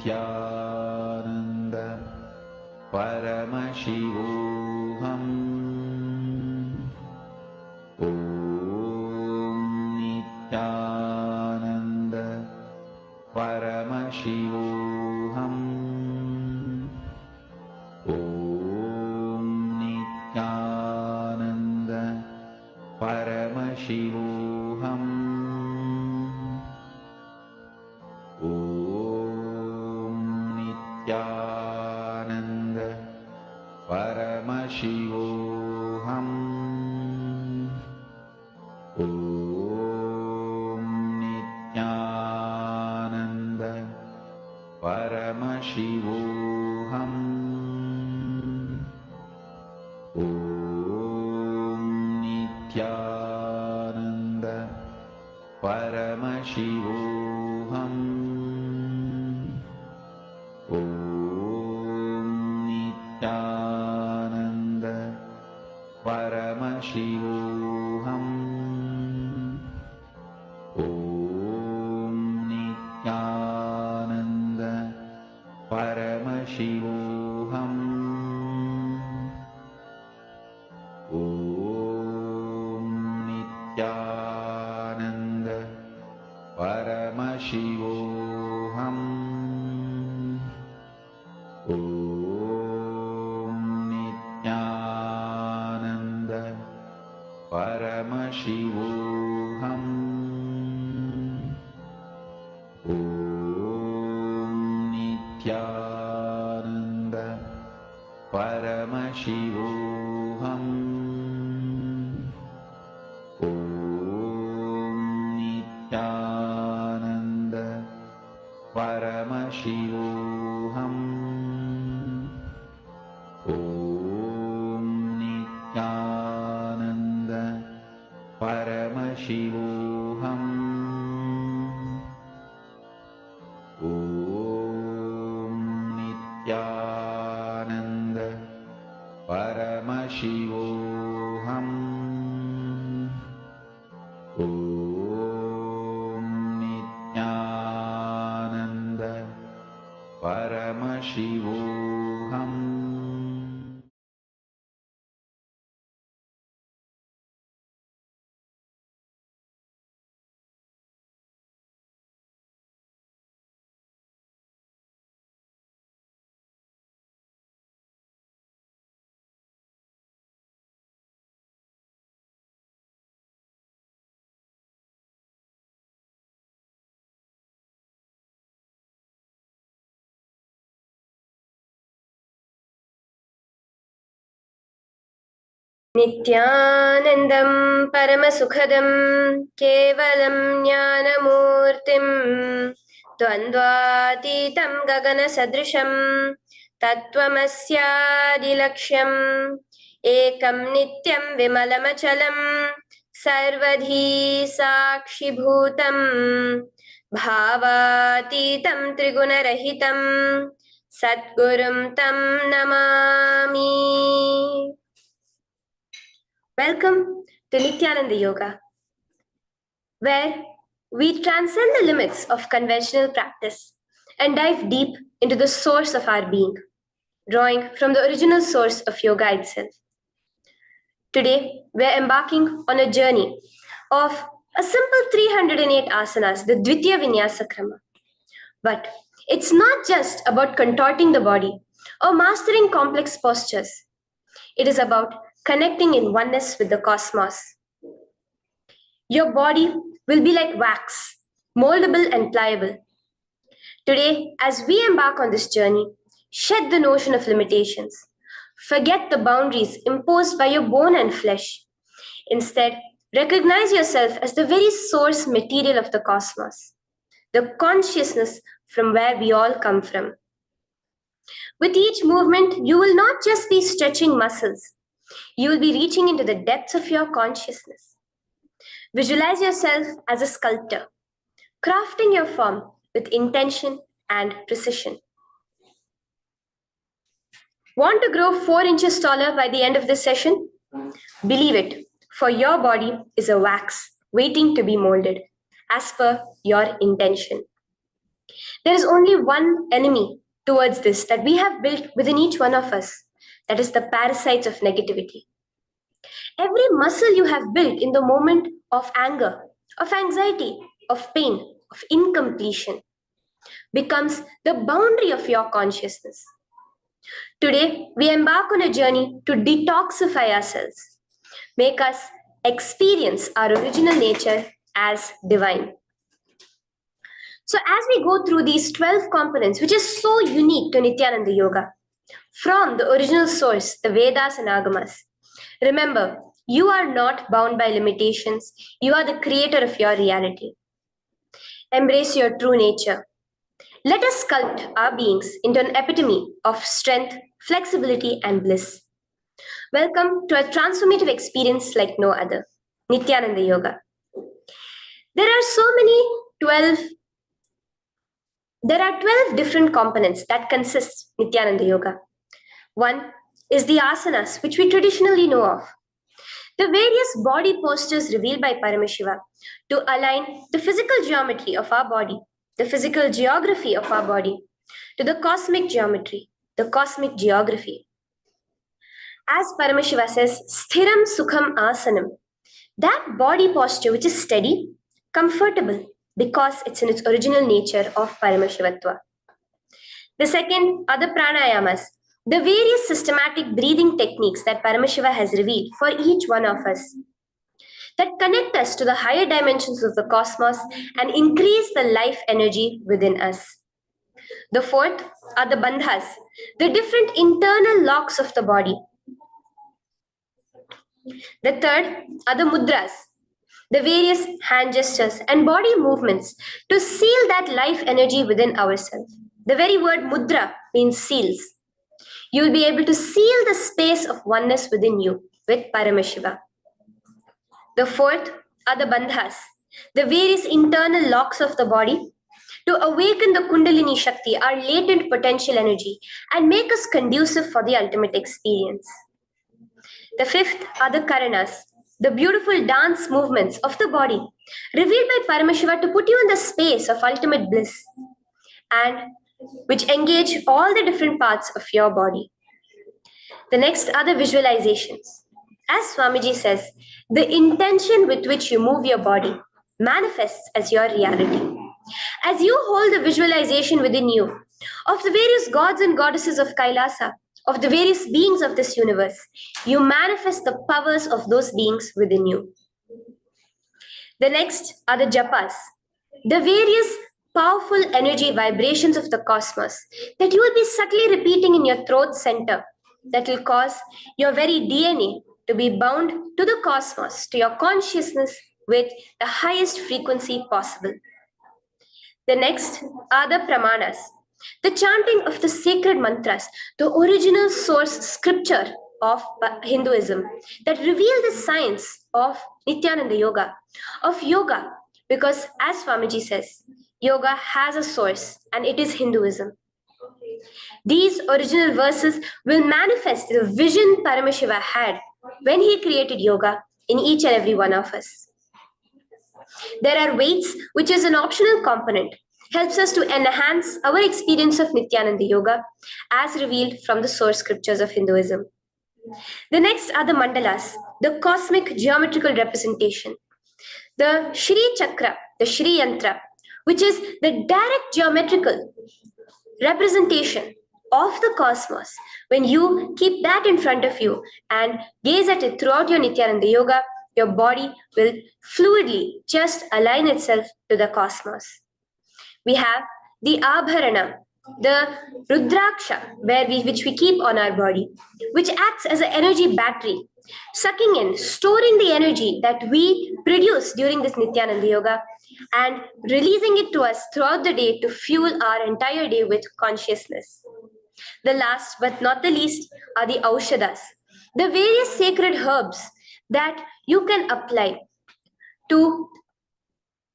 Nityananda Paramashivoham Om Nityananda Paramashivoham Om Nityananda Paramashivoham Om Nityananda Paramashivoham Om Nityananda Paramashivoham Om Nityananda Paramashivoham Om Nityananda Paramashivoham Om Nityananda Paramashivoham Om Nityananda Paramashivoham Om Nityananda Paramashivoham Om Nityananda Paramashivoham Om Nityananda Paramashivoham Om Nityananda Paramashivoham Om Nityananda Paramashivoham Om Nityananda Paramashivoham. Nityanandam Paramasukhadam Kevalam Jnanamurtim Dvandvatitam Gagana Sadrisham Tattvamasyaadilaksham Ekam Nityam Vimalamachalam Sarvadhi Sakshibhutam Bhavatitam Trigunarahitam Satgurum Tam Namami. Welcome to Nityananda Yoga, where we transcend the limits of conventional practice and dive deep into the source of our being, drawing from the original source of yoga itself. Today, we're embarking on a journey of a simple 308 asanas, the Dvitiya Vinyasa Krama. But it's not just about contorting the body or mastering complex postures. It is about connecting in oneness with the cosmos. Your body will be like wax, moldable and pliable. Today, as we embark on this journey, shed the notion of limitations. Forget the boundaries imposed by your bone and flesh. Instead, recognize yourself as the very source material of the cosmos, the consciousness from where we all come from. With each movement, you will not just be stretching muscles. You will be reaching into the depths of your consciousness. Visualize yourself as a sculptor, crafting your form with intention and precision. Want to grow 4 inches taller by the end of this session? Believe it, for your body is a wax waiting to be molded as per your intention. There is only one enemy towards this that we have built within each one of us. That is the parasites of negativity. Every muscle you have built in the moment of anger, of anxiety, of pain, of incompletion becomes the boundary of your consciousness. Today, we embark on a journey to detoxify ourselves, make us experience our original nature as divine. So as we go through these 12 components, which is so unique to Nityananda Yoga, from the original source, the Vedas and Agamas, remember, you are not bound by limitations. You are the creator of your reality. Embrace your true nature. Let us sculpt our beings into an epitome of strength, flexibility, and bliss. Welcome to a transformative experience like no other, Nityananda Yoga. There are 12 different components that consist Nityananda Yoga. One is the asanas, which we traditionally know of. The various body postures revealed by Paramashiva to align the physical geometry of our body, the physical geography of our body, to the cosmic geometry, the cosmic geography. As Paramashiva says, sthiram sukham asanam, that body posture which is steady, comfortable, because it's in its original nature of Paramashivatva. The second are the pranayamas, the various systematic breathing techniques that Paramashiva has revealed for each one of us, that connect us to the higher dimensions of the cosmos and increase the life energy within us. The fourth are the bandhas, the different internal locks of the body. The third are the mudras, the various hand gestures and body movements to seal that life energy within ourselves. The very word mudra means seals. You will be able to seal the space of oneness within you with Paramashiva. The fourth are the bandhas, the various internal locks of the body to awaken the Kundalini Shakti, our latent potential energy, and make us conducive for the ultimate experience. The fifth are the Karanas, the beautiful dance movements of the body, revealed by Paramashiva to put you in the space of ultimate bliss, and which engage all the different parts of your body. The next are the visualizations. As Swamiji says, the intention with which you move your body manifests as your reality. As you hold the visualization within you of the various gods and goddesses of KAILASA, of the various beings of this universe, you manifest the powers of those beings within you. The next are the japas, the various powerful energy vibrations of the cosmos that you will be subtly repeating in your throat center that will cause your very DNA to be bound to the cosmos, to your consciousness with the highest frequency possible. The next are the pramanas, the chanting of the sacred mantras, the original source scripture of Hinduism that reveal the science of Nityananda Yoga, of yoga, because as Swamiji says, yoga has a source and it is Hinduism. These original verses will manifest the vision Paramashiva had when he created yoga in each and every one of us. There are weights, which is an optional component, helps us to enhance our experience of Nityananda Yoga as revealed from the source scriptures of Hinduism. The next are the mandalas, the cosmic geometrical representation. The Shri Chakra, the Shri Yantra, which is the direct geometrical representation of the cosmos. When you keep that in front of you and gaze at it throughout your Nityananda Yoga, your body will fluidly just align itself to the cosmos. We have the Abharana, the Rudraksha, which we keep on our body, which acts as an energy battery, sucking in, storing the energy that we produce during this Nityananda Yoga and releasing it to us throughout the day to fuel our entire day with consciousness. The last but not the least are the Aushadas, the various sacred herbs that you can apply to,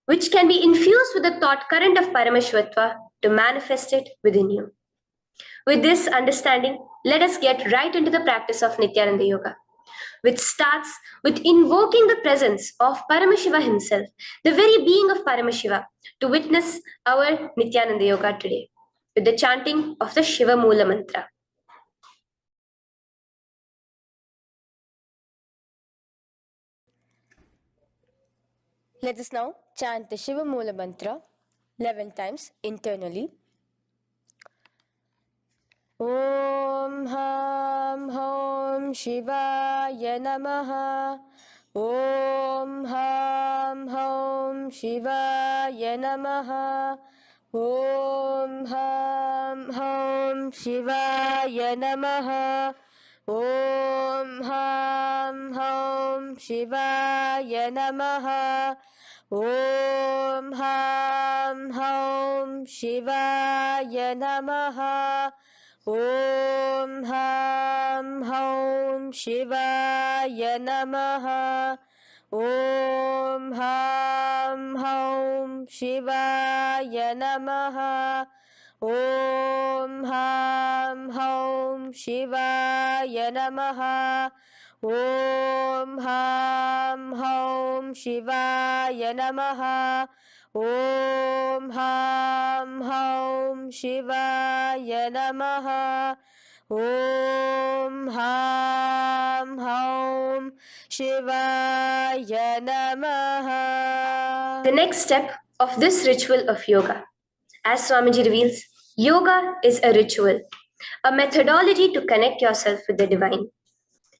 which can be infused with the thought current of Paramashivatva to manifest it within you. With this understanding, let us get right into the practice of Nityananda Yoga. which starts with invoking the presence of Paramashiva himself, the very being of Paramashiva, to witness our Nityananda Yoga today, with the chanting of the Shiva Mula Mantra. Let us now chant the Shiva Mula Mantra 11 times internally. Om Ham Hom Shivaya Namaha. Om Ham Hom Shivaya Namaha. Om Ham Hom Shivaya Namaha. Om Ham Hom Shivaya Namaha. Om Ham Hom Shivaya Namaha. Om Ham Hom Shivaya Namaha. Om Ham Hom Shivaya Namaha. Om Ham Hom Shivaya Namaha. Om Ham Hom Shivaya Namaha. Om Ham Hom Shivaya Namaha. Om Ham Hom Shivaya Namaha. The next step of this ritual of yoga, as Swamiji reveals, yoga is a ritual, a methodology to connect yourself with the divine.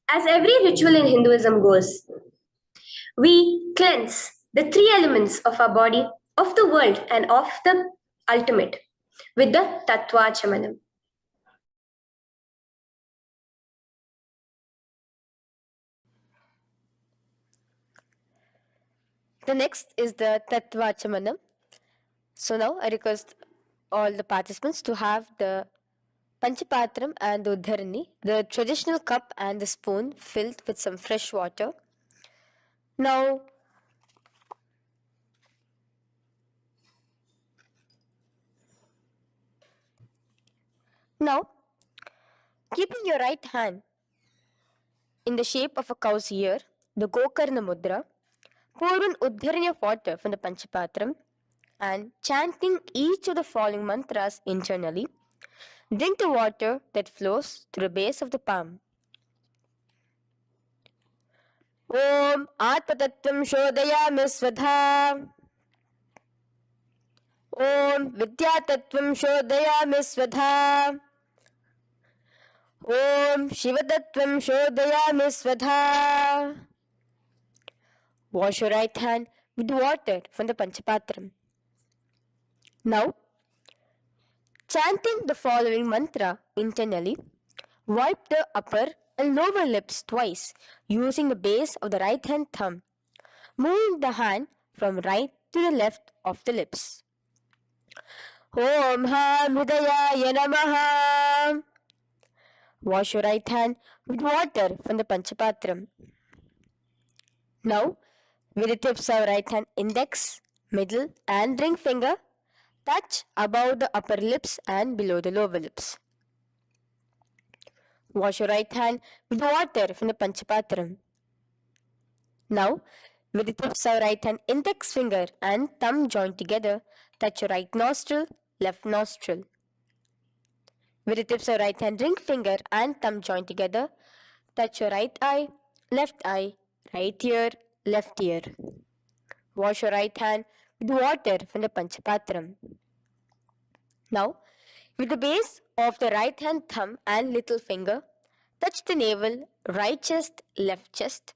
As every ritual in Hinduism goes, we cleanse the three elements of our body, of the world, and of the ultimate with the Tattvachamanam. The next is the Tattvachamanam. So now I request all the participants to have the Panchapatram and the Uddharani, the traditional cup and the spoon filled with some fresh water. Now, keeping your right hand in the shape of a cow's ear, the Gokarna Mudra, pour an Uddharani of water from the Panchapatram and chanting each of the following mantras internally, drink the water that flows through the base of the palm. Om Atmatattvam Shodayami Svadha. Om Vidyatattvam Shodayami Svadha. Om Shivatattvam Shodayami Svadha. Wash your right hand with water from the Panchapatram. Now, chanting the following mantra internally, wipe the upper and lower lips twice using the base of the right hand thumb, moving the hand from right to the left of the lips. Om Ham Hridayaya Namaha. Wash your right hand with water from the Panchapatram. Now, with the tips of right hand index, middle and ring finger, touch above the upper lips and below the lower lips. Wash your right hand with water from the Panchapatram. Now, with the tips of right hand index finger and thumb joined together, touch your right nostril, left nostril. With the tips of right hand ring finger and thumb joined together, touch your right eye, right ear, left ear. Wash your right hand with water from the Panchapatram. Now, with the base of the right hand thumb and little finger, touch the navel, right chest, left chest.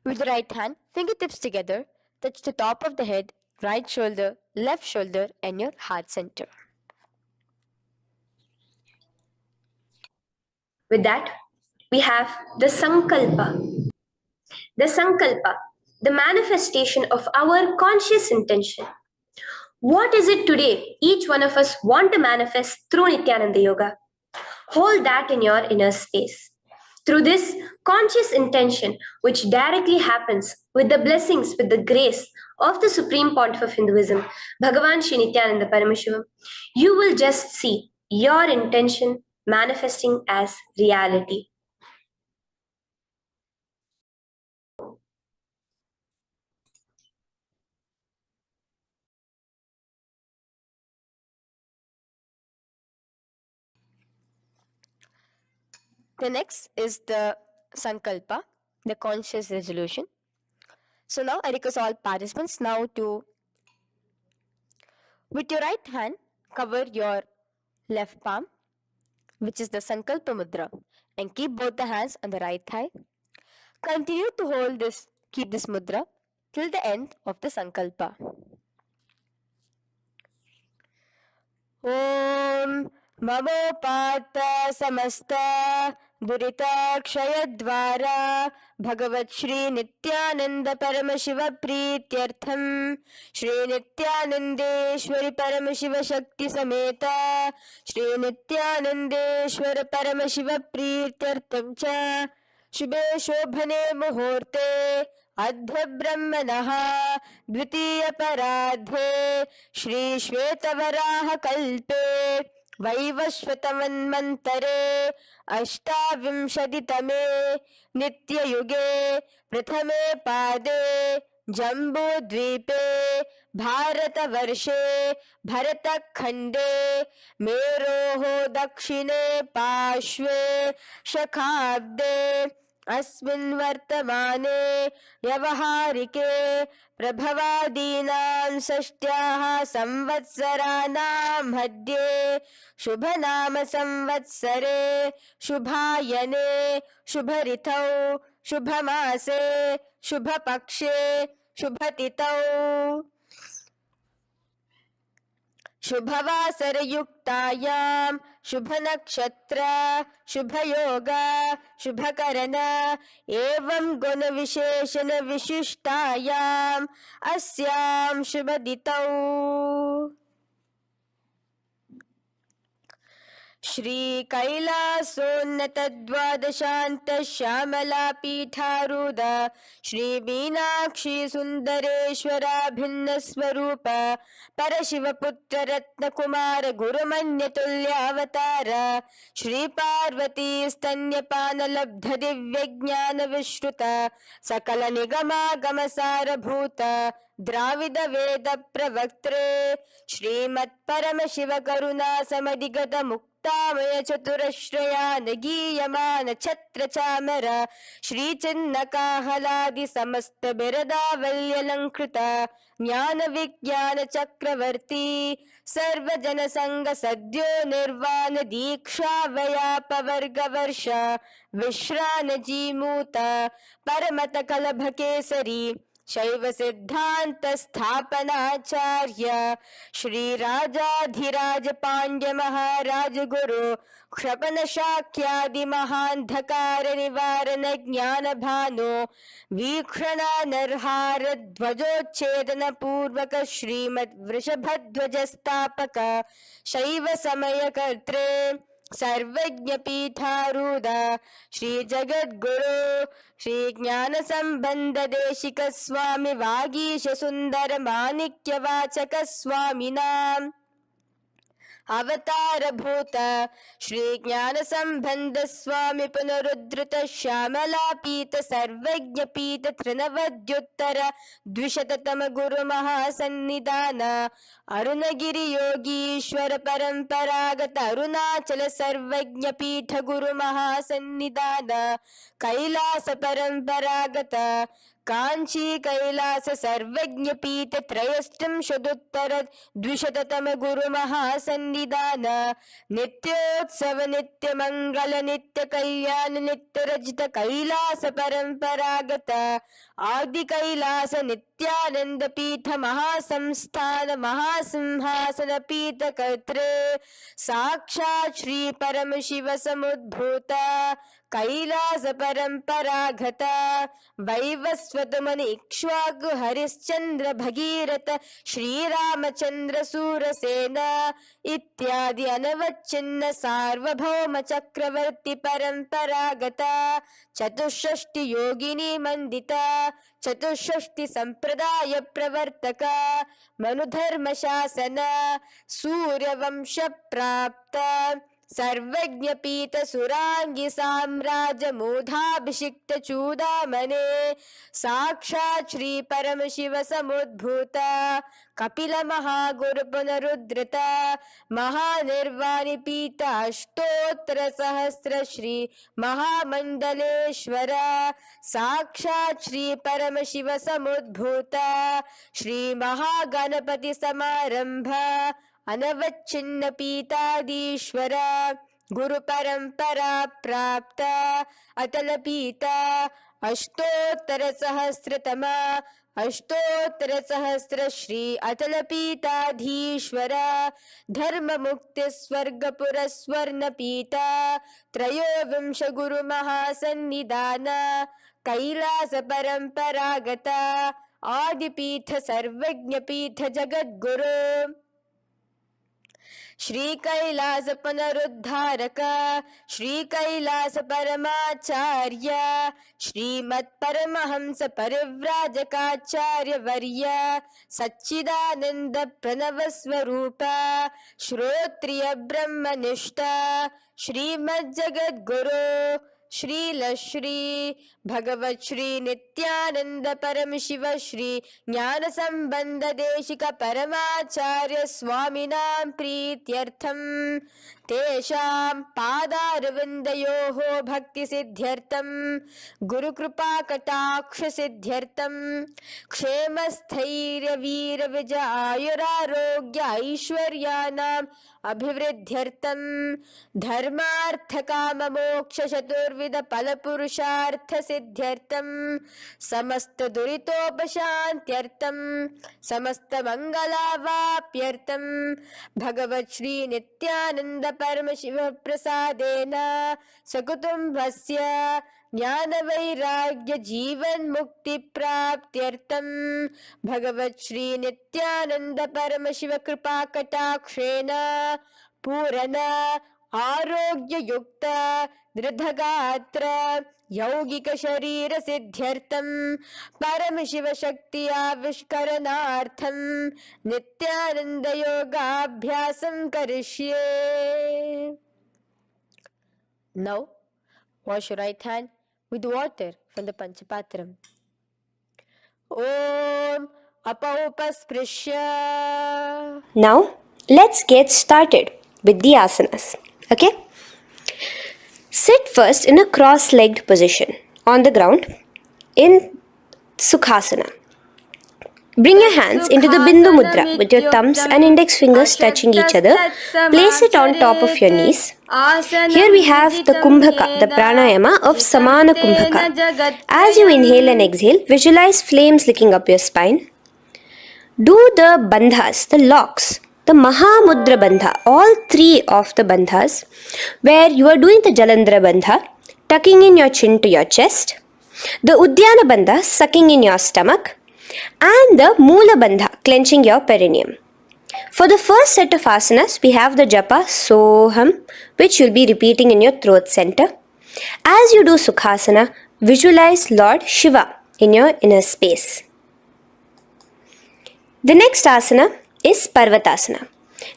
With the right hand, fingertips together, touch the top of the head, right shoulder, left shoulder, and your heart center. With that, we have the Sankalpa. The Sankalpa, the manifestation of our conscious intention. What is it today each one of us want to manifest through Nityananda Yoga? Hold that in your inner space. Through this conscious intention, which directly happens with the blessings, with the grace of the Supreme Pontiff of Hinduism, Bhagavan Shri Nityananda Paramashivoham, you will just see your intention manifesting as reality. The next is the Sankalpa, the conscious resolution. So now I request all participants now to, with your right hand, cover your left palm, which is the Sankalpa Mudra, and keep both the hands on the right thigh. Continue to keep this mudra till the end of the Sankalpa. Om Mamopata Samasta Durita Bhagavat Shri Nityananda Paramashiva Prityartham Shri Nityanandeshwari Paramashiva Shakti Sameta Shri Nityanandeshwara Paramashiva Prityartham Cha शुभे शोभने मुहूर्ते अद्य ब्रह्मणः द्वितीय परार्धे श्री श्वेतवराह कल्पे वैवस्वतमन्वन्तरे अष्टाविंशतितमे नित्ययुगे प्रथमे पादे जम्बूद्वीपे भारतवर्षे भरतखण्डे मेरोः दक्षिणे पार्श्वे शखाब्दे अस्मिन् वर्तमाने व्यवहारिके प्रभवादीनां षष्ट्याः संवत्सराणां मध्ये शुभनाम संवत्सरे शुभायने शुभऋतौ शुभमासे शुभपक्षे शुभतिथौ शुभवासरयुक्तायां शुभनक्षत्र शुभयोग शुभकरण एवं गुणविशेषण विशिष्टायाम् अस्यां शुभतिथौ श्री कैलासोन्नत द्वादशान्त श्यामला पीठारूढ श्री मीनाक्षी सुंदरेश्वरा भिन्न स्वरूप परशिवपुत्र रत्न कुमार गुरुमन्यतुल्यावतार श्री पार्वती स्तन्यपान लब्ध दिव्य ज्ञान विश्रुत सकल निगमागम सारभूत द्राविड वेद प्रवक्त्रे श्रीमत् परमशिव करुणा समधिगत मुक्तामय चतुरश्रयान गीयमान छत्र चामर श्री चिन्ह काहलादि समस्त बिरदावल्यलंकृत ज्ञान विज्ञान चक्रवर्ती सर्वजन संग सद्यो निर्वाण दीक्षा व्यापवर्ग वर्ष विश्रान जीमूत परमत कलभ केसरी शैव सिद्धांत स्थापनाचार्य श्री राजाधिराज पांड्य महाराज गुरु क्षपन शाक्यादि महांधकार निवारण ज्ञान भानु वीक्षणा नरहार ध्वजोच्छेदन पूर्वक श्रीमद् वृषभध्वज स्थापक शैव समय कर्त्रे सर्वज्ञ पीठारूढ़ श्री जगद्गुरु श्री ज्ञान संबंध देशिक स्वामी वागीश सुंदर माणिक्य वाचक स्वामी नाम अवतार भूत श्री ज्ञान संबंध स्वामी पुनरुद्धृत श्यामला पीत सर्वज्ञ पीत त्रिनवद्युत्तर द्विशततम गुरु महासन्निधान अरुणगिरि योगीश्वर परंपरागत अरुणाचल सर्वज्ञ पीठ गुरु महासन्निधान कैलास परंपरागत कांची कैलास सर्वज्ञ पीठ त्रयस्त्रिंशदुत्तर द्विशततम गुरु महासन्निधान नित्योत्सव नित्य मंगल नित्य कल्याण नित्य रजित कैलास परंपरागत आदि कैलास नित्यानंद पीठ महासंस्थान महासिंहासन पीठ कर्त्रे साक्षात् श्री परम शिव समुद्भूत कैलास परंपरागत वैवस्वत मुनि इक्ष्वाकु हरिश्चंद्र भगीरथ श्रीरामचंद्र सूरसेन इत्यादि अनवच्छिन्न सार्वभौम चक्रवर्ती परंपरागत चतुष्षष्टि योगिनी मंडिता चतुष्षष्टि संप्रदाय प्रवर्तक मनुधर्म शासन सूर्यवंश प्राप्त सर्वज्ञपीठ सुरांगी साम्राज्य मूधाभिषिक्त चूदामणे साक्षात् श्री परम शिव समुद्भूत कपिल महागुरु पुनरुद्धृत महानिर्वाणि पीठ अष्टोत्तर सहस्र श्री महामंडलेश्वर साक्षात् श्री परम शिव समुद्भूत श्री महागणपति समारंभ अनवच्छिन्न पीताधीश्वर गुरु परंपरा प्राप्त अतल पीता अष्टोत्तर सहस्रतम अष्टोत्तर सहस्र श्री अतल पीताधीश्वर धर्म मुक्ति स्वर्गपुर स्वर्ण पीता त्रयोविंश गुरु महासन्निधान कैलास परंपरागत आदिपीठ सर्वज्ञ पीठ जगद्गुरु श्री कैलास पुनरुद्धारक श्री कैलास परमाचार्य श्रीमत् परमहंस परिव्राजकाचार्य वर्य सच्चिदानंद प्रणव स्वरूप श्रोत्रिय ब्रह्मनिष्ठ श्रीमद् जगद्गुरु श्रील श्री भगवत श्री नित्यानंद परम शिव श्री ज्ञान संबंध देशिक परमाचार्य स्वामिनां प्रीत्यर्थम तेषां पादारविन्दयोः भक्ति सिद्ध्यर्थम गुरु कृपा कटाक्ष सिद्ध्यर्थम क्षेम स्थैर्य वीर विजय आयुरारोग्य ऐश्वर्यानां अभिवृद्ध्यर्थम धर्मार्थ काम मोक्ष चतुर्विध फल पुरुषार्थ सिद्ध्यर्थम समस्त दुरितोपशांत्यर्थम समस्त मंगलावाप्यर्थम भगवत श्री नित्यानंद परम शिव प्रसादेन सकुटुंबस्य ज्ञान वैराग्य जीवन मुक्ति प्राप्त्यर्थम भगवत श्री नित्यानंद परम शिव कृपा कटाक्षेण पूर्ण आरोग्य युक्त दृढ़गात्र यौगिक शरीर सिद्ध्यर्थम परम शिव शक्ति आविष्करणार्थम नित्यानंद योगाभ्यासं करिष्ये. Now wash your right hand with water from the Panchapatram. Om Apaupasprisya. Now, let's get started with the asanas. Okay? Sit first in a cross-legged position on the ground in Sukhasana. Bring your hands into the Bindu Mudra with your thumbs and index fingers touching each other. Place it on top of your knees. Here we have the Kumbhaka, the pranayama of Samana Kumbhaka. As you inhale and exhale, visualize flames licking up your spine. Do the bandhas, the locks, the Mahamudra Bandha, all three of the bandhas, where you are doing the Jalandhara Bandha, tucking in your chin to your chest, the Udyana Bandha, sucking in your stomach, and the Moola Bandha, clenching your perineum. For the first set of asanas, we have the japa Soham, which you'll be repeating in your throat center. As you do Sukhasana, visualize Lord Shiva in your inner space. The next asana is Parvatasana.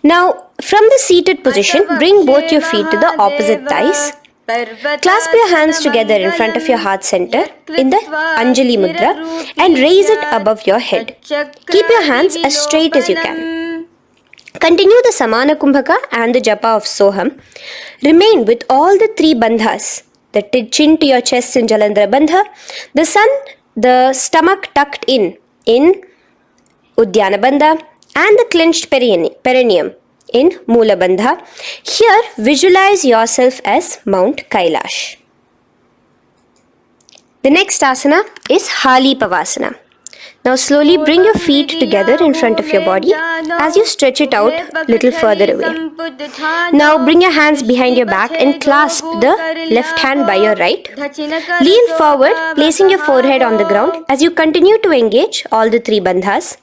Now, from the seated position, bring both your feet to the opposite thighs. Clasp your hands together in front of your heart center in the Anjali Mudra and raise it above your head. Keep your hands as straight as you can. Continue the Samana Kumbhaka and the japa of Soham. Remain with all the three bandhas, the chin to your chest in Jalandhara Bandha, the stomach tucked in Udyana Bandha, and the clenched perineum in Moola Bandha. Here, visualize yourself as Mount Kailash. The next asana is Halipavasana. Now slowly bring your feet together in front of your body as you stretch it out a little further away. Now bring your hands behind your back and clasp the left hand by your right. Lean forward, placing your forehead on the ground as you continue to engage all the three bandhas.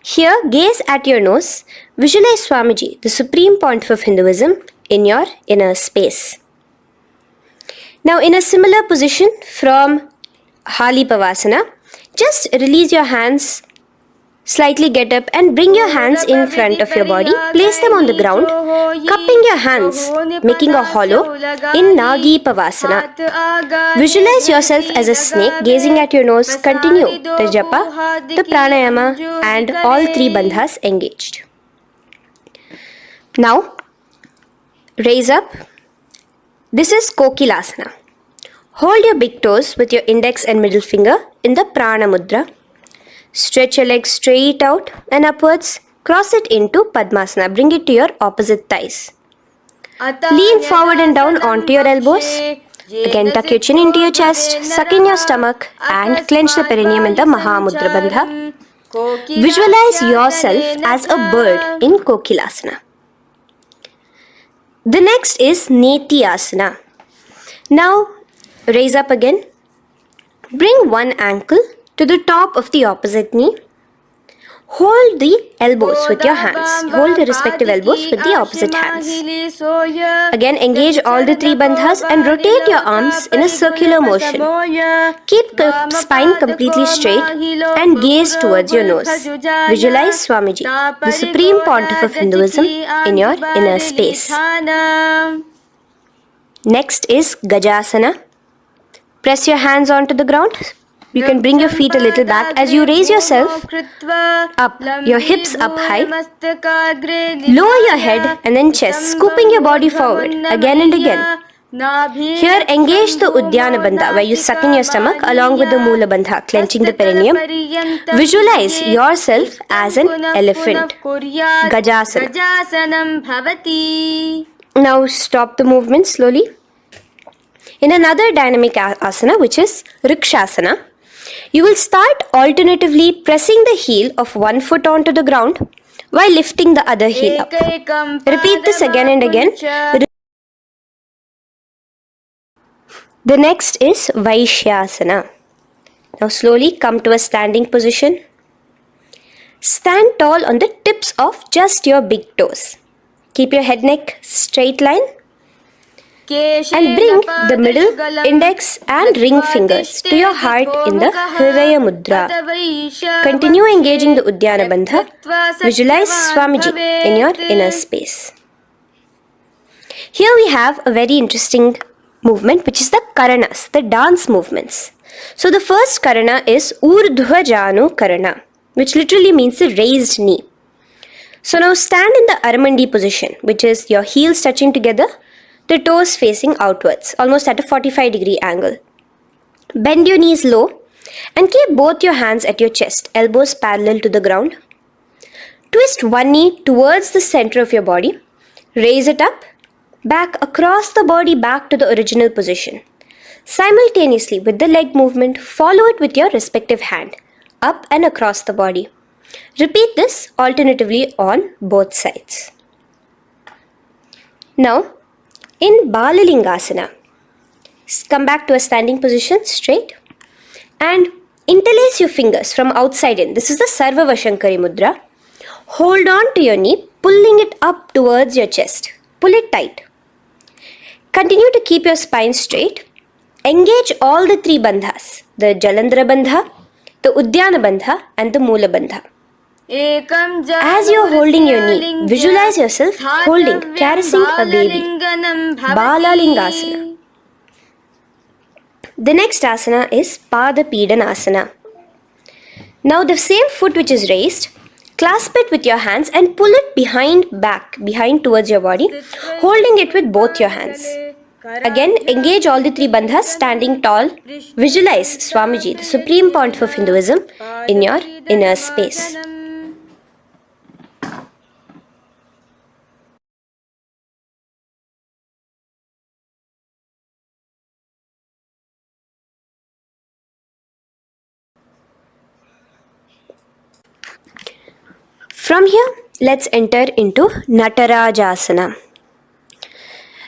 Here, gaze at your nose. Visualize Swamiji, the supreme pontiff of Hinduism, in your inner space. Now, in a similar position from Halipavasana, just release your hands Slightly get up and bring your hands in front of your body. Place them on the ground, cupping your hands, making a hollow in Nagi Pavasana. Visualize yourself as a snake gazing at your nose. Continue the japa, the pranayama, and all three bandhas engaged. Now, raise up. This is KAILASA. Hold your big toes with your index and middle finger in the prana mudra. Stretch your legs straight out and upwards. Cross it into Padmasana. Bring it to your opposite thighs. Lean forward and down onto your elbows. Again, tuck your chin into your chest, suck in your stomach, and clench the perineum in the Mahamudra Bandha. Visualize yourself as a bird in KAILASA. The next is Nityananda. Now, raise up again. Bring one ankle to the top of the opposite knee. Hold the elbows with your hands. Hold the respective elbows with the opposite hands. Again, engage all the three bandhas and rotate your arms in a circular motion. Keep the spine completely straight and gaze towards your nose. Visualize Swamiji, the Supreme Pontiff of Hinduism, in your inner space. Next is Gajasana. Press your hands onto the ground. You can bring your feet a little back as you raise yourself up, your hips up high. Lower your head and then chest, scooping your body forward again and again. Here, engage the Uddiyana Bandha, where you suck in your stomach along with the Mula Bandha, clenching the perineum. Visualize yourself as an elephant. Gajasana. Now stop the movement slowly. In another dynamic asana, which is Rikshasana, you will start alternatively pressing the heel of one foot onto the ground while lifting the other heel up. Repeat this again and again. The next is Vaishyasana. Now slowly come to a standing position. Stand tall on the tips of just your big toes. Keep your head neck straight line. And bring the middle, index and ring fingers to your heart in the Hridaya Mudra. Continue engaging the Uddiyana Bandha. Visualize Swamiji in your inner space. Here we have a very interesting movement, which is the Karanas, the dance movements. So the first Karana is Urdhva Janu Karana, which literally means the raised knee. So now stand in the Aramandi position, which is your heels touching together, the toes facing outwards, almost at a 45-degree angle. Bend your knees low and keep both your hands at your chest, elbows parallel to the ground. Twist one knee towards the center of your body. Raise it up, back across the body back to the original position. Simultaneously with the leg movement, follow it with your respective hand, up and across the body. Repeat this alternatively on both sides. Now, in Balalingasana, come back to a standing position straight and interlace your fingers from outside in. This is the Sarvavashankari Mudra. Hold on to your knee, pulling it up towards your chest. Pull it tight. Continue to keep your spine straight. Engage all the three bandhas, the Jalandhara Bandha, the Uddiyana Bandha and the Mula Bandha. As you are holding your knee, visualize yourself holding, caressing a baby. Balalingasana. The next asana is Pada Pidanasana. Now the same foot which is raised, clasp it with your hands and pull it behind towards your body, holding it with both your hands. Again, engage all the three bandhas, standing tall. Visualize Swamiji, the Supreme Pontiff of Hinduism, in your inner space. From here, let's enter into Natarajasana.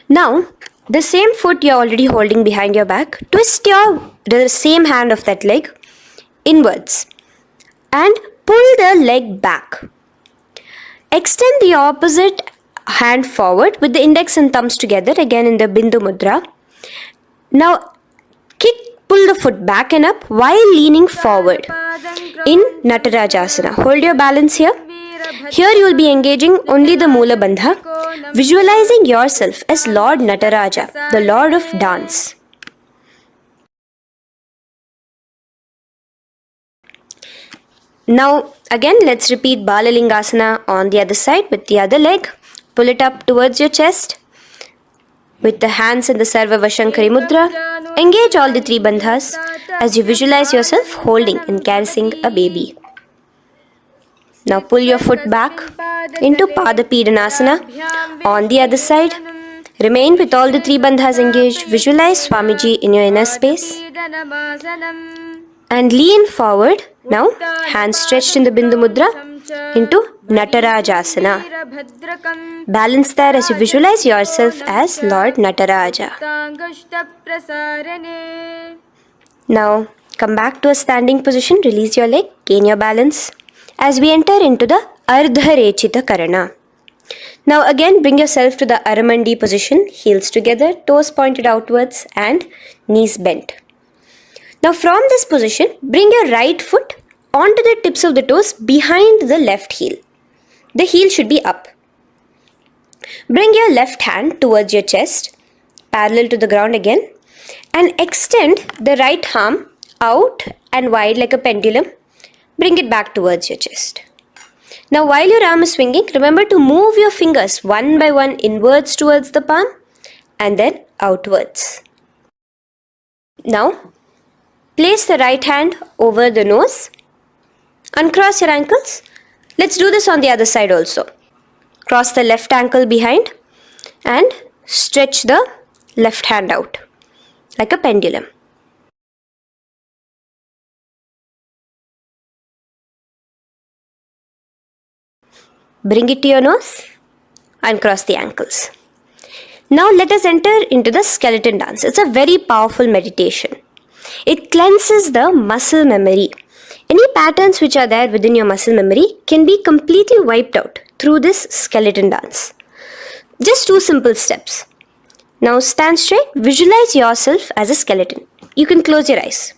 Now, the same foot you're already holding behind your back, twist the same hand of that leg inwards and pull the leg back. Extend the opposite hand forward with the index and thumbs together, again in the Bindu Mudra. Now, kick pull the foot back and up while leaning forward in Natarajasana. Hold your balance here. Here you will be engaging only the Moola Bandha, visualizing yourself as Lord Nataraja, the Lord of Dance. Now again let's repeat Balalingasana on the other side with the other leg. Pull it up towards your chest with the hands in the Sarva Vashankari Mudra. Engage all the 3 bandhas as you visualize yourself holding and caressing a baby. Now pull your foot back into Padapidanasana on the other side. Remain with all the 3 bandhas engaged. Visualize Swamiji in your inner space. And lean forward. Now hands stretched in the Bindu Mudra into Natarajasana. Balance there as you visualize yourself as Lord Nataraja. Now come back to a standing position. Release your leg. Gain your balance as we enter into the Ardharechita Karana. Now again bring yourself to the Aramandi position. Heels together, toes pointed outwards and knees bent. Now from this position, bring your right foot onto the tips of the toes behind the left heel. The heel should be up. Bring your left hand towards your chest, parallel to the ground again, and extend the right arm out and wide like a pendulum. Bring it back towards your chest. Now while your arm is swinging, remember to move your fingers one by one inwards towards the palm and then outwards. Now place the right hand over the nose. Uncross your ankles. Let's do this on the other side also. Cross the left ankle behind and stretch the left hand out like a pendulum. Bring it to your nose. Uncross the ankles. Now let us enter into the skeleton dance. It's a very powerful meditation. It cleanses the muscle memory. Any patterns which are there within your muscle memory can be completely wiped out through this skeleton dance. Just 2 simple steps. Now stand straight. Visualize yourself as a skeleton. You can close your eyes.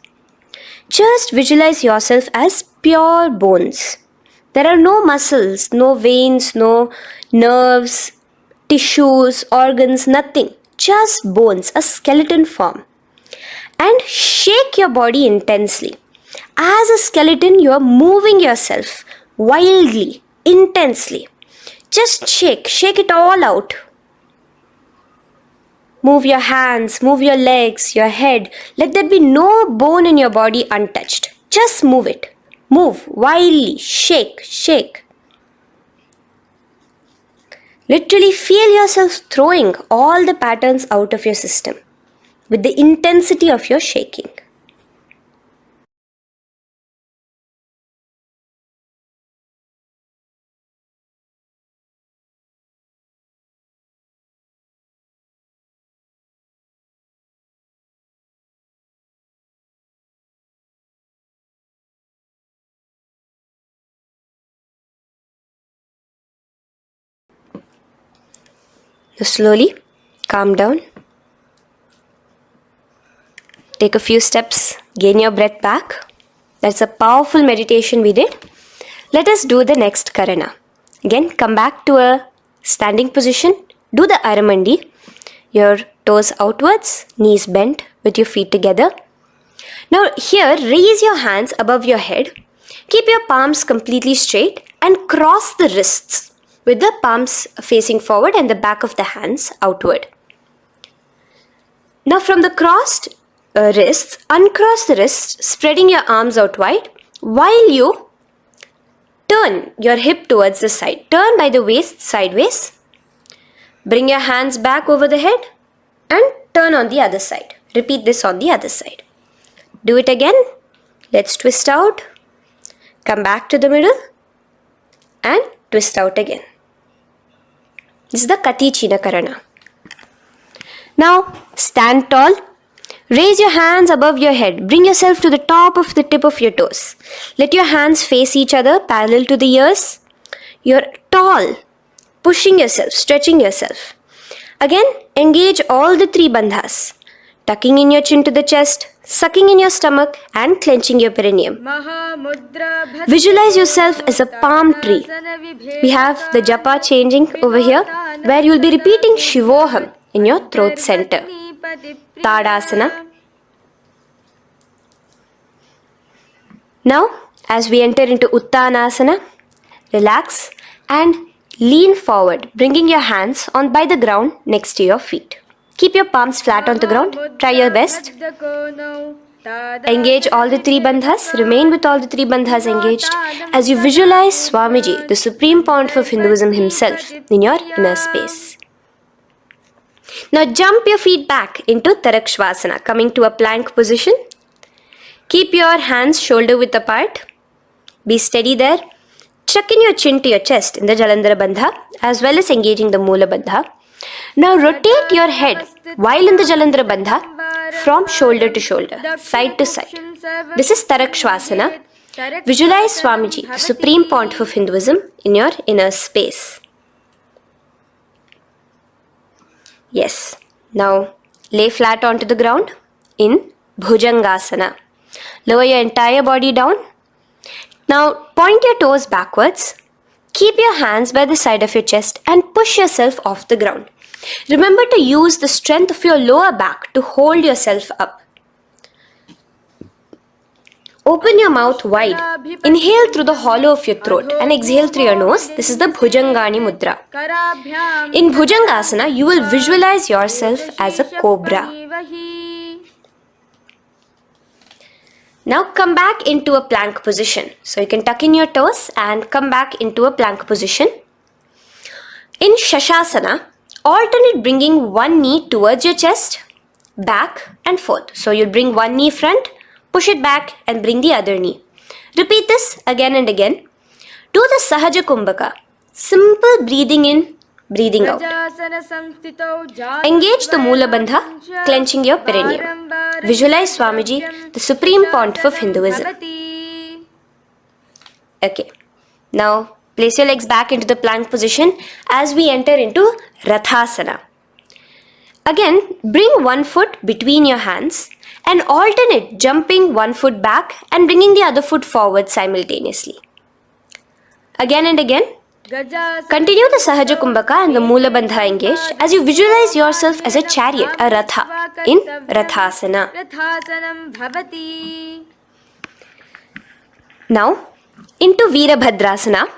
Just visualize yourself as pure bones. There are no muscles, no veins, no nerves, tissues, organs, nothing. Just bones, a skeleton form. And shake your body intensely. As a skeleton, you are moving yourself wildly, intensely. Just shake it all out. Move your hands, move your legs, your head. Let there be no bone in your body untouched. Just move it. Move wildly, shake. Literally feel yourself throwing all the patterns out of your system with the intensity of your shaking. Now slowly calm down. Take a few steps, gain your breath back. That's a powerful meditation we did. Let us do the next Karana. Again, come back to a standing position. Do the Aramandi. Your toes outwards, knees bent with your feet together. Now here, raise your hands above your head. Keep your palms completely straight and cross the wrists with the palms facing forward and the back of the hands outward. Now from the crossed wrists, uncross the wrists, spreading your arms out wide while you turn your hip towards the side. Turn by the waist sideways. Bring your hands back over the head and turn on the other side. Repeat this on the other side. Do it again. Let's twist out. Come back to the middle and twist out again. This is the Katichina Karana. Now stand tall. Raise your hands above your head. Bring yourself to the top of the tip of your toes. Let your hands face each other parallel to the ears. You're tall, pushing yourself, stretching yourself. Again, engage all the 3 bandhas. Tucking in your chin to the chest, sucking in your stomach and clenching your perineum. Visualize yourself as a palm tree. We have the japa changing over here, where you will be repeating Shivoham in your throat center. Tadasana. Now, as we enter into Uttanasana, relax and lean forward, bringing your hands on by the ground next to your feet. Keep your palms flat on the ground. Try your best. Engage all the three bandhas. Remain with all the three bandhas engaged as you visualize Swamiji, the supreme point of Hinduism himself, in your inner space. Now jump your feet back into Tarakshvasana, coming to a plank position. Keep your hands shoulder width apart. Be steady there. Chuck in your chin to your chest in the Jalandhara Bandha as well as engaging the Moola Bandha. Now rotate your head while in the Jalandhara Bandha from shoulder to shoulder, side to side. This is Tarakshvasana. Visualize Swamiji, the supreme point of Hinduism, in your inner space. Yes. Now lay flat onto the ground in Bhujangasana. Lower your entire body down. Now point your toes backwards. Keep your hands by the side of your chest and push yourself off the ground. Remember to use the strength of your lower back to hold yourself up. Open your mouth wide. Inhale through the hollow of your throat and exhale through your nose. This is the Bhujangani Mudra. In Bhujangasana, you will visualize yourself as a cobra. Now come back into a plank position. So you can tuck in your toes and come back into a plank position. In Shashasana, alternate bringing one knee towards your chest, back and forth. So you'll bring one knee front, push it back and bring the other knee. Repeat this again and again. Do the Sahaja Kumbhaka. Simple breathing in, breathing out. Engage the Moola Bandha, clenching your perineum. Visualize Swamiji, the supreme pontiff of Hinduism. Okay. Now place your legs back into the plank position as we enter into Rathasana. Again, bring one foot between your hands and alternate jumping one foot back and bringing the other foot forward simultaneously. Again and again. Continue the Sahaja Kumbhaka and the Moola Bandha engaged as you visualize yourself as a chariot, a Ratha, in Rathasana. Now, into Veerabhadrasana.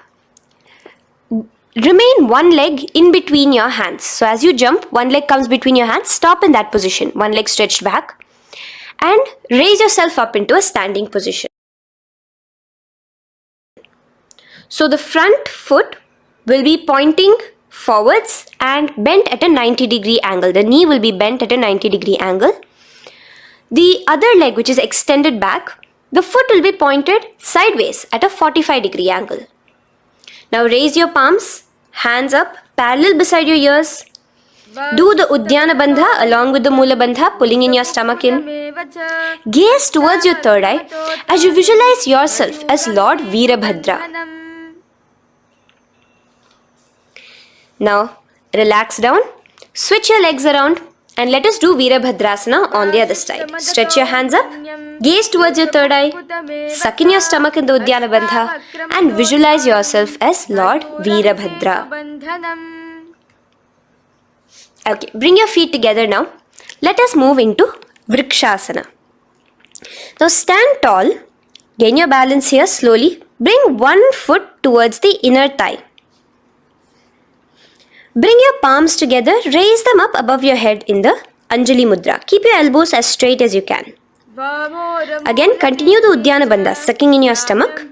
Remain one leg in between your hands. So as you jump, one leg comes between your hands. Stop in that position. One leg stretched back. And raise yourself up into a standing position. So the front foot will be pointing forwards and bent at a 90-degree angle. The knee will be bent at a 90-degree angle. The other leg, which is extended back, the foot will be pointed sideways at a 45-degree angle. Now raise your palms, hands up, parallel beside your ears. Do the Uddiyana Bandha along with the Moola Bandha, pulling in your stomach in. Gaze towards your third eye as you visualize yourself as Lord Veerabhadra. Now relax down, switch your legs around and let us do Veerabhadrasana on the other side. Stretch your hands up, gaze towards your third eye, suck in your stomach in the Uddiyana Bandha and visualize yourself as Lord Veerabhadra. Okay, bring your feet together now. Let us move into Vrikshasana. Now stand tall, gain your balance here slowly. Bring one foot towards the inner thigh. Bring your palms together, raise them up above your head in the Anjali Mudra. Keep your elbows as straight as you can. Again, continue the Uddiyana Bandha, sucking in your stomach.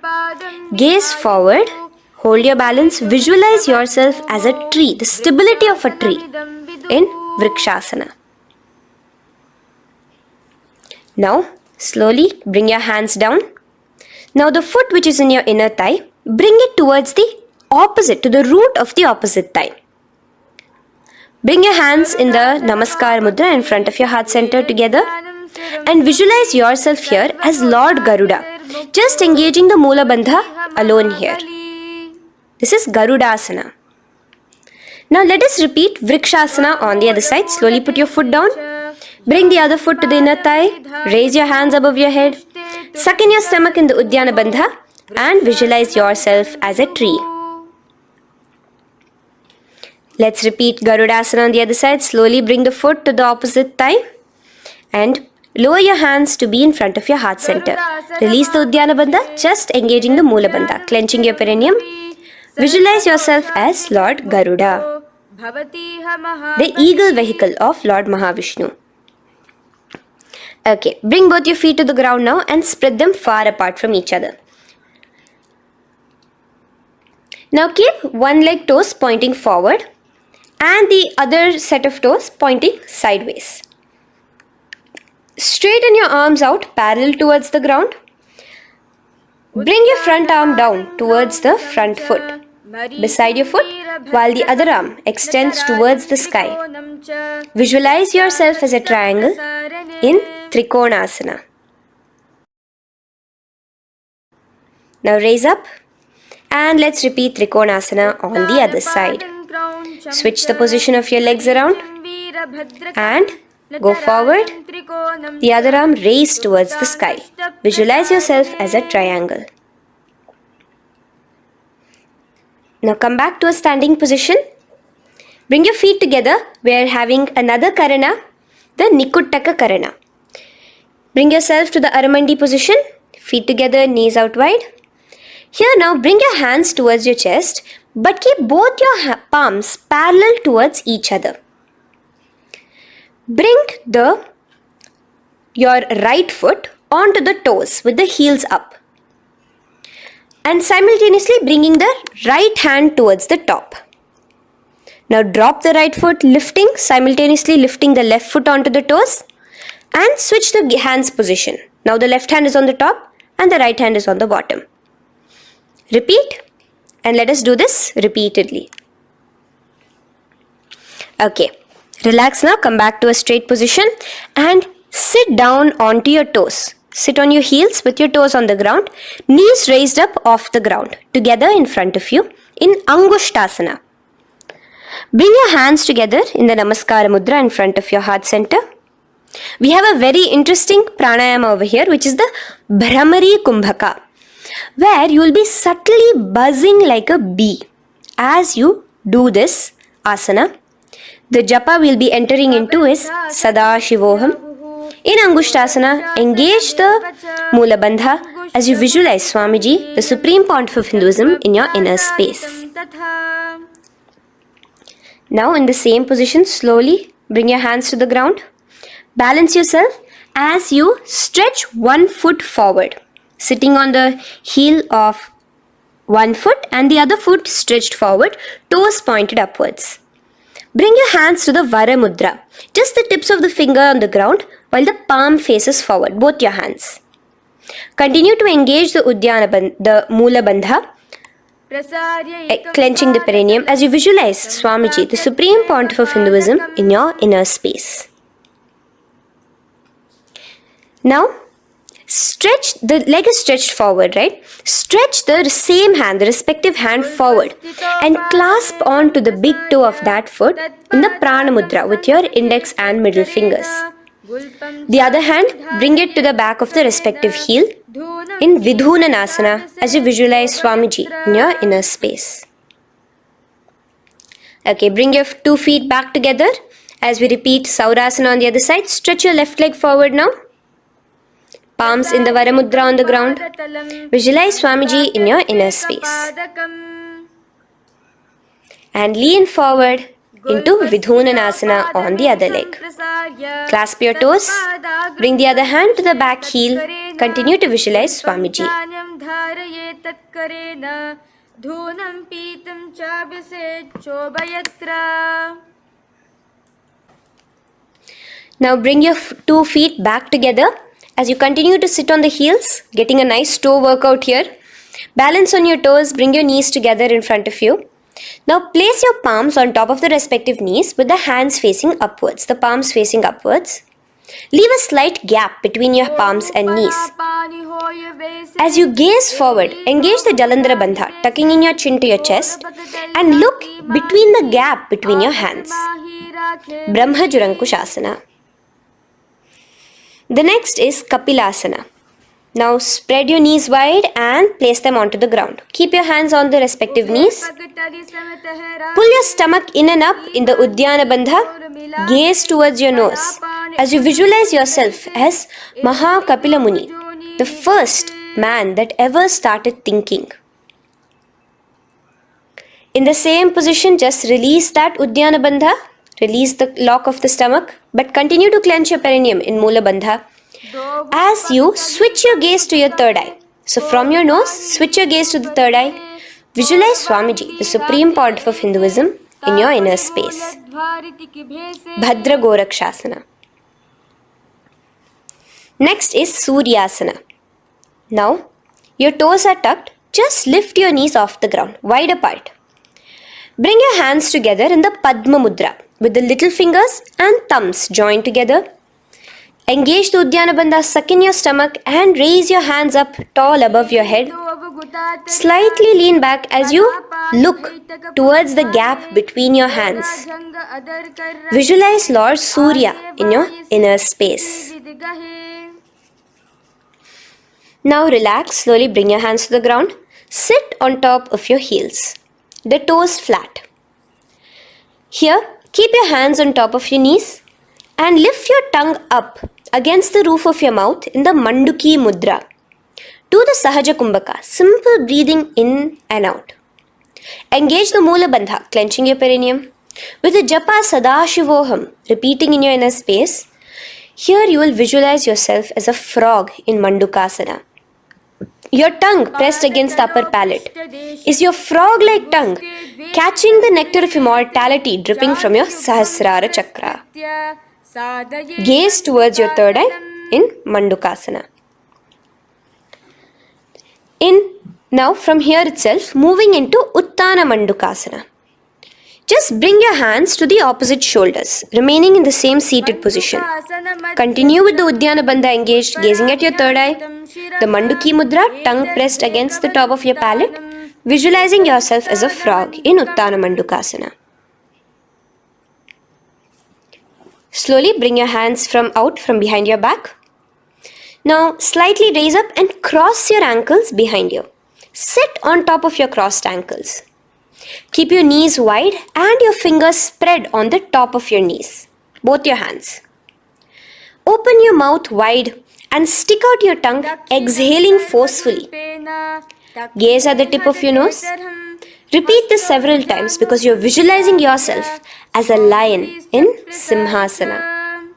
Gaze forward, hold your balance, visualize yourself as a tree, the stability of a tree in Vrikshasana. Now, slowly bring your hands down. Now the foot which is in your inner thigh, bring it towards the opposite, to the root of the opposite thigh. Bring your hands in the Namaskar Mudra in front of your heart center together and visualize yourself here as Lord Garuda, just engaging the Moola Bandha alone here. This is Garudasana. Now let us repeat Vrikshasana on the other side. Slowly put your foot down. Bring the other foot to the inner thigh. Raise your hands above your head. Suck in your stomach in the Uddiyana Bandha and visualize yourself as a tree. Let's repeat Garudasana on the other side. Slowly bring the foot to the opposite thigh and lower your hands to be in front of your heart center. Release the Uddiyana Bandha, just engaging the Moola Bandha, clenching your perineum. Visualize yourself as Lord Garuda, the eagle vehicle of Lord Mahavishnu. Okay, bring both your feet to the ground now and spread them far apart from each other. Now keep one leg toes pointing forward and the other set of toes pointing sideways. Straighten your arms out parallel towards the ground. Bring your front arm down towards the front foot, beside your foot, while the other arm extends towards the sky. Visualize yourself as a triangle in Trikonasana. Now raise up and let's repeat Trikonasana on the other side. Switch the position of your legs around and go forward. The other arm raised towards the sky. Visualize yourself as a triangle. Now come back to a standing position. Bring your feet together. We are having another Karana, the Nikuttaka Karana. Bring yourself to the Aramandi position. Feet together, knees out wide. Here now bring your hands towards your chest, but keep both your palms parallel towards each other. Bring your right foot onto the toes with the heels up. And simultaneously bringing the right hand towards the top. Now drop the right foot, simultaneously lifting the left foot onto the toes and switch the hands position. Now the left hand is on the top and the right hand is on the bottom. Repeat and let us do this repeatedly. Okay, relax now, come back to a straight position and sit down onto your toes. Sit on your heels with your toes on the ground, knees raised up off the ground, together in front of you in Angushtasana. Bring your hands together in the Namaskara Mudra in front of your heart center. We have a very interesting pranayama over here, which is the Bhramari Kumbhaka, where you will be subtly buzzing like a bee as you do this asana. The japa we will be entering into is Sadashivoham. In Angushtasana, engage the Moola Bandha as you visualize Swamiji, the Supreme Pontiff of Hinduism, in your inner space. Now in the same position, slowly bring your hands to the ground. Balance yourself as you stretch one foot forward, sitting on the heel of one foot and the other foot stretched forward, toes pointed upwards. Bring your hands to the Vara Mudra, just the tips of the finger on the ground while the palm faces forward, both your hands. Continue to engage the Moola Bandha, clenching the perineum as you visualize Swamiji, the Supreme Pontiff of Hinduism, in your inner space. Now, stretch, the leg is stretched forward, right? Stretch the same hand, the respective hand forward and clasp onto the big toe of that foot in the Prana Mudra with your index and middle fingers. The other hand, bring it to the back of the respective heel in Vidhunanasana as you visualize Swamiji in your inner space. Okay, bring your 2 feet back together as we repeat Saurasana on the other side. Stretch your left leg forward now. Palms in the Vara Mudra on the ground. Visualize Swamiji in your inner space. And lean forward into Vidhunanasana on the other leg. Clasp your toes. Bring the other hand to the back heel. Continue to visualize Swamiji. Now bring your 2 feet back together as you continue to sit on the heels, getting a nice toe workout here. Balance on your toes, bring your knees together in front of you. Now place your palms on top of the respective knees with the hands facing upwards, the palms facing upwards. Leave a slight gap between your palms and knees. As you gaze forward, engage the Jalandhara Bandha, tucking in your chin to your chest, and look between the gap between your hands. Brahma Jurankushasana. The next is Kapilasana. Now spread your knees wide and place them onto the ground. Keep your hands on the respective knees. Pull your stomach in and up in the Uddiyana Bandha. Gaze towards your nose as you visualize yourself as Maha Kapila Muni, the first man that ever started thinking. In the same position, just release that Uddiyana Bandha, release the lock of the stomach, but continue to clench your perineum in Mula Bandha as you switch your gaze to your third eye. So from your nose, switch your gaze to the third eye. Visualize Swamiji, the supreme pontiff of Hinduism, in your inner space. Bhadra Gorakshasana. Next is Suryasana. Now, your toes are tucked. Just lift your knees off the ground, wide apart. Bring your hands together in the Padma Mudra with the little fingers and thumbs joined together. Engage the Uddiyana Bandha, suck in your stomach and raise your hands up tall above your head. Slightly lean back as you look towards the gap between your hands. Visualize Lord Surya in your inner space. Now relax, slowly bring your hands to the ground. Sit on top of your heels, the toes flat. Here, keep your hands on top of your knees and lift your tongue up against the roof of your mouth in the Manduki Mudra. Do the Sahaja Kumbhaka, simple breathing in and out. Engage the Mula Bandha, clenching your perineum. With the Japa Sadashivoham, repeating in your inner space, here you will visualize yourself as a frog in Mandukasana. Your tongue pressed against the upper palate. Is your frog-like tongue catching the nectar of immortality dripping from your Sahasrara Chakra? Gaze towards your third eye in Mandukasana. Now from here itself, moving into Uttana Mandukasana. Just bring your hands to the opposite shoulders, remaining in the same seated position. Continue with the Uddiyana Bandha engaged, gazing at your third eye. The Manduki Mudra, tongue pressed against the top of your palate, visualizing yourself as a frog in Uttana Mandukasana. Slowly bring your hands out from behind your back. Now slightly raise up and cross your ankles behind you. Sit on top of your crossed ankles. Keep your knees wide and your fingers spread on the top of your knees, both your hands. Open your mouth wide and stick out your tongue, exhaling forcefully. Gaze at the tip of your nose. Repeat this several times because you're visualizing yourself as a lion in Simhasana.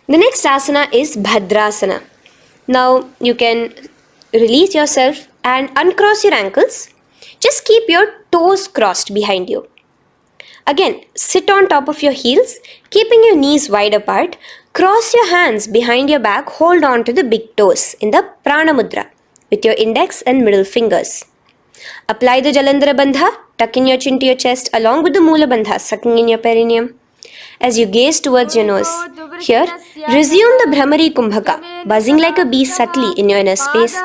The next asana is Bhadrasana. Now you can release yourself and uncross your ankles. Just keep your toes crossed behind you. Again, sit on top of your heels, keeping your knees wide apart. Cross your hands behind your back, hold on to the big toes in the Prana Mudra with your index and middle fingers. Apply the Jalandhara Bandha, tuck in your chin to your chest along with the Mula Bandha, sucking in your perineum. As you gaze towards your nose, here, resume the Bhramari Kumbhaka, buzzing like a bee subtly in your inner space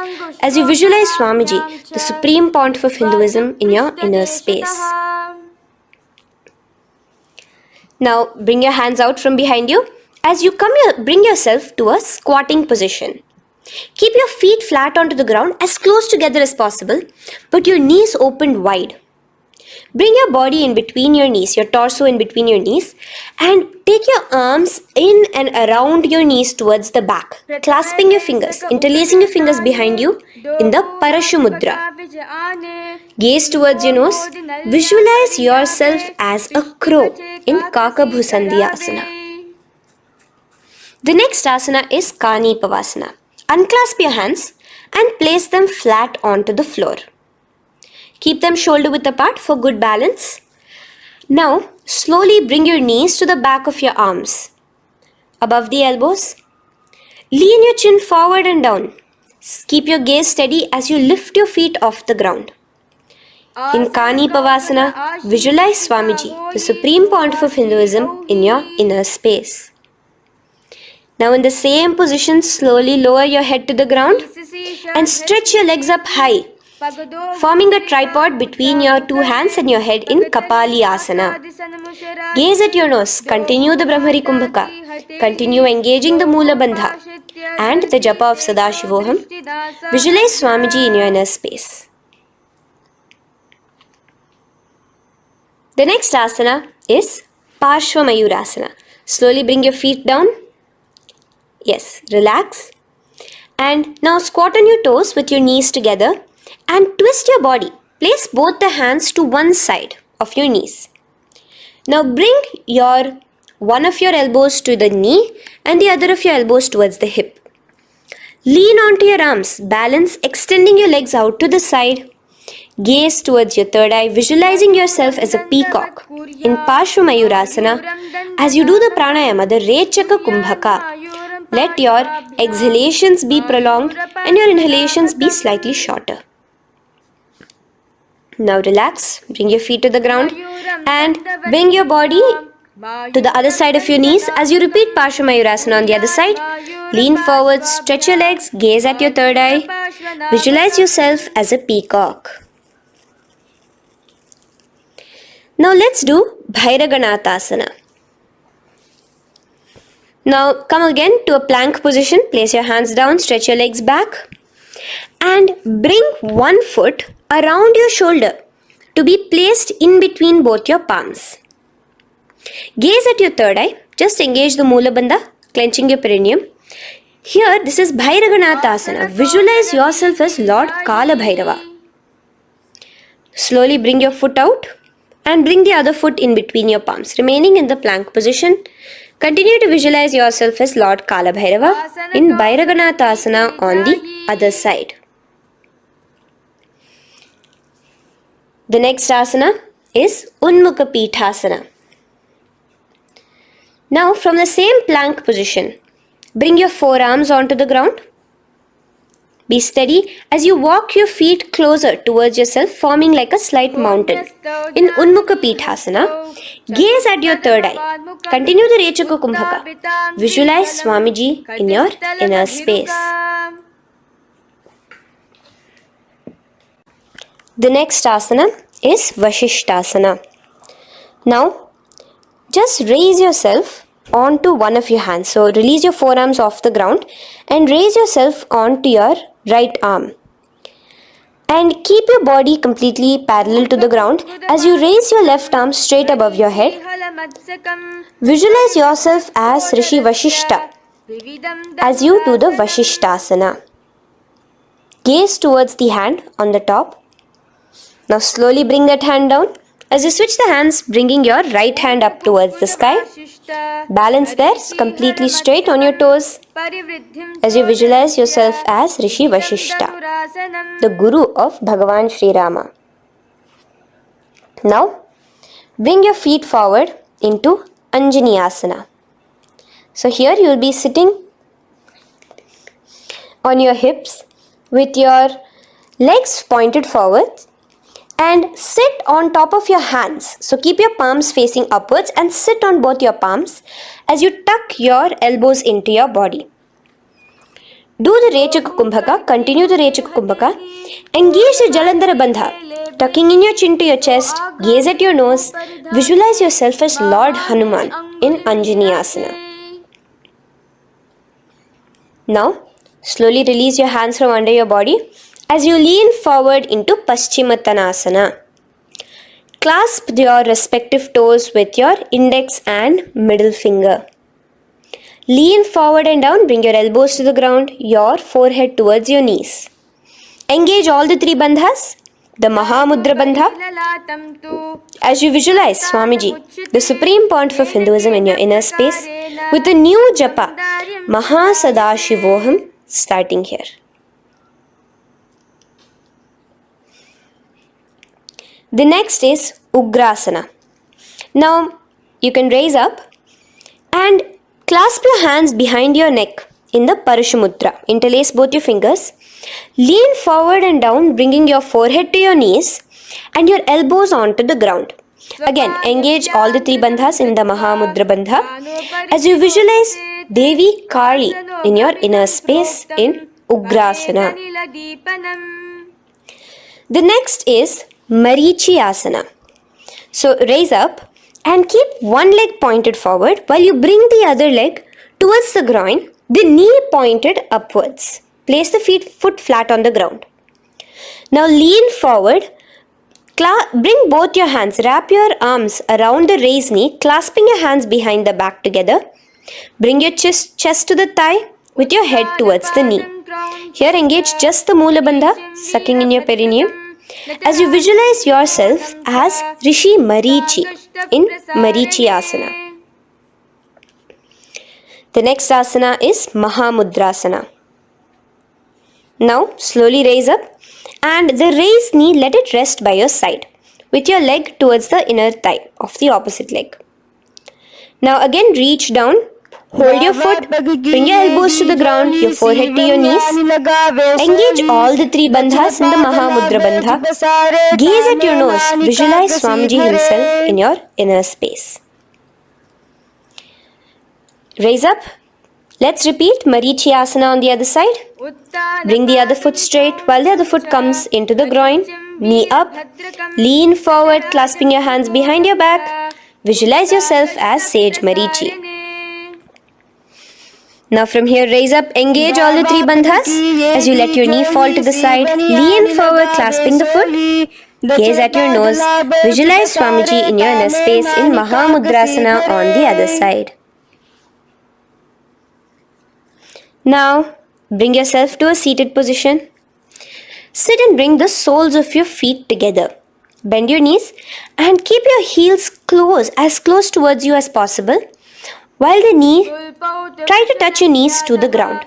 as you visualize Swamiji, the supreme pontiff of Hinduism, in your inner space. Now, bring your hands out from behind you. As you bring yourself to a squatting position. Keep your feet flat onto the ground as close together as possible, but your knees opened wide. Bring your body in between your knees, your torso in between your knees, and take your arms in and around your knees towards the back, clasping your fingers, interlacing your fingers behind you in the phaleṣhu Mudra. Gaze towards your nose. Visualize yourself as a crow in Kakabhusandhi-asana. The next asana is karmaṇy-evādhikāras. Unclasp your hands and place them flat onto the floor. Keep them shoulder width apart for good balance. Now, slowly bring your knees to the back of your arms, above the elbows. Lean your chin forward and down. Keep your gaze steady as you lift your feet off the ground. In karmaṇy-evādhikāras, visualize Swamiji, the supreme pontiff of Hinduism, in your inner space. Now in the same position, slowly lower your head to the ground and stretch your legs up high, forming a tripod between your two hands and your head in Asana. Gaze at your nose, continue the Brahmari Kumbhaka, continue engaging the Mula Bandha and the Japa of Sadashivoham. Visualize Swamiji in your inner space. The next asana is Parshva-Mayurasana. Slowly bring your feet down. Yes, relax. And now squat on your toes with your knees together and twist your body. Place both the hands to one side of your knees. Now bring one of your elbows to the knee and the other of your elbows towards the hip. Lean onto your arms, balance, extending your legs out to the side. Gaze towards your third eye, visualizing yourself as a peacock. In Parshva-Mayurasana, as you do the pranayama, the Rechaka Kumbhaka, let your exhalations be prolonged and your inhalations be slightly shorter. Now relax, bring your feet to the ground and bring your body to the other side of your knees. As you repeat Parshva-Mayurasana on the other side, lean forward, stretch your legs, gaze at your third eye, visualize yourself as a peacock. Now let's do Bhairaganathasana. Now come again to a plank position. Place your hands down, stretch your legs back and bring one foot around your shoulder to be placed in between both your palms. Gaze at your third eye. Just engage the Mula Bandha, clenching your perineum. Here, this is Bhairaganathasana. Visualize yourself as Lord Kala Bhairava. Slowly bring your foot out and bring the other foot in between your palms. Remaining in the plank position, continue to visualize yourself as Lord Kala Bhairava in Bhairaganathasana on the other side. The next asana is Unmukha Pithasana. Now from the same plank position, bring your forearms onto the ground. Be steady as you walk your feet closer towards yourself, forming like a slight mountain. In Unmukha Pithasana, gaze at your third eye. Continue the Rechaka Kumbhaka. Visualize Swamiji in your inner space. The next asana is Vashishthasana. Now, just raise yourself onto one of your hands. So release your forearms off the ground and raise yourself onto your right arm. And keep your body completely parallel to the ground as you raise your left arm straight above your head. Visualize yourself as Rishi Vashishta as you do the Vashishthasana. Gaze towards the hand on the top. Now slowly bring that hand down. As you switch the hands, bringing your right hand up towards the sky. Balance there, completely straight on your toes. As you visualize yourself as Rishi Vashishta, the Guru of Bhagavan Sri Rama. Now, bring your feet forward into Anjani Asana. So here you will be sitting on your hips with your legs pointed forward. And sit on top of your hands. So keep your palms facing upwards and sit on both your palms as you tuck your elbows into your body. Do the Rechaka Kumbhaka, continue the Rechaka Kumbhaka. Engage the Jalandhara Bandha, tucking in your chin to your chest, gaze at your nose, visualize yourself as Lord Hanuman in Anjani Asana. Now, slowly release your hands from under your body. As you lean forward into Paschimottanasana, clasp your respective toes with your index and middle finger. Lean forward and down, bring your elbows to the ground, your forehead towards your knees. Engage all the three bandhas, the Mahamudra Bandha. As you visualize Swamiji, the supreme pontiff of Hinduism in your inner space, with a new japa, Mahasadashivoham, starting here. The next is Ugrasana. Now you can raise up and clasp your hands behind your neck in the Parashva Mudra. Interlace both your fingers. Lean forward and down, bringing your forehead to your knees and your elbows onto the ground. Again, engage all the three bandhas in the Mahamudra Bandha as you visualize Devi Kali in your inner space in Ugrasana. The next is Asana. So raise up and keep one leg pointed forward while you bring the other leg towards the groin, the knee pointed upwards. Place the foot flat on the ground. Now lean forward. Bring both your hands. Wrap your arms around the raised knee, clasping your hands behind the back together. Bring your chest to the thigh with your head towards the knee. Here engage just the Moola Bandha, sucking in your perineum. As you visualize yourself as Rishi Marichi in Asana. The next asana is Mahamudrasana. Now slowly raise up and the raised knee, let it rest by your side with your leg towards the inner thigh of the opposite leg. Now again reach down, hold your foot, bring your elbows to the ground, your forehead to your knees. Engage all the three bandhas in the Mahamudra Bandha. Gaze at your nose, visualize Swamiji himself in your inner space. Raise up. Let's repeat Marichi Asana on the other side. Bring the other foot straight while the other foot comes into the groin. Knee up. Lean forward, clasping your hands behind your back. Visualize yourself as Sage Marichi. Now from here, raise up, engage all the three bandhas. As you let your knee fall to the side, lean forward, clasping the foot. Gaze at your nose. Visualize Swamiji in your inner space in Mahamudrasana on the other side. Now, bring yourself to a seated position. Sit and bring the soles of your feet together. Bend your knees and keep your heels as close towards you as possible. While try to touch your knees to the ground.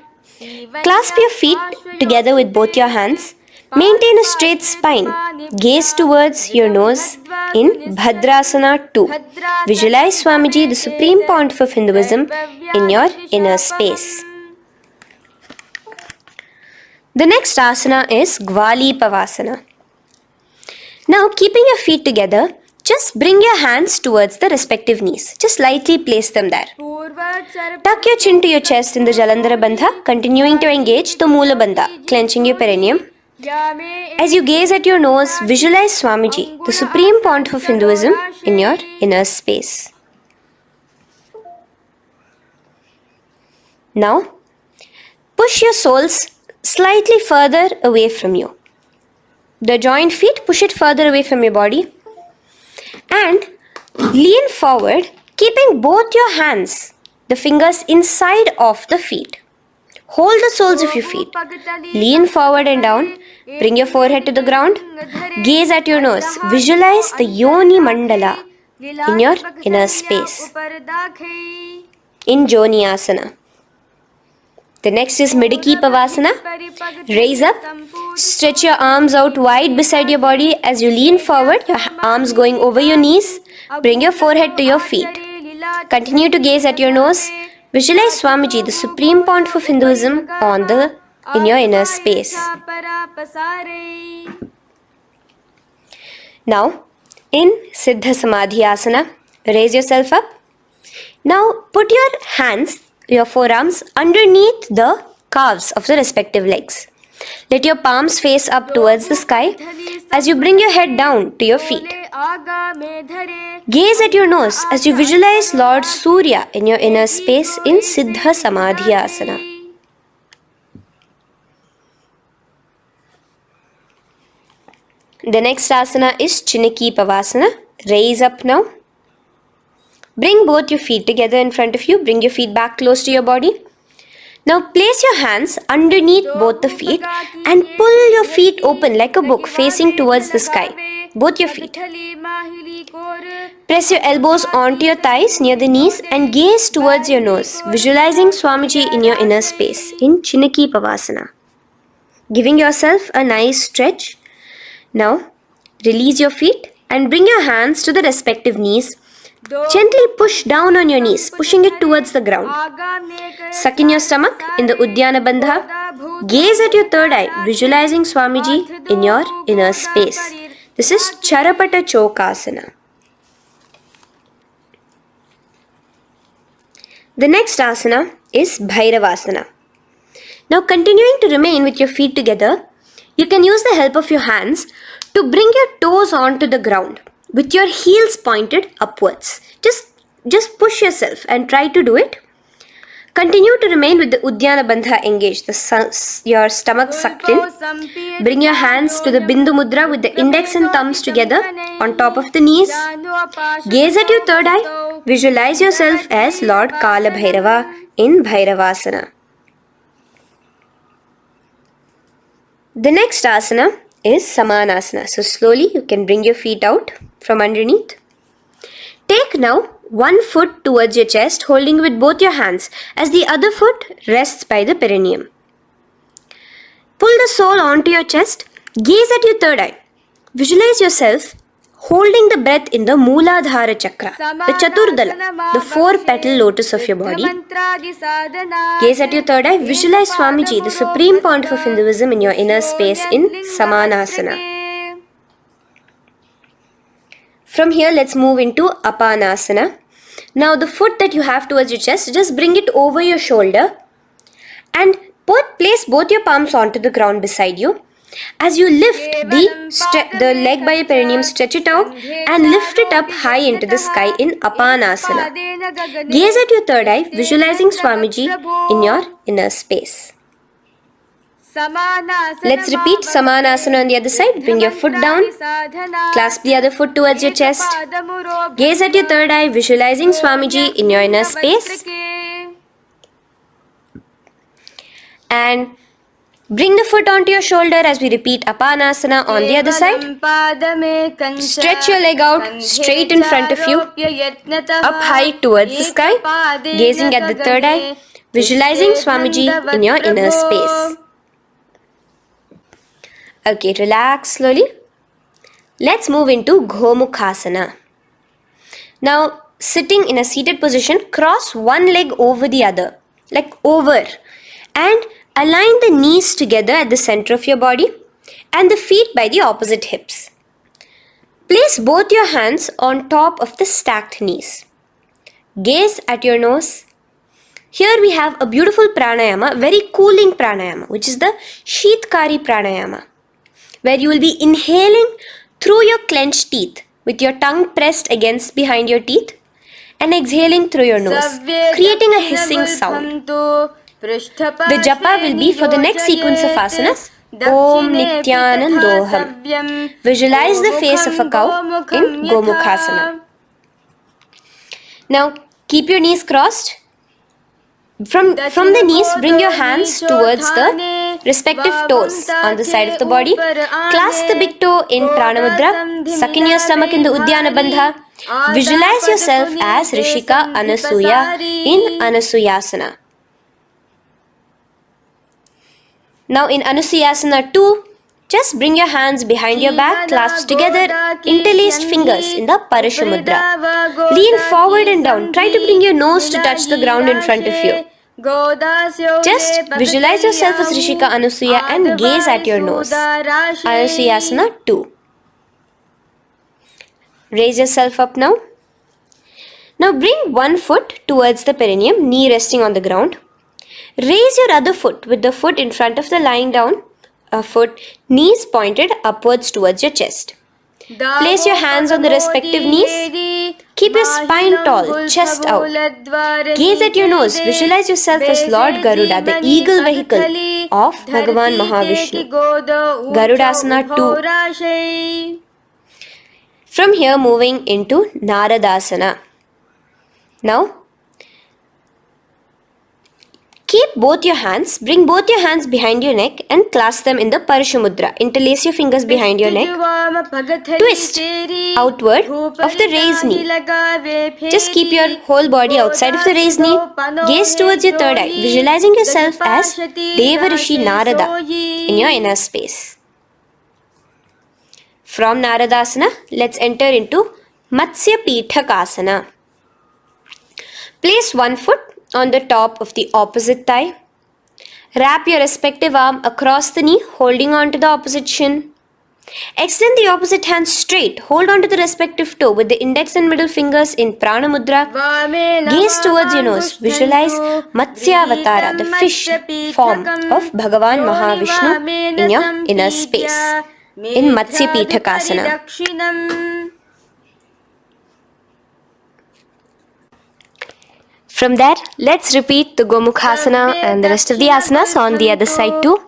Clasp your feet together with both your hands. Maintain a straight spine. Gaze towards your nose in Bhadrasana 2. Visualize Swamiji, the Supreme Pontiff of Hinduism, in your inner space. The next asana is Gwalipavasana. Now, keeping your feet together, just bring your hands towards the respective knees. Just lightly place them there. Tuck your chin to your chest in the Jalandhara Bandha, continuing to engage the Moola Bandha, clenching your perineum. As you gaze at your nose, visualize Swamiji, the Supreme Pontiff of Hinduism, in your inner space. Now, push your soles slightly further away from you. The joined feet, push it further away from your body. And lean forward, keeping both your hands, the fingers inside of the feet. Hold the soles of your feet. Lean forward and down. Bring your forehead to the ground. Gaze at your nose. Visualize the Yoni Mandala in your inner space. In Joni Asana. The next is Midiki Pavasana. Raise up. Stretch your arms out wide beside your body as you lean forward, your arms going over your knees. Bring your forehead to your feet. Continue to gaze at your nose. Visualize Swamiji, the Supreme Pontiff of Hinduism, in your inner space. Now, in Siddha Samadhi Asana, raise yourself up. Now, put your forearms underneath the calves of the respective legs. Let your palms face up towards the sky as you bring your head down to your feet. Gaze at your nose as you visualize Lord Surya in your inner space in Siddha Samadhi Asana. The next asana is Chiniki Pavasana. Raise up now. Bring both your feet together in front of you. Bring your feet back close to your body. Now place your hands underneath both the feet and pull your feet open like a book facing towards the sky. Both your feet. Press your elbows onto your thighs near the knees and gaze towards your nose, visualizing Swamiji in your inner space in Chiniki Pavasana. Giving yourself a nice stretch. Now release your feet and bring your hands to the respective knees. Gently push down on your knees, pushing it towards the ground. Suck in your stomach in the Uddiyana Bandha. Gaze at your third eye, visualizing Swamiji in your inner space. This is Charapata Chokasana. The next asana is Bhairavasana. Now continuing to remain with your feet together, You can use the help of your hands to bring your toes onto the ground with your heels pointed upwards. Just push yourself and try to do it. Continue to remain with the Uddiyana Bandha engaged, your stomach sucked in. Bring your hands to the Bindu Mudra with the index and thumbs together on top of the knees. Gaze at your third eye. Visualize yourself as Lord Kala Bhairava in Bhairavasana. The next asana is Samanasana. So slowly you can bring your feet out from underneath. Take now one foot towards your chest, holding with both your hands as the other foot rests by the perineum. Pull the sole onto your chest. Gaze at your third eye. Visualize yourself holding the breath in the Mooladhara Chakra, the Chaturdala, the 4-petal lotus of your body. Gaze at your third eye. Visualize Swamiji, the supreme pontiff of Hinduism, in your inner space in Samanasana. From here, let's move into Apanasana. Now, the foot that you have towards your chest, just bring it over your shoulder and place both your palms onto the ground beside you. As you lift the leg by your perineum, stretch it out and lift it up high into the sky in Apanasana. Gaze at your third eye, visualizing Swamiji in your inner space. Let's repeat Samanasana on the other side. Bring your foot down. Clasp the other foot towards your chest. Gaze at your third eye, visualizing Swamiji in your inner space. And bring the foot onto your shoulder as we repeat Apanasana on the other side. Stretch your leg out straight in front of you, up high towards the sky, gazing at the third eye, visualizing Swamiji in your inner space. Okay, relax slowly. Let's move into Gomukhasana. Now, sitting in a seated position, cross one leg over the other, like over, and align the knees together at the center of your body and the feet by the opposite hips. Place both your hands on top of the stacked knees. Gaze at your nose. Here we have a beautiful pranayama, very cooling pranayama, which is the Sheetkari pranayama, where you will be inhaling through your clenched teeth with your tongue pressed against behind your teeth and exhaling through your nose, creating a hissing sound. The japa will be for the next sequence of asanas, Om Nityanandoham. Visualize the face of a cow in Gomukhasana. Now keep your knees crossed. From the knees, bring your hands towards the respective toes on the side of the body. Clasp the big toe in Pranamudra. Suck in your stomach in the Uddiyana Bandha. Visualize yourself as Rishika Anasuya in Anasuyasana. Now in Anusuyasana 2, just bring your hands behind your back, clasped together, interlaced fingers in the Parashu Mudra. Lean forward and down. Try to bring your nose to touch the ground in front of you. Just visualize yourself as Rishika Anasuya and gaze at your nose. Anusuyasana 2. Raise yourself up now. Now bring one foot towards the perineum, knee resting on the ground. Raise your other foot with the foot in front of the lying down foot, knees pointed upwards towards your chest. Place your hands on the respective knees. Keep your spine tall, chest out. Gaze at your nose. Visualize yourself as Lord Garuda, the eagle vehicle of Bhagavan Mahavishnu. Garudasana 2. From here, moving into Naradasana. Now, keep both your hands, bring both your hands behind your neck and clasp them in the Parashu Mudra. Interlace your fingers behind your neck. Twist outward of the raised knee. Just keep your whole body outside of the raised knee. Gaze towards your third eye, visualizing yourself as Devarishi Narada in your inner space. From Naradasana, let's enter into Matsya Pithakasana. Place one foot on the top of the opposite thigh. Wrap your respective arm across the knee, holding on to the opposite shin. Extend the opposite hand straight. Hold on to the respective toe with the index and middle fingers in Prana Mudra. Gaze towards your nose. Visualize Matsyavatara, the fish form of Bhagavan Mahavishnu in your inner space in Matsya-Pīṭhakāsana. From there, let's repeat the Gomukhasana and the rest of the asanas on the other side too.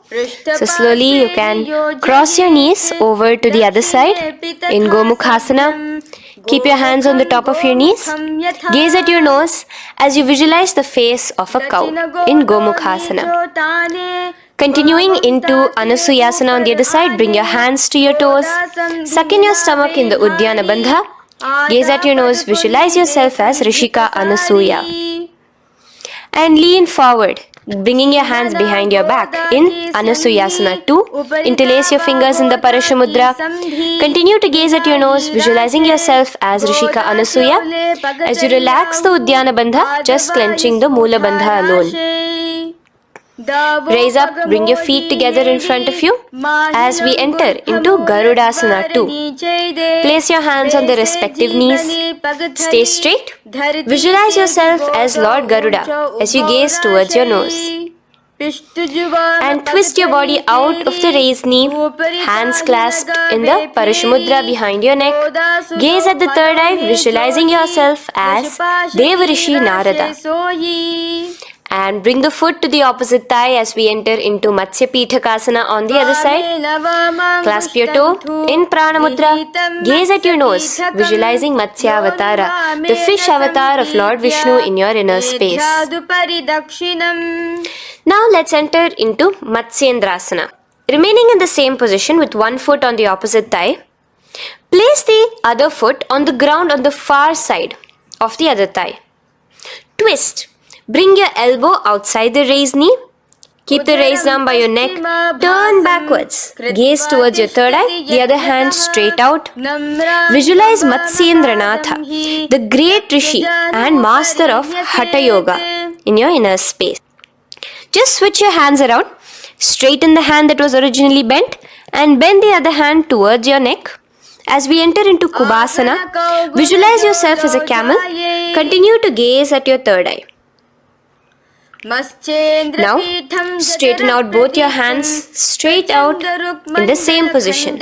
So slowly you can cross your knees over to the other side in Gomukhasana. Keep your hands on the top of your knees. Gaze at your nose as you visualize the face of a cow in Gomukhasana. Continuing into Anusuyasana on the other side, bring your hands to your toes. Suck in your stomach in the Uddiyana Bandha. Gaze at your nose, visualize yourself as Rishika Anasuya. And lean forward, bringing your hands behind your back in Anusuyasana 2. Interlace your fingers in the Parashu Mudra. Continue to gaze at your nose, visualizing yourself as Rishika Anasuya. As you relax the Uddiyana Bandha, just clenching the Mula Bandha alone. Raise up, bring your feet together in front of you as we enter into Garudasana 2. Place your hands on the respective knees. Stay straight. Visualize yourself as Lord Garuda as you gaze towards your nose. And twist your body out of the raised knee, hands clasped in the Parashumudra behind your neck. Gaze at the third eye, visualizing yourself as Devarishi Narada. And bring the foot to the opposite thigh as we enter into Matsya-Pīṭhakāsana on the other side. Clasp your toe in Prana Mudra. Gaze at your nose, visualizing Matsyavatara, the fish avatar of Lord Vishnu in your inner space. Now let's enter into Matsyendrasana. Remaining in the same position with one foot on the opposite thigh, place the other foot on the ground on the far side of the other thigh. Twist. Bring your elbow outside the raised knee. Keep the raised arm by your neck. Turn backwards. Gaze towards your third eye, the other hand straight out. Visualize Matsyendranatha, the great Rishi and master of Hatha Yoga in your inner space. Just switch your hands around. Straighten the hand that was originally bent and bend the other hand towards your neck. As we enter into Kubhasana, visualize yourself as a camel. Continue to gaze at your third eye. Now, straighten out both your hands straight out in the same position.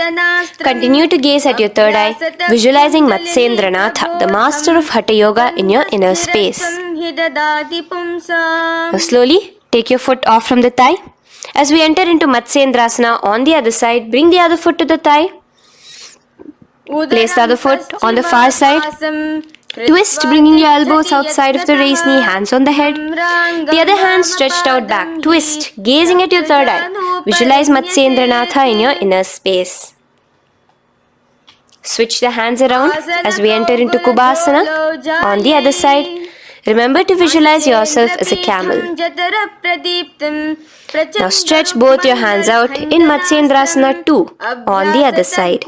Continue to gaze at your third eye, visualizing Matsyendranatha, the master of Hatha Yoga in your inner space. Now slowly, take your foot off from the thigh. As we enter into Matsyendrasana on the other side, bring the other foot to the thigh. Place the other foot on the far side. Twist, bringing your elbows outside of the raised knee, hands on the head. The other hand stretched out back. Twist, gazing at your third eye. Visualize Matsyendranatha in your inner space. Switch the hands around as we enter into Kubhasana on the other side. Remember to visualize yourself as a camel. Now stretch both your hands out in Matsyendrasana 2 on the other side.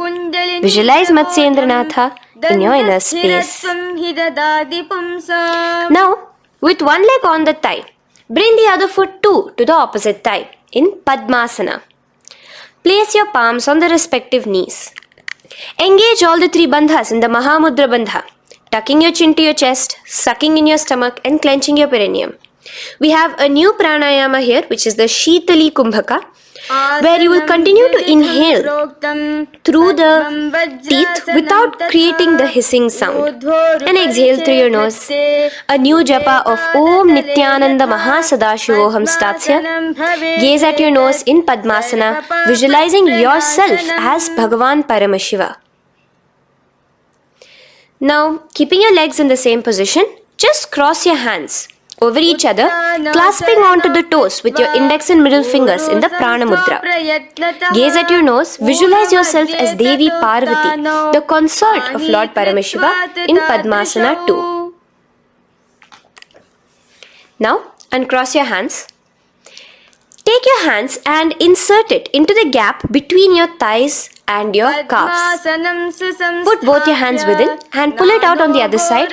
Visualize Matsyendranatha in your inner space. Now, with one leg on the thigh, bring the other foot too to the opposite thigh in Padmasana. Place your palms on the respective knees. Engage all the three bandhas in the Mahamudra Bandha, tucking your chin to your chest, sucking in your stomach and clenching your perineum. We have a new pranayama here, which is the Shitali Kumbhaka, where you will continue to inhale through the teeth without creating the hissing sound and exhale through your nose. A new japa of Om Nityananda Sadashivoham starts here. Gaze at your nose in Padmasana, visualizing yourself as Bhagavan Paramashiva. Now, keeping your legs in the same position, just cross your hands over each other, clasping onto the toes with your index and middle fingers in the Prana Mudra. Gaze at your nose, visualize yourself as Devi Parvati, the consort of Lord Paramashiva in Padmasana 2. Now, uncross your hands. Take your hands and insert it into the gap between your thighs and your calves. Put both your hands within and pull it out on the other side.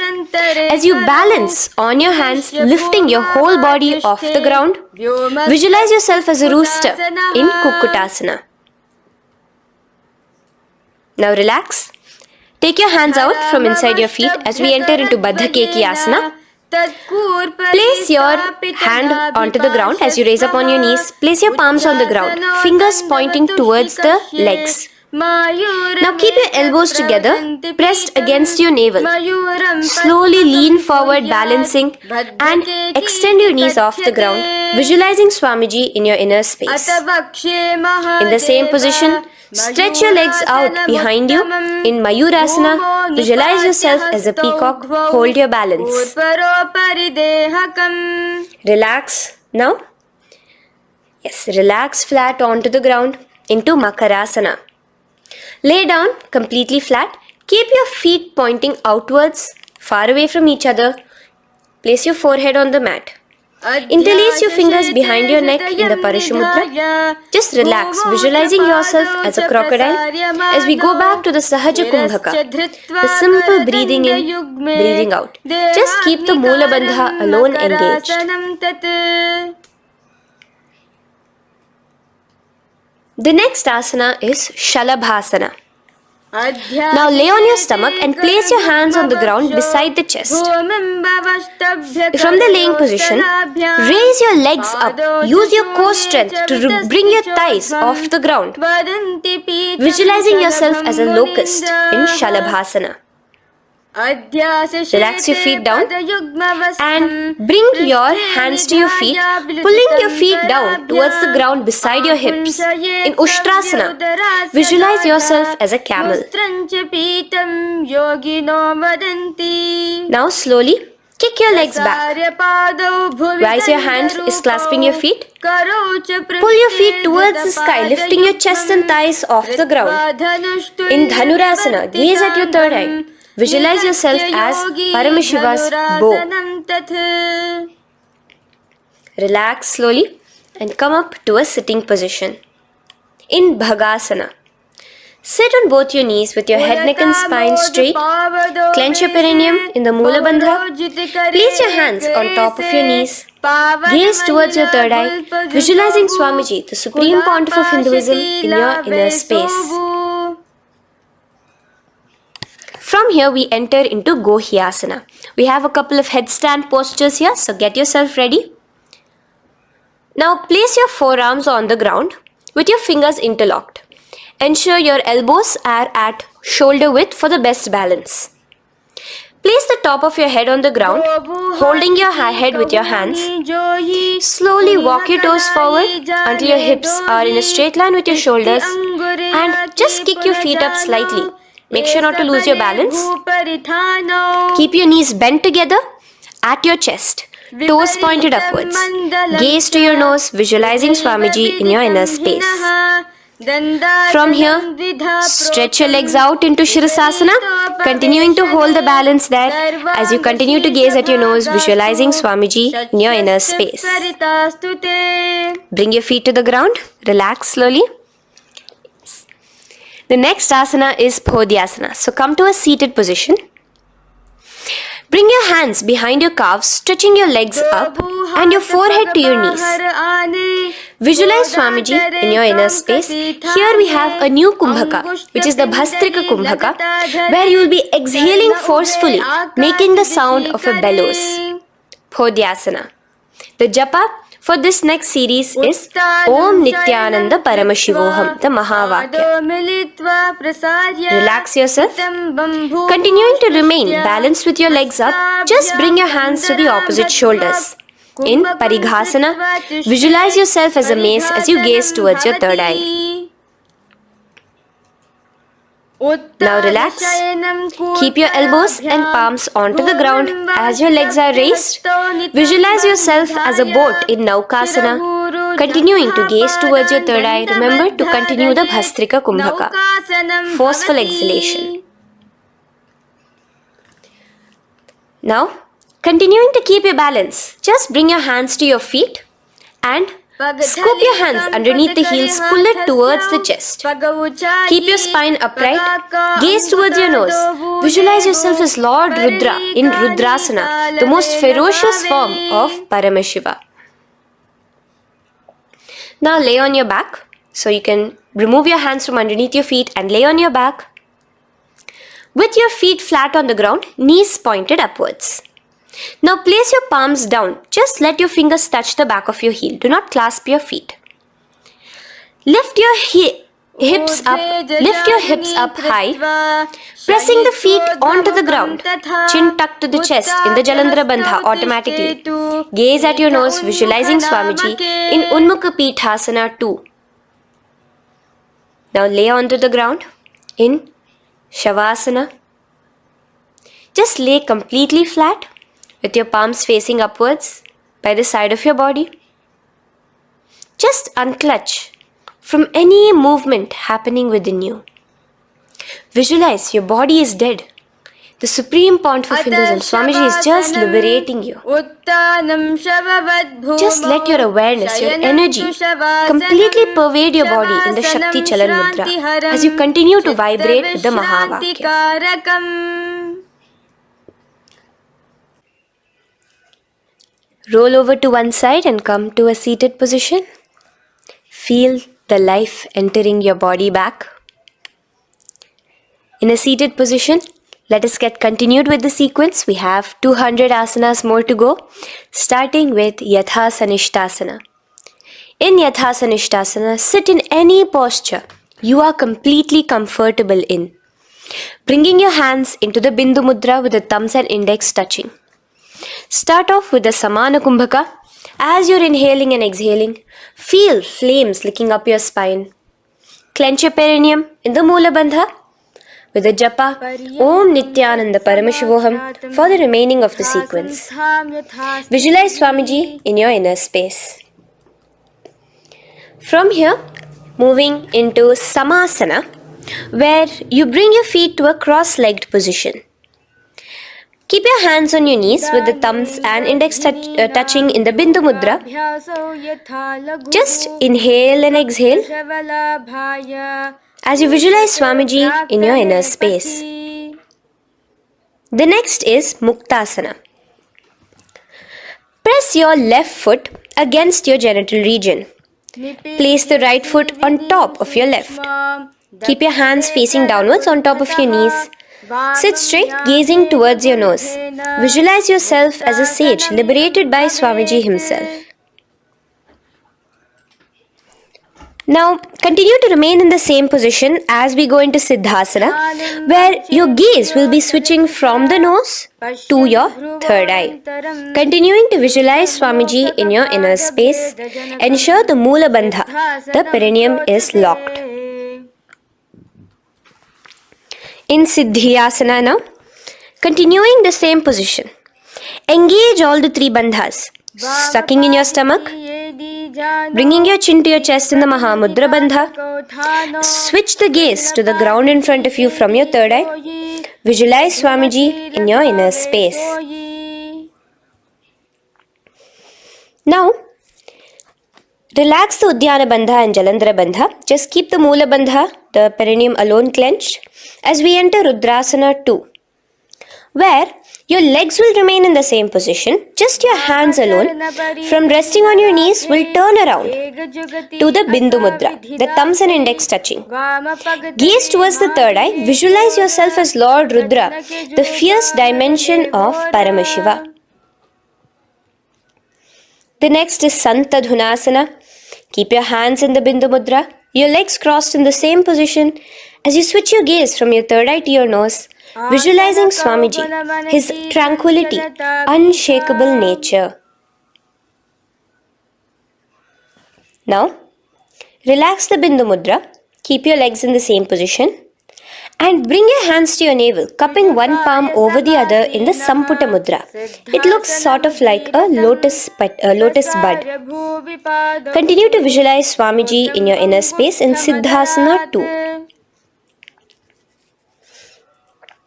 As you balance on your hands, lifting your whole body off the ground, visualize yourself as a rooster in Kukkutasana. Now relax. Take your hands out from inside your feet as we enter into Baddha-Keki Asana. Place your hand onto the ground as you raise up on your knees. Place your palms on the ground, fingers pointing towards the legs. Now keep your elbows together, pressed against your navel. Slowly lean forward, balancing, and extend your knees off the ground, visualizing Swamiji in your inner space. In the same position, stretch your legs out behind you. In Mayurasana, visualize yourself as a peacock. Hold your balance. Relax now. Yes, relax flat onto the ground into Makarasana. Lay down completely flat. Keep your feet pointing outwards, far away from each other. Place your forehead on the mat. Interlace your fingers behind your neck in the Phaleṣhu Mudra. Just relax, visualizing yourself as a crocodile as we go back to the Sahaja Kumbhaka, the simple breathing in, breathing out. Just keep the Moola Bandha alone engaged. The next asana is Shalabhasana. Now lay on your stomach and place your hands on the ground beside the chest. From the laying position, raise your legs up. Use your core strength to bring your thighs off the ground. Visualizing yourself as a locust in Shalabhasana. Relax your feet down and bring your hands to your feet, pulling your feet down towards the ground beside your hips. In Ushtrasana, visualize yourself as a camel. Now slowly kick your legs back. Whilst your hand is clasping your feet, pull your feet towards the sky, lifting your chest and thighs off the ground. In Dhanurasana, gaze at your third eye. Visualize yourself as Paramashiva's bow. Relax slowly and come up to a sitting position. In Bhagasana, sit on both your knees with your head, neck and spine straight. Clench your perineum in the Moola Bandha. Place your hands on top of your knees. Gaze towards your third eye, visualizing Swamiji, the Supreme Pontiff of Hinduism, in your inner space. From here, we enter into Gohyasana. We have a couple of headstand postures here, so get yourself ready. Now, place your forearms on the ground with your fingers interlocked. Ensure your elbows are at shoulder width for the best balance. Place the top of your head on the ground, holding your head with your hands. Slowly walk your toes forward until your hips are in a straight line with your shoulders, and just kick your feet up slightly. Make sure not to lose your balance. Keep your knees bent together at your chest, toes pointed upwards. Gaze to your nose, visualizing Swamiji in your inner space. From here, stretch your legs out into Shirasasana, continuing to hold the balance there as you continue to gaze at your nose, visualizing Swamiji in your inner space. Bring your feet to the ground, relax slowly. The next asana is Podhyasana. So come to a seated position. Bring your hands behind your calves, stretching your legs up and your forehead to your knees. Visualize Swamiji in your inner space. Here we have a new Kumbhaka, which is the Bhastrika Kumbhaka, where you will be exhaling forcefully, making the sound of a bellows. Podhyasana. The japa for this next series is Om Nityananda Paramashivoham, the Mahavakya. Relax yourself. Continuing to remain balanced with your legs up, just bring your hands to the opposite shoulders. In Parighasana, visualize yourself as a mace as you gaze towards your third eye. Now relax. Keep your elbows and palms onto the ground as your legs are raised. Visualize yourself as a boat in Naukasana. Continuing to gaze towards your third eye, remember to continue the Bhastrika Kumbhaka. Forceful exhalation. Now, continuing to keep your balance, just bring your hands to your feet and scoop your hands underneath the heels, pull it towards the chest. Keep your spine upright, gaze towards your nose. Visualize yourself as Lord Rudra in Rudrasana, the most ferocious form of Paramashiva. Now lay on your back. So you can remove your hands from underneath your feet and lay on your back. with your feet flat on the ground, knees pointed upwards. Now place your palms down. Just let your fingers touch the back of your heel. Do not clasp your feet. Lift your hips up high, pressing the feet onto the ground. Chin tucked to the chest in the Jalandhara Bandha automatically. Gaze at your nose, visualizing Swamiji in Unmukha Pithasana 2. Now lay onto the ground in Savasana. Just lay completely flat with your palms facing upwards by the side of your body. Just unclutch from any movement happening within you. Visualize your body is dead. The supreme point of Hinduism, Swamiji is just liberating you. Just let your awareness, your energy completely pervade your body in the Shakti Chalan Mudra as you continue to vibrate with the Mahavakya. Roll over to one side and come to a seated position. Feel the life entering your body back. In a seated position, let us get continued with the sequence. We have 200 asanas more to go, starting with Yatha Sanishtasana. In Yatha Sanishtasana, sit in any posture you are completely comfortable in, bringing your hands into the Bindu Mudra with the thumbs and index touching. Start off with the Samana Kumbhaka. As you're inhaling and exhaling, feel flames licking up your spine. Clench your perineum in the Moola Bandha with the japa Om Nityananda Paramashivoham for the remaining of the sequence. Visualize Swamiji in your inner space. From here, moving into Samasana, where you bring your feet to a cross-legged position. Keep your hands on your knees with the thumbs and index touching in the Bindu Mudra. Just inhale and exhale as you visualize Swamiji in your inner space. The next is Muktasana. Press your left foot against your genital region. Place the right foot on top of your left. Keep your hands facing downwards on top of your knees. Sit straight, gazing towards your nose. Visualize yourself as a sage liberated by Swamiji himself. Now, continue to remain in the same position as we go into Siddhasana, where your gaze will be switching from the nose to your third eye. Continuing to visualize Swamiji in your inner space, ensure the Moola Bandha, the perineum, is locked. In Siddhyasana now, continuing the same position. Engage all the three bandhas, sucking in your stomach, bringing your chin to your chest in the Mahamudra Bandha. Switch the gaze to the ground in front of you from your third eye. Visualize Swamiji in your inner space. Now, relax the Uddiyana Bandha and Jalandhara Bandha. Just keep the Moola Bandha, the perineum, alone clenched as we enter Rudrasana 2, where your legs will remain in the same position, just your hands alone from resting on your knees will turn around to the Bindu Mudra, the thumbs and index touching. Gaze towards the third eye, visualize yourself as Lord Rudra, the fierce dimension of Paramashiva. The next is Santadhunasana. Keep your hands in the Bindu Mudra, your legs crossed in the same position as you switch your gaze from your third eye to your nose, visualizing Swamiji, his tranquility, unshakable nature. Now, relax the Bindu Mudra, keep your legs in the same position, and bring your hands to your navel, cupping one palm over the other in the Samputa Mudra. It looks sort of like a lotus bud. Continue to visualize Swamiji in your inner space in Siddhasana 2.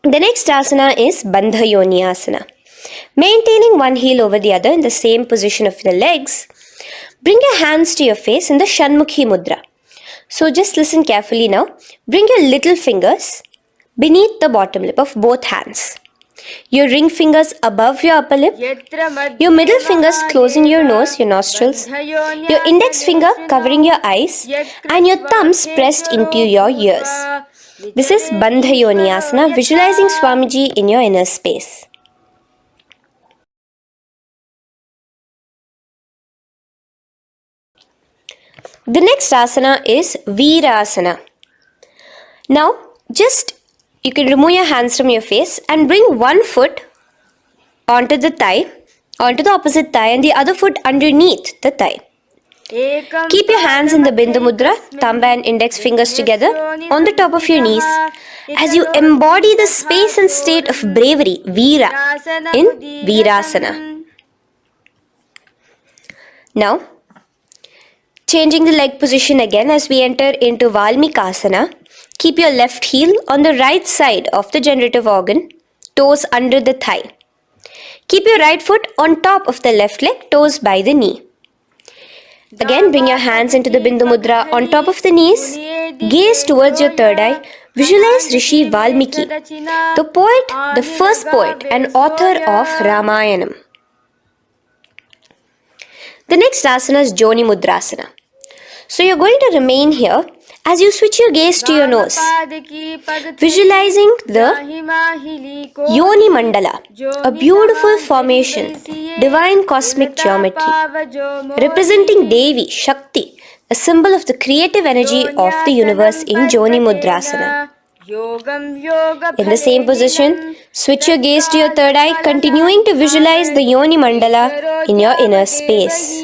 The next asana is Bandha Yoni Asana. Maintaining one heel over the other in the same position of the legs, bring your hands to your face in the Shanmukhi Mudra. So just listen carefully now. Bring your little fingers beneath the bottom lip of both hands. Your ring fingers above your upper lip. Your middle fingers closing your nose, your nostrils. Your index finger covering your eyes. And your thumbs pressed into your ears. This is Bandha Yoni Asana, visualizing Swamiji in your inner space. The next asana is Virasana. Now, you can remove your hands from your face and bring one foot onto the opposite thigh, and the other foot underneath the thigh. Keep your hands in the Bindu Mudra, thumb and index fingers together on the top of your knees as you embody the space and state of bravery, Veera, in Virasana. Now, changing the leg position again as we enter into Valmikasana. Keep your left heel on the right side of the generative organ, toes under the thigh. Keep your right foot on top of the left leg, toes by the knee. Again, bring your hands into the Bindu Mudra on top of the knees. Gaze towards your third eye. Visualize Rishi Valmiki, the poet, the first poet and author of Ramayanam. The next asana is Joni Mudrasana. So you're going to remain here as you switch your gaze to your nose, visualizing the Yoni Mandala, a beautiful formation, divine cosmic geometry, representing Devi, Shakti, a symbol of the creative energy of the universe in Joni Mudrasana. In the same position, switch your gaze to your third eye, continuing to visualize the Yoni Mandala in your inner space.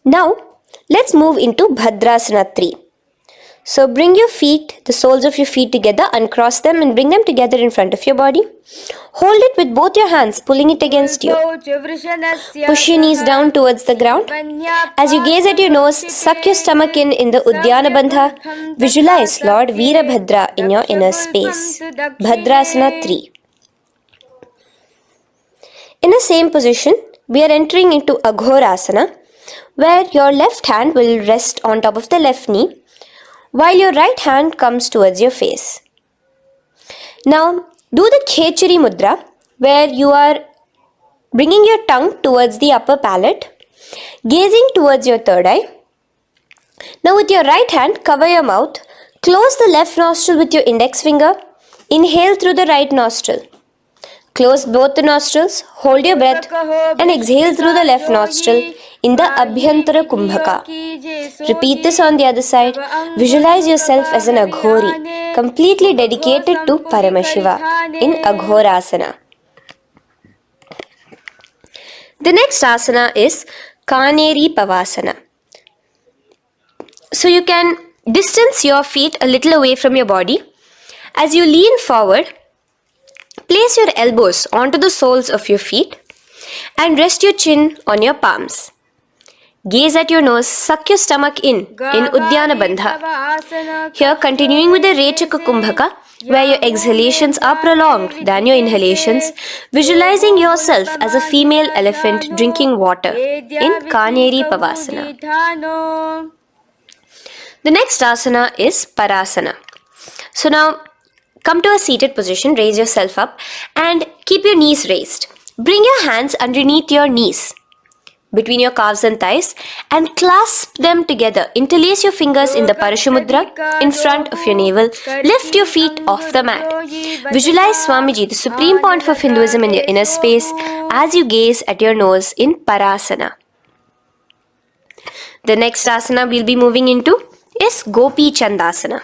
Now, let's move into Bhadrasana 3. So bring your feet, the soles of your feet together, uncross them and bring them together in front of your body. Hold it with both your hands, pulling it against you. Push your knees down towards the ground. As you gaze at your nose, suck your stomach in the Udyana Bandha. Visualize Lord Veerabhadra in your inner space. Bhadrasana 3. In the same position, we are entering into Aghorasana, where your left hand will rest on top of the left knee, while your right hand comes towards your face. Now, do the Khechari Mudra, where you are bringing your tongue towards the upper palate, gazing towards your third eye. Now, with your right hand, cover your mouth, close the left nostril with your index finger, inhale through the right nostril. Close both the nostrils, hold your breath and exhale through the left nostril in the Abhyantara Kumbhaka. Repeat this on the other side. Visualize yourself as an Aghori, completely dedicated to Paramashiva in Aghorasana. The next asana is Kaneri-Pavasana. So you can distance your feet a little away from your body. As you lean forward, place your elbows onto the soles of your feet and rest your chin on your palms. Gaze at your nose, suck your stomach in Udyana Bandha. Here, continuing with the Rechaka Kumbhaka, where your exhalations are prolonged than your inhalations, visualizing yourself as a female elephant drinking water in Kaneri-Pavasana. The next asana is Parasana. So now, come to a seated position, raise yourself up and keep your knees raised. Bring your hands underneath your knees, between your calves and thighs, and clasp them together. Interlace your fingers in the phaleṣhu Mudra in front of your navel. Lift your feet off the mat. Visualize Swamiji, the supreme point of Hinduism, in your inner space as you gaze at your nose in Parasana. The next asana we'll be moving into is Gopi Chandasana.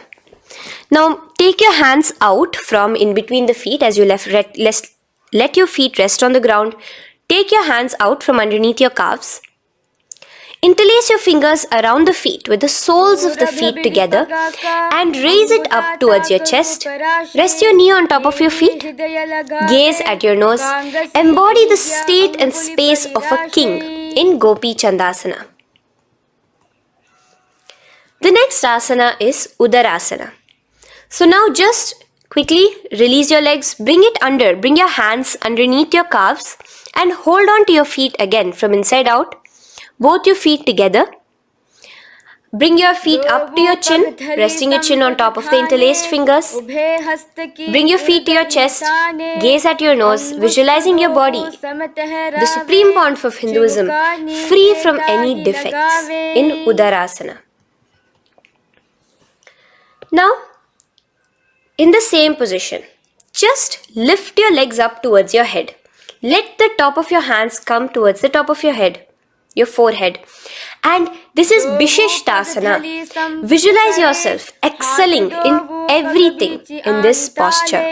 Now, take your hands out from in between the feet as you let your feet rest on the ground. Take your hands out from underneath your calves. Interlace your fingers around the feet with the soles of the feet together and raise it up towards your chest. Rest your knee on top of your feet. Gaze at your nose. Embody the state and space of a king in Gopi Chandasana. The next asana is Udarasana. So now just quickly release your legs, bring your hands underneath your calves and hold on to your feet again from inside out, both your feet together. Bring your feet up to your chin, resting your chin on top of the interlaced fingers. Bring your feet to your chest, gaze at your nose, visualizing your body, the supreme point of Hinduism, free from any defects in Udarasana. Now, in the same position, just lift your legs up towards your head. Let the top of your hands come towards the top of your head, your forehead. And this is Vishishtasana. Visualize yourself excelling in everything in this posture.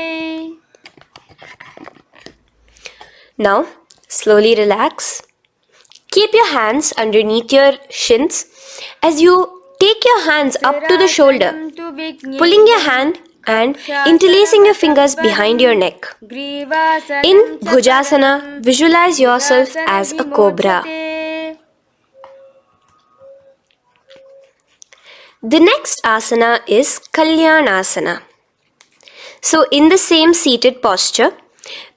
Now, slowly relax. Keep your hands underneath your shins as you take your hands up to the shoulder, pulling your hand and interlacing your fingers behind your neck. In Bhujasana, visualize yourself as a cobra. The next asana is Kalyanasana. So in the same seated posture,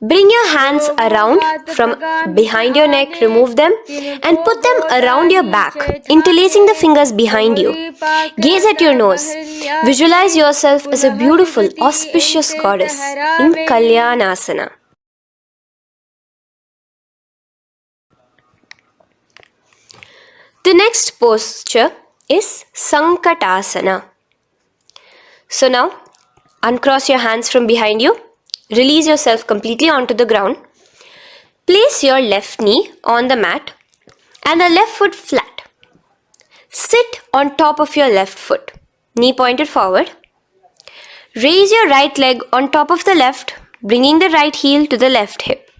bring your hands around from behind your neck, remove them and put them around your back, interlacing the fingers behind you. Gaze at your nose. Visualize yourself as a beautiful, auspicious goddess in Kalyanasana. The next posture is Sankatasana. So now, uncross your hands from behind you. Release yourself completely onto the ground. Place your left knee on the mat and the left foot flat. Sit on top of your left foot, knee pointed forward. Raise your right leg on top of the left, bringing the right heel to the left hip.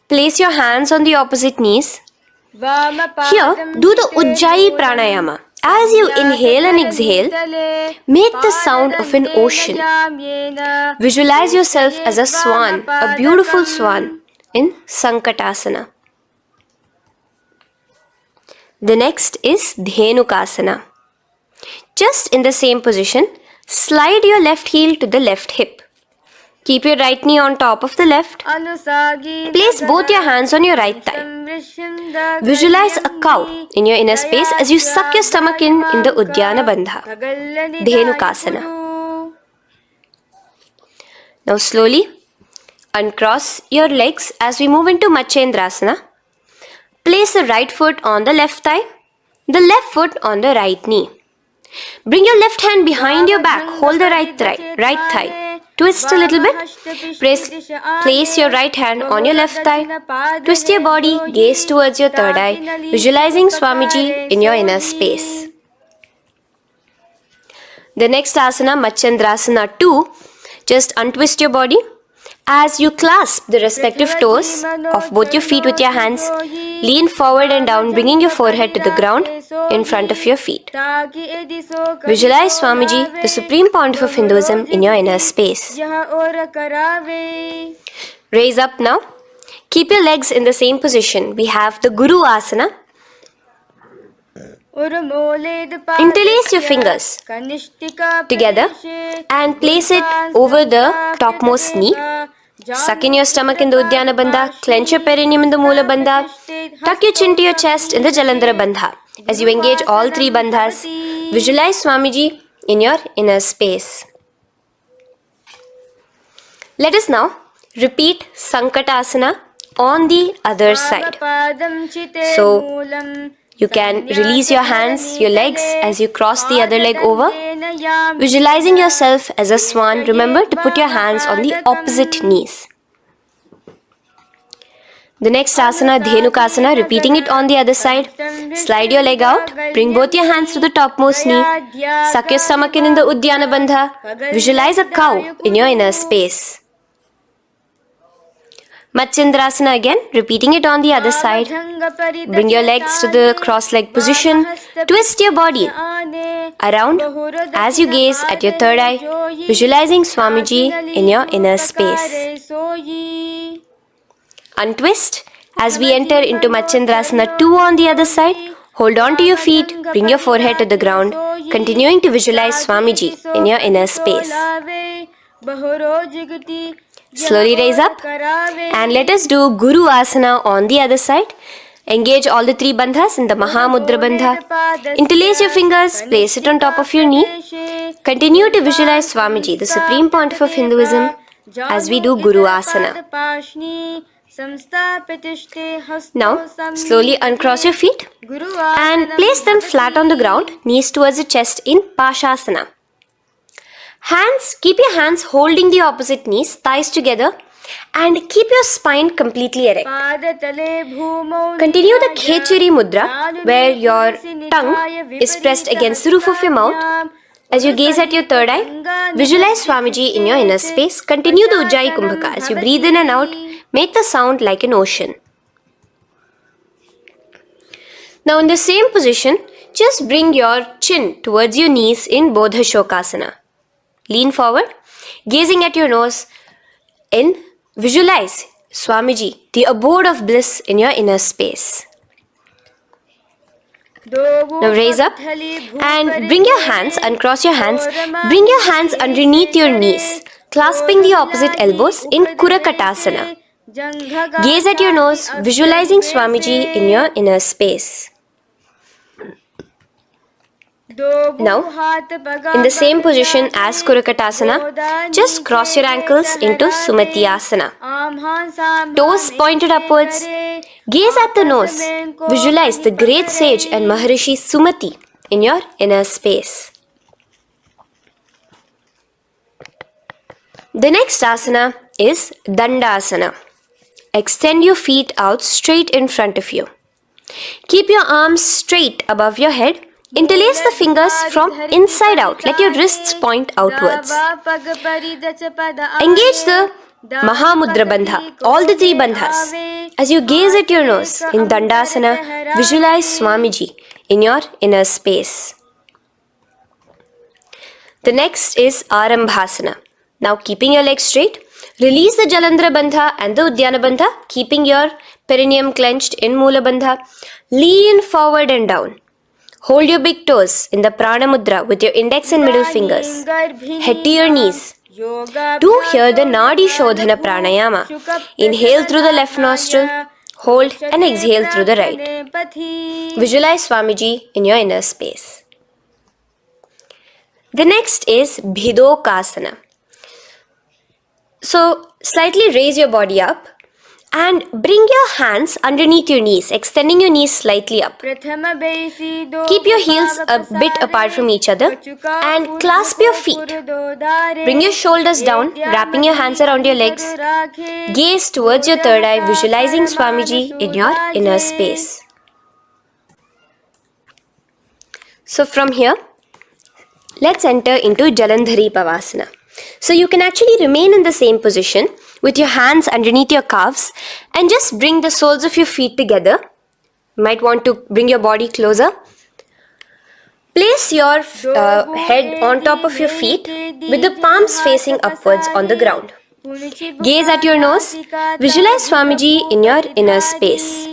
Place your hands on the opposite knees. Here, do the Ujjayi Pranayama. As you inhale and exhale, make the sound of an ocean. Visualize yourself as a swan, a beautiful swan in Sankatasana. The next is Dhenukasana. Just in the same position, slide your left heel to the left hip. Keep your right knee on top of the left. Place both your hands on your right thigh. Visualize a cow in your inner space as you suck your stomach in the Uddiyana Bandha, Dhenukasana. Now slowly uncross your legs as we move into Machendrasana. Place the right foot on the left thigh, the left foot on the right knee. Bring your left hand behind your back, hold the right thigh. Twist a little bit. Place your right hand on your left thigh. Twist your body, gaze towards your third eye, visualizing Swamiji in your inner space. The next asana, Machendrasana 2, just untwist your body. As you clasp the respective toes of both your feet with your hands, lean forward and down, bringing your forehead to the ground in front of your feet. Visualize Swamiji, the supreme pontiff of Hinduism, in your inner space. Raise up now. Keep your legs in the same position. We have the Guru Asana. Interlace your fingers together and place it over the topmost knee. Suck in your stomach in the Uddiyana Bandha, clench your perineum in the Mula Bandha, tuck your chin to your chest in the Jalandhara Bandha. As you engage all three bandhas, visualize Swamiji in your inner space. Let us now repeat Sankatasana on the other side. So, you can release your hands, your legs as you cross the other leg over. Visualizing yourself as a swan, remember to put your hands on the opposite knees. The next asana, Dhenukasana, repeating it on the other side. Slide your leg out, bring both your hands to the topmost knee. Suck your stomach in the Uddiyana Bandha. Visualize a cow in your inner space. Machendrasana again, repeating it on the other side. Bring your legs to the cross-leg position. Twist your body around as you gaze at your third eye, visualizing Swamiji in your inner space. Untwist as we enter into Machendrasana 2 on the other side. Hold on to your feet, bring your forehead to the ground, continuing to visualize Swamiji in your inner space. Slowly raise up and let us do Guru Asana on the other side. Engage all the three bandhas in the Mahamudra Bandha. Interlace your fingers, place it on top of your knee. Continue to visualize Swamiji, the supreme pontiff of Hinduism, as we do Guru Asana. Now, slowly uncross your feet and place them flat on the ground, knees towards the chest in Pashasana. Keep your hands holding the opposite knees, thighs together, and keep your spine completely erect. Continue the Khechari Mudra, where your tongue is pressed against the roof of your mouth. As you gaze at your third eye, visualize Swamiji in your inner space. Continue the Ujjayi Kumbhaka. As you breathe in and out, make the sound like an ocean. Now in the same position, just bring your chin towards your knees in Bodha Shokasana. Lean forward, gazing at your nose, and visualize Swamiji, the abode of bliss in your inner space. Now raise up and bring your hands, uncross your hands, bring your hands underneath your knees, clasping the opposite elbows in Kurakatasana. Gaze at your nose, visualizing Swamiji in your inner space. Now, in the same position as Kurakatasana, just cross your ankles into Sumati Asana. Toes pointed upwards. Gaze at the nose. Visualize the great sage and Maharishi Sumati in your inner space. The next asana is Dandasana. Extend your feet out straight in front of you. Keep your arms straight above your head. Interlace the fingers from inside out. Let your wrists point outwards. Engage the Mahamudra Bandha, all the three bandhas. As you gaze at your nose in Dandasana, visualize Swamiji in your inner space. The next is Arambhasana. Now keeping your legs straight, release the Jalandhara Bandha and the Udyana Bandha, keeping your perineum clenched in Mula Bandha. Lean forward and down. Hold your big toes in the Prana Mudra with your index and middle fingers. Head to your knees. Do here the Nadi Shodhana Pranayama. Inhale through the left nostril, hold and exhale through the right. Visualize Swamiji in your inner space. The next is Bhidokasana. So slightly raise your body up and bring your hands underneath your knees, extending your knees slightly up. Keep your heels a bit apart from each other and clasp your feet. Bring your shoulders down, wrapping your hands around your legs. Gaze towards your third eye, visualizing Swamiji in your inner space. So from here, let's enter into Jalandhari Pavasana. So you can actually remain in the same position with your hands underneath your calves and just bring the soles of your feet together. You might want to bring your body closer. Place your head on top of your feet with the palms facing upwards on the ground. Gaze at your nose. Visualize Swamiji in your inner space.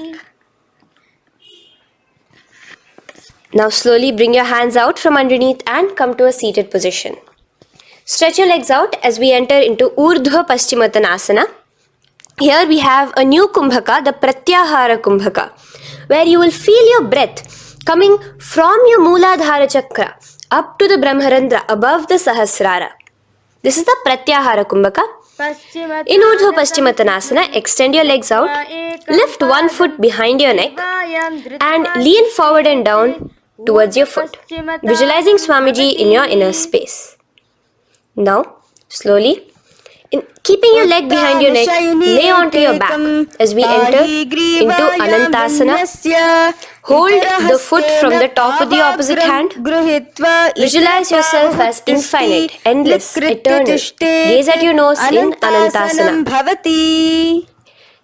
Now slowly bring your hands out from underneath and come to a seated position. Stretch your legs out as we enter into Urdhva Paschimottanasana. Here we have a new Kumbhaka, the Pratyahara Kumbhaka, where you will feel your breath coming from your Mooladhara Chakra up to the Brahmarandra above the Sahasrara. This is the Pratyahara Kumbhaka. In Urdhva Paschimottanasana, extend your legs out, lift one foot behind your neck and lean forward and down towards your foot, visualizing Swamiji in your inner space. Now, slowly, keeping your leg behind your neck, lay onto your back as we enter into Anantasana. Hold the foot from the top of the opposite hand. Visualize yourself as infinite, endless, eternal. Gaze at your nose in Anantasana.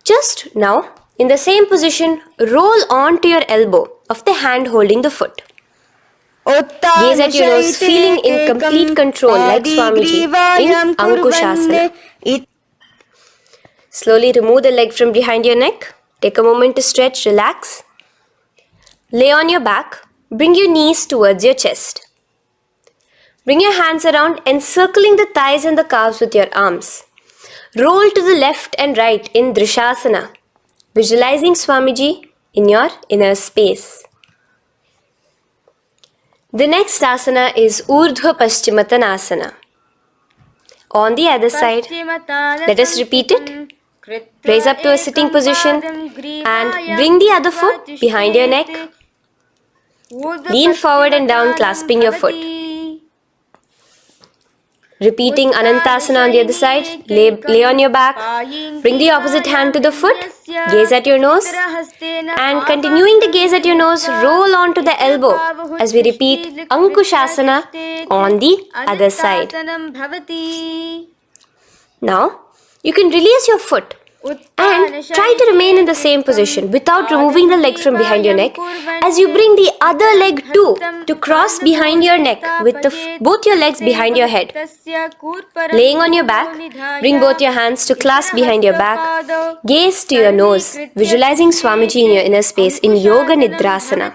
Just now, in the same position, roll onto your elbow of the hand holding the foot. Gaze at your nose, feeling in complete control like Swamiji in Ankushasana. Slowly remove the leg from behind your neck. Take a moment to stretch, relax. Lay on your back. Bring your knees towards your chest. Bring your hands around, encircling the thighs and the calves with your arms. Roll to the left and right in Drishasana, visualizing Swamiji in your inner space. The next asana is Urdhva Paschimottanasana. On the other side, let us repeat it. Raise up to a sitting position and bring the other foot behind your neck. Lean forward and down, clasping your foot. Repeating Anantasana on the other side, lay on your back, bring the opposite hand to the foot, gaze at your nose, and continuing to gaze at your nose, roll onto the elbow as we repeat Ankushasana on the other side. Now, you can release your foot and try to remain in the same position without removing the leg from behind your neck as you bring the other leg too to cross behind your neck with both your legs behind your head. Laying on your back, bring both your hands to clasp behind your back, gaze to your nose, visualizing Swamiji in your inner space in Yoga Nidrasana.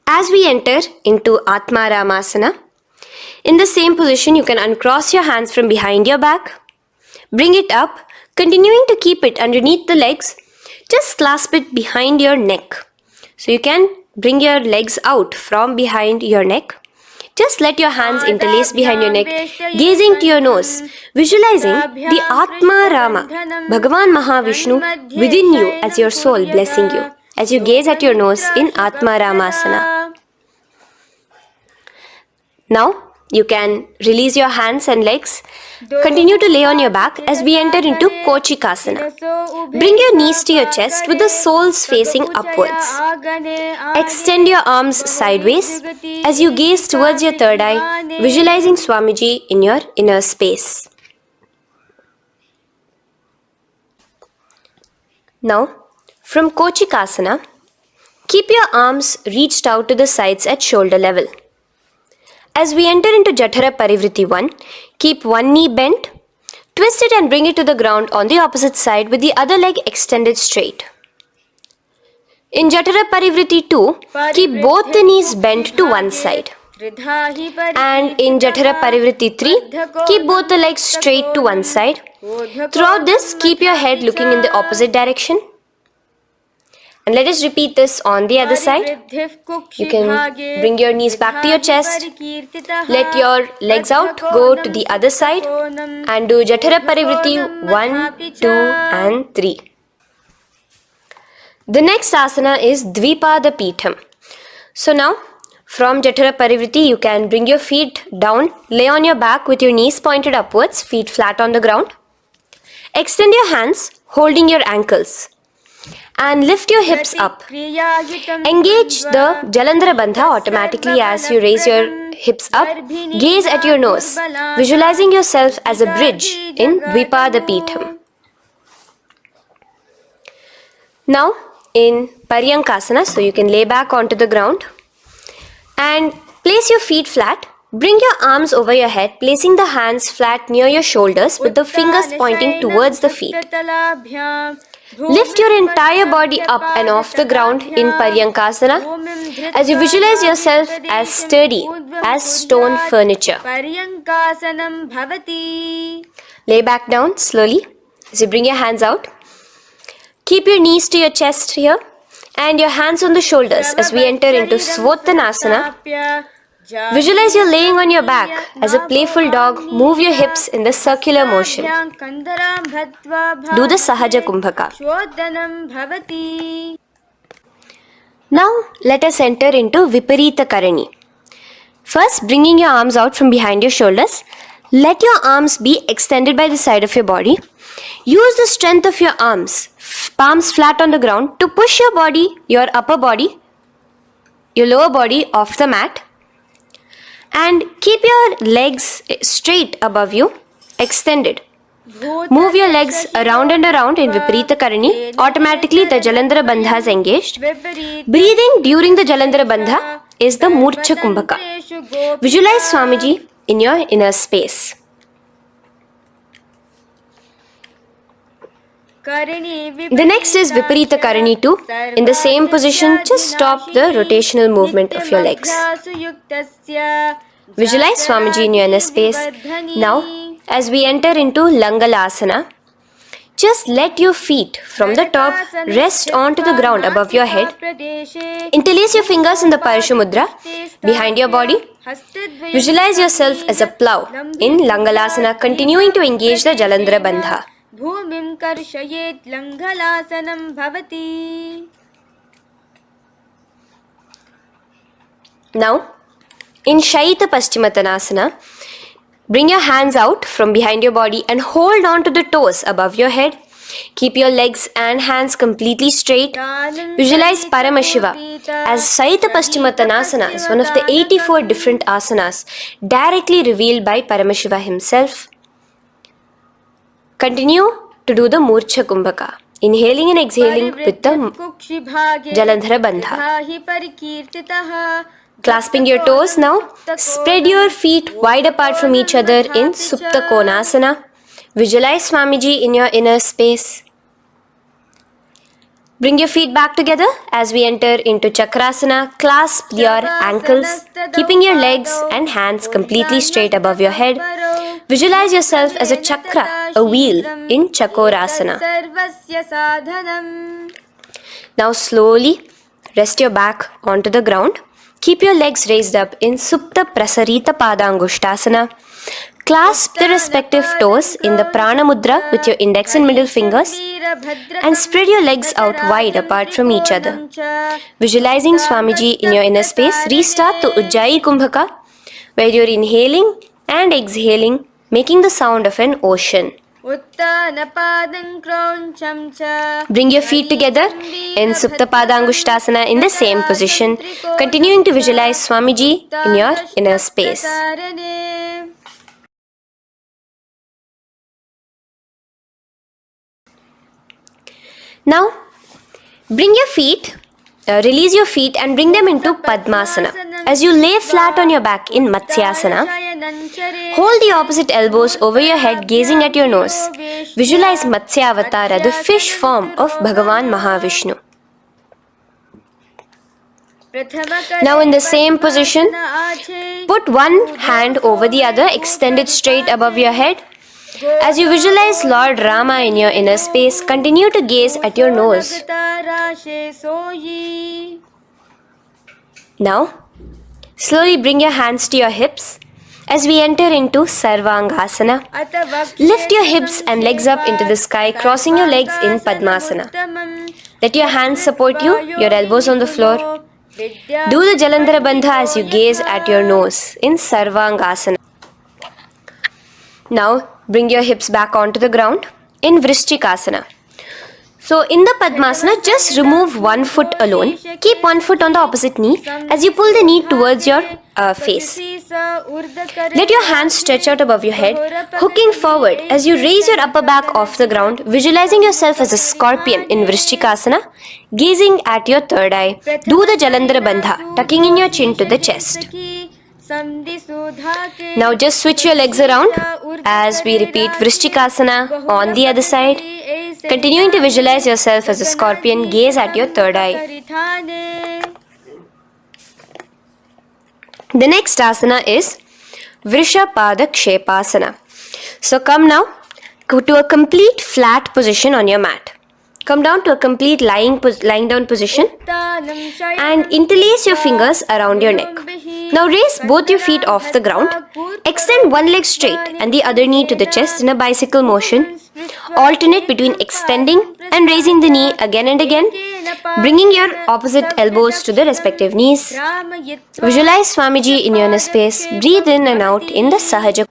As we enter into Atma Ramasana, in the same position you can uncross your hands from behind your back. Bring it up, continuing to keep it underneath the legs. Just clasp it behind your neck. So you can bring your legs out from behind your neck. Just let your hands interlace behind your neck, gazing to your nose, visualizing the Atma Rama, Bhagavan Mahavishnu within you as your soul blessing you, as you gaze at your nose in Atma Ramasana. Now, you can release your hands and legs. Continue to lay on your back as we enter into Kochikasana. Bring your knees to your chest with the soles facing upwards. Extend your arms sideways as you gaze towards your third eye, visualizing Swamiji in your inner space. Now, from Kochikasana, keep your arms reached out to the sides at shoulder level. As we enter into Jatara Parivritti 1, keep one knee bent, twist it and bring it to the ground on the opposite side with the other leg extended straight. In Jatara Parivritti 2, keep both the knees bent to one side. And in Jatara Parivritti 3, keep both the legs straight to one side. Throughout this, keep your head looking in the opposite direction. And let us repeat this on the other side. You can bring your knees back to your chest. Let your legs out, go to the other side and do Jatara Parivritti 1, 2 and 3. The next asana is Dvipada Pitham. So now from Jatara Parivritti you can bring your feet down, lay on your back with your knees pointed upwards, feet flat on the ground. Extend your hands holding your ankles. And lift your hips up. Engage the Jalandhara Bandha automatically as you raise your hips up. Gaze at your nose, visualizing yourself as a bridge in Dvipada Pitham. Now in Paryankasana, so you can lay back onto the ground and place your feet flat. Bring your arms over your head, placing the hands flat near your shoulders with the fingers pointing towards the feet. Lift your entire body up and off the ground in Paryankasana as you visualize yourself as sturdy as stone furniture. Lay back down slowly as you bring your hands out. Keep your knees to your chest here and your hands on the shoulders as we enter into Svottanasana. Visualize you're laying on your back as a playful dog. Move your hips in the circular motion. Do the Sahaja Kumbhaka. Now let us enter into Viparita Karani. First, bringing your arms out from behind your shoulders. Let your arms be extended by the side of your body. Use the strength of your arms, palms flat on the ground, to push your body, your upper body, your lower body off the mat. And keep your legs straight above you, extended. Move your legs around and around in Viparita Karani. Automatically the Jalandhara Bandha is engaged. Breathing during the Jalandhara Bandha is the Murcha Kumbhaka. Visualize Swamiji in your inner space. The next is Viparita Karani 2. In the same position, just stop the rotational movement of your legs. Visualize Swamiji in your inner space. Now, as we enter into Langalasana, just let your feet from the top rest onto the ground above your head. Interlace your fingers in the phaleṣhu mudra behind your body. Visualize yourself as a plow in Langalasana, continuing to engage the Jalandhara Bandha. Bhumim karshayet langalasanam bhavati. Now, in Shaita Paschimottanasana, Bring your hands out from behind your body and hold on to the toes above your head. Keep your legs and hands completely straight. Visualize Paramashiva as Saita Paschimottanasana is one of the 84 different asanas directly revealed by Paramashiva himself. Continue to do the Murcha Kumbhaka, inhaling and exhaling with the Jalandhara Bandha. Clasping your toes now, spread your feet wide apart from each other in Supta Konasana. Visualize Swamiji in your inner space. Bring your feet back together as we enter into Chakrasana. Clasp your ankles, keeping your legs and hands completely straight above your head. Visualize yourself as a chakra, a wheel in Chakorasana. Now slowly rest your back onto the ground. Keep your legs raised up in Supta Prasarita Padangushtasana. Clasp the respective toes in the Prana Mudra with your index and middle fingers and spread your legs out wide apart from each other. Visualizing Swamiji in your inner space, restart the Ujjayi Kumbhaka where you're inhaling and exhaling, making the sound of an ocean. Bring your feet together in Supta Padangushtasana in the same position, continuing to visualize Swamiji in your inner space. Now, bring your feet, release your feet and bring them into Padmasana. As you lay flat on your back in Matsyasana, hold the opposite elbows over your head, gazing at your nose. Visualize Matsyavatara, the fish form of Bhagavan Mahavishnu. Now in the same position, put one hand over the other, extended straight above your head. As you visualize Lord Rama in your inner space, continue to gaze at your nose. Now, slowly bring your hands to your hips as we enter into Sarvangasana. Lift your hips and legs up into the sky, crossing your legs in Padmasana. Let your hands support you, your elbows on the floor. Do the Jalandhara Bandha as you gaze at your nose in Sarvangasana. Now, bring your hips back onto the ground in Vrishchikasana. So, in the Padmasana, just remove one foot alone. Keep one foot on the opposite knee as you pull the knee towards your face. Let your hands stretch out above your head, hooking forward as you raise your upper back off the ground, visualizing yourself as a scorpion in Vrishchikasana, gazing at your third eye. Do the Jalandhara Bandha, tucking in your chin to the chest. Now just switch your legs around as we repeat Vrishchikasana on the other side. Continuing to visualize yourself as a scorpion, gaze at your third eye. The next asana is Vrishapadakshepasana. So come now to a complete flat position on your mat. Come down to a complete lying down position and interlace your fingers around your neck. Now raise both your feet off the ground. Extend one leg straight and the other knee to the chest in a bicycle motion. Alternate between extending and raising the knee again and again, bringing your opposite elbows to the respective knees. Visualize Swamiji in your inner space. Breathe in and out in the Sahaja.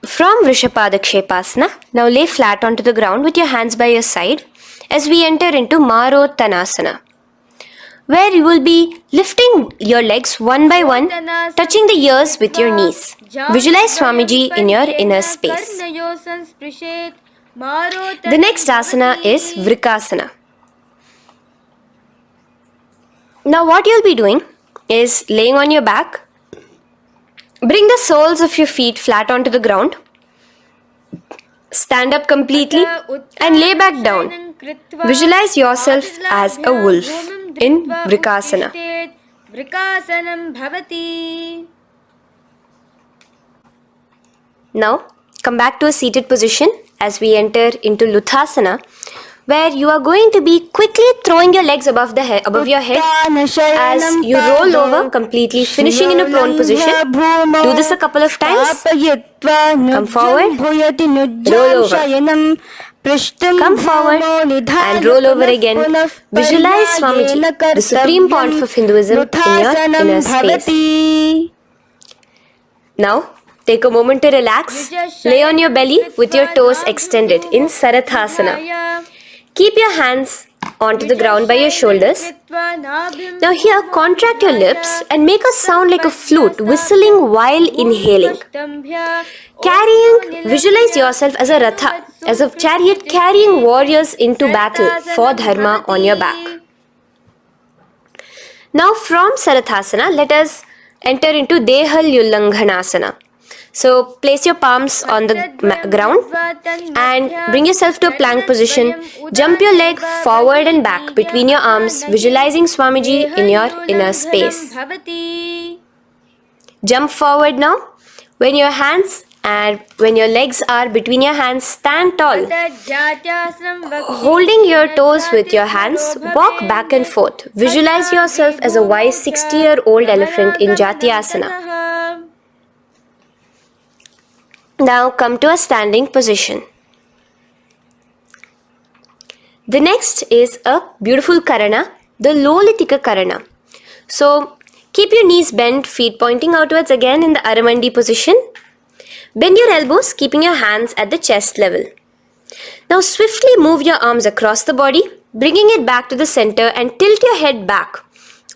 From Vrishapadakshepasana, now lay flat onto the ground with your hands by your side as we enter into Marottanasana, where you will be lifting your legs one by one, touching the ears with your knees. Visualize Swamiji in your inner space. The next asana is Vrikasana. Now what you'll be doing is laying on your back. Bring the soles of your feet flat onto the ground. Stand up completely and lay back down. Visualize yourself as a wolf in Vrikasana. Now come back to a seated position as we enter into Luthasana, where you are going to be quickly throwing your legs above your head as you roll over completely, finishing in a prone position. Do this a couple of times. Come forward, roll over. Come forward and roll over again. Visualize Swamiji, the supreme point of Hinduism, in your inner space. Now, Take a moment to relax. Lay on your belly with your toes extended in Sarathasana. Keep your hands onto the ground by your shoulders. Now here, contract your lips and make a sound like a flute, whistling while inhaling. Visualize yourself as a ratha, as a chariot carrying warriors into battle for dharma on your back. Now from Sarathasana, let us enter into Dehalyullanghanasana. So place your palms on the ground and bring yourself to a plank position. Jump your leg forward and back between your arms, visualizing Swamiji in your inner space. Jump forward now. When your hands and when your legs are between your hands, stand tall. Holding your toes with your hands, walk back and forth. Visualize yourself as a wise 60-year-old elephant in Jatyasana. Now come to a standing position. The next is a beautiful Karana, the Lolitika Karana. So keep your knees bent, feet pointing outwards again in the Aramandi position. Bend your elbows, keeping your hands at the chest level. Now swiftly move your arms across the body, bringing it back to the center and tilt your head back.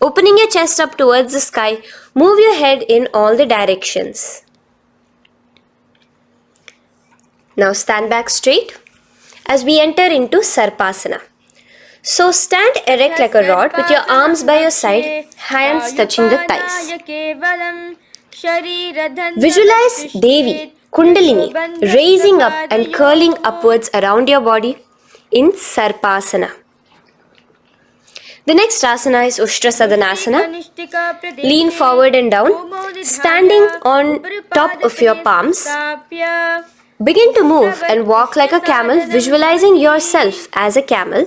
Opening your chest up towards the sky, move your head in all the directions. Now stand back straight as we enter into Sarpasana. So stand erect like a rod with your arms by your side, hands touching the thighs. Visualize Devi, Kundalini, raising up and curling upwards around your body in Sarpasana. The next asana is Ushtrasadanasana. Lean forward and down, standing on top of your palms. Begin to move and walk like a camel, visualizing yourself as a camel.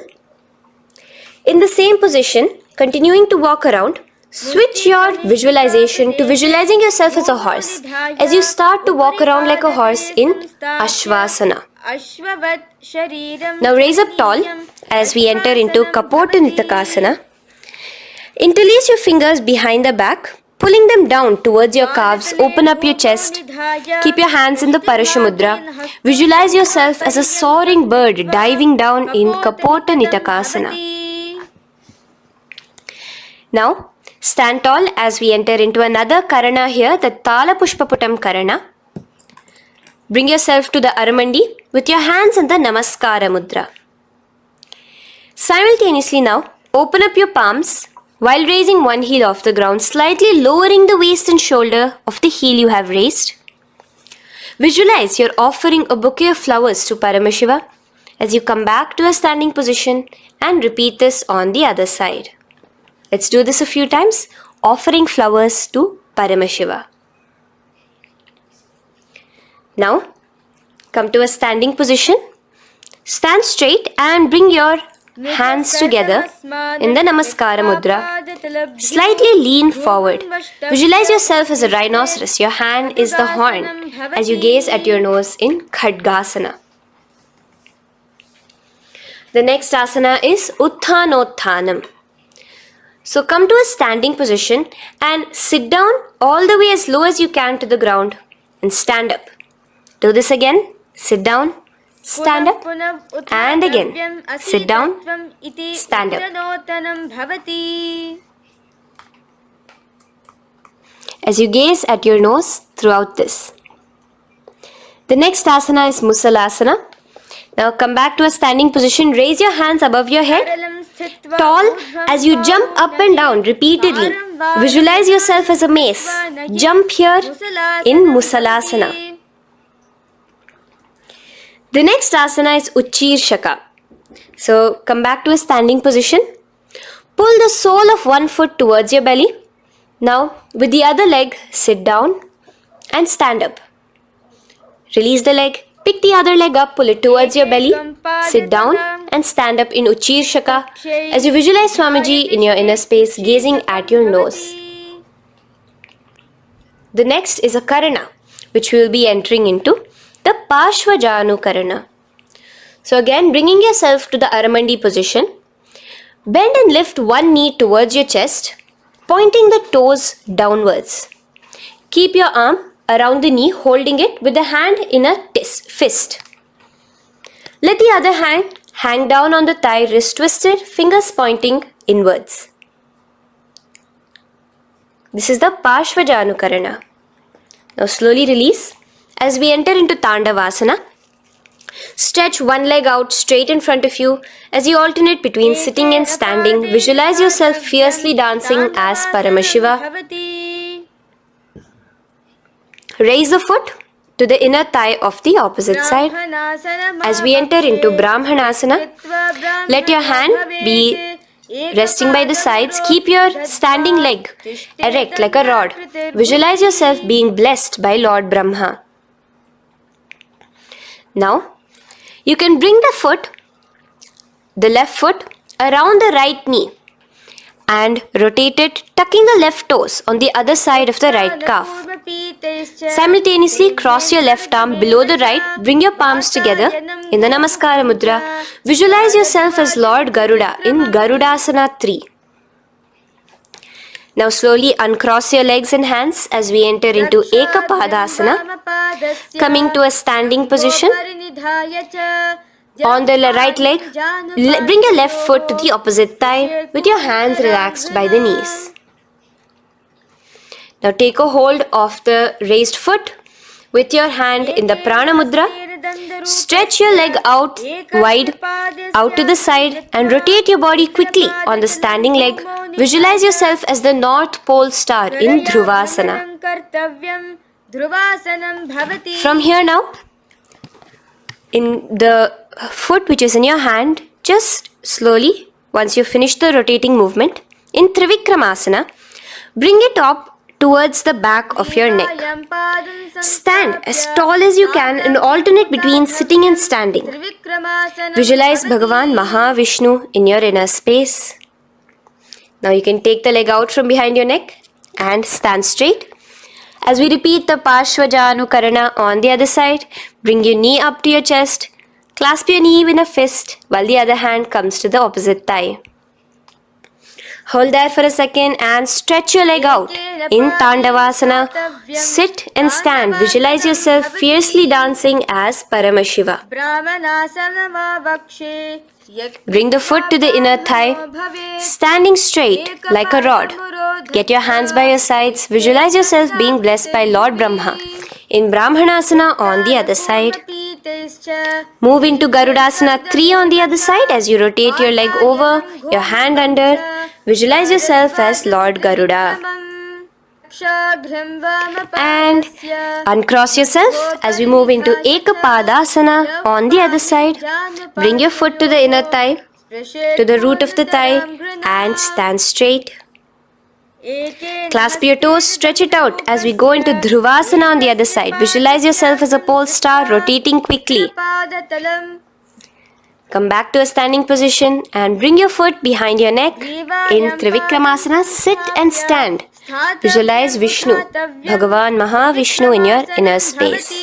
In the same position, continuing to walk around, switch your visualization to visualizing yourself as a horse as you start to walk around like a horse in Ashvasana. Now raise up tall as we enter into Kapota-Nitakasana. Interlace your fingers behind the back, pulling them down towards your calves. Open up your chest. Keep your hands in the phaleṣhu mudra. Visualize yourself as a soaring bird diving down in Kapota-Nitakasana. Now stand tall as we enter into another Karana here, the Tala-Pushpaputam Karana. Bring yourself to the Aramandi with your hands in the Namaskara Mudra. Simultaneously now, open up your palms while raising one heel off the ground, slightly lowering the waist and shoulder of the heel you have raised. Visualize you're offering a bouquet of flowers to Paramashiva as you come back to a standing position and repeat this on the other side. Let's do this a few times, offering flowers to Paramashiva. Now, come to a standing position. Stand straight and bring your hands together in the Namaskara Mudra. Slightly lean forward. Visualize yourself as a rhinoceros. Your hand is the horn as you gaze at your nose in Khadgasana. The next asana is Utthanotthanam. So come to a standing position and sit down all the way as low as you can to the ground and stand up. Do this again. Sit down, stand up, and again. Sit down, stand up. As you gaze at your nose throughout this. The next asana is Musalasana. Now come back to a standing position. Raise your hands above your head. Tall as you jump up and down repeatedly. Visualize yourself as a mace. Jump here in Musalasana. The next asana is Uchirshaka. So come back to a standing position. Pull the sole of one foot towards your belly. Now with the other leg, sit down and stand up. Release the leg. Pick the other leg up, pull it towards your belly, sit down and stand up in Uchirshaka as you visualize Swamiji in your inner space gazing at your nose. The next is a Karana which we will be entering into, the Parshvajanu Karana. So again, bringing yourself to the Aramandi position, bend and lift one knee towards your chest, pointing the toes downwards. Keep your arm around the knee, holding it with the hand in a fist. Let the other hand hang down on the thigh, wrist twisted, fingers pointing inwards. This is the Parshvajanukarana. Now slowly release as we enter into Tandavasana. Stretch one leg out straight in front of you as you alternate between sitting and standing. Visualize yourself fiercely dancing as Paramashiva. Raise the foot to the inner thigh of the opposite side. As we enter into Brahmanasana, let your hand be resting by the sides. Keep your standing leg erect like a rod. Visualize yourself being blessed by Lord Brahma. Now, you can bring the left foot around the right knee and rotate it, tucking the left toes on the other side of the right calf. Simultaneously cross your left arm below the right, bring your palms together in the Namaskara Mudra. Visualize yourself as Lord Garuda in Garudasana 3. Now slowly uncross your legs and hands as we enter into Ekapadasana, coming to a standing position. On the right leg, bring your left foot to the opposite thigh with your hands relaxed by the knees. Now take a hold of the raised foot with your hand in the Prana Mudra. Stretch your leg out wide, out to the side, and rotate your body quickly on the standing leg. Visualize yourself as the North Pole star in Dhruvasana. From here now, in the foot which is in your hand, just slowly, once you finish the rotating movement, in Trivikramasana, bring it up towards the back of your neck. Stand as tall as you can and alternate between sitting and standing. Visualize Bhagavan Mahavishnu in your inner space. Now you can take the leg out from behind your neck and stand straight. As we repeat the Parshvajanukarana on the other side, bring your knee up to your chest, clasp your knee in a fist while the other hand comes to the opposite thigh. Hold there for a second and stretch your leg out. In Tandavasana, sit and stand. Visualize yourself fiercely dancing as Paramashiva. Bring the foot to the inner thigh, standing straight like a rod. Get your hands by your sides. Visualize yourself being blessed by Lord Brahma. In Brahmanasana on the other side. Move into Garudasana 3 on the other side as you rotate your leg over, your hand under. Visualize yourself as Lord Garuda. And uncross yourself as we move into Ekapadasana on the other side. Bring your foot to the inner thigh, to the root of the thigh, and stand straight. Clasp your toes, stretch it out as we go into Dhruvasana on the other side. Visualize yourself as a pole star rotating quickly. Come back to a standing position and bring your foot behind your neck. In Trivikramasana, sit and stand. Visualize Vishnu, Bhagavan Mahavishnu in your inner space.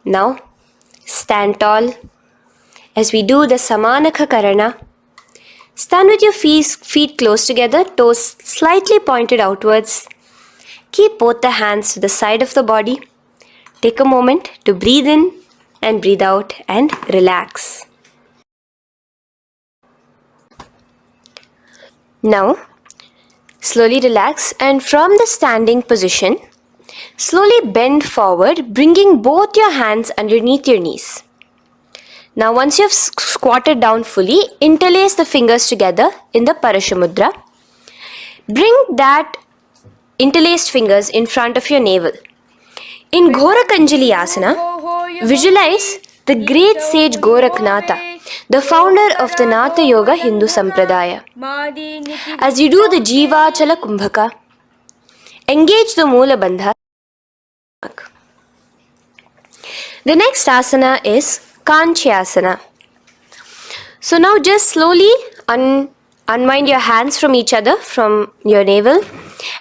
Now, stand tall as we do the Samanakha Karana. Stand with your feet close together, toes slightly pointed outwards. Keep both the hands to the side of the body. Take a moment to breathe in and breathe out and relax. Now, slowly relax and from the standing position, slowly bend forward, bringing both your hands underneath your knees. Now once you have squatted down fully, interlace the fingers together in the Parashu Mudra. Bring that interlaced fingers in front of your navel. In Ghorakanjali Asana, visualize the great sage Goraknatha, the founder of the Natha Yoga Hindu Sampradaya. As you do the Jivachala Kumbhaka, engage the Moola Bandha. The next asana is Kanchyasana. So now just slowly unwind your hands from each other, from your navel,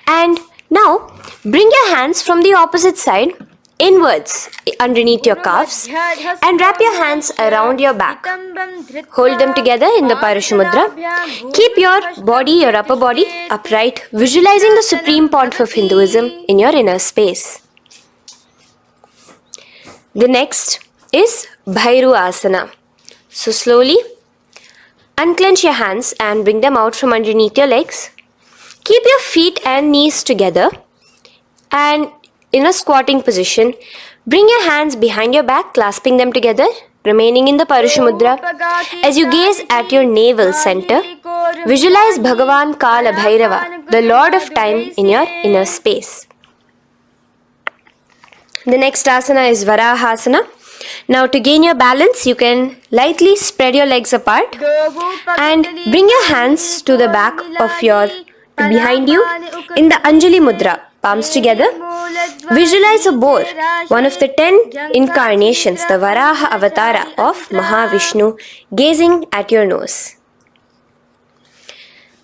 and now bring your hands from the opposite side inwards underneath your calves and wrap your hands around your back. Hold them together in the phaleṣhu mudra. Keep your body, your upper body, upright, visualizing the supreme point of Hinduism in your inner space. The next is Bhairu Asana. So slowly unclench your hands and bring them out from underneath your legs. Keep your feet and knees together and in a squatting position, bring your hands behind your back, clasping them together, remaining in the phaleṣhu mudra. As you gaze at your navel center, visualize Bhagavan Kala Bhairava, the Lord of Time, in your inner space. The next asana is Varahasana. Now to gain your balance, you can lightly spread your legs apart and bring your hands to the back of your behind you in the Anjali Mudra, palms together. Visualize a boar, one of the 10 incarnations, the Varaha Avatara of Mahavishnu, gazing at your nose.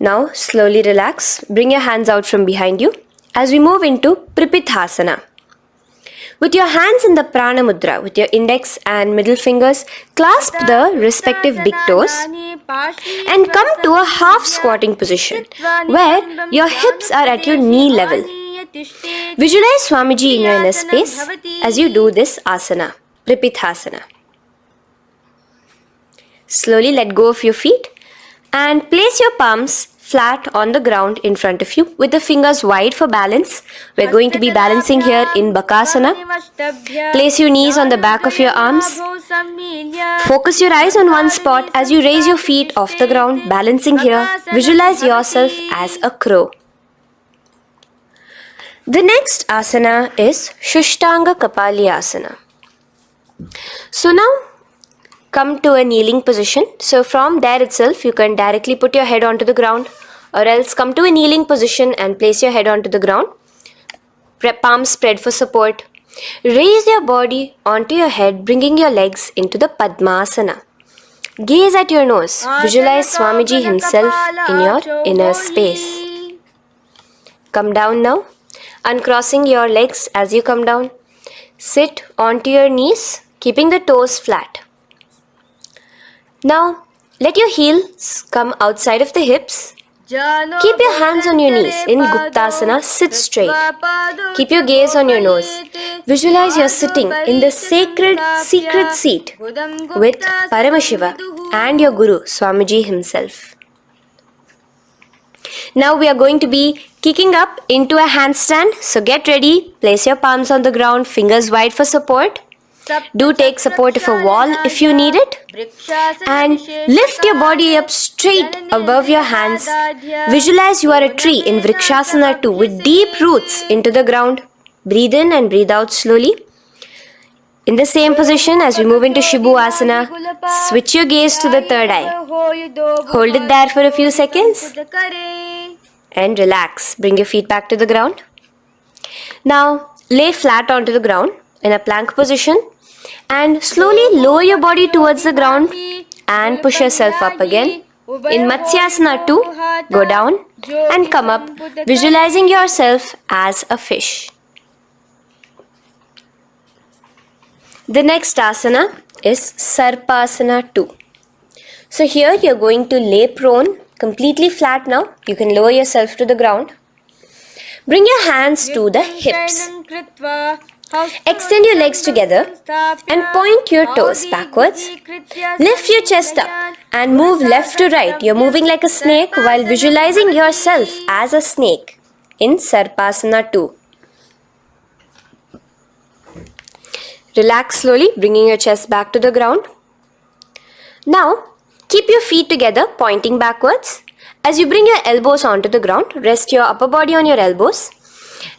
Now slowly relax, bring your hands out from behind you as we move into Pripithasana. With your hands in the Prana Mudra, with your index and middle fingers, clasp the respective big toes and come to a half squatting position where your hips are at your knee level. Visualize Swamiji in your inner space as you do this asana, Pripithasana. Slowly let go of your feet and place your palms flat on the ground in front of you with the fingers wide for balance. We're going to be balancing here in Bakasana. Place your knees on the back of your arms. Focus your eyes on one spot as you raise your feet off the ground, balancing here. Visualize yourself as a crow. The next asana is Shushtanga Kapali Asana. So now come to a kneeling position. So from there itself, you can directly put your head onto the ground, or else come to a kneeling position and place your head onto the ground. Palms spread for support. Raise your body onto your head, bringing your legs into the Padmasana. Gaze at your nose. Visualize Swamiji himself in your inner space. Come down now, uncrossing your legs as you come down. Sit onto your knees, keeping the toes flat. Now, let your heels come outside of the hips. Keep your hands on your knees in Guptasana, sit straight. Keep your gaze on your nose. Visualize you're sitting in the sacred secret seat with Paramashiva and your Guru, Swamiji himself. Now we are going to be kicking up into a handstand. So get ready, place your palms on the ground, fingers wide for support. Do take support of a wall if you need it. And lift your body up straight above your hands. Visualize you are a tree in Vrikshasana 2 with deep roots into the ground. Breathe in and breathe out slowly. In the same position as we move into Shibhu Asana, switch your gaze to the third eye. Hold it there for a few seconds. And relax. Bring your feet back to the ground. Now lay flat onto the ground in a plank position and slowly lower your body towards the ground and push yourself up again. In Matsyasana 2, go down and come up, visualizing yourself as a fish. The next asana is Sarpasana 2. So here you're going to lay prone, completely flat now. You can lower yourself to the ground. Bring your hands to the hips. Extend your legs together and point your toes backwards. Lift your chest up and move left to right. You're moving like a snake while visualizing yourself as a snake in Sarpasana 2. Relax slowly, bringing your chest back to the ground. Now, keep your feet together, pointing backwards. As you bring your elbows onto the ground, rest your upper body on your elbows.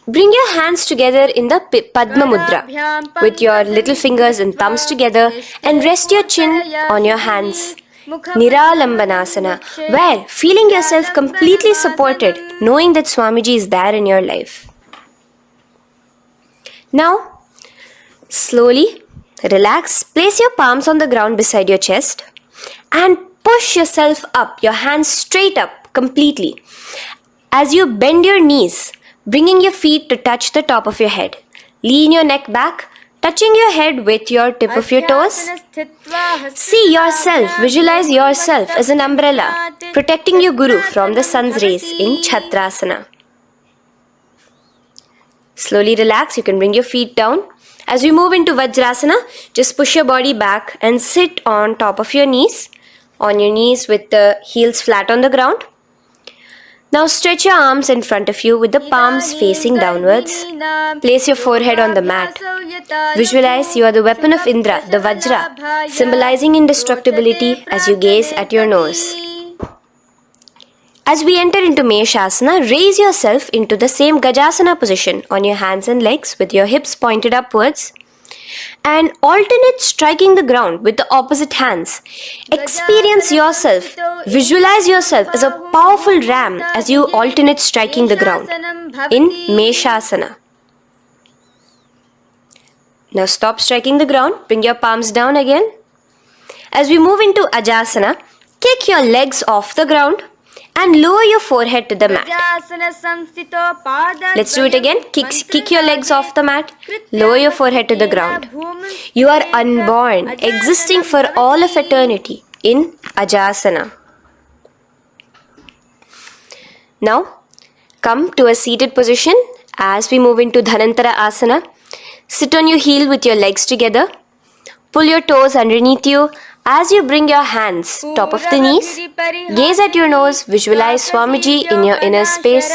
Bring your hands together in the Padma Mudra with your little fingers and thumbs together and rest your chin on your hands. Niralambanasana, where feeling yourself completely supported, knowing that Swamiji is there in your life. Now, slowly relax, place your palms on the ground beside your chest and push yourself up, your hands straight up completely. As you bend your knees, bringing your feet to touch the top of your head. Lean your neck back, touching your head with your tip of your toes. See yourself, visualize yourself as an umbrella, protecting your Guru from the sun's rays in Chhatrasana. Slowly relax, you can bring your feet down. As we move into Vajrasana, just push your body back and sit on top of your knees, with the heels flat on the ground. Now stretch your arms in front of you with the palms facing downwards. Place your forehead on the mat. Visualize you are the weapon of Indra, the Vajra, symbolizing indestructibility as you gaze at your nose. As we enter into Meshasana, raise yourself into the same Gajasana position on your hands and legs with your hips pointed upwards and alternate striking the ground with the opposite hands. Experience yourself, visualize yourself as a powerful ram as you alternate striking the ground in Meshasana. Now stop striking the ground, bring your palms down again. As we move into Ajasana, kick your legs off the ground and lower your forehead to the mat. Let's do it again. Kick your legs off the mat. Lower your forehead to the ground. You are unborn, existing for all of eternity in Ajasana. Now, come to a seated position as we move into Dhanantara Asana. Sit on your heel with your legs together. Pull your toes underneath you. As you bring your hands top of the knees, gaze at your nose, visualize Swamiji in your inner space.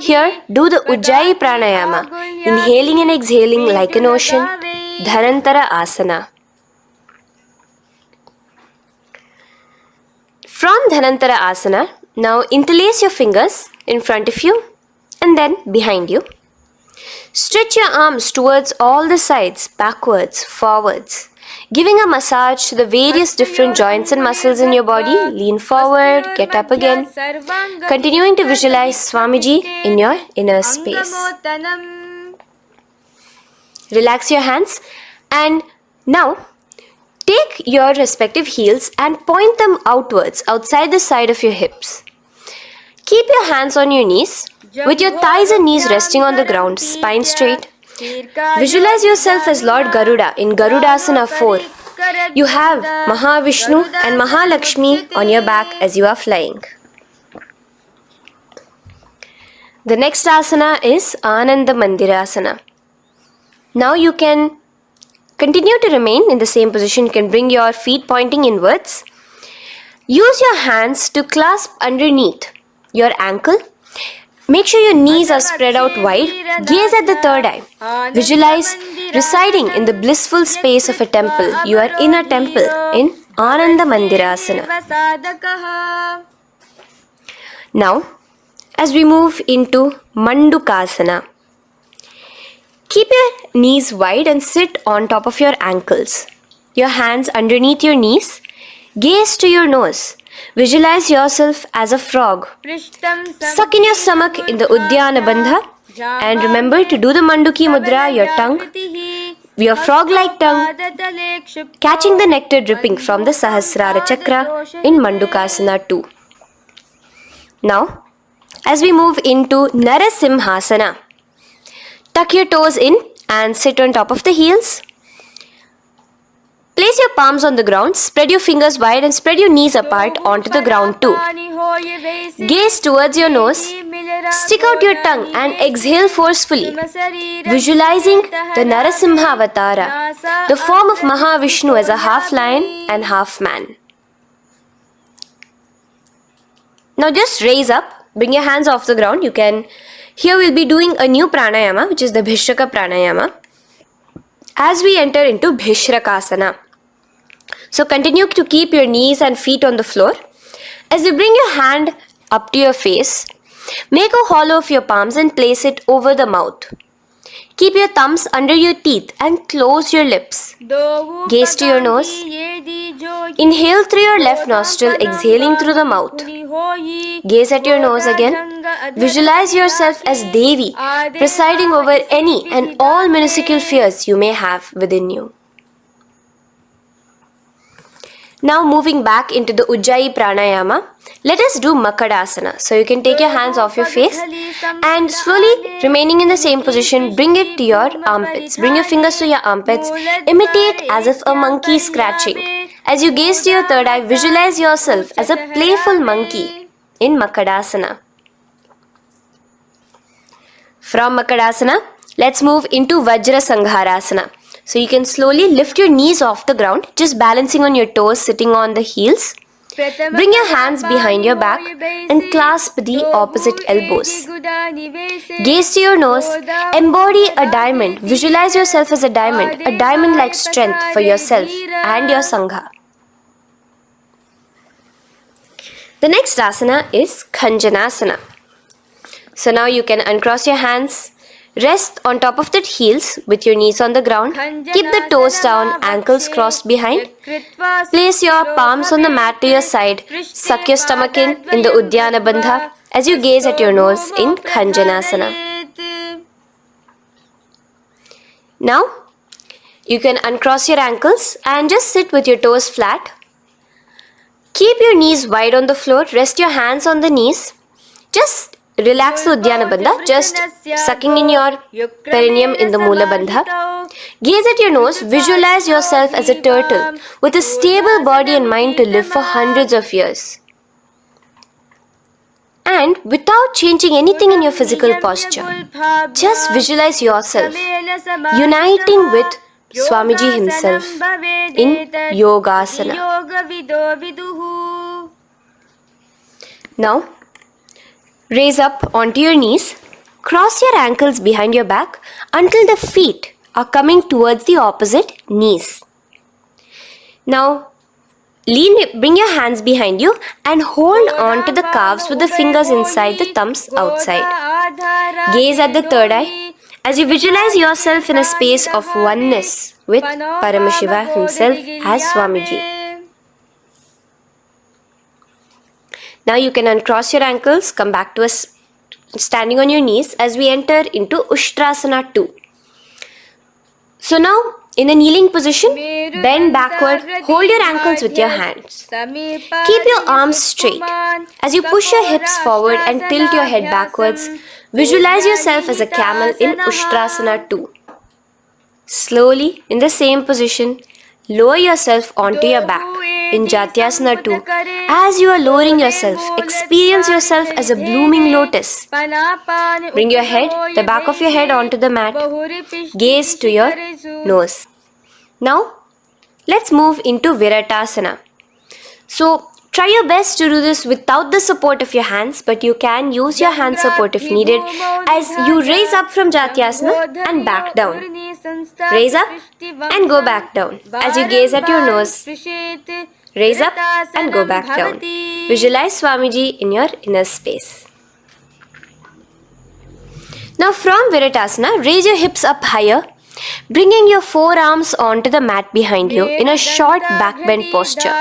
Here, do the Ujjayi Pranayama, inhaling and exhaling like an ocean, Dhanantara Asana. From Dhanantara Asana, now interlace your fingers in front of you and then behind you. Stretch your arms towards all the sides, backwards, forwards, giving a massage to the various different joints and muscles in your body. Lean forward, get up again, continuing to visualize Swamiji in your inner space. Relax your hands and now take your respective heels and point them outwards, outside the side of your hips. Keep your hands on your knees, with your thighs and knees resting on the ground, spine straight. Visualize yourself as Lord Garuda in Garudasana 4. You have Mahavishnu and Mahalakshmi on your back as you are flying. The next asana is Ananda Mandirasana. Now you can continue to remain in the same position. You can bring your feet pointing inwards. Use your hands to clasp underneath your ankle. Make sure your knees are spread out wide. Gaze at the third eye. Visualize residing in the blissful space of a temple. You are in a temple in Ananda Mandirasana. Now, as we move into Mandukasana, keep your knees wide and sit on top of your ankles. Your hands underneath your knees. Gaze to your nose. Visualize yourself as a frog. Suck in your stomach in the Uddiyana Bandha and remember to do the Manduki Mudra, your tongue, your frog-like tongue, catching the nectar dripping from the Sahasrara Chakra in Mandukasana 2. Now, as we move into Narasimhasana, tuck your toes in and sit on top of the heels. Place your palms on the ground, spread your fingers wide and spread your knees apart onto the ground too. Gaze towards your nose, stick out your tongue and exhale forcefully, visualizing the Narasimha Avatara, the form of Mahavishnu as a half lion and half man. Now just raise up, bring your hands off the ground. Here we'll be doing a new pranayama, which is the Bhishraka pranayama, as we enter into Bhishrakasana. So continue to keep your knees and feet on the floor. As you bring your hand up to your face, make a hollow of your palms and place it over the mouth. Keep your thumbs under your teeth and close your lips. Gaze to your nose. Inhale through your left nostril, exhaling through the mouth. Gaze at your nose again. Visualize yourself as Devi, presiding over any and all minuscule fears you may have within you. Now moving back into the Ujjayi Pranayama, Let us do Makadasana. So you can take your hands off your face and slowly remaining in the same position, bring it to your armpits. Bring your fingers to your armpits. Imitate as if a monkey is scratching. As you gaze to your third eye, visualize yourself as a playful monkey in Makadasana. From Makadasana, let's move into Vajra Sangharasana. So you can slowly lift your knees off the ground, just balancing on your toes, sitting on the heels. Bring your hands behind your back and clasp the opposite elbows. Gaze to your nose, embody a diamond. Visualize yourself as a diamond-like strength for yourself and your Sangha. The next asana is Khanjanasana. So now you can uncross your hands, rest on top of the heels with your knees on the ground. Keep the toes down, ankles crossed behind. Place your palms on the mat to your side. Suck your stomach in the Uddiyana Bandha as you gaze at your nose in Khanjanasana. Now, you can uncross your ankles and just sit with your toes flat. Keep your knees wide on the floor. Rest your hands on the knees. Just relax the Uddiyana Bandha, just sucking in your perineum in the Mula Bandha. Gaze at your nose, visualize yourself as a turtle with a stable body and mind to live for hundreds of years. And without changing anything in your physical posture, just visualize yourself uniting with Swamiji himself in Yogasana. Now, raise up onto your knees, cross your ankles behind your back until the feet are coming towards the opposite knees. Now, bring your hands behind you and hold on to the calves with the fingers inside, the thumbs outside. Gaze at the third eye as you visualize yourself in a space of oneness with Paramashiva himself as Swamiji. Now you can uncross your ankles, come back to us standing on your knees as we enter into Ushtrasana 2. So now, in the kneeling position, bend backward, hold your ankles with your hands. Keep your arms straight. As you push your hips forward and tilt your head backwards, visualize yourself as a camel in Ushtrasana 2. Slowly, in the same position, lower yourself onto your back in Jatyasana 2. As you are lowering yourself, experience yourself as a blooming lotus. Bring your head, the back of your head onto the mat. Gaze to your nose. Now, let's move into Viratasana. So, try your best to do this without the support of your hands, but you can use your hand support if needed as you raise up from Jatyasana and back down. Raise up and go back down as you gaze at your nose. Raise up and go back down. Visualize Swamiji in your inner space. Now from Viratasana, raise your hips up higher, bringing your forearms onto the mat behind you in a short back bend posture.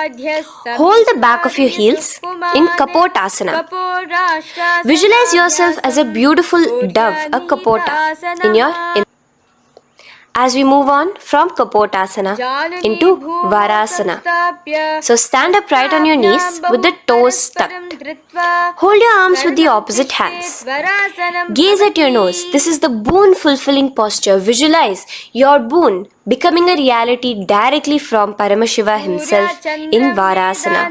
Hold the back of your heels in Kapotasana. Visualize yourself as a beautiful dove, a Kapota, in your inner. As we move on from Kapotasana into Varasana. So stand upright on your knees with the toes tucked. Hold your arms with the opposite hands. Gaze at your nose. This is the boon fulfilling posture. Visualize your boon becoming a reality directly from Paramashiva himself in Varasana.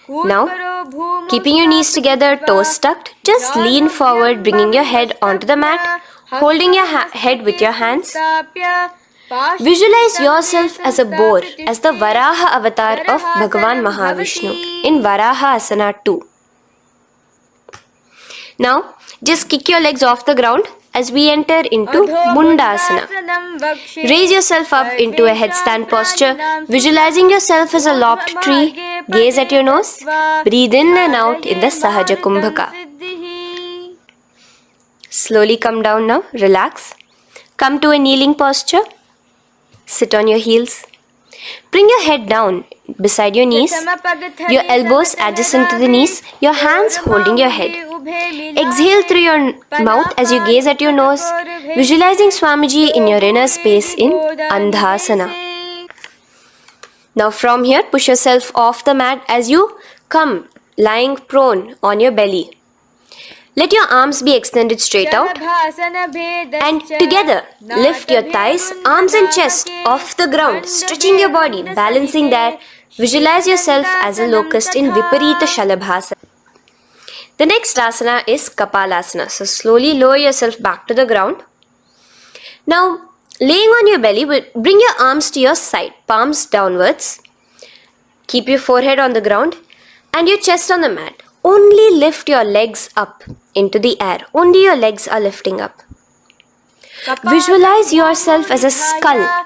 Now, keeping your knees together, toes tucked, just lean forward, bringing your head onto the mat. Holding your head with your hands. Visualize yourself as a boar, as the Varaha avatar of Bhagavan Mahavishnu in Varaha Asana 2. Now, just kick your legs off the ground as we enter into Mundasana. Raise yourself up into a headstand posture, visualizing yourself as a lopped tree. Gaze at your nose. Breathe in and out in the Sahaja Kumbhaka. Slowly come down now, relax. Come to a kneeling posture. Sit on your heels. Bring your head down beside your knees, your elbows adjacent to the knees, your hands holding your head. Exhale through your mouth as you gaze at your nose, visualizing Swamiji in your inner space in Andhasana. Now from here, push yourself off the mat as you come lying prone on your belly. Let your arms be extended straight out and together lift your thighs, arms and chest off the ground, stretching your body, balancing there. Visualize yourself as a locust in Viparita Shalabhasana. The next asana is Kapalasana. So slowly lower yourself back to the ground. Now laying on your belly, bring your arms to your side, palms downwards. Keep your forehead on the ground and your chest on the mat. Only lift your legs up into the air. Only your legs are lifting up. Visualize yourself as a skull.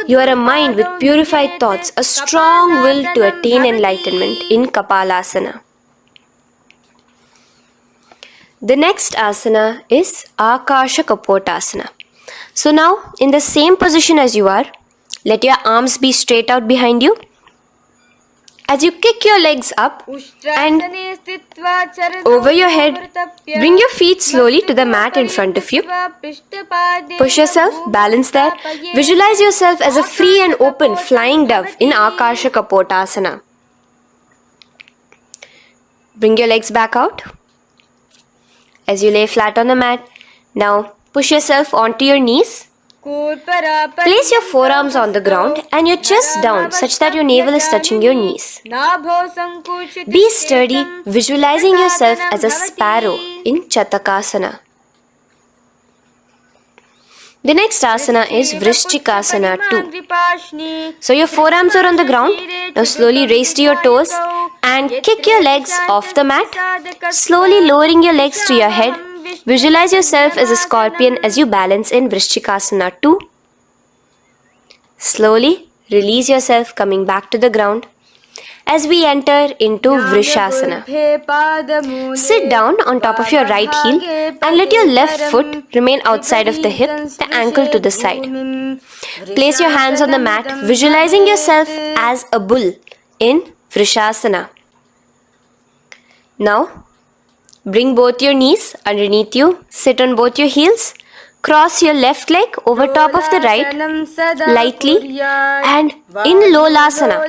You are a mind with purified thoughts, a strong will to attain enlightenment in Kapalasana. The next asana is Akasha Kapotasana. So now, in the same position as you are, let your arms be straight out behind you. As you kick your legs up and over your head, bring your feet slowly to the mat in front of you. Push yourself, balance there. Visualize yourself as a free and open flying dove in Akasha Kapotasana. Bring your legs back out as you lay flat on the mat. Now push yourself onto your knees. Place your forearms on the ground and your chest down such that your navel is touching your knees. Be sturdy, visualizing yourself as a sparrow in Chatakasana. The next asana is Vrishchikasana 2. So your forearms are on the ground. Now slowly raise to your toes and kick your legs off the mat. Slowly lowering your legs to your head. Visualize yourself as a scorpion as you balance in Vrishchikasana 2. Slowly release yourself, coming back to the ground as we enter into Vrishasana. Sit down on top of your right heel and let your left foot remain outside of the hip, the ankle to the side. Place your hands on the mat, visualizing yourself as a bull in Vrishasana. Now, bring both your knees underneath you, sit on both your heels, cross your left leg over top of the right lightly and in Lolasana,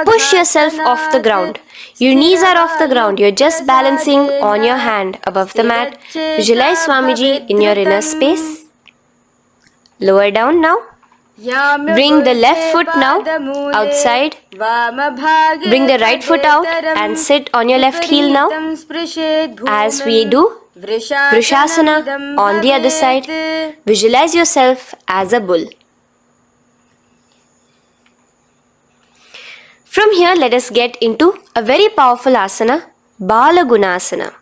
push yourself off the ground. Your knees are off the ground, you're just balancing on your hand above the mat. Visualize Swamiji in your inner space. Lower down now. Bring the left foot now outside. Bring the right foot out and sit on your left heel now. As we do Vrishasana on the other side, visualize yourself as a bull. From here, let us get into a very powerful asana, Balagunasana.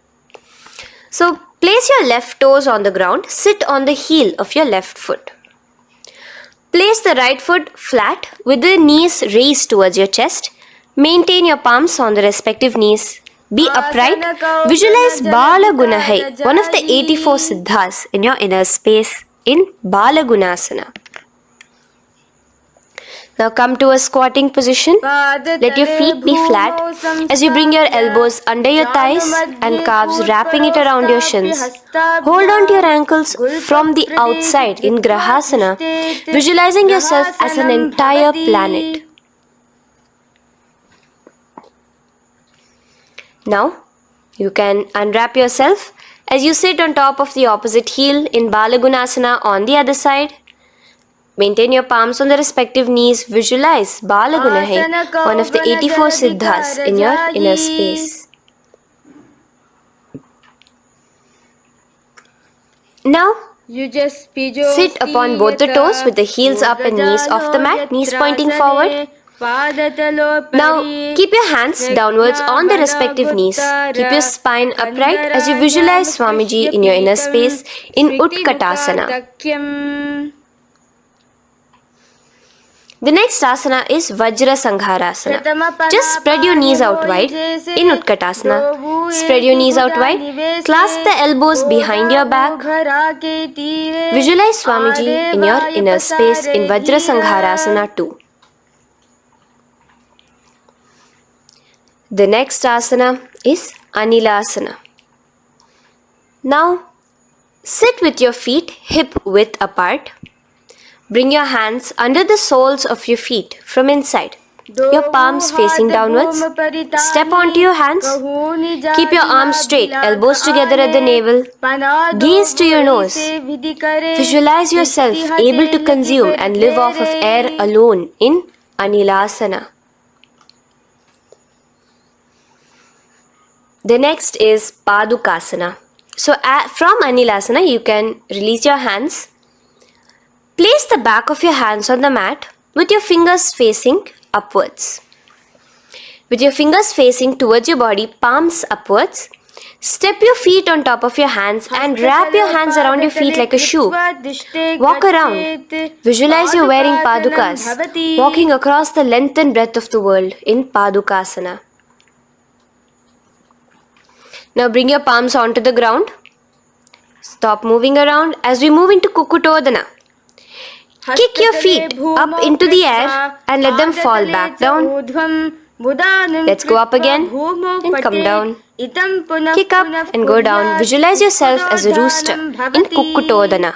So, place your left toes on the ground, sit on the heel of your left foot. Place the right foot flat with the knees raised towards your chest. Maintain your palms on the respective knees. Be upright. Visualize Balagunahai, one of the 84 Siddhas in your inner space in Balagunasana. Now come to a squatting position. Let your feet be flat as you bring your elbows under your thighs and calves, wrapping it around your shins. Hold on to your ankles from the outside in Grahasana, visualizing yourself as an entire planet. Now, you can unwrap yourself as you sit on top of the opposite heel in Balagunasana on the other side. Maintain your palms on the respective knees. Visualize Balagunahai, one of the 84 Siddhas in your inner space. Now, sit upon both the toes with the heels up and knees off the mat, knees pointing forward. Now, keep your hands downwards on the respective knees. Keep your spine upright as you visualize Swamiji in your inner space in Utkatasana. The next asana is Vajra Sangharasana. Just spread your knees out wide in Utkatasana. Spread your knees out wide. Clasp the elbows behind your back. Visualize Swamiji in your inner space in Vajra Sangharasana 2. The next asana is Anilasana. Now, sit with your feet hip width apart. Bring your hands under the soles of your feet from inside. your palms facing downwards. Step onto your hands. Keep your arms straight, elbows together at the navel. Gaze to your nose. Visualize yourself able to consume and live off of air alone in Anilasana. The next is Padukasana. So from Anilasana, you can release your hands. Place the back of your hands on the mat with your fingers facing upwards. With your fingers facing towards your body, palms upwards. Step your feet on top of your hands and wrap your hands around your feet like a shoe. Walk around. Visualize you're wearing padukas, walking across the length and breadth of the world in Padukasana. Now bring your palms onto the ground. Stop moving around as we move into Kukutodana. Kick your feet up into the air and let them fall back down. Let's go up again and come down. Kick up and go down. Visualize yourself as a rooster in Kukutodana.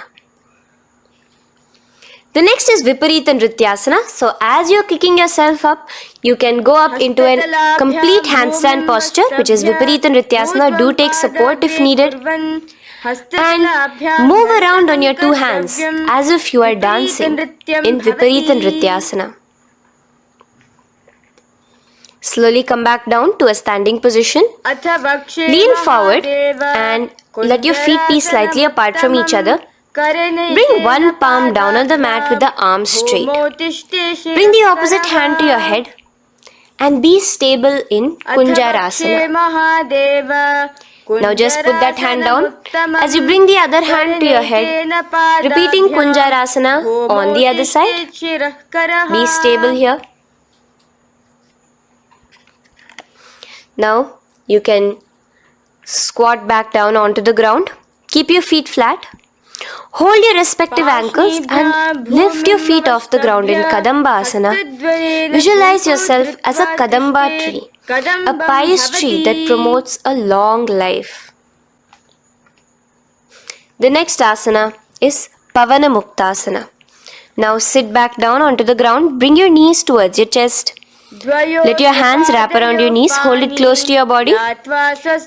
The next is Viparita Nrityasana. So as you're kicking yourself up, you can go up into a complete handstand posture, which is Viparita Nrityasana. Do take support if needed. And move around on your two hands as if you are dancing in Viparita Nrityasana. Slowly come back down to a standing position. Lean forward and let your feet be slightly apart from each other. Bring one palm down on the mat with the arms straight. Bring the opposite hand to your head and be stable in Kunjarasana. Now just put that hand down as you bring the other hand to your head, repeating Kunjarasana on the other side. Be stable here. Now you can squat back down onto the ground. Keep your feet flat. Hold your respective ankles and lift your feet off the ground in Kadamba Asana. Visualize yourself as a Kadamba tree, a pious tree that promotes a long life. The next asana is Pavana Muktasana. Now sit back down onto the ground. Bring your knees towards your chest. Let your hands wrap around your knees. Hold it close to your body.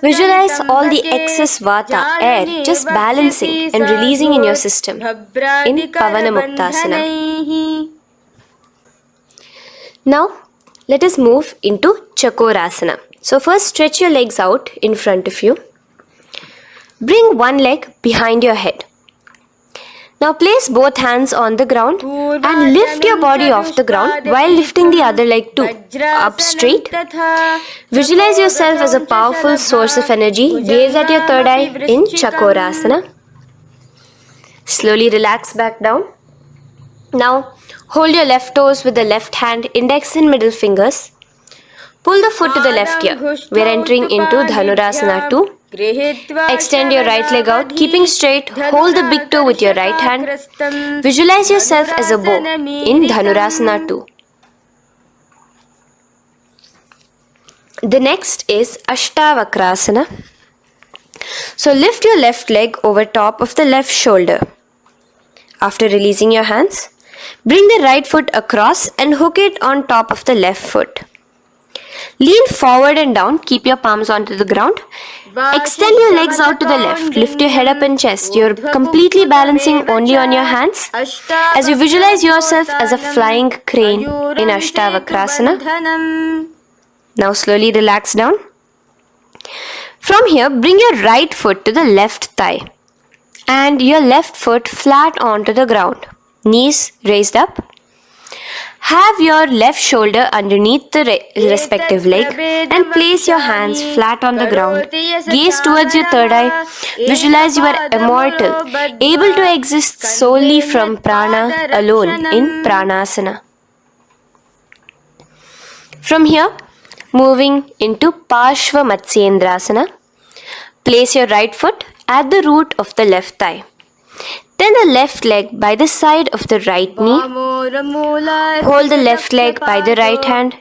Visualize all the excess vata, air, just balancing and releasing in your system in Pavana Muktasana. Now, let us move into Chakorasana. So first stretch your legs out in front of you. Bring one leg behind your head. Now place both hands on the ground and lift your body off the ground while lifting the other leg too, up straight. Visualize yourself as a powerful source of energy. Gaze at your third eye in Chakorasana. Slowly relax back down. Now hold your left toes with the left hand, index and middle fingers. Pull the foot to the left ear. We are entering into Dhanurasana 2. Extend your right leg out, keeping straight. Hold the big toe with your right hand. Visualize yourself as a bow in Dhanurasana 2. The next is Ashtavakrasana. So lift your left leg over top of the left shoulder. After releasing your hands, bring the right foot across and hook it on top of the left foot. Lean forward and down. Keep your palms onto the ground. Extend your legs out to the left. Lift your head up and chest. You're completely balancing only on your hands as you visualize yourself as a flying crane in Ashtavakrasana. Now slowly relax down. From here, bring your right foot to the left thigh and your left foot flat onto the ground. Knees raised up. Have your left shoulder underneath the respective leg and place your hands flat on the ground. Gaze towards your third eye. Visualize you are immortal, able to exist solely from prana alone in Pranasana. From here, moving into Parshva Matsyendrasana. Place your right foot at the root of the left thigh. Then the left leg by the side of the right knee. Hold the left leg by the right hand.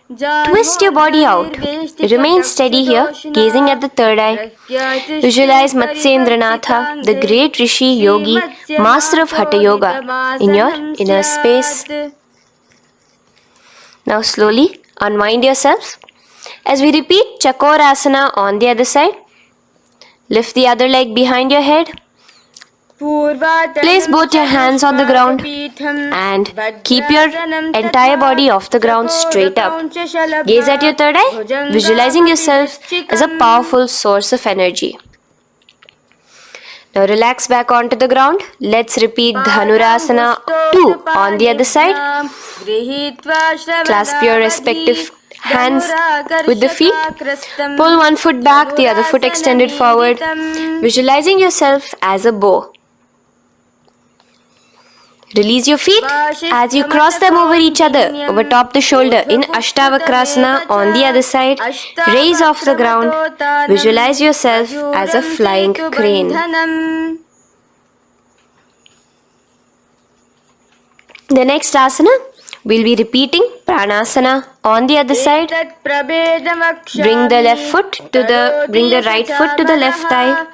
Twist your body out. Remain steady here, gazing at the third eye. Visualize Matsyendranatha, the great Rishi Yogi, master of Hatha Yoga, in your inner space. Now slowly Unwind yourself. As we repeat Chakorasana on the other side, lift the other leg behind your head. Place both your hands on the ground and keep your entire body off the ground straight up. Gaze at your third eye, visualizing yourself as a powerful source of energy. Now relax back onto the ground. Let's repeat Dhanurasana 2 on the other side. Clasp your respective hands with the feet. Pull one foot back, the other foot extended forward, visualizing yourself as a bow. Release your feet as you cross them over each other, over top the shoulder in Ashtavakrasana on the other side. Raise off the ground. Visualize yourself as a flying crane. The next asana, we'll be repeating Pranasana on the other side. Bring the right foot to the left thigh.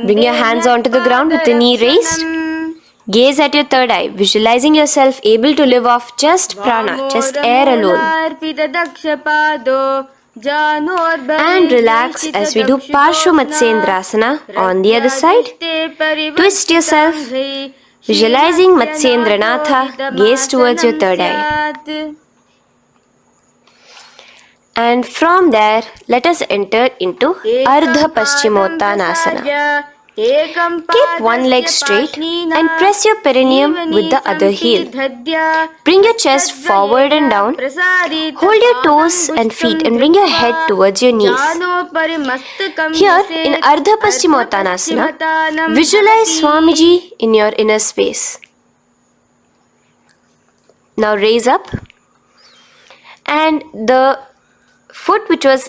Bring your hands onto the ground with the knee raised. Gaze at your third eye, visualizing yourself able to live off just prana, just air alone. And relax as we do Parshva Matsyendrasana on the other side. Twist yourself, visualizing Matsyendranatha, gaze towards your third eye. And from there, let us enter into Ardha Paschimottanasana. Keep one leg straight and press your perineum with the other heel. Bring your chest forward and down. Hold your toes and feet and bring your head towards your knees. Here in Ardha Paschimottanasana, visualize Swamiji in your inner space. Now raise up, and the foot which was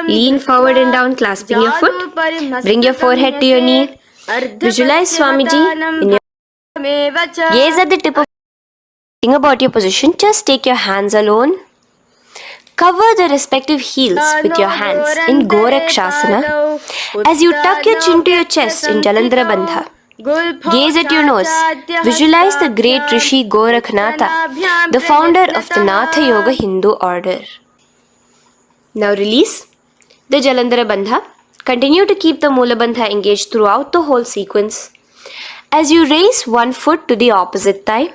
lean forward and down, clasping your foot. Bring your forehead to your knee. Visualize Swamiji in your gaze at the tip of think about your position. Just take your hands alone. Cover the respective heels with your hands in Gorakshasana as you tuck your chin to your chest in Jalandhara Bandha. Gaze at your nose. Visualize the great Rishi Gorakhnatha, the founder of the Natha Yoga Hindu order. Now release the Jalandhara Bandha. Continue to keep the Mula Bandha engaged throughout the whole sequence. As you raise one foot to the opposite thigh,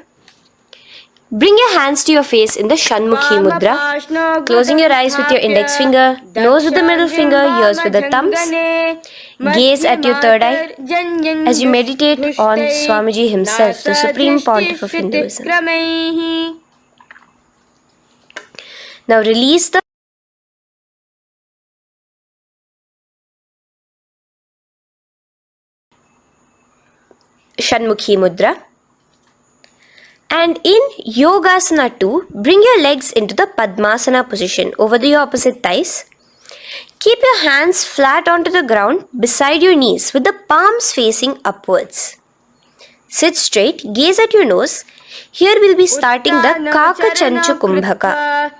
bring your hands to your face in the Shanmukhi Mudra, closing your eyes with your index finger, nose with the middle finger, ears with the thumbs. Gaze at your third eye as you meditate on Swamiji himself, the Supreme Pontiff of Hinduism. Now release the Shanmukhi Mudra. And in Yogasana 2, bring your legs into the Padmasana position over the opposite thighs. Keep your hands flat onto the ground beside your knees with the palms facing upwards. Sit straight, gaze at your nose. Here we'll be starting the Kaka Chanchu Kumbhaka,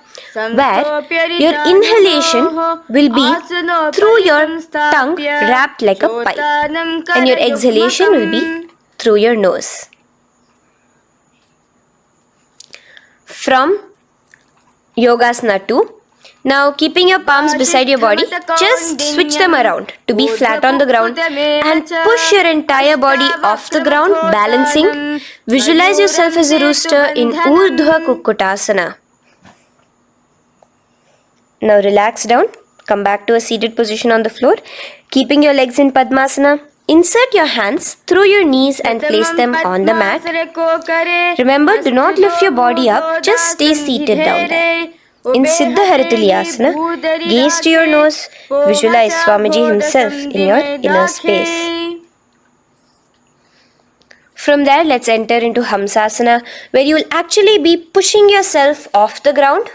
where your inhalation will be through your tongue wrapped like a pipe, and your exhalation will be through your nose. From Yogasana 2, now keeping your palms beside your body, just switch them around to be flat on the ground and push your entire body off the ground, balancing. Visualize yourself as a rooster in Urdhva Kukkutasana. Now relax down, come back to a seated position on the floor, keeping your legs in Padmasana. Insert your hands through your knees and place them on the mat. Remember, do not lift your body up, just stay seated down there. In Siddha Harituliyasana, gaze to your nose, visualize Swamiji himself in your inner space. From there, let's enter into Hamsasana, where you will actually be pushing yourself off the ground.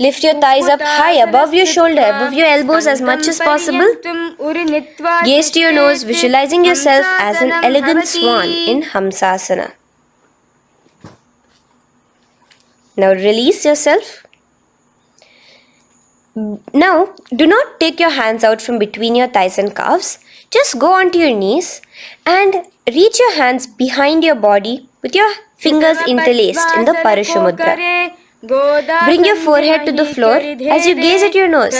Lift your thighs up high above your shoulder, above your elbows as much as possible. Gaze to your nose, visualizing yourself as an elegant swan in Hamsasana. Now release yourself. Now, do not take your hands out from between your thighs and calves. Just go onto your knees and reach your hands behind your body with your fingers interlaced in the phaleṣhu mudra. Bring your forehead to the floor as you gaze at your nose.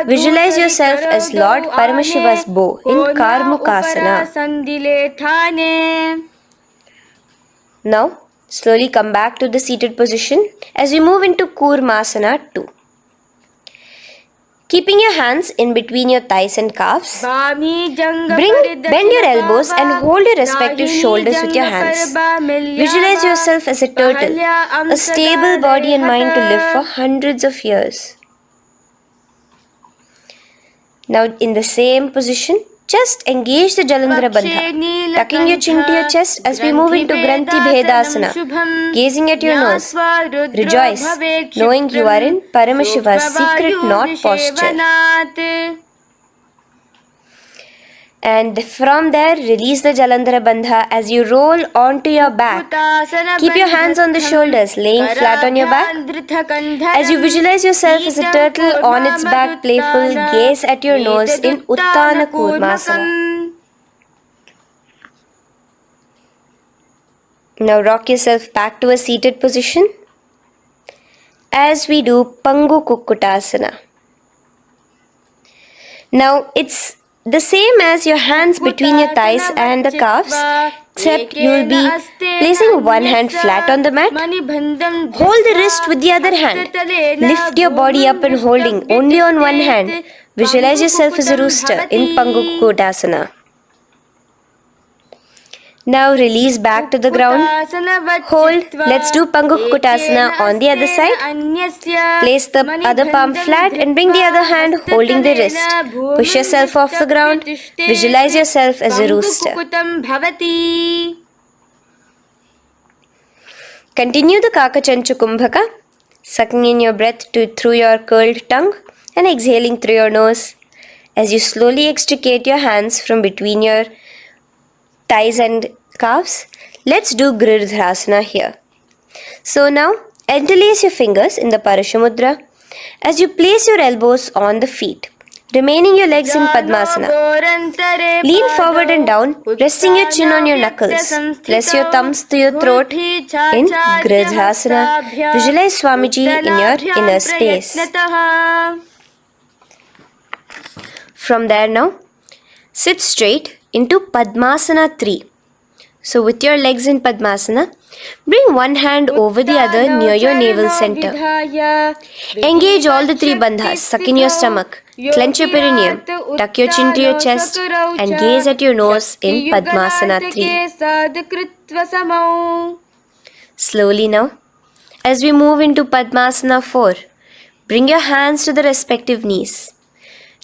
Visualize yourself as Lord Paramashiva's bow in karmaṇy-evādhikāras. Now, slowly come back to the seated position as we move into Kurmasana 2. Keeping your hands in between your thighs and calves, bend your elbows and hold your respective shoulders with your hands. Visualize yourself as a turtle, a stable body and mind to live for hundreds of years. Now in the same position, just engage the Jalandhara Bandha, tucking your chin to your chest as we move into Granthi Bhedasana, gazing at your nose. Rejoice, knowing you are in Paramashiva's secret knot posture. And from there, release the Jalandhara Bandha as you roll onto your back. Keep your hands on the shoulders, laying flat on your back. As you visualize yourself as a turtle on its back, playful, gaze at your nose in Uttana Kurmasana. Now rock yourself back to a seated position as we do Pangu Kukkutasana. Now it's the same as your hands between your thighs and the calves, except you will be placing one hand flat on the mat. Hold the wrist with the other hand. Lift your body up and holding only on one hand. Visualize yourself as a rooster in Pangu Kukkutasana. Now release back to the ground. Hold. Let's do Pangu Kukkutasana on the other side. Place the other palm flat and bring the other hand holding the wrist. Push yourself off the ground. Visualize yourself as a rooster. Continue the Kakachanchu Kumbhaka, sucking in your breath through your curled tongue and exhaling through your nose. As you slowly extricate your hands from between your thighs and calves, let's do Girdharasana here. So now, interlace your fingers in the phaleṣhu mudra as you place your elbows on the feet, remaining your legs in Padmasana. Lean forward and down, resting your chin on your knuckles. Place your thumbs to your throat in Girdharasana. Visualize Swamiji in your inner space. From there now, sit straight into Padmasana 3. So with your legs in Padmasana, bring one hand over the other near your navel center. Engage all the three bandhas, suck in your stomach, clench your perineum, tuck your chin to your chest and gaze at your nose in Padmasana 3. Slowly now, as we move into Padmasana 4, bring your hands to the respective knees.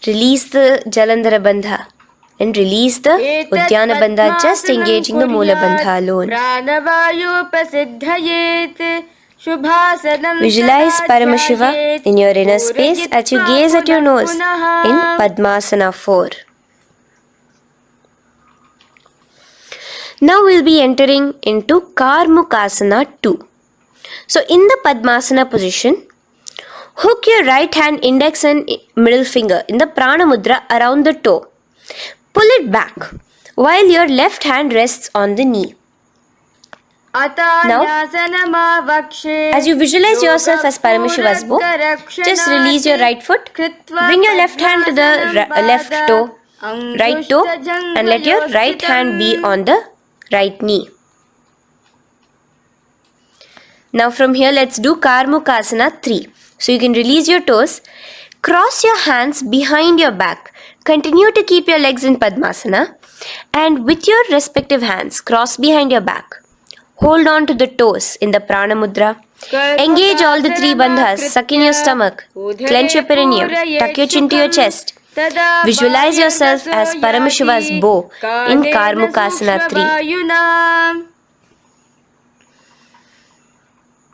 Release the Jalandhara Bandha and release the Uddiyana Bandha, just engaging the Moola Bandha alone. Visualize Paramashiva in your inner space as you gaze at your nose in Padmasana 4. Now we'll be entering into Karmukas 2. So in the Padmasana position, hook your right hand index and middle finger in the Prana Mudra around the toe. Pull it back while your left hand rests on the knee. Now, as you visualize yourself as Paramashiva's bow, just release your right foot, bring your left hand to the left toe, right toe, and let your right hand be on the right knee. Now from here, let's do Karmukas 3. So you can release your toes, cross your hands behind your back, continue to keep your legs in Padmasana, and with your respective hands, cross behind your back. Hold on to the toes in the Prana Mudra. Engage all the three bandhas, suck in your stomach, clench your perineum, tuck your chin to your chest. Visualize yourself as Paramashiva's bow in Karmukas 3.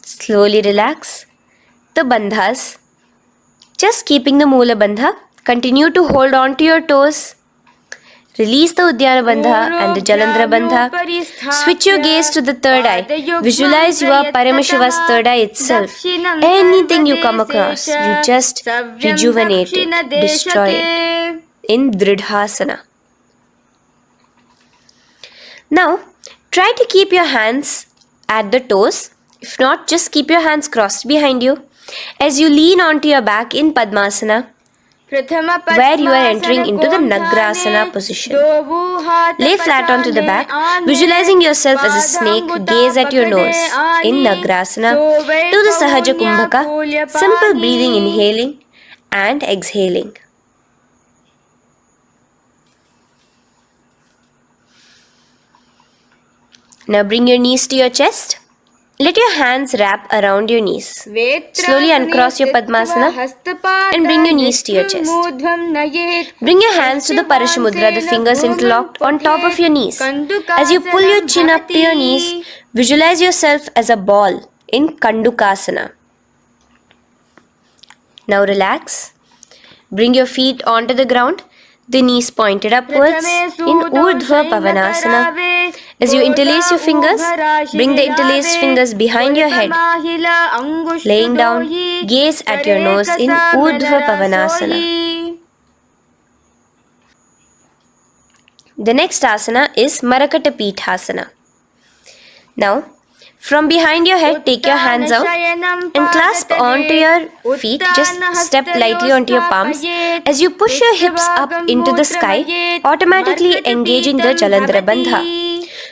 Slowly relax the bandhas, just keeping the Moola Bandha. Continue to hold on to your toes. Release the Uddiyana Bandha and the Jalandhara Bandha. Switch your gaze to the third eye. Visualize you are Paramashiva's third eye itself. Anything you come across, you just rejuvenate it, destroy it in Dridhasana. Now, try to keep your hands at the toes. If not, just keep your hands crossed behind you as you lean onto your back in Padmasana, where you are entering into the Nagrasana position. Lay flat onto the back, visualizing yourself as a snake. Gaze at your nose in Nagrasana. Do the Sahaja Kumbhaka, simple breathing, inhaling and exhaling. Now bring your knees to your chest. Let your hands wrap around your knees. Slowly uncross your Padmasana and bring your knees to your chest. Bring your hands to the Parashu Mudra, the fingers interlocked on top of your knees. As you pull your chin up to your knees, visualize yourself as a ball in Kandukasana. Now relax. Bring your feet onto the ground, the knees pointed upwards in Urdhva Pavanasana. As you interlace your fingers, bring the interlaced fingers behind your head. Laying down, gaze at your nose in Urdhva Pavanasana. The next asana is Marakata Pithasana. Now, from behind your head, take your hands out and clasp onto your feet. Just step lightly onto your palms. As you push your hips up into the sky, automatically engaging the Jalandhara Bandha.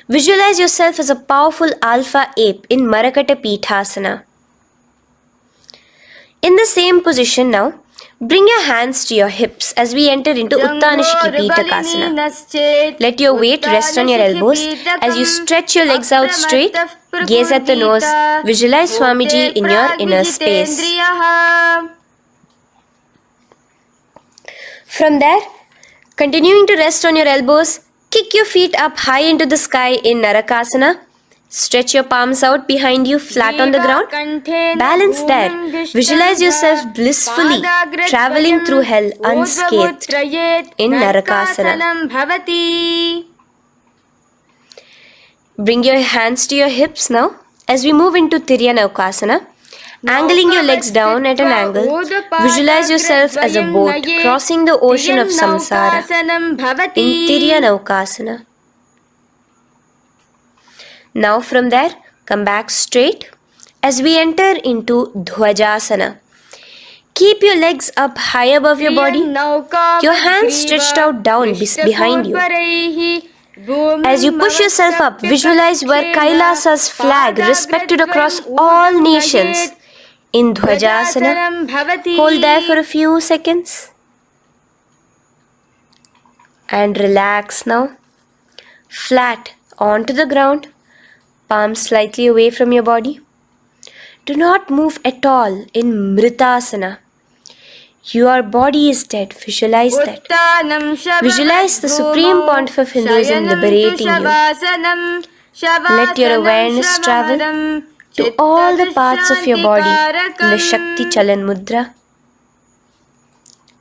Visualize yourself as a powerful alpha ape in Marakata Pithasana. In the same position now, bring your hands to your hips as we enter into Uttanashiki Pitakasana. Let your weight rest on your elbows as you stretch your legs out straight. Gaze at the nose. Visualize Swamiji in your inner space. From there, continuing to rest on your elbows, kick your feet up high into the sky in Narakasana. Stretch your palms out behind you flat on the ground. Balance there. Visualize yourself blissfully traveling through hell unscathed in Narakasana. Bring your hands to your hips now as we move into Tiryanavkasana. Angling your legs down at an angle, visualize yourself as a boat crossing the ocean of samsara in Tiryanavkasana. Now from there, come back straight as we enter into Dhwajasana. Keep your legs up high above your body, your hands stretched out down behind you. As you push yourself up, visualize where KAILASA's flag respected across all nations in Dhwajasana. Hold there for a few seconds and relax now. Flat onto the ground. Palms slightly away from your body. Do not move at all in Mritasana. Your body is dead. Visualize that. Visualize the Supreme Pontiff of Hinduism liberating you. Let your awareness travel to all the parts of your body in the Shakti Chalan Mudra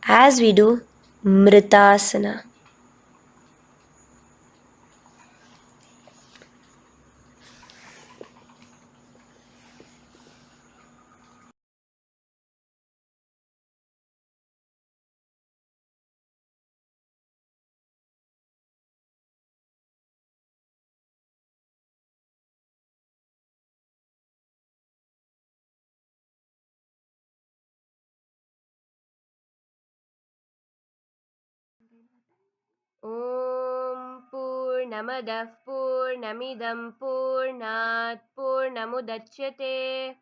as we do Mritasana. Om Purnamadah Purnamidam Purnat Purnamudachyate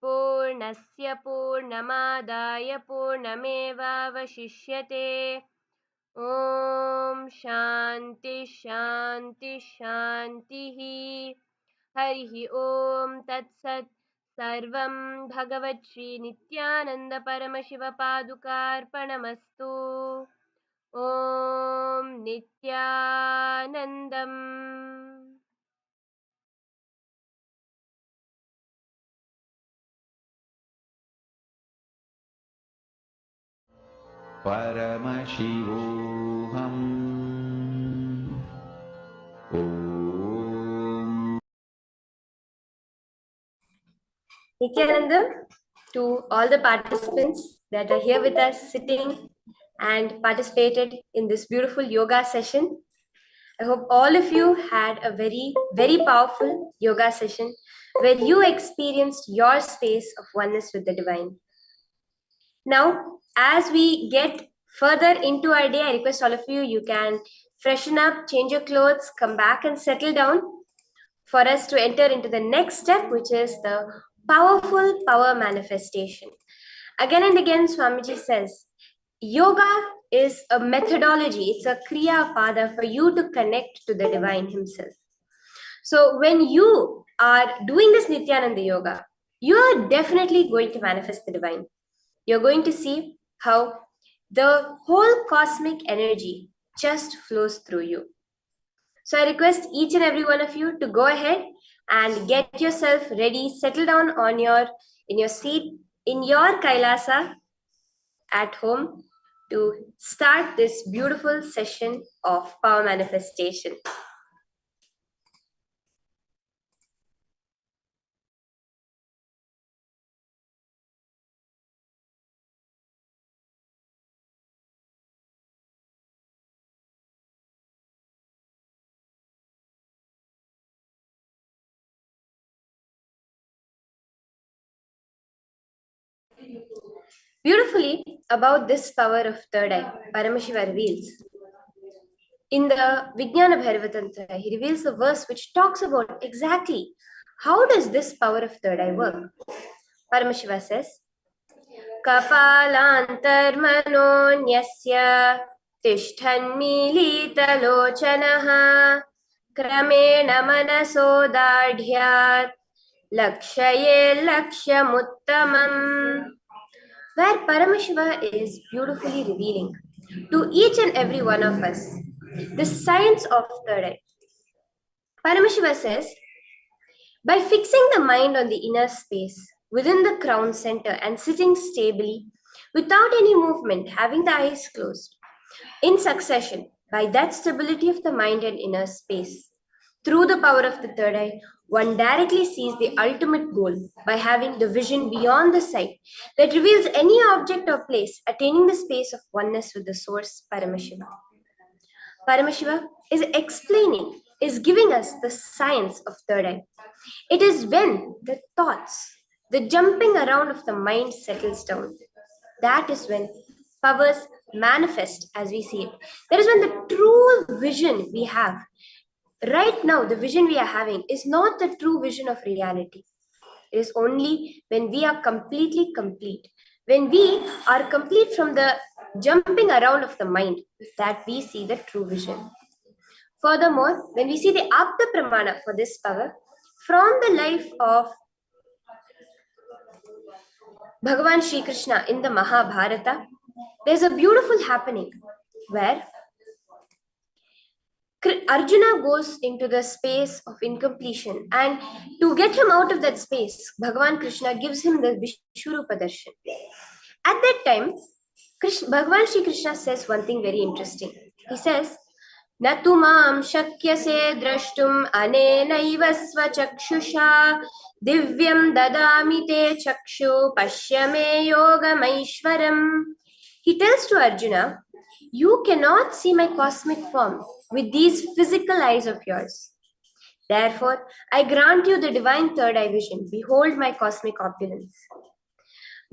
Purnasya Purnamadaya Purnamevavashishyate. Om Shanti Shanti Shantihi. Harihi Om Tat Sat. Sarvam Bhagavat Shri Nityananda Paramashiva Padukarpanamastu. Om Nityanandam. Paramashivoham. Om. Nityananda, to all the participants that are here with us sitting and participated in this beautiful yoga session, I hope all of you had a very, very powerful yoga session where you experienced your space of oneness with the divine. Now, as we get further into our day, I request all of you, you can freshen up, change your clothes, come back and settle down for us to enter into the next step, which is the powerful power manifestation. Again and again, Swamiji says, yoga is a methodology, it's a Kriya Pada for you to connect to the divine himself. So when you are doing this Nityananda yoga, you are definitely going to manifest the divine. You're going to see how the whole cosmic energy just flows through you. So I request each and every one of you to go ahead and get yourself ready, settle down on in your seat, in your KAILASA at home to start this beautiful session of power manifestation. Beautifully about this power of third eye, Paramashiva reveals. In the Vijnana Bhairavatantra, he reveals a verse which talks about exactly how does this power of third eye work. Paramashiva says, Kapalantarmanonyasya tishthanmilitalochanaha kramena manasodadhyat lakshaye lakshamuttamam. Where Paramashiva is beautifully revealing to each and every one of us the science of third eye. Paramashiva says, by fixing the mind on the inner space within the crown center and sitting stably without any movement, having the eyes closed, in succession, by that stability of the mind and inner space, through the power of the third eye, one directly sees the ultimate goal by having the vision beyond the sight that reveals any object or place attaining the space of oneness with the source, Paramashiva. Paramashiva is explaining, is giving us the science of third eye. It is when the thoughts, the jumping around of the mind settles down. That is when powers manifest as we see it. That is when the true vision we have. Right now, the vision we are having is not the true vision of reality. It is only when we are completely complete. When we are complete from the jumping around of the mind that we see the true vision. Furthermore, when we see the Apta Pramana for this power, from the life of Bhagavan Shri Krishna in the Mahabharata, there's a beautiful happening where Arjuna goes into the space of incompletion, and to get him out of that space, Bhagavan Krishna gives him the Vishwarupa Darshan. At that time, Bhagavan Shri Krishna says one thing very interesting. He says, न तु मां शक्यसे द्रष्टुम् अनेनैव स्वचक्षुषा दिव्यं ददामि ते चक्षु पश्य मे योगमैश्वरम्. He tells to Arjuna, you cannot see my cosmic form with these physical eyes of yours. Therefore, I grant you the divine third eye vision. Behold my cosmic opulence.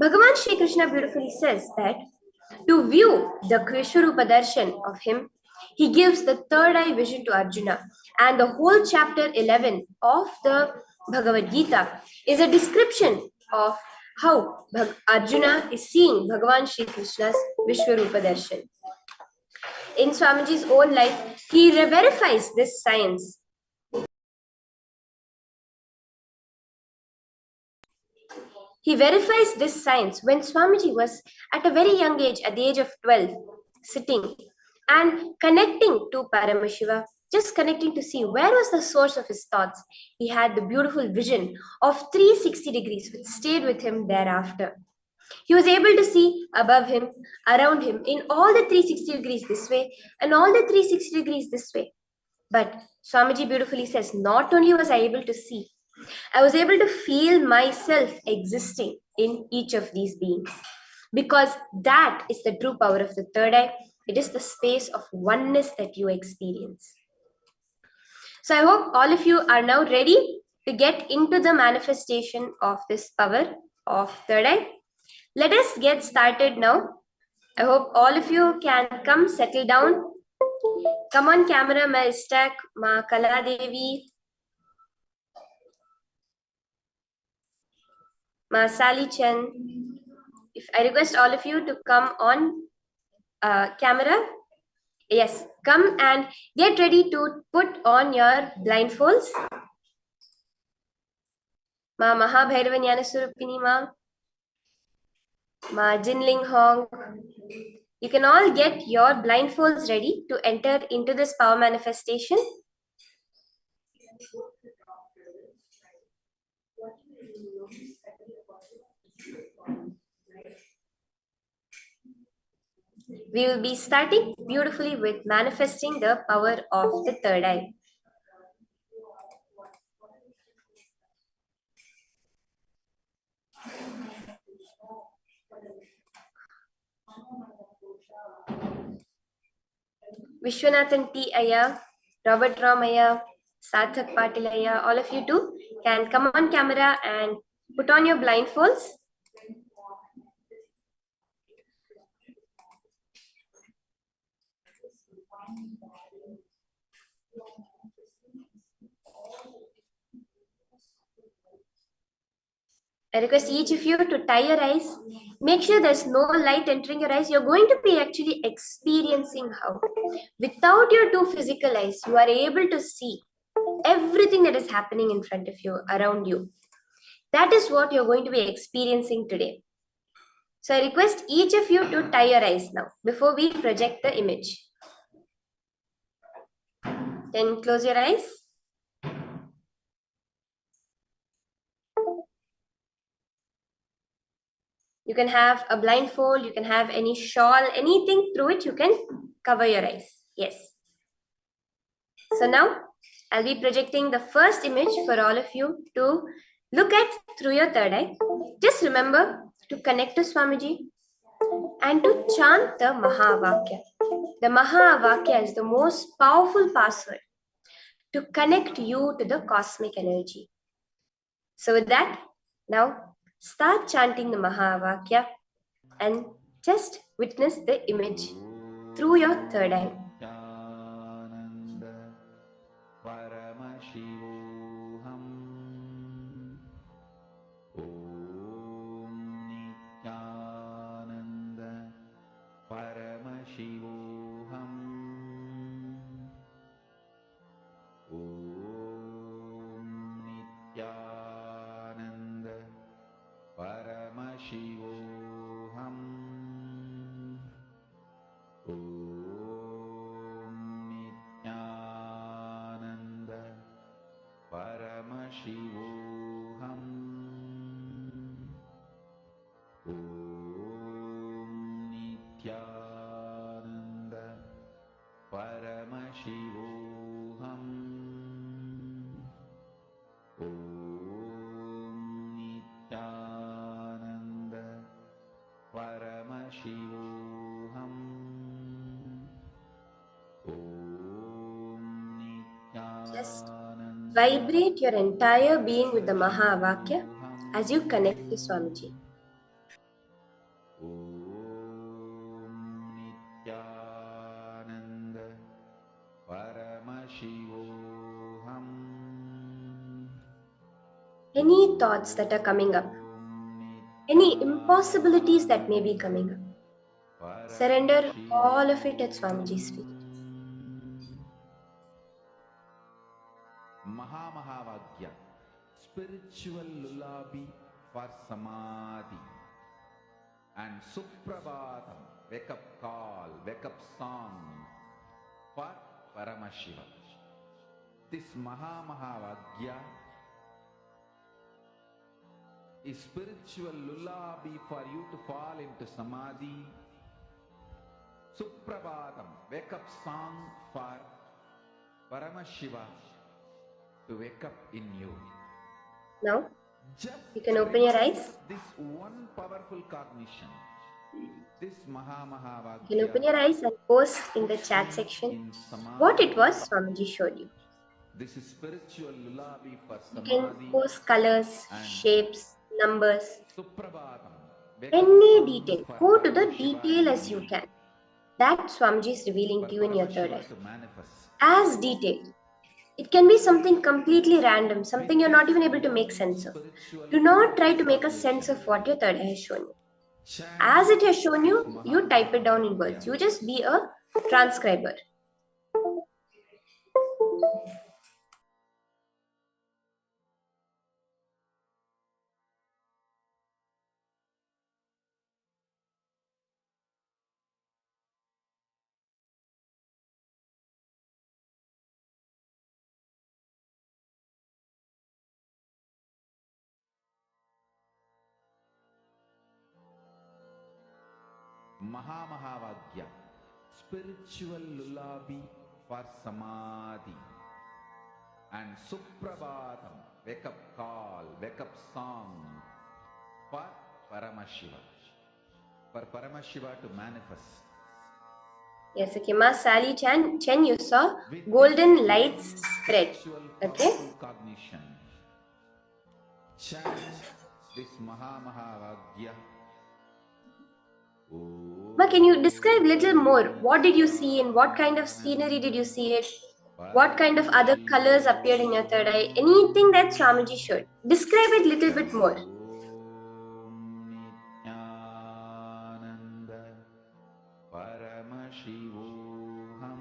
Bhagavan Shri Krishna beautifully says that to view the Vishwarupa Darshan of him, he gives the third eye vision to Arjuna, and the whole chapter 11 of the Bhagavad Gita is a description of how Arjuna is seeing Bhagavan Shri Krishna's Vishwarupa Darshan. In Swamiji's own life, he verifies this science. He verifies this science when Swamiji was at a very young age, at the age of 12, sitting and connecting to Paramashiva, just connecting to see where was the source of his thoughts. He had the beautiful vision of 360 degrees, which stayed with him thereafter. He was able to see above him, around him, in all the 360 degrees this way and all the 360 degrees this way. But Swamiji beautifully says, not only was I able to see, I was able to feel myself existing in each of these beings. Because that is the true power of the third eye. It is the space of oneness that you experience. So I hope all of you are now ready to get into the manifestation of this power of third eye. Let us get started now. I hope all of you can come settle down. Come on camera, ma Istak, ma Kala Devi, ma Sally Chen. If I request all of you to come on camera. Yes, come and get ready to put on your blindfolds. Ma Mahabhairavanyana Surupini ma Jinling Hong. You can all get your blindfolds ready to enter into this power manifestation. We will be starting beautifully with manifesting the power of the third eye. Vishwanathan T. Aya, Robert Ramaya, Sarthak Patil Aya, all of you too can come on camera and put on your blindfolds. I request each of you to tie your eyes. Make sure there's no light entering your eyes. You're going to be actually experiencing how, without your two physical eyes, you are able to see everything that is happening in front of you, around you. That is what you're going to be experiencing today. So I request each of you to tie your eyes now before we project the image. Then close your eyes. You can have a blindfold, you can have any shawl, anything through it, you can cover your eyes. Yes. So now I'll be projecting the first image for all of you to look at through your third eye. Just remember to connect to Swamiji and to chant the Mahavakya. The Mahavakya is the most powerful password to connect you to the cosmic energy. So with that, now start chanting the Mahavakya and just witness the image through your third eye. Nityananda Paramashivoham Om Nityananda Paramashivoham Om Nityananda Paramashivoham Om Nityananda Paramashivoham Om Nityananda Paramashivoham Om Nityananda Paramashivoham Just vibrate your entire being with the Mahavakya as you connect to Swamiji. Om Nityananda Paramashivoham Any thoughts that are coming up, any impossibilities that may be coming up, surrender all of it at Swamiji's feet. Mahamagya, spiritual lullaby for samadhi, and Suprabhatam, wake up call, wake up song for Paramashiva. This Mahamagya is spiritual lullaby for you to fall into samadhi. Suprabhatam, wake up song for Paramashiva to wake up in you. Now, you can open your eyes. This one powerful cognition, this Mahamagya. You can open your eyes and post in the chat section what it was Swamiji showed you. This is spiritual lullaby for You can samadhi pose colors, and shapes, numbers, Suprabhatam. Wake up any song detail. for Go to the Paramashiva detail and as you can. That Swamiji is revealing for to you in your third eye. Paramashiva to manifest. As detailed. It can be something completely random, something you're not even able to make sense of. Do not try to make a sense of what your third eye has shown you. As it has shown you, you type it down in words. You just be a transcriber. Mahamahavagya, spiritual lullaby for samadhi. And Suprabhatam, wake up call, wake up song for Paramashiva. For Paramashiva to manifest. Yes, okay. Ma Sally Chen, you saw golden lights spread. Okay. Cognition. Chant this Mahamahavagya. Ma, can you describe a little more? What did you see and what kind of scenery did you see it? What kind of other colors appeared in your third eye? Anything that Swamiji showed. Describe it a little bit more. Nityananda Paramashivoham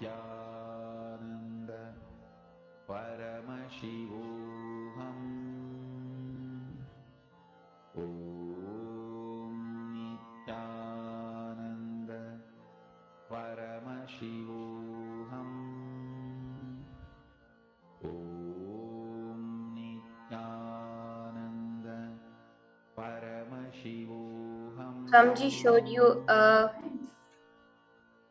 Nityananda Paramashivoham Nityananda Paramashivoham Nityananda Paramashivoham. Swamiji showed you a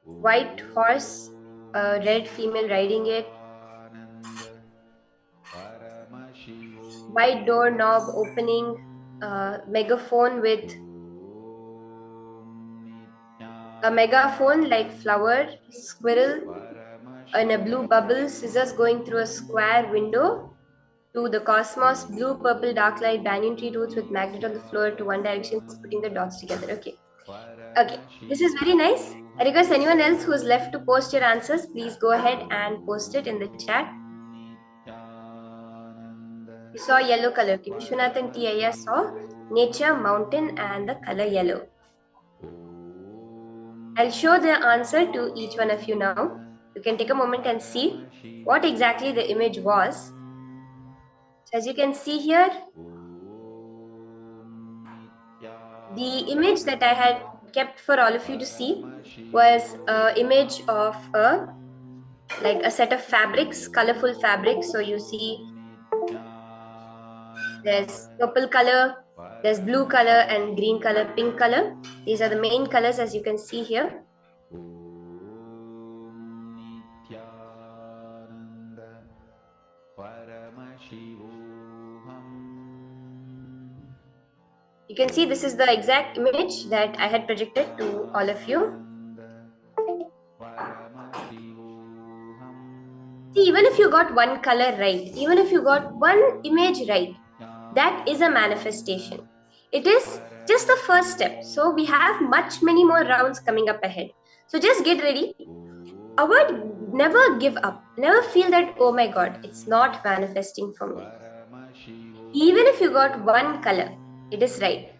white horse, a red female riding it, white doorknob opening, megaphone with a megaphone like flower, squirrel, and a blue bubble, scissors going through a square window to the cosmos, blue, purple, dark light, banyan tree roots with magnet on the floor to one direction, putting the dots together. Okay. Okay. This is very nice. I request anyone else who is left to post your answers, please go ahead and post it in the chat. You saw yellow color. Vishwanathan T.I.A. saw nature, mountain, and the color yellow. I'll show the answer to each one of you now. You can take a moment and see what exactly the image was. So as you can see here, the image that I had kept for all of you to see was an image of a set of fabrics, colorful fabrics. So you see there's purple color, there's blue color and green color, pink color. These are the main colors as you can see here. You can see this is the exact image that I had projected to all of you. See, even if you got one color right, even if you got one image right, that is a manifestation. It is just the first step. So we have many more rounds coming up ahead. So just get ready. Avoid, never give up. Never feel that, oh my God, it's not manifesting for me. Even if you got one color, it is right.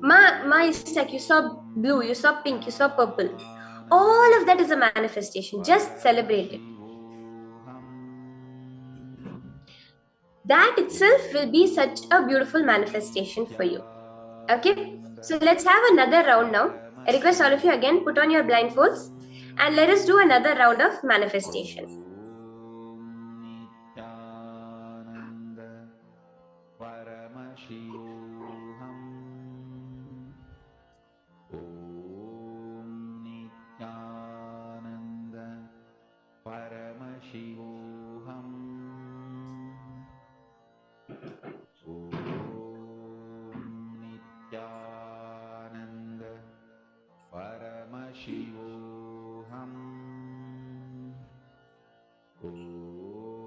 Ma Isaac, you saw blue, you saw pink, you saw purple. All of that is a manifestation. Just celebrate it. That itself will be such a beautiful manifestation for you. Okay, so let's have another round now. I request all of you again, put on your blindfolds and let us do another round of manifestation.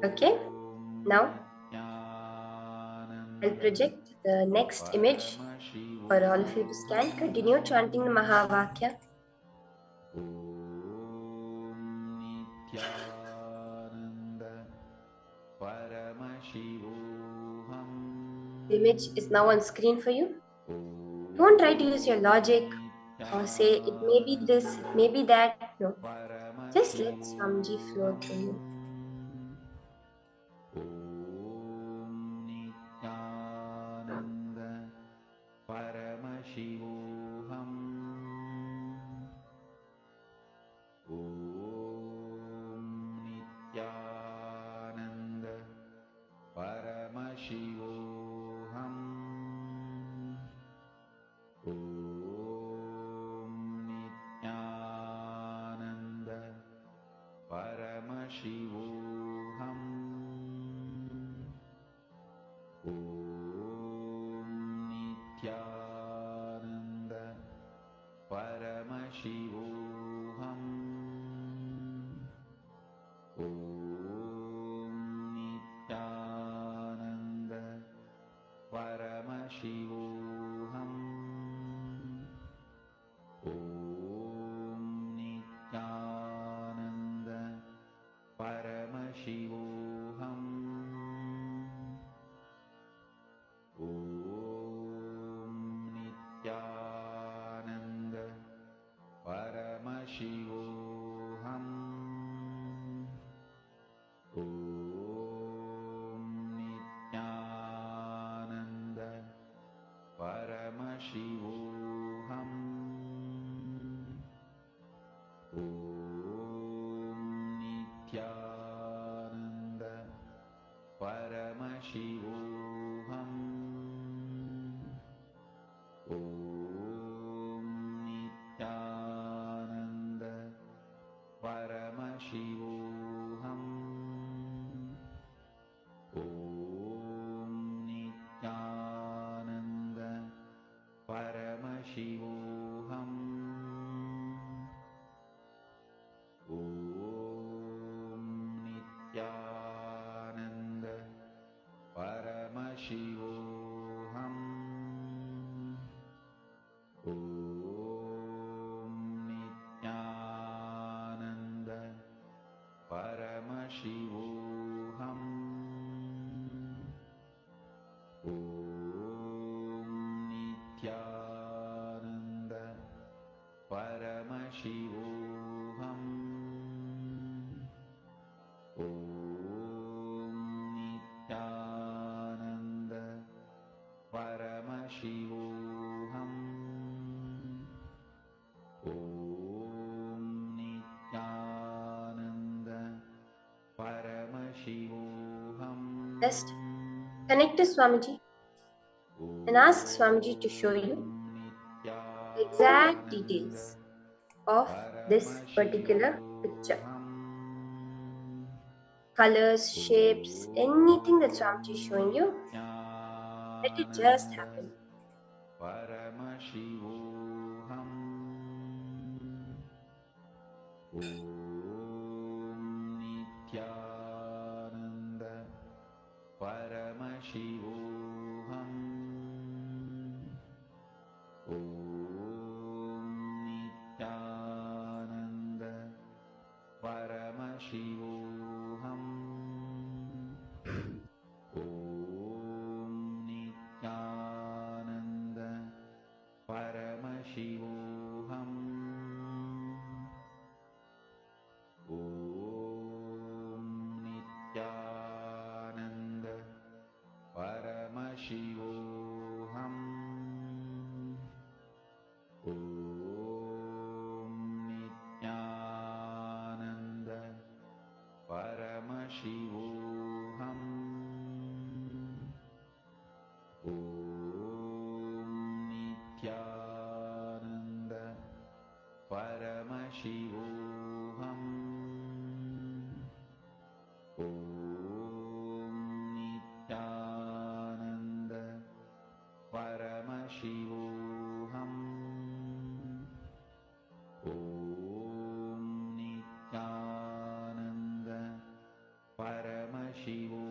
Okay, now I'll project the next image for all of you to scan. Continue chanting the Mahavakya. The image is now on screen for you. Don't try to use your logic or say it may be this, it may be that. No. Just let Swamiji flow through you. Just connect to Swamiji and ask Swamiji to show you the exact details of this particular picture. Colors, shapes, anything that Swamiji is showing you, let it just happen. Paramashivoham.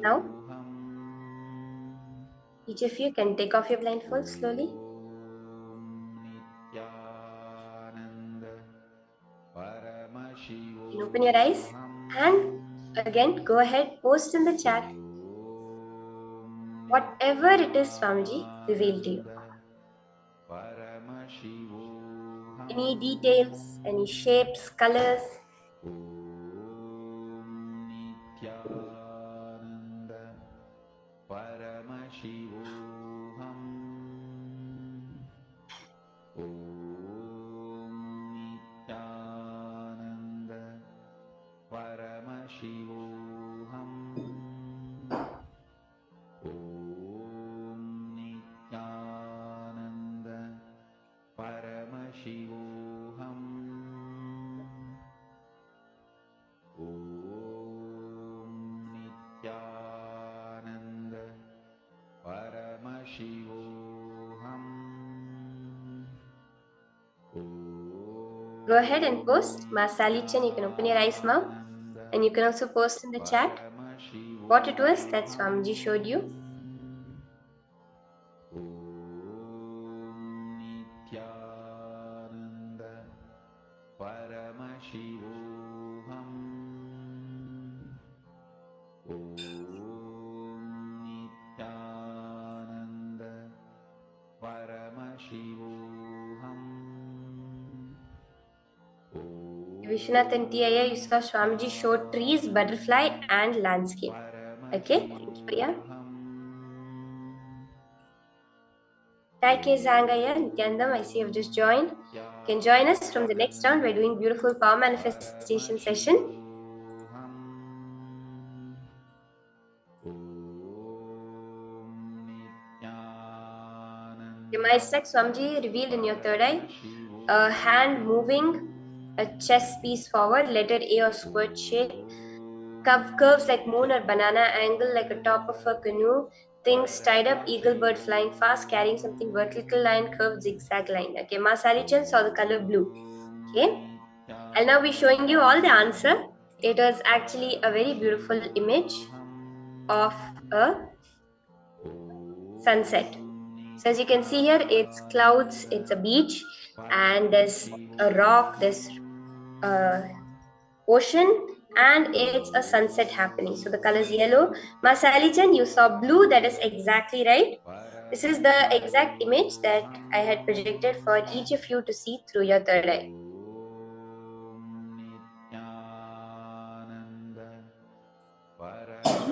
Now, each of you can take off your blindfold slowly. You can open your eyes and again go ahead, post in the chat whatever it is Swamiji revealed to you. Any details, any shapes, colors. Nityananda Paramashivoham Om Nityananda Paramashivoham Om Nityananda Paramashivoham Om Nityananda Paramashivoham. Go ahead and post. Ma Salichan, you can open your eyes now. And you can also post in the chat what it was that Swamiji showed you. Nityananda Paramashivoham Om Nityananda Paramashivoham Vishwanath and Tia, you saw Swamiji showed trees, butterfly and landscape. Okay, thank you, Priya. Taike Zangaya, Nityanandam, I see you've just joined. You can join us from the next round. We're doing beautiful power manifestation session. Your eyes like Swamiji revealed in your third eye. A hand moving, a chest piece forward, letter A or squirt shape. Curves like moon or banana, angle like a top of a canoe. Things tied up, eagle bird flying fast, carrying something, vertical line, curved zigzag line. Okay, Ma Salichan saw the color blue. Okay, I'll now be showing you all the answer. It was actually a very beautiful image of a sunset. So as you can see here, it's clouds, it's a beach, and there's a rock, there's ocean, and it's a sunset happening. So the color is yellow. Ma Salichan, you saw blue. That is exactly right. This is the exact image that I had projected for each of you to see through your third eye.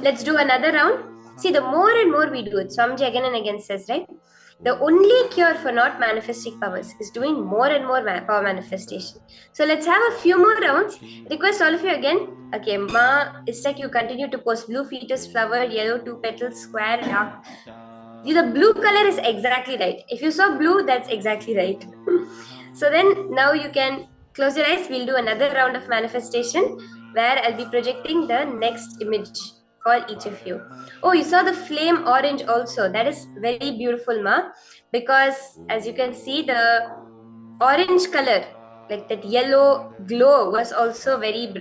Let's do another round. See, the more and more we do it, Swamiji again and again says, right? The only cure for not manifesting powers is doing more and more power manifestation. So let's have a few more rounds. Request all of you again. Okay, Ma, it's like you continue to post blue fetus, flower, yellow, two petals, square, dark. The blue color is exactly right. If you saw blue, that's exactly right. So then now you can close your eyes. We'll do another round of manifestation where I'll be projecting the next image for each of you. Oh, you saw the flame orange also. That is very beautiful, Ma, because as you can see, the orange color, like that yellow glow, was also very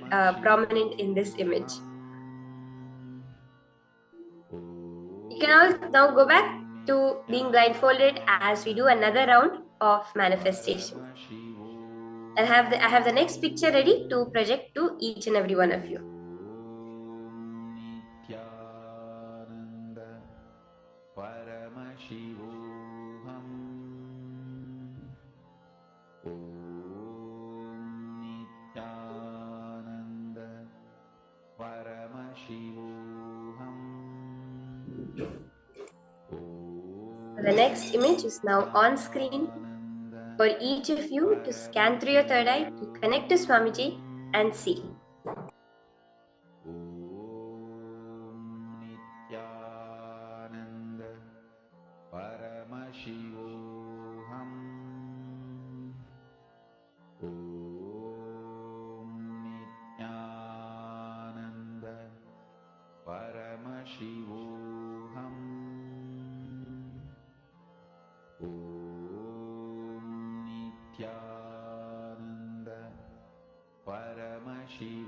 prominent in this image. You can all now go back to being blindfolded as we do another round of manifestation. I have the next picture ready to project to each and every one of you. Nityananda Paramashivoham Om Nityananda Paramashivoham. The next image is now on screen for each of you to scan through your third eye to connect to Swamiji and see. Nityananda Paramashivoham Om Nityananda Paramashivoham Om Nityananda Paramashivoham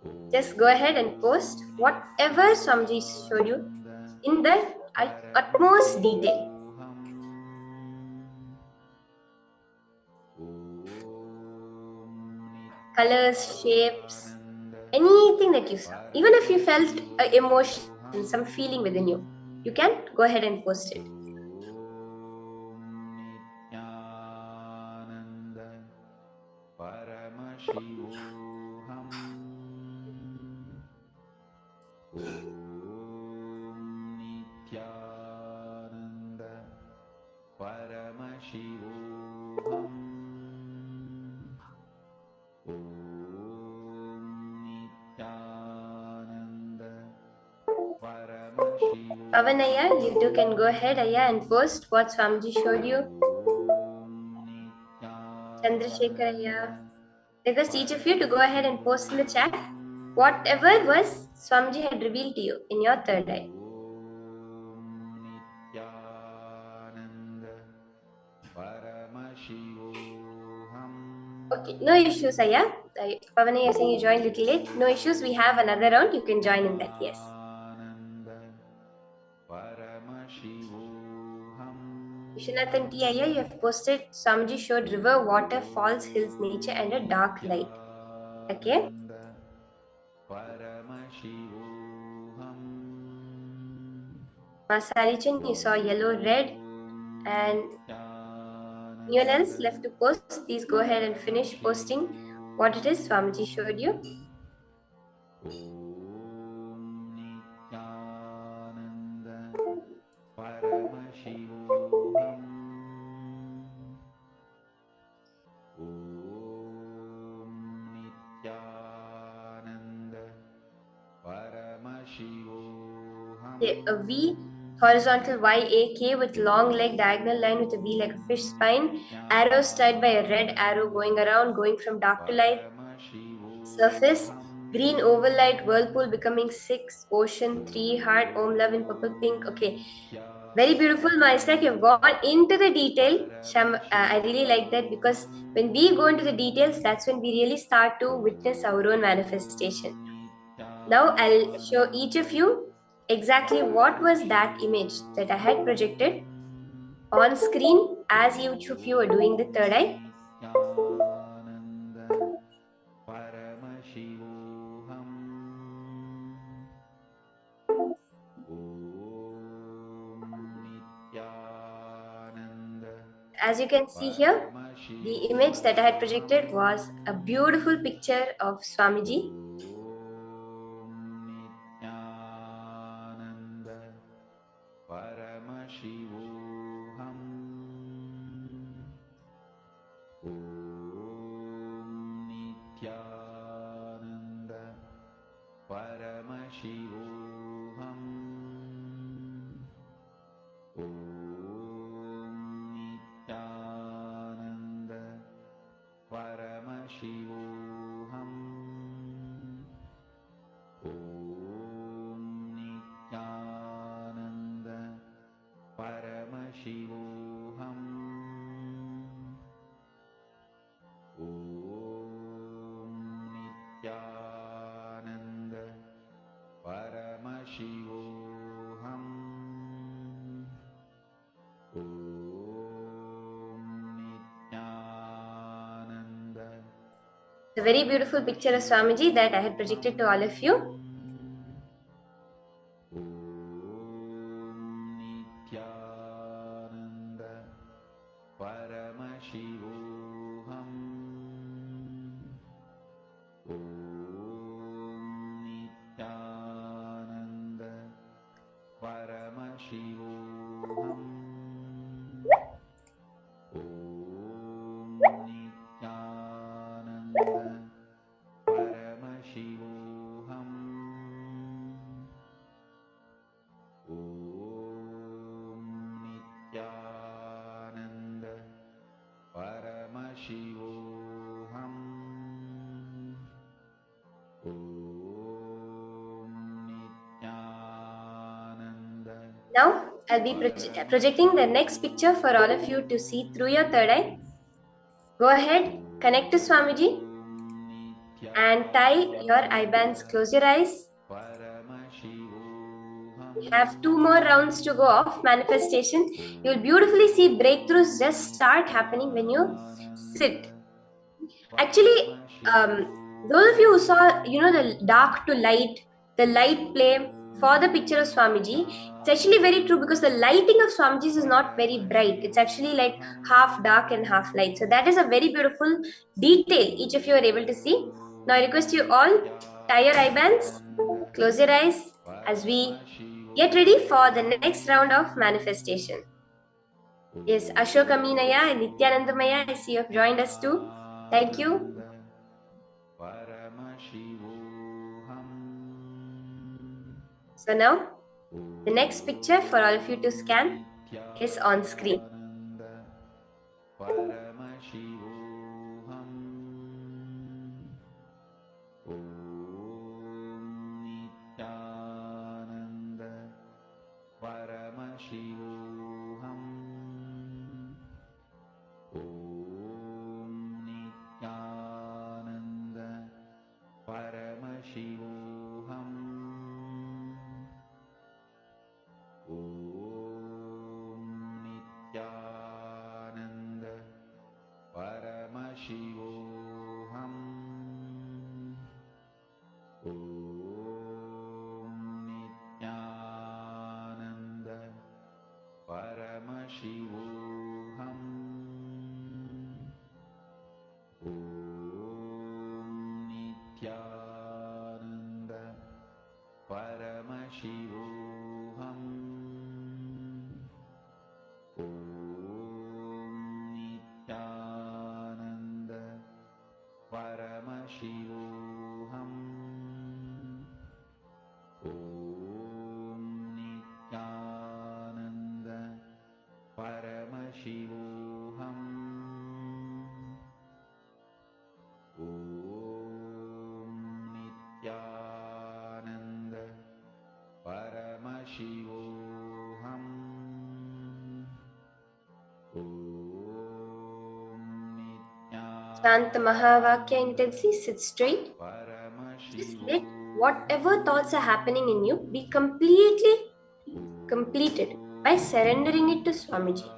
Just go ahead and post whatever Swamiji showed you in the utmost detail. Colors, shapes, anything that you saw. Even if you felt an emotion, some feeling within you, you can go ahead and post it. Pavanaya, you too can go ahead, Aya, and post what Swamiji showed you. Chandrasekhar, Aya. Request each of you to go ahead and post in the chat whatever was Swamiji had revealed to you in your third eye. Okay, no issues, Aya. Pavanaya saying you joined little late. No issues. We have another round. You can join in that. Yes. Viswanathan T. Aya, you have posted Swamiji showed river, water, falls, hills, nature, and a dark light. Okay. Masalichan, you saw yellow, red, and anyone else left to post? Please go ahead and finish posting what it is Swamiji showed you. A V, horizontal YAK with long leg, diagonal line with a V like a fish spine, arrows tied by a red arrow going around, going from dark to light, surface, green oval light, whirlpool becoming 6, ocean 3, heart, Om love in purple pink. Okay, very beautiful, Maestak. You've gone into the detail. I really like that, because when we go into the details, that's when we really start to witness our own manifestation. Now I'll show each of you exactly what was that image that I had projected on screen as each of you are doing the third eye. As you can see here, the image that I had projected was a beautiful picture of Swamiji. It's a very beautiful picture of Swamiji that I had projected to all of you. Now I'll be projecting the next picture for all of you to see through your third eye. Go ahead, connect to Swamiji. and tie your eye bands. Close your eyes. We have 2 more rounds to go of manifestation. You'll beautifully see breakthroughs just start happening when you sit. Actually, those of you who saw, the dark to light, the light play for the picture of Swamiji, it's actually very true because the lighting of Swamiji's is not very bright. It's actually like half dark and half light. So that is a very beautiful detail each of you are able to see. Now I request you all, tie your eye bands, close your eyes as we get ready for the next round of manifestation. Yes, Ashokaminaya and Nityanandamaya, I see you have joined us too. Thank you. So now, the next picture for all of you to scan is on screen. Shanta Mahavakya intensely, sit straight. Just let whatever thoughts are happening in you be completely completed by surrendering it to Swamiji.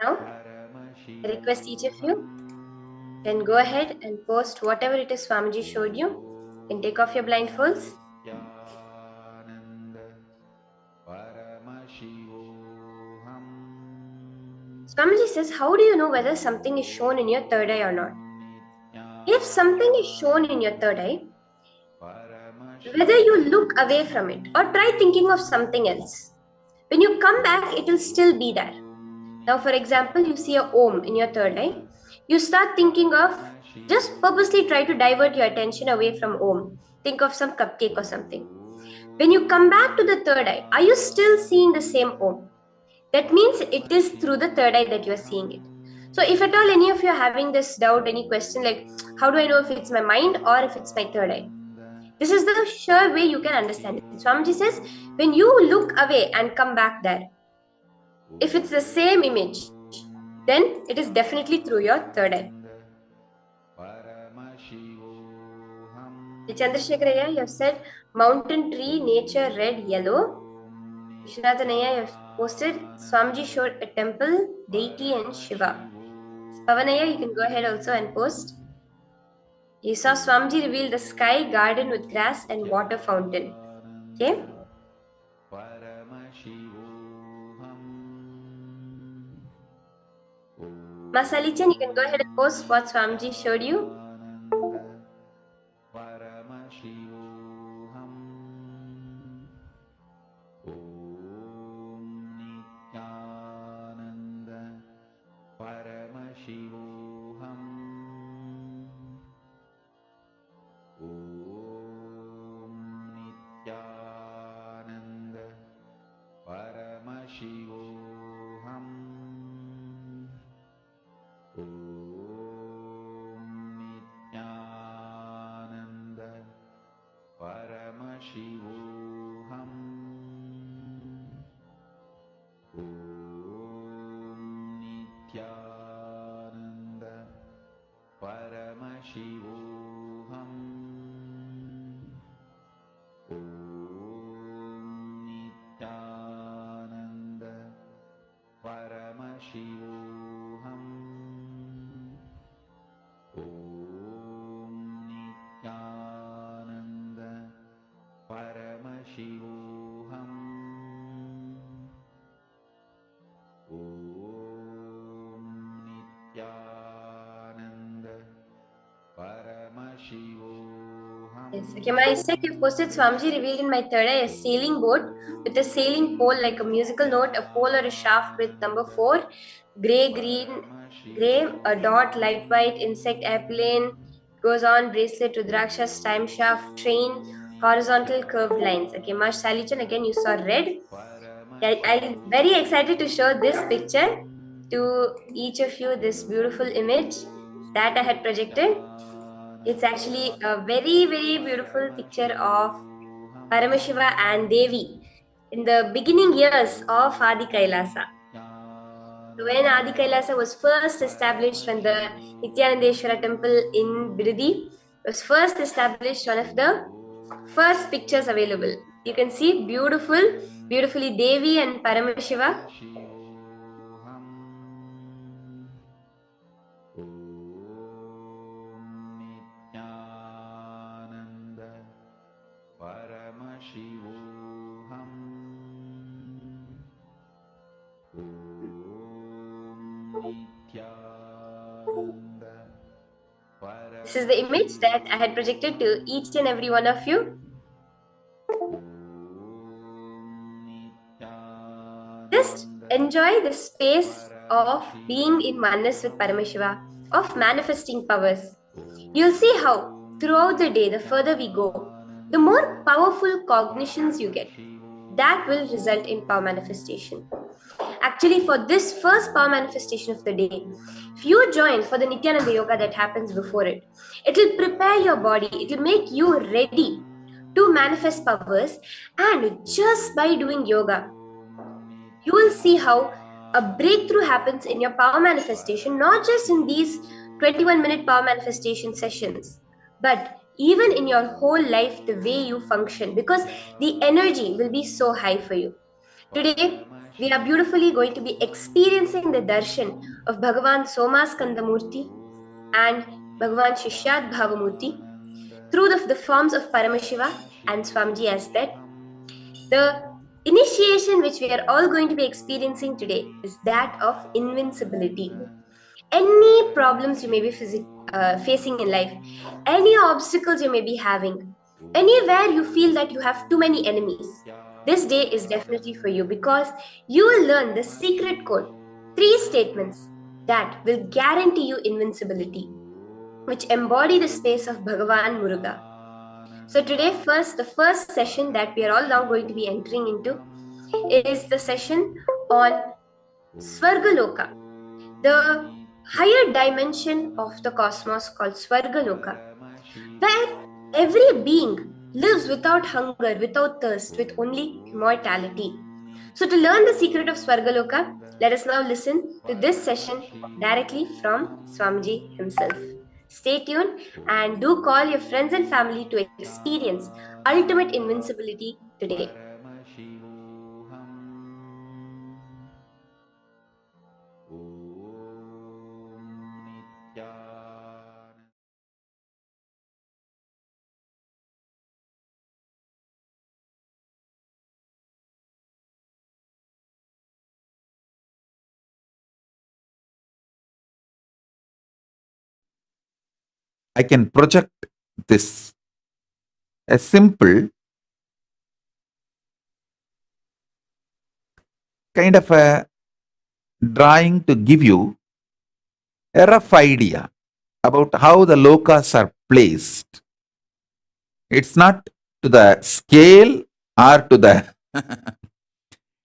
Now, I request each of you can go ahead and post whatever it is Swamiji showed you. You can take off your blindfolds. Swamiji says, how do you know whether something is shown in your third eye or not? If something is shown in your third eye, whether you look away from it or try thinking of something else, when you come back, it will still be there. Now, for example, you see a Om in your third eye. You start thinking of, just purposely try to divert your attention away from Om. Think of some cupcake or something. When you come back to the third eye, are you still seeing the same Om? That means it is through the third eye that you are seeing it. So if at all any of you are having this doubt, any question like, how do I know if it's my mind or if it's my third eye? This is the sure way you can understand it. Swamiji says, when you look away and come back there, if it's the same image, then it is definitely through your third eye. Chandrasekharaya, you have said mountain tree, nature, red, yellow. Vishwanathanaya, you have posted Swamiji showed a temple, deity, and Shiva. Pavanaya, you can go ahead also and post. You saw Swamiji reveal the sky, garden with grass, and water fountain. Okay. Masalichan, you can go ahead and post what Swamiji showed you. Paramashivoham Om Nityananda Paramashivoham Om Nityananda Paramashivoham Om Nityananda Paramashivoham Om Nityananda Paramashivoham Om Nityananda Paramashivoham Om Nityananda Paramashivoham Om Nityananda Paramashivoham. Yes. Okay, my Isaac, you posted Swamiji revealed in my third eye a sailing boat with a sailing pole like a musical note, a pole or a shaft with number 4, gray, green, gray, a dot, light white, insect, airplane, goes on, bracelet, Rudrakshas, time shaft, train, horizontal curved lines. Okay, Mash Salichan, again you saw red. I'm very excited to show this picture to each of you, this beautiful image that I had projected. It's actually a very, very beautiful picture of Paramashiva and Devi in the beginning years of Adi Kailasa. So when Adi Kailasa was first established, when the Nityanandeshwara temple in Biridi was first established, one of the first pictures available. You can see beautifully Devi and Paramashiva. This is the image that I had projected to each and every one of you. Just enjoy the space of being in oneness with Paramashiva, of manifesting powers. You'll see how throughout the day, the further we go, the more powerful cognitions you get. That will result in power manifestation. Actually, for this first power manifestation of the day, if you join for the Nityananda yoga that happens before it, it will prepare your body, it will make you ready to manifest powers. And just by doing yoga, you will see how a breakthrough happens in your power manifestation, not just in these 21-minute power manifestation sessions, but even in your whole life, the way you function, because the energy will be so high for you. Today, we are beautifully going to be experiencing the darshan of Bhagavan Somaskandamurti and Bhagavan Shishyad Bhavamurti through the forms of Paramashiva and Swamiji as that. The initiation which we are all going to be experiencing today is that of invincibility. Any problems you may be facing in life, any obstacles you may be having, anywhere you feel that you have too many enemies, this day is definitely for you, because you will learn the secret code, 3 statements that will guarantee you invincibility, which embody the space of Bhagavan Muruga. So today, the first session that we are all now going to be entering into is the session on Loca, the higher dimension of the cosmos called Loca, where every being lives without hunger, without thirst, with only immortality. So to learn the secret of Loca, let us now listen to this session directly from Swamiji himself. Stay tuned and do call your friends and family to experience ultimate invincibility today. Paramashivoham. Om Nityanand. I can project this, a simple kind of a drawing to give you a rough idea about how the locas are placed. It's not to the scale or to the,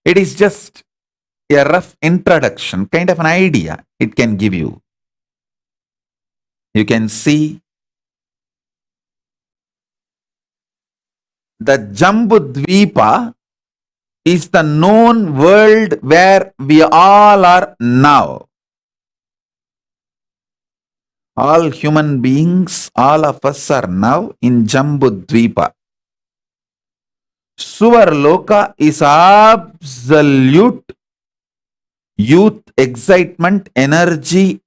it is just a rough introduction, kind of an idea it can give you. You can see the Jambudvipa is the known world where we all are now. All human beings, all of us are now in Jambudvipa. Loca is absolute youth, excitement, energy,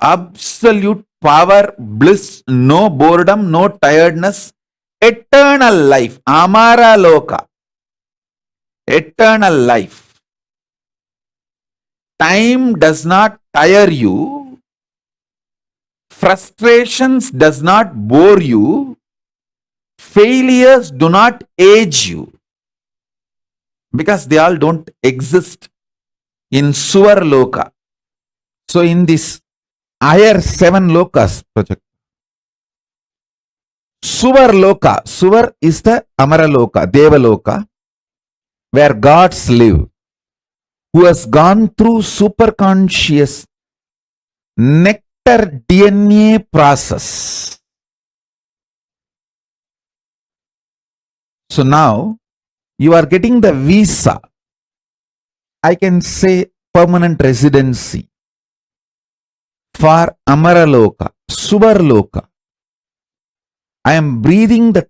absolute power, bliss, no boredom, no tiredness, eternal life. Amara Loca. Eternal life. Time does not tire you. Frustrations does not bore you. Failures do not age you. Because they all don't exist in Loca. So in this higher 7 locas project, Loca, Suvar is the Amara Loca, Deva Loca, where gods live, who has gone through superconscious nectar DNA process. So now you are getting the visa, I can say permanent residency for Amara Loca, Suvar Loca. I am breathing the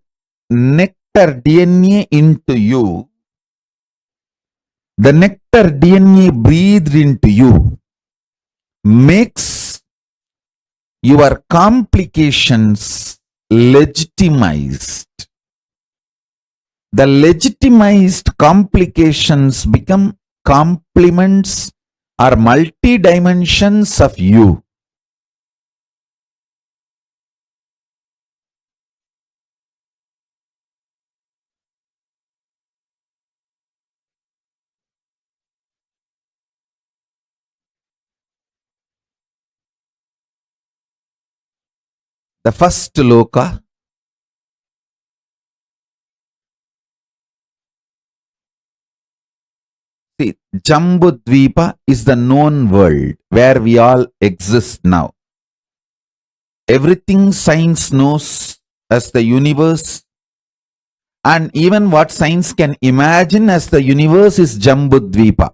nectar DNA into you. The nectar DNA breathed into you makes your complications legitimized. The legitimized complications become complements or multi-dimensions of you. The first Loca, see, Jambudvipa is the known world where we all exist now. Everything science knows as the universe, and even what science can imagine as the universe is Jambudvipa.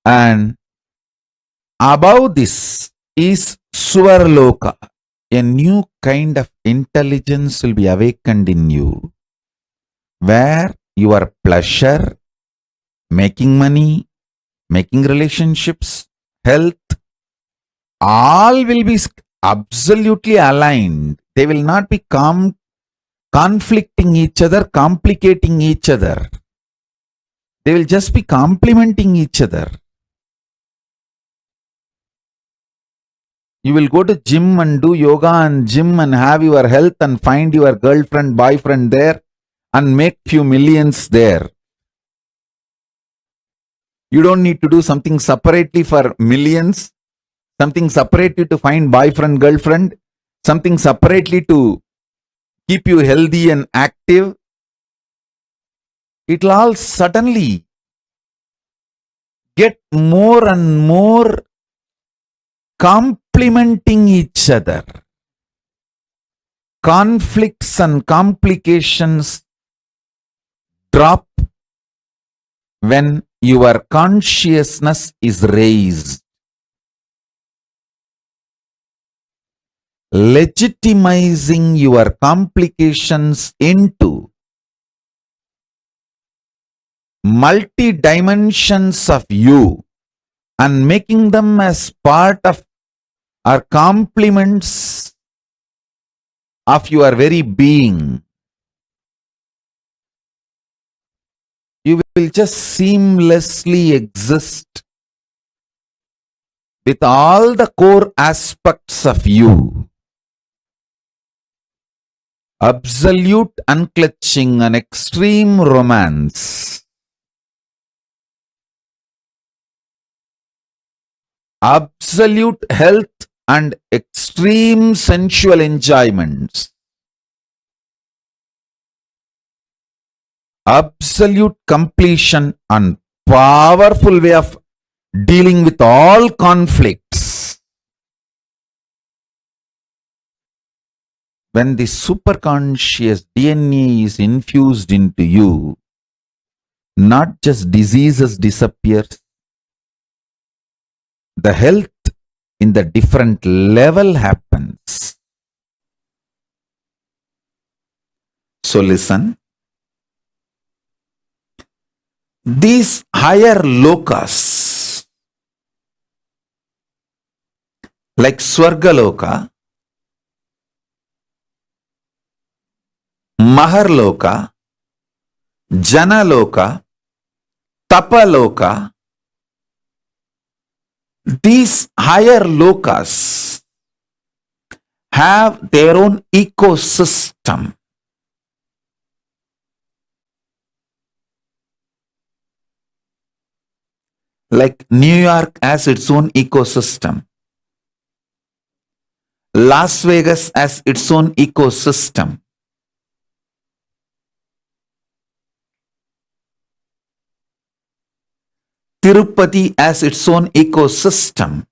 And above this is Loca. A new kind of intelligence will be awakened in you, where your pleasure, making money, making relationships, health, all will be absolutely aligned. They will not be conflicting each other, complicating each other. They will just be complementing each other. You will go to gym and do yoga and gym and have your health and find your girlfriend, boyfriend there and make few millions there. You don't need to do something separately for millions, something separately to find boyfriend, girlfriend, something separately to keep you healthy and active. It will all suddenly get more and more complementing each other. Conflicts and complications drop when your consciousness is raised. legitimizing your complications into multi-dimensions of you and making them as part of or complements of your very being. You will just seamlessly exist with all the core aspects of you. Absolute unclutching and extreme romance. Absolute health and extreme sensual enjoyments. Absolute completion and powerful way of dealing with all conflicts. When the superconscious DNA is infused into you, not just diseases disappear, the health in the different level happens. So listen. These higher lokas, like Swargaloka, Maharloka, Janaloka, Tapaloka, these higher lokas have their own ecosystem. Like New York has its own ecosystem. Las Vegas has its own ecosystem. Tirupati has its own ecosystem.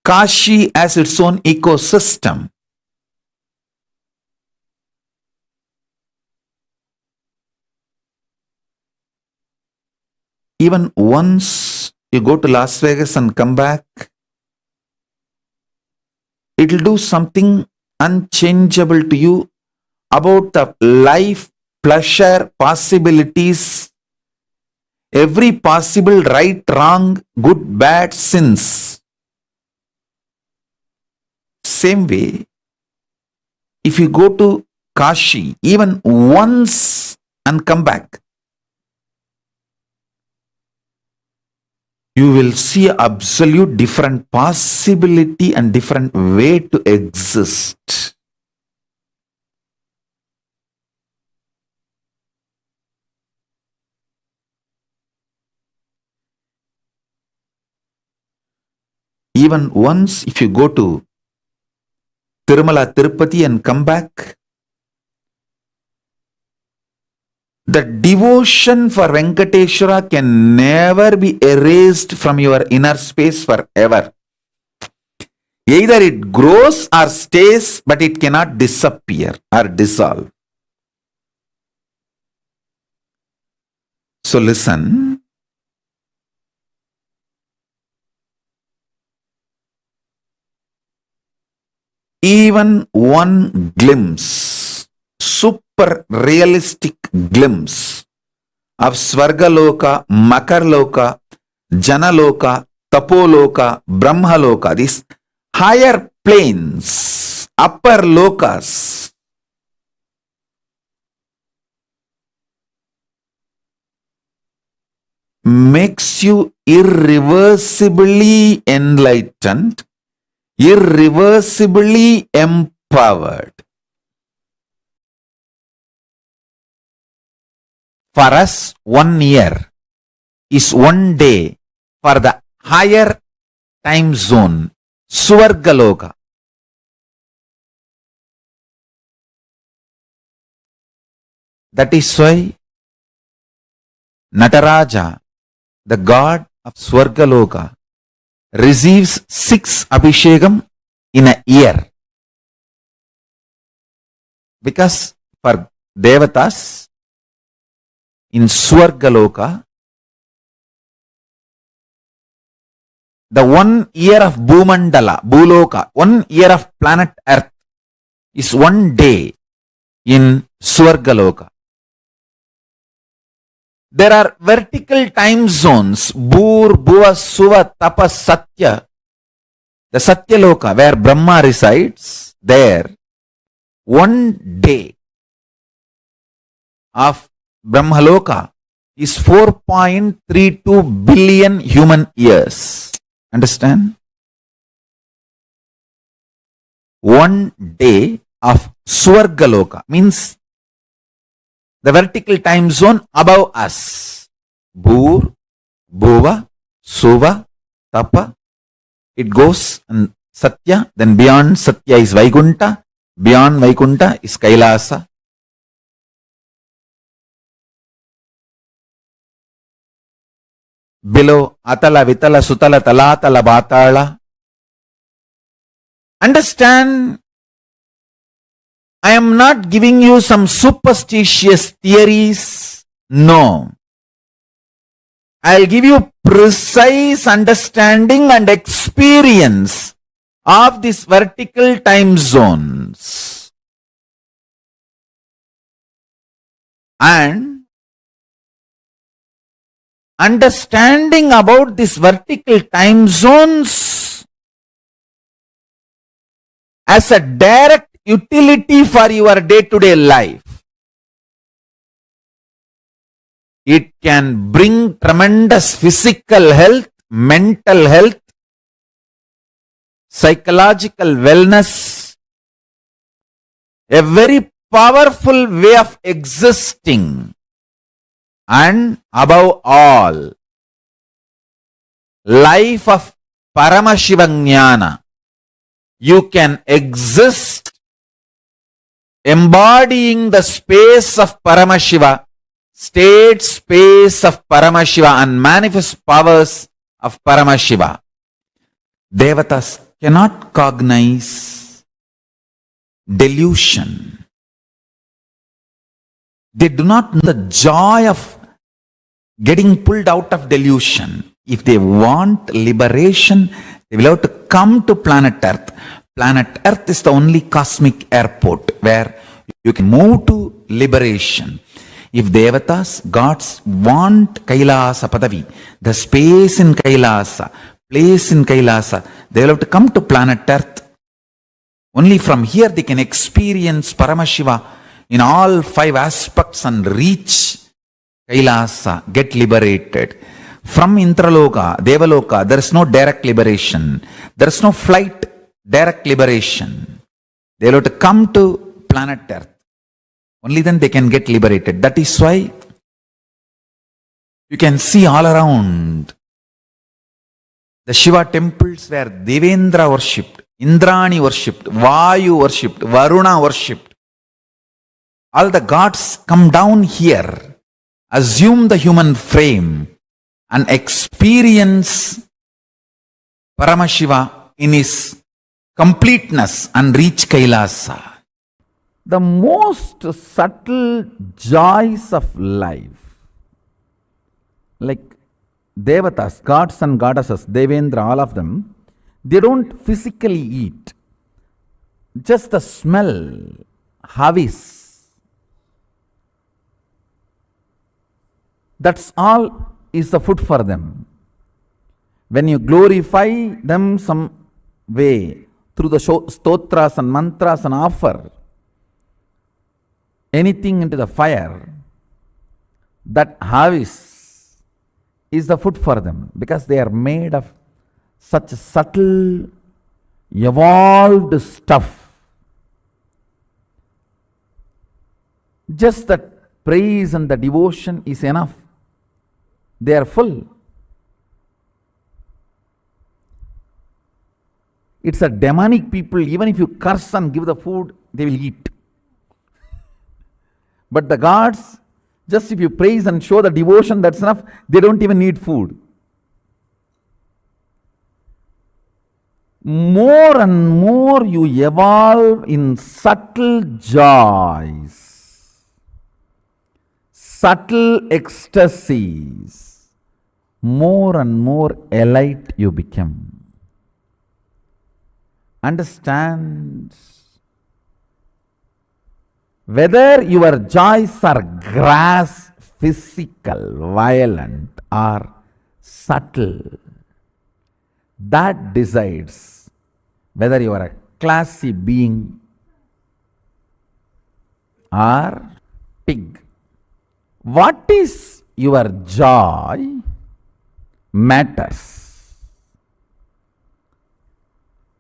Kashi has its own ecosystem. Even once you go to Las Vegas and come back, it will do something unchangeable to you about the life, pleasure, possibilities, every possible right, wrong, good, bad, sins. Same way, if you go to Kashi even once and come back, you will see absolute different possibility and different way to exist. Even once if you go to Tirumala, Tirupati and come back, the devotion for Venkateshwara can never be erased from your inner space forever. Either it grows or stays, but it cannot disappear or dissolve. So listen. Even one glimpse, super realistic glimpse of Svargaloka, Makarloka, Janaloka, Tapoloka, Brahmaloka, these higher planes, upper lokas, makes you irreversibly enlightened, irreversibly empowered. For us, 1 year is 1 day for the higher time zone, Swargaloka. That is why Nataraja, the god of Swargaloka, receives 6 Abhishekam in a year. Because for Devatas in Swargaloka, the 1 year of Bhumandala, Bhuloka, 1 year of planet Earth is 1 day in Swargaloka. There are vertical time zones, Bhur, Bhuva, Suva, Tapa, Satya. The Satyaloka, where Brahma resides, there, 1 day of Brahmaloka is 4.32 billion human years. Understand? 1 day of Swargaloka means the vertical time zone above us. Bhur, Bhuva, Suva, Tapa. It goes and Satya, then beyond Satya is Vaikunta, beyond Vaikunta is KAILASA. Below Atala, Vitala, Sutala, Talatala, Batala. Understand, I am not giving you some superstitious theories. No. I'll give you precise understanding and experience of these vertical time zones. And understanding about these vertical time zones as a direct utility for your day-to-day life. It can bring tremendous physical health, mental health, psychological wellness, a very powerful way of existing, and above all, life of Paramashivoham. You can exist embodying the space of Paramashiva, state space of Paramashiva, and manifest powers of Paramashiva. Devatas cannot cognize delusion. They do not know the joy of getting pulled out of delusion. If they want liberation, they will have to come to planet Earth. Planet Earth is the only cosmic airport where you can move to liberation. If Devatas, gods want KAILASA Padavi, the space in KAILASA, place in KAILASA, they will have to come to planet Earth. Only from here they can experience Paramashiva in all 5 aspects and reach KAILASA, get liberated. From Intraloka, Devaloka, there is no direct liberation. There is no flight, direct liberation. They will have to come to planet Earth. Only then they can get liberated. That is why you can see all around the Shiva temples where Devendra worshipped, Indrani worshipped, Vayu worshipped, Varuna worshipped. All the gods come down here, assume the human frame, and experience Paramashiva in his completeness and reach KAILASA. The most subtle joys of life, like Devatas, gods and goddesses, Devendra, all of them, they don't physically eat. Just the smell, havis, that's all is the food for them. When you glorify them some way through the stotras and mantras and offer anything into the fire, that havis is the food for them, because they are made of such subtle, evolved stuff. Just that praise and the devotion is enough. They are full. It's a demonic people. Even if you curse and give the food, they will eat. But the gods, just if you praise and show the devotion, that's enough. They don't even need food. More and more you evolve in subtle joys, subtle ecstasies, more and more elite you become. Understand? Whether your joys are gross, physical, violent, or subtle, that decides whether you are a classy being or pig. What is your joy matters.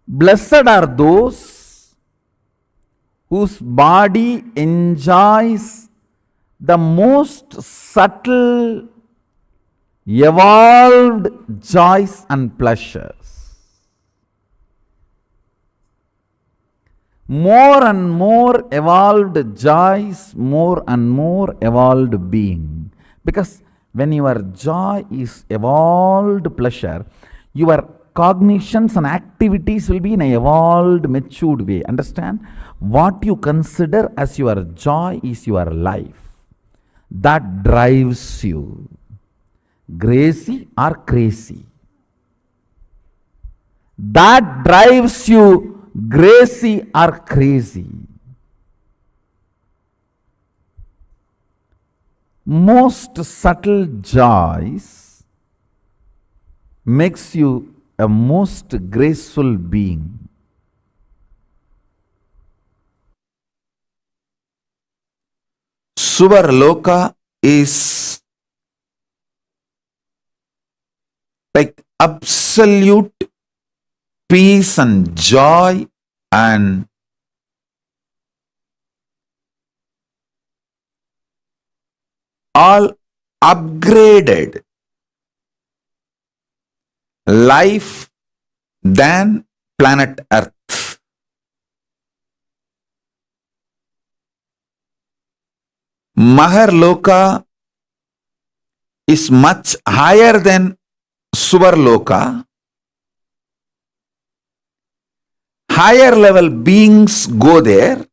Blessed are those whose body enjoys the most subtle, evolved joys and pleasures. More and more evolved joys, more and more evolved being. Because when your joy is evolved pleasure, your cognitions and activities will be in an evolved, matured way. Understand? What you consider as your joy is your life. That drives you. Gracie or crazy. That drives you, gracie or crazy. Most subtle joys makes you a most graceful being. Loca is like absolute peace and joy and all upgraded life than planet Earth. Loca is much higher than Loca. Higher level beings go there.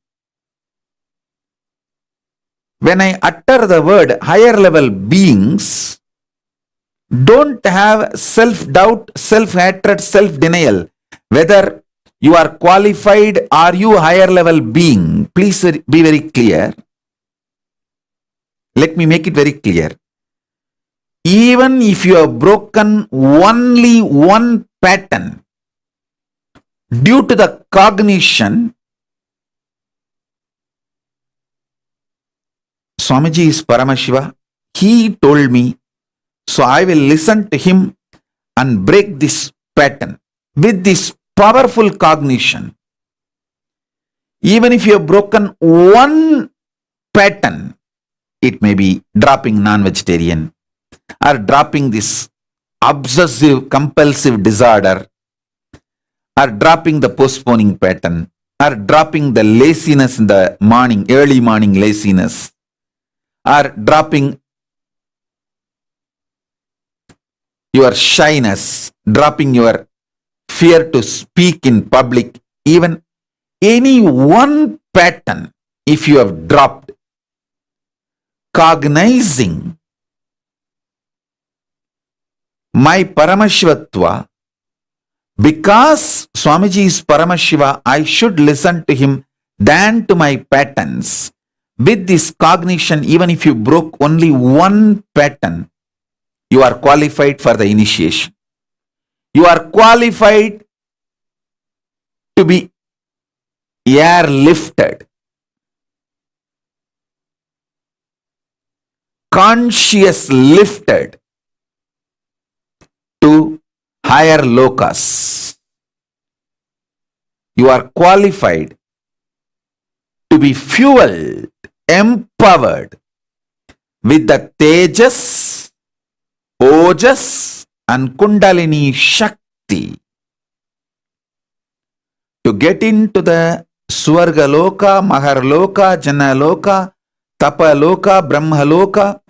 When I utter the word higher level beings, don't have self-doubt, self-hatred, self-denial. Whether you are qualified, are you higher level being? Please be very clear. Let me make it very clear. Even if you have broken only one pattern due to the cognition, Swamiji is Paramashiva. He told me, so I will listen to him and break this pattern with this powerful cognition. Even if you have broken one pattern, it may be dropping non-vegetarian or dropping this obsessive compulsive disorder or dropping the postponing pattern or dropping the laziness in the morning, early morning laziness, or dropping your shyness, dropping your fear to speak in public, even any one pattern, if you have dropped, cognizing my Paramashivatva, because Swamiji is Paramashiva, I should listen to him than to my patterns. With this cognition, even if you broke only one pattern, you are qualified for the initiation. You are qualified to be airlifted, conscious lifted to higher locas. You are qualified to be fueled, empowered with the Tejas, Ojas and Kundalini Shakti to get into the Swarga Loca, Mahar Loca, Jana Loca, Tapa Loca, Brahma Loca,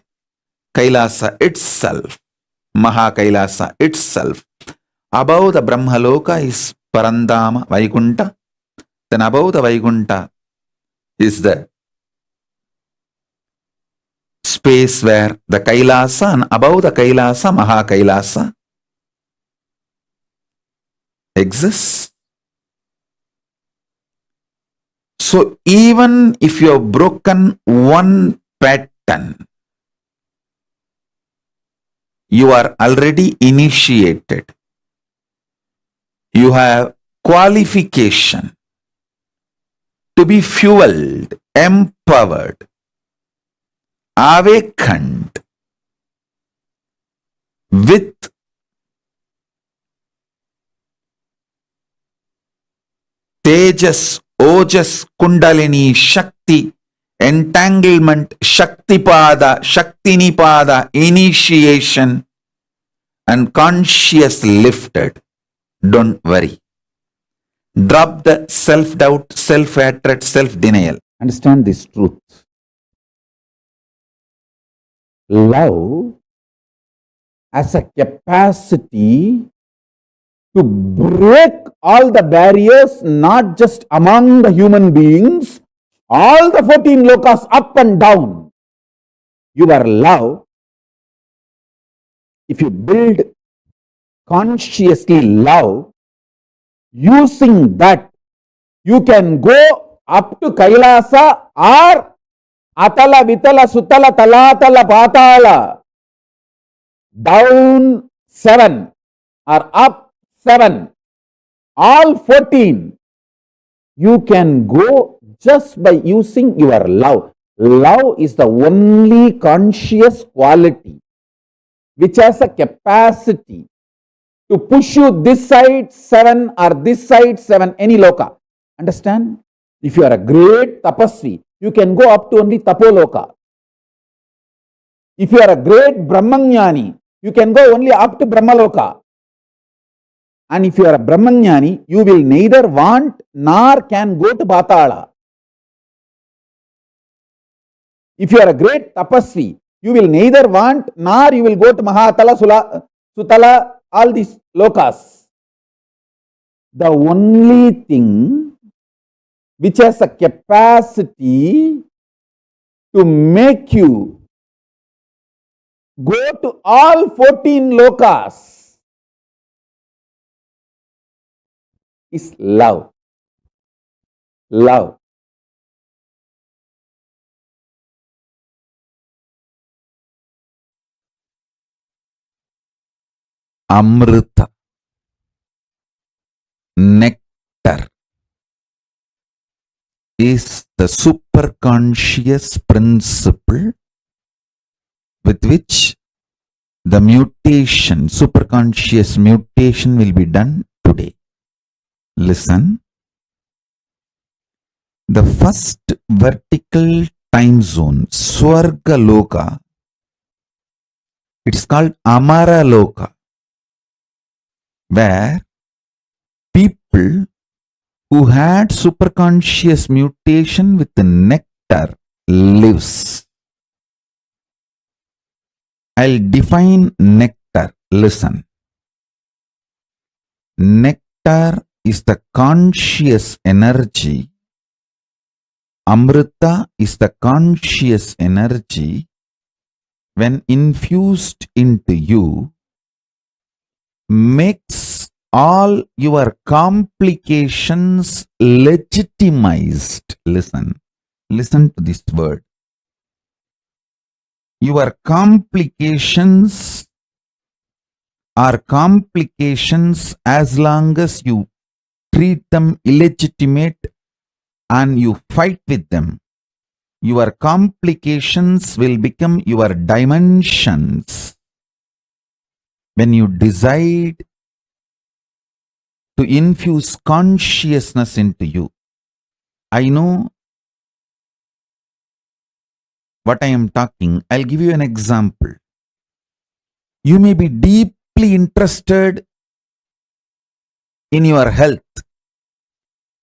Kailasa itself, Maha Kailasa itself. Above the Brahma Loca is Parandama, Vaikunta. Then above the Vaikunta is the space where the Kailasa and above the Kailasa, Mahakailasa exists. So even if you have broken one pattern, you are already initiated. You have qualification to be fueled, empowered, awakened with Tejas, Ojas, Kundalini, Shakti, entanglement, Shaktipada, Shaktinipada, initiation, and conscious lifted. Don't worry. Drop the self-doubt, self-hatred, self-denial. Understand this truth. Love has a capacity to break all the barriers, not just among the human beings, all the 14 lokas up and down. Your love, if you build consciously love, using that, you can go up to Kailasa or Atala, Vitala, Sutala, Talatala, Patala, down 7 or up 7, all 14, you can go just by using your love. Love is the only conscious quality which has a capacity to push you this side 7 or this side 7, any loka. Understand? If you are a great tapasvi, you can go up to only tapoloka. If you are a great brahmanyani, you can go only up to brahmaloka. And if you are a brahmanyani, you will neither want nor can go to patala. If you are a great tapasvi, you will neither want nor you will go to Mahatala, Sutala, all these lokas. The only thing which has a capacity to make you go to all 14 lokas is love. Love. Amrita, nectar, is the superconscious principle with which the mutation, superconscious mutation will be done today. Listen. The first vertical time zone, Swarga Loka, it's called Amara Loka, where people who had superconscious mutation with the nectar lives. I'll define nectar. Listen. Nectar is the conscious energy. Amrita is the conscious energy. When infused into you, makes all your complications legitimized. Listen to this word. Your complications are complications as long as you treat them illegitimate and you fight with them. Your complications will become your dimensions. When you decide to infuse consciousness into you, I know what I am talking. I'll give you an example. You may be deeply interested in your health.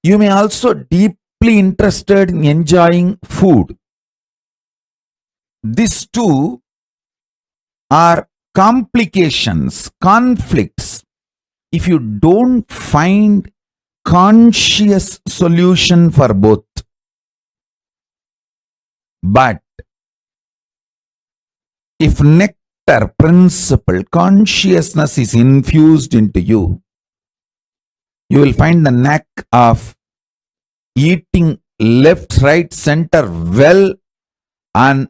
You may also deeply interested in enjoying food. These two are complications, conflicts. If you don't find conscious solution for both, but If nectar principle, consciousness is infused into you, you will find the knack of eating left, right, center well and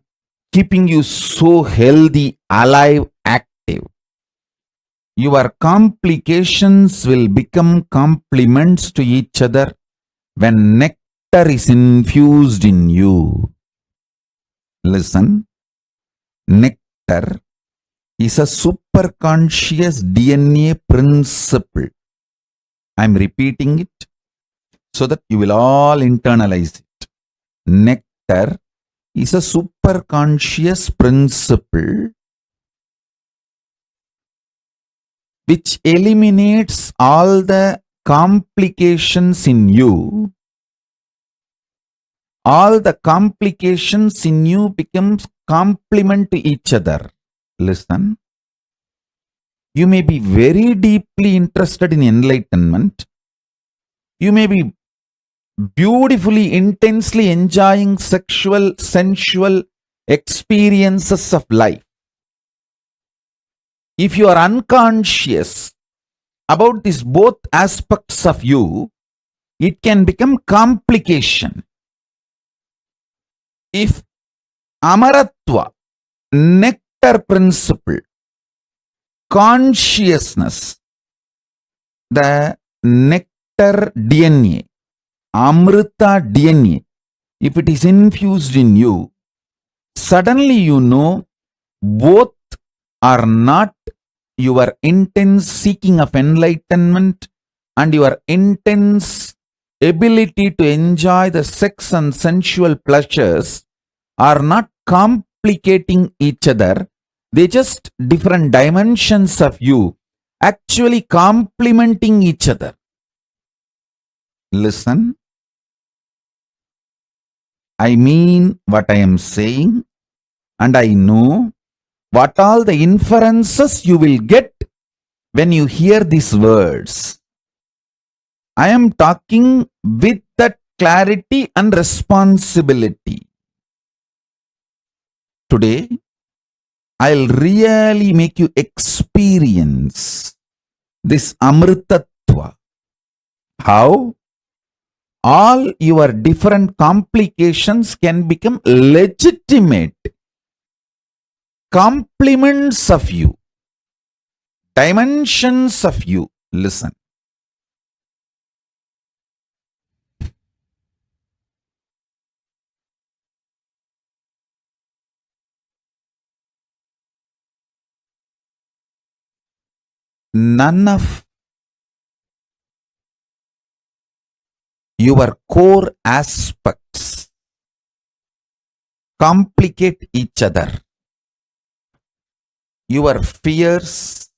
keeping you so healthy, alive, active. Your complications will become complements to each other when nectar is infused in you. Listen, nectar is a superconscious DNA principle. I am repeating it so that you will all internalize it. Nectar is a superconscious principle which eliminates all the complications in you. All the complications in you becomes complement to each other. Listen. You may be very deeply interested in enlightenment. You may be beautifully, intensely enjoying sexual, sensual experiences of life. If you are unconscious about these both aspects of you, it can become complication. If Amaratva, nectar principle, consciousness, the nectar DNA, Amrita DNA, if it is infused in you, suddenly you know both are not your intense seeking of enlightenment and your intense ability to enjoy the sex and sensual pleasures are not complicating each other. They just different dimensions of you actually complementing each other. Listen. I mean what I am saying, and I know what all the inferences you will get when you hear these words. I am talking with that clarity and responsibility. Today, I'll really make you experience this Amritatva. How? All your different complications can become legitimate complements of you, dimensions of you. Listen. None of your core aspects complicate each other. Your fears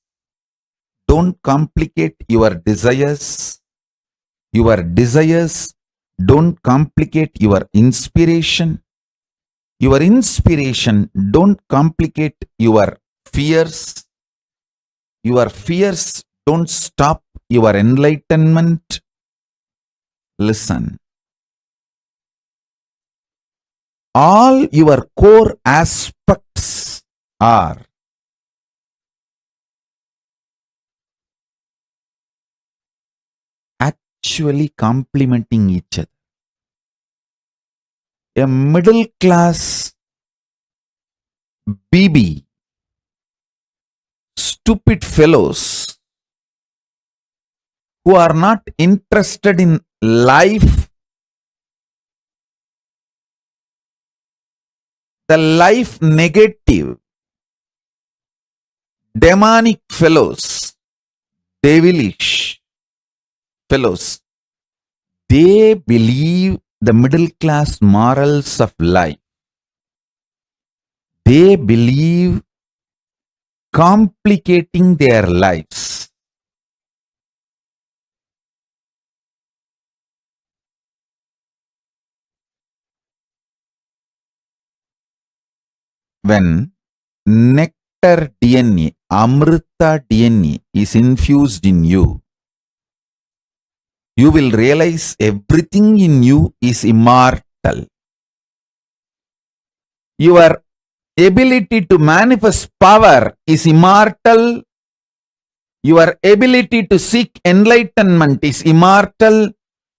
don't complicate your desires. Your desires don't complicate your inspiration. Your inspiration don't complicate your fears. Your fears don't stop your enlightenment. Listen. All your core aspects are actually complementing each other. A middle class BB, stupid fellows who are not interested in life, the life negative, demonic fellows, devilish fellows, they believe the middle class morals of life. They believe complicating their lives. When nectar DNA, Amrita DNA is infused in you, you will realize everything in you is immortal. Your ability to manifest power is immortal. Your ability to seek enlightenment is immortal.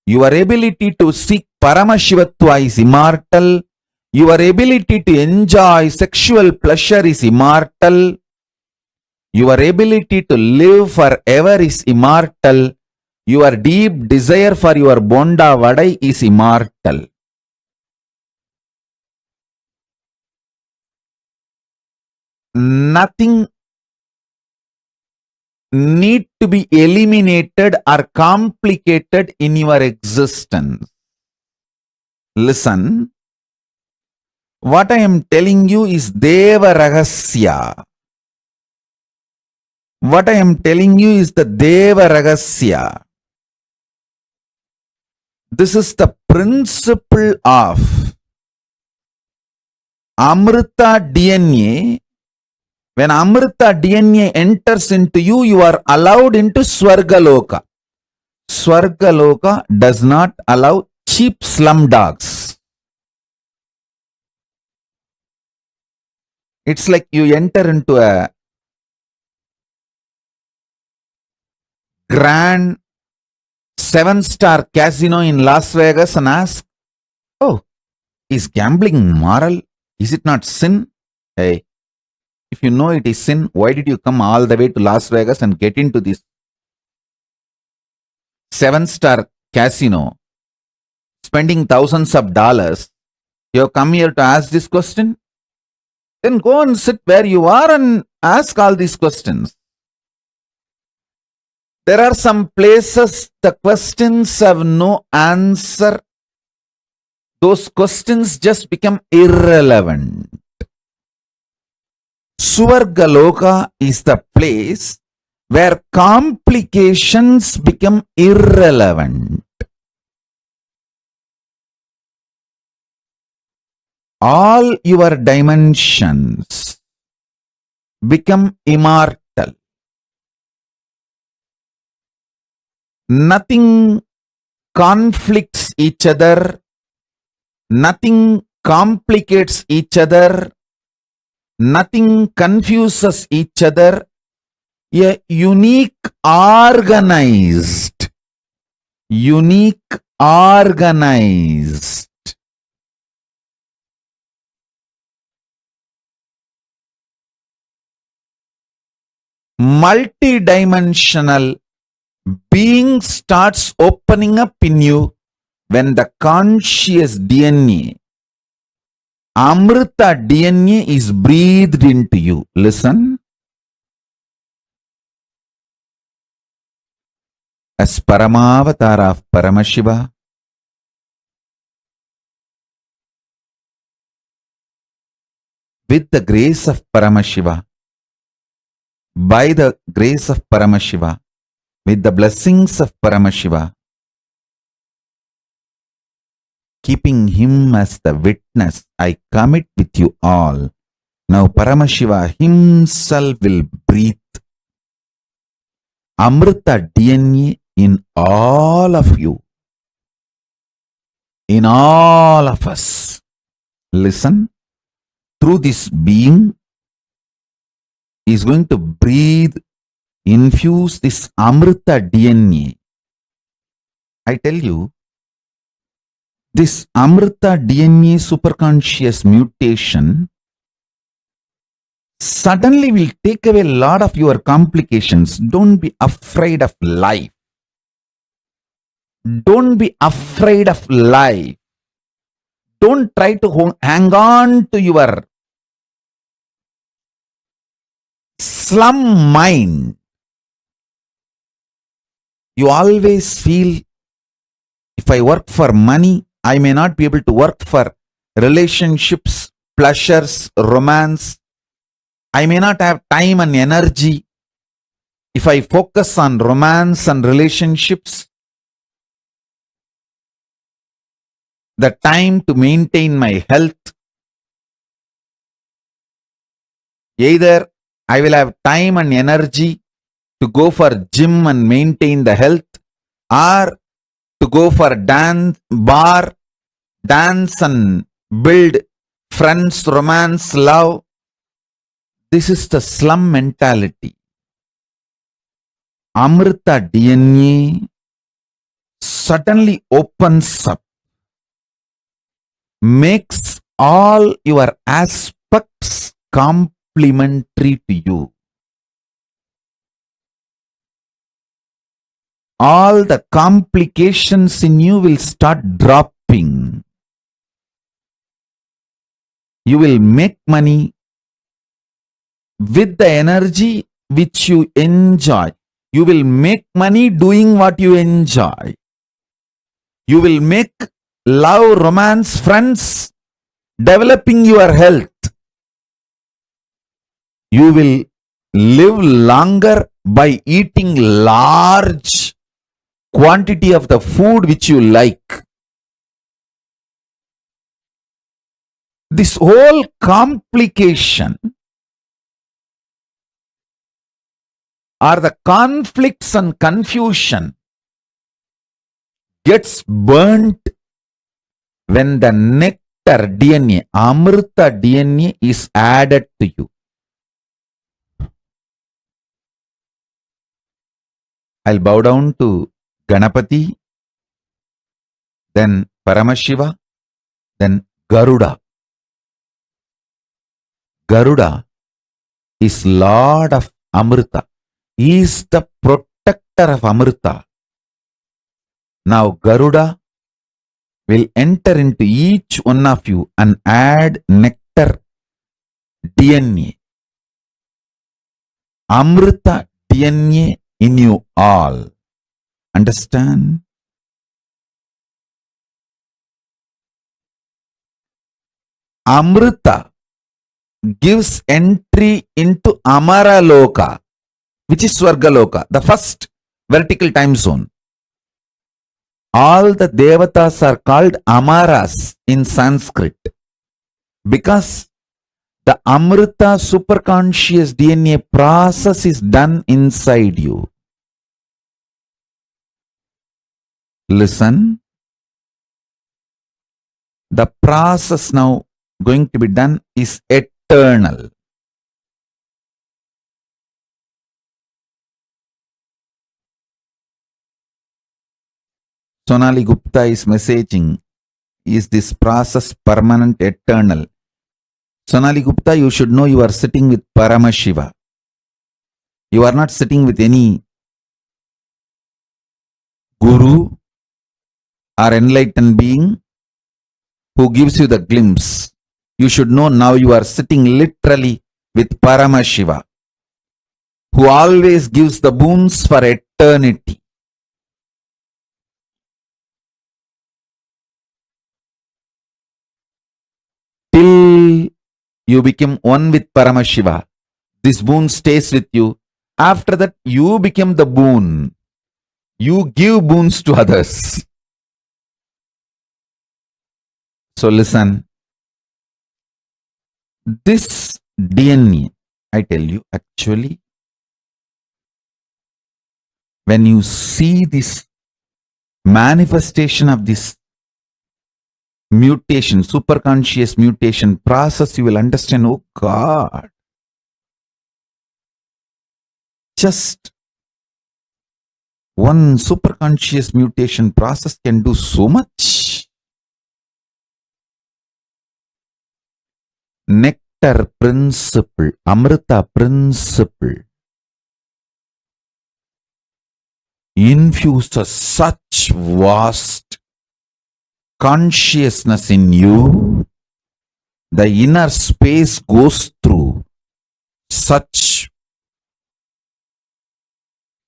Your ability to seek Paramashivatva is immortal. Your ability to enjoy sexual pleasure is immortal. Your ability to live forever is immortal. Your deep desire for your Bonda Vadai is immortal. Nothing need to be eliminated or complicated in your existence. Listen, what I am telling you is Deva Ragasya. What I am telling you is the Deva Ragasya. This is the principle of Amrita DNA. When Amrita DNA enters into you, you are allowed into Swargaloka. Swargaloka does not allow cheap slum dogs. It's like you enter into a grand 7-star casino in Las Vegas and ask, oh, is gambling moral? Is it not sin? Hey, if you know it is sin, why did you come all the way to Las Vegas and get into this 7-star casino, spending thousands of dollars? You have come here to ask this question? Then go and sit where you are and ask all these questions. There are some places the questions have no answer. Those questions just become irrelevant. Swargaloka is the place where complications become irrelevant. All your dimensions become immortal. Nothing conflicts each other. Nothing complicates each other. Nothing confuses each other. A unique organized multidimensional being starts opening up in you when the conscious DNA, Amrita DNA, is breathed into you. Listen. As Paramavatara of Paramashiva, with the grace of Paramashiva, by the grace of Paramashiva, with the blessings of Paramashiva, keeping him as the witness, I commit with you all. Now Paramashiva himself will breathe Amrita DNA in all of you, in all of us. Listen, through this being is going to breathe, infuse this Amrita DNA. I tell you, this Amrita DNA superconscious mutation suddenly will take away a lot of your complications. Don't be afraid of life. Don't be afraid of life. Don't try to hang on to your slum mind. You always feel, if I work for money, I may not be able to work for relationships, pleasures, romance. I may not have time and energy. If I focus on romance and relationships, the time to maintain my health, either I will have time and energy to go for gym and maintain the health, or to go for dance and build friends, romance, love. This is the slum mentality. Amrita DNA suddenly opens up, makes all your aspects complementary to you. All the complications in you will start dropping. You will make money with the energy which you enjoy. You will make money doing what you enjoy. You will make love, romance, friends, developing your health. You will live longer by eating large quantity of the food which you like. This whole complication or the conflicts and confusion gets burnt when the nectar DNA, Amrita DNA is added to you. I'll bow down to Ganapati, then Paramashiva, then Garuda. Garuda is Lord of Amrita. He is the protector of Amrita. Now Garuda will enter into each one of you and add nectar DNA. Amrita DNA in you all. Understand? Amrita gives entry into Amara Loca, which is Swarga Loca, the first vertical time zone. All the devatas are called Amaras in Sanskrit because the Amrita superconscious DNA process is done inside you. Listen. The process now going to be done is eternal. Sonali Gupta is messaging, is this process permanent, eternal? Sonali Gupta, you should know you are sitting with Paramashiva. You are not sitting with any guru or enlightened being who gives you the glimpse. You should know now you are sitting literally with Paramashiva, who always gives the boons for eternity. Till you become one with Paramashiva, this boon stays with you. After that, you become the boon. You give boons to others. So listen. This DNA, I tell you, actually, when you see this manifestation of this mutation, superconscious mutation process, you will understand, oh God, just one superconscious mutation process can do so much. Nectar principle, Amrita principle infuses such vast consciousness in you. The inner space goes through such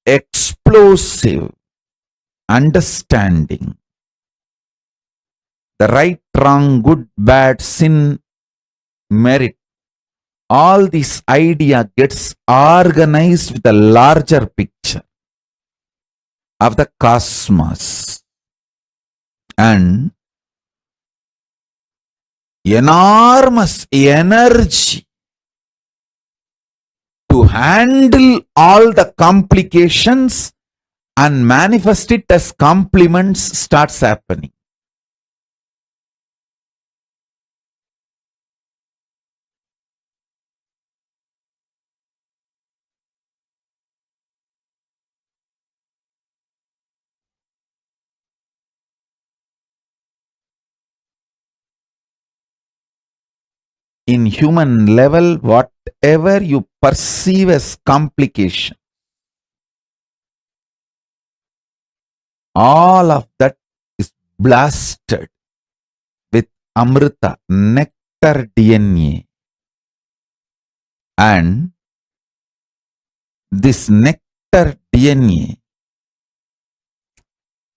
explosive understanding. The right, wrong, good, bad, sin, merit, all this idea gets organized with a larger picture of the cosmos and enormous energy to handle all the complications and manifest it as compliments starts happening. in human level, whatever you perceive as complication, all of that is blasted with Amrita, nectar DNA. And this nectar DNA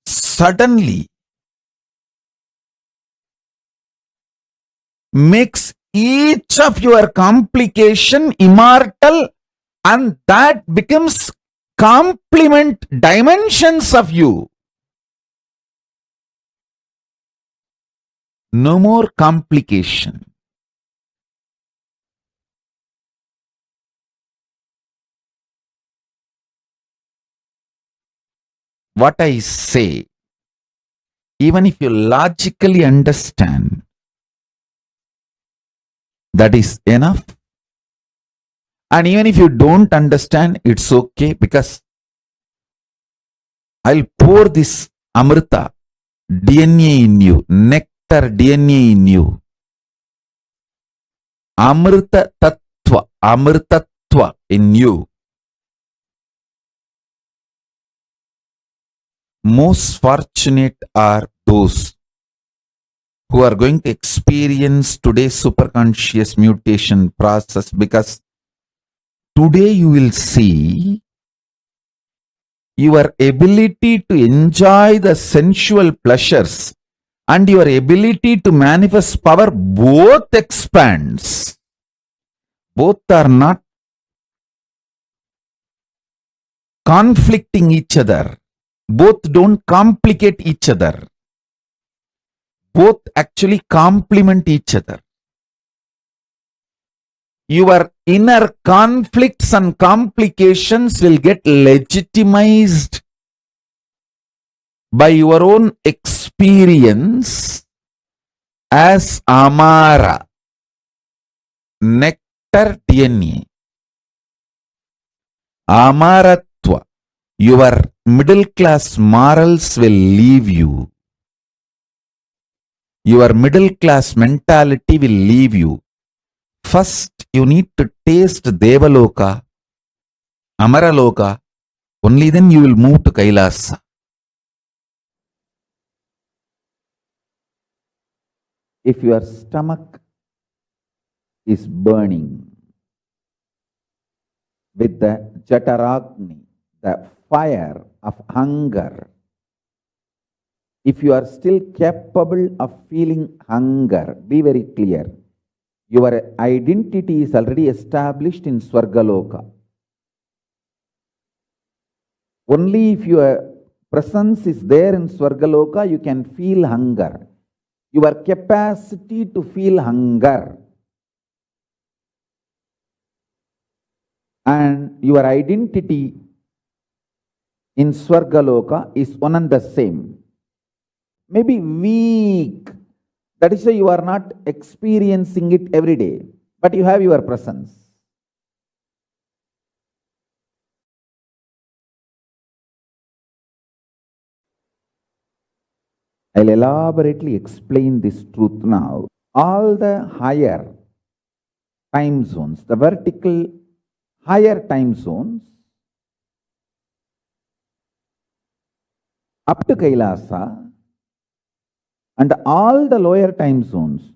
suddenly makes each of your complication immortal, and that becomes complement dimensions of you. No more complication. What I say, even if you logically understand, that is enough. And even if you don't understand, it's okay, because I'll pour this Amrita DNA in you, nectar DNA in you. Amrita Tattva, Amritattva in you. Most fortunate are those who are going to experience today's superconscious mutation process, because today you will see your ability to enjoy the sensual pleasures and your ability to manifest power both expands. Both are not conflicting each other. Both don't complicate each other. Both actually complement each other. Your inner conflicts and complications will get legitimized by your own experience as Amara, nectar DNA. Amaratva, your middle class morals will leave you. Your middle class mentality will leave you. First, you need to taste Devaloka, Amaraloka. Only then you will move to KAILASA. If your stomach is burning with the Jataragni, the fire of hunger, if you are still capable of feeling hunger, be very clear. Your identity is already established in Swargaloka. Only if your presence is there in Swargaloka, you can feel hunger. Your capacity to feel hunger and your identity in Swargaloka is one and the same. Maybe weak. That is why you are not experiencing it every day, but you have your presence. I'll elaborately explain this truth now. All the higher time zones, the vertical higher time zones, up to KAILASA, and all the lower time zones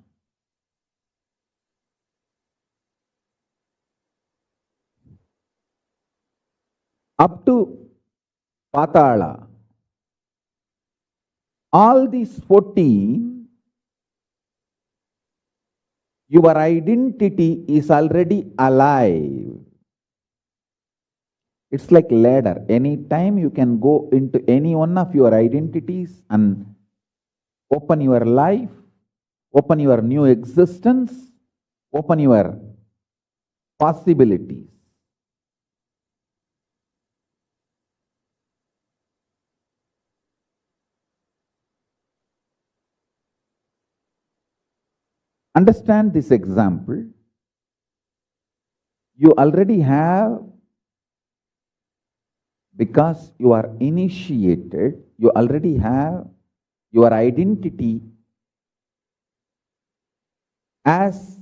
up to Patala, all these 14, your identity is already alive. It's like ladder. Anytime you can go into any one of your identities and open your life, open your new existence, open your possibilities. Understand this example. You already have, because you are initiated, you already have your identity as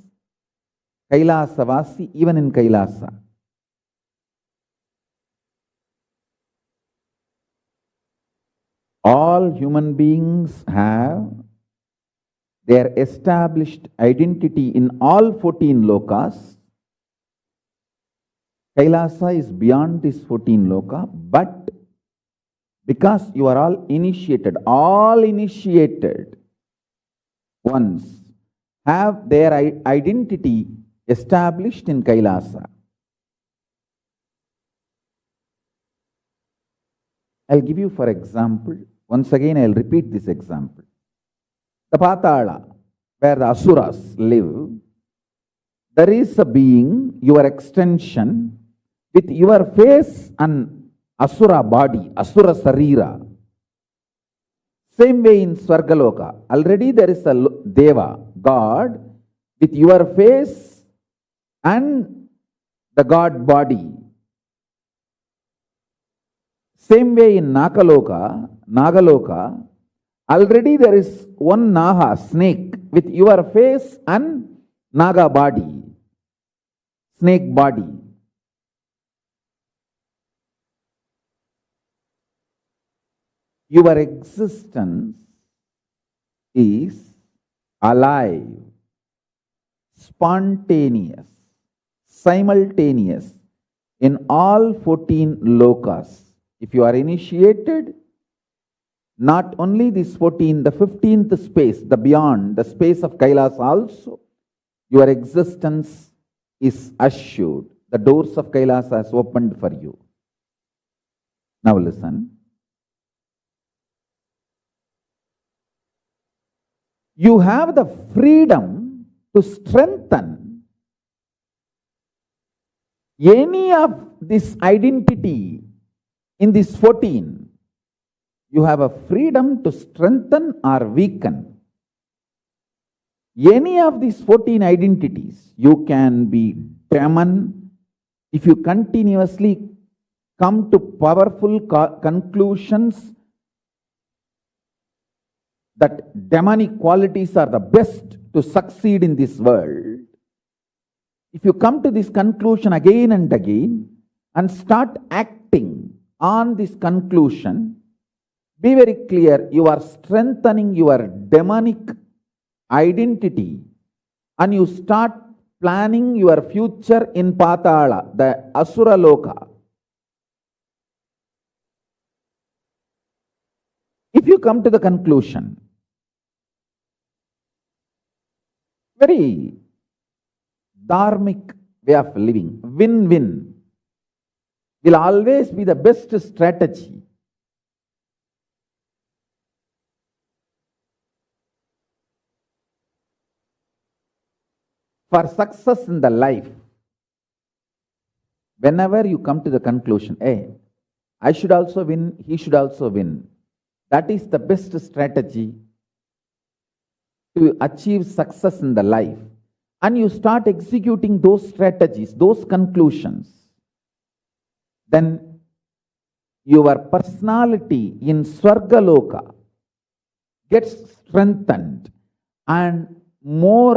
Kailasavasi, even in Kailasa. All human beings have their established identity in all 14 lokas. Kailasa is beyond this 14 loka, but because you are all initiated ones have their identity established in Kailasa. I'll give you for example, once again I'll repeat this example. The Patala, where the Asuras live, there is a being, your extension, with your face and Asura body, Asura Sarira. Same way in Swargaloka, already there is a Deva, God, with your face and the God body. Same way in Nagaloka, already there is one Naha, snake, with your face and Naga body, snake body. Your existence is alive, spontaneous, simultaneous in all 14 lokas. If you are initiated, not only this 14, the 15th space, the beyond, the space of Kailas also, your existence is assured. The doors of Kailas are opened for you. Now listen. You have the freedom to strengthen any of this identity in this 14. You have a freedom to strengthen or weaken any of these 14 identities. You can be demon if you continuously come to powerful conclusions that demonic qualities are the best to succeed in this world. If you come to this conclusion again and again and start acting on this conclusion, be very clear, you are strengthening your demonic identity and you start planning your future in Patala, the Asura Loka. If you come to the conclusion, very dharmic way of living, win-win, will always be the best strategy. For success in the life, whenever you come to the conclusion, hey, I should also win, he should also win, that is the best strategy to achieve success in the life. And you start executing those strategies, those conclusions, then your personality in Swargaloka gets strengthened, and more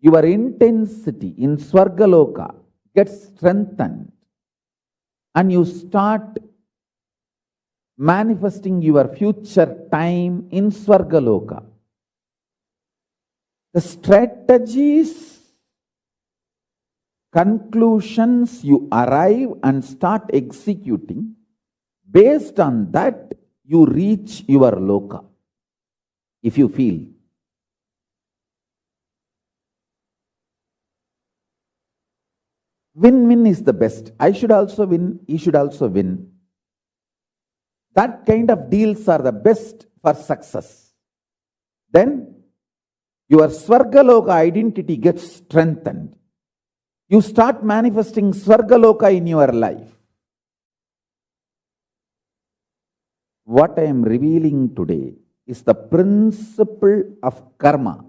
your intensity in Swargaloka gets strengthened, and you start manifesting your future time in Swargaloka. The strategies, conclusions you arrive and start executing, based on that you reach your Loka, if you feel. Win-win is the best. I should also win, he should also win. That kind of deals are the best for success. Then your Swargaloka identity gets strengthened. You start manifesting Swargaloka in your life. What I am revealing today is the principle of karma.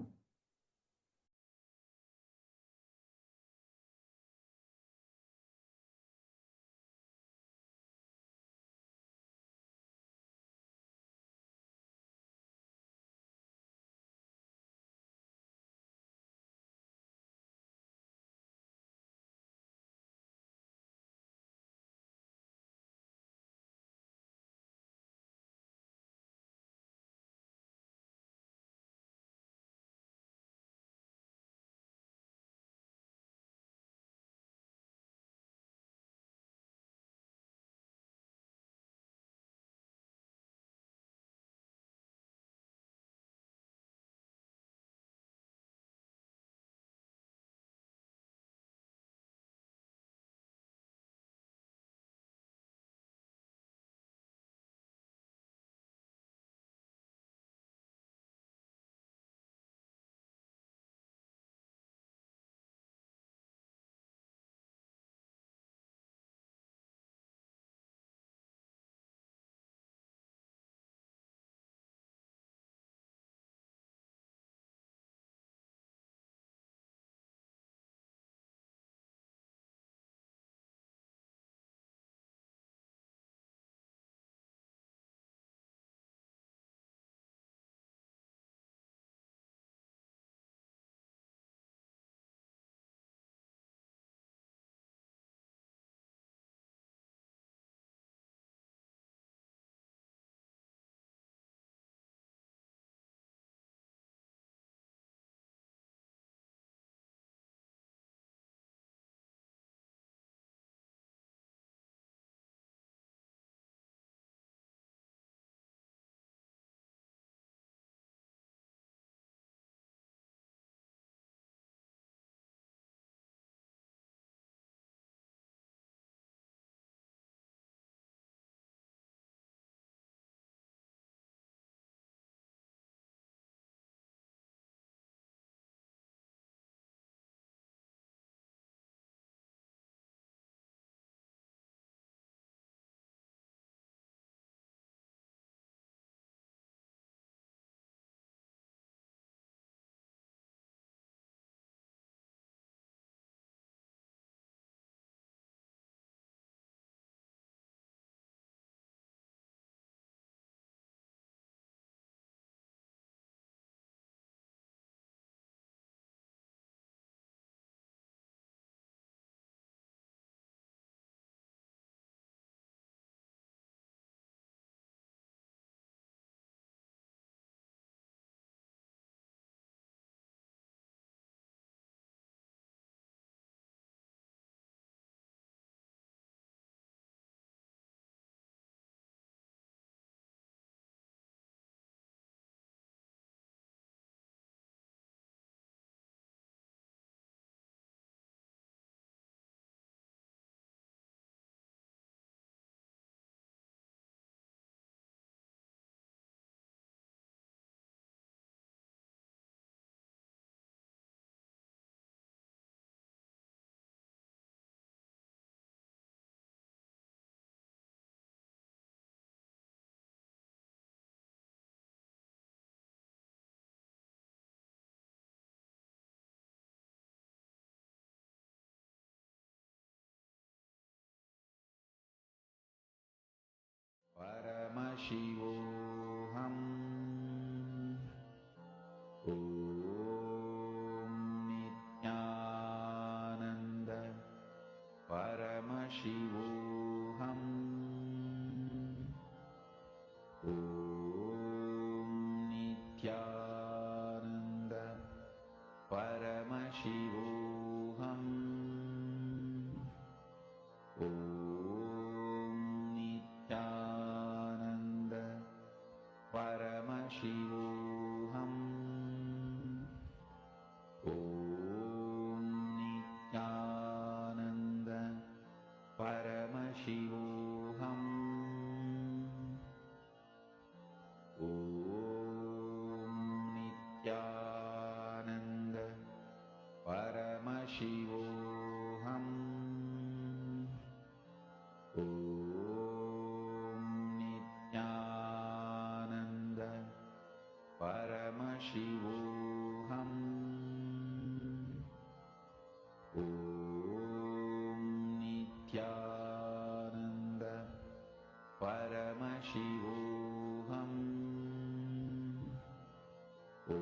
Paramashivoham. Om Nityananda Paramashivoham. Om Nityananda Paramashivoham. Om Nityananda Paramashivoham. Om Nityananda Paramashivoham. Om Nityananda Paramashivoham. Om Nityananda Paramashivoham. Om Nityananda Paramashivoham. Om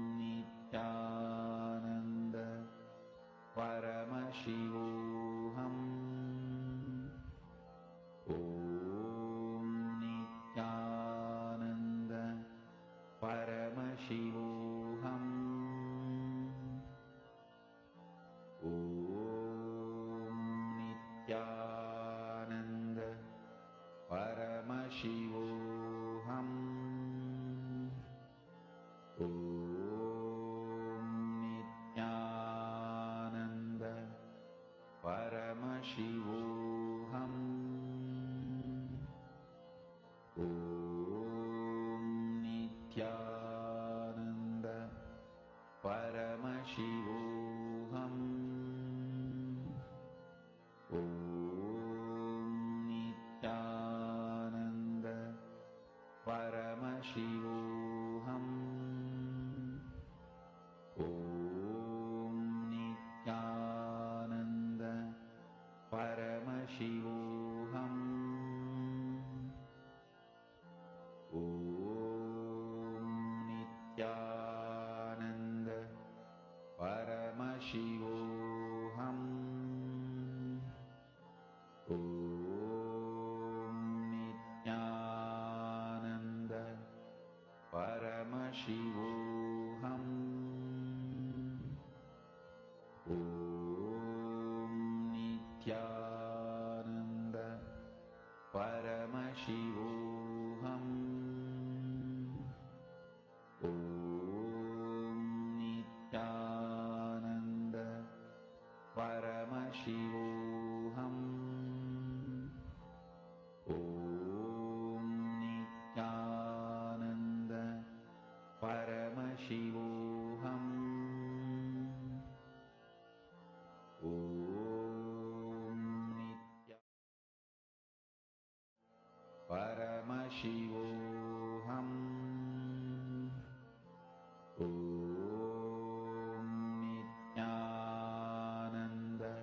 Nityananda Paramashivoham. Om Nityananda Paramashivoham. Om Nityananda Paramashivoham. Om Nityananda Paramashivoham. Om Nityananda Paramashivoham. Om Nityananda Paramashivoham. Om Nityananda Paramashivoham. Om Nityananda Paramashivoham. Om Nityananda Paramashivoham. Om Nityananda Paramashivoham. Om Nityananda Paramashivoham. Om Nityananda Paramashivoham. Om Nitya Paramashivoham. Om Nityananda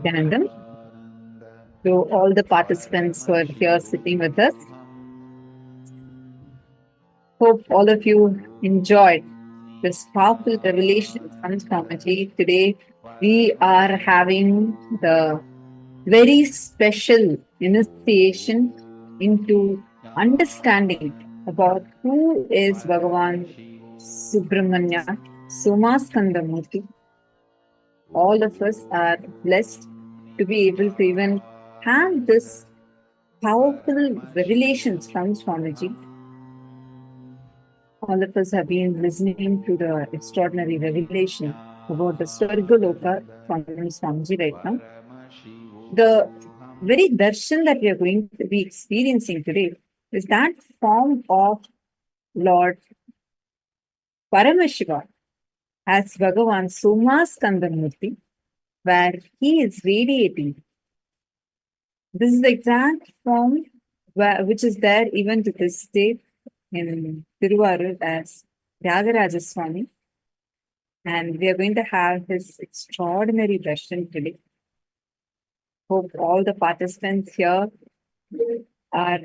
Nityanandam, to all the participants who are here sitting with us. Hope all of you enjoyed this powerful revelation from Swamiji. Today, we are having the very special initiation into understanding about who is Bhagavan Subramanya, Somaskandamurti. All of us are blessed to be able to even have this powerful revelations from Swamiji. All of us have been listening to the extraordinary revelation about the Swarga Loca from Swamiji right now. The very darshan that we are going to be experiencing today is that form of Lord Paramashiva as Bhagavan Somaskandamurti, where he is radiating. This is the exact form which is there even to this day in Tiruvarur as Tyagaraja Swami. And we are going to have his extraordinary darshan today. Hope all the participants here are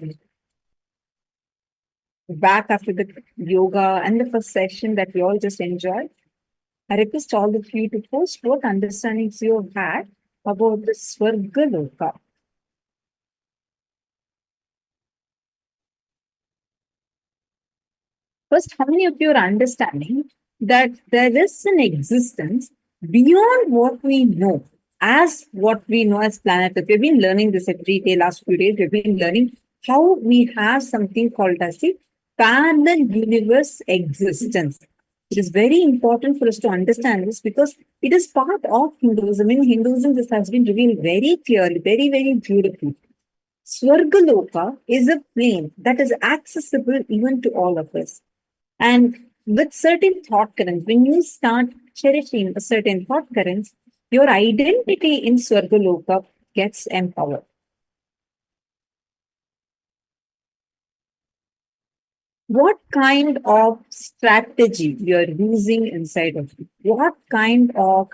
back after the yoga and the first session that we all just enjoyed. I request all of you to post what understandings you have had about the Swarga Loka. First, how many of you are understanding that there is an existence beyond what we know as what we know as planet Earth? We've been learning this every day, last few days. We've been learning how we have something called as the parallel universe existence. It is very important for us to understand this because it is part of Hinduism. In Hinduism, this has been revealed very clearly, very, very beautifully. Swargaloka is a plane that is accessible even to all of us. And with certain thought currents, when you start cherishing a certain thought currents, your identity in Swargaloka gets empowered. What kind of strategy you're using inside of you? What kind of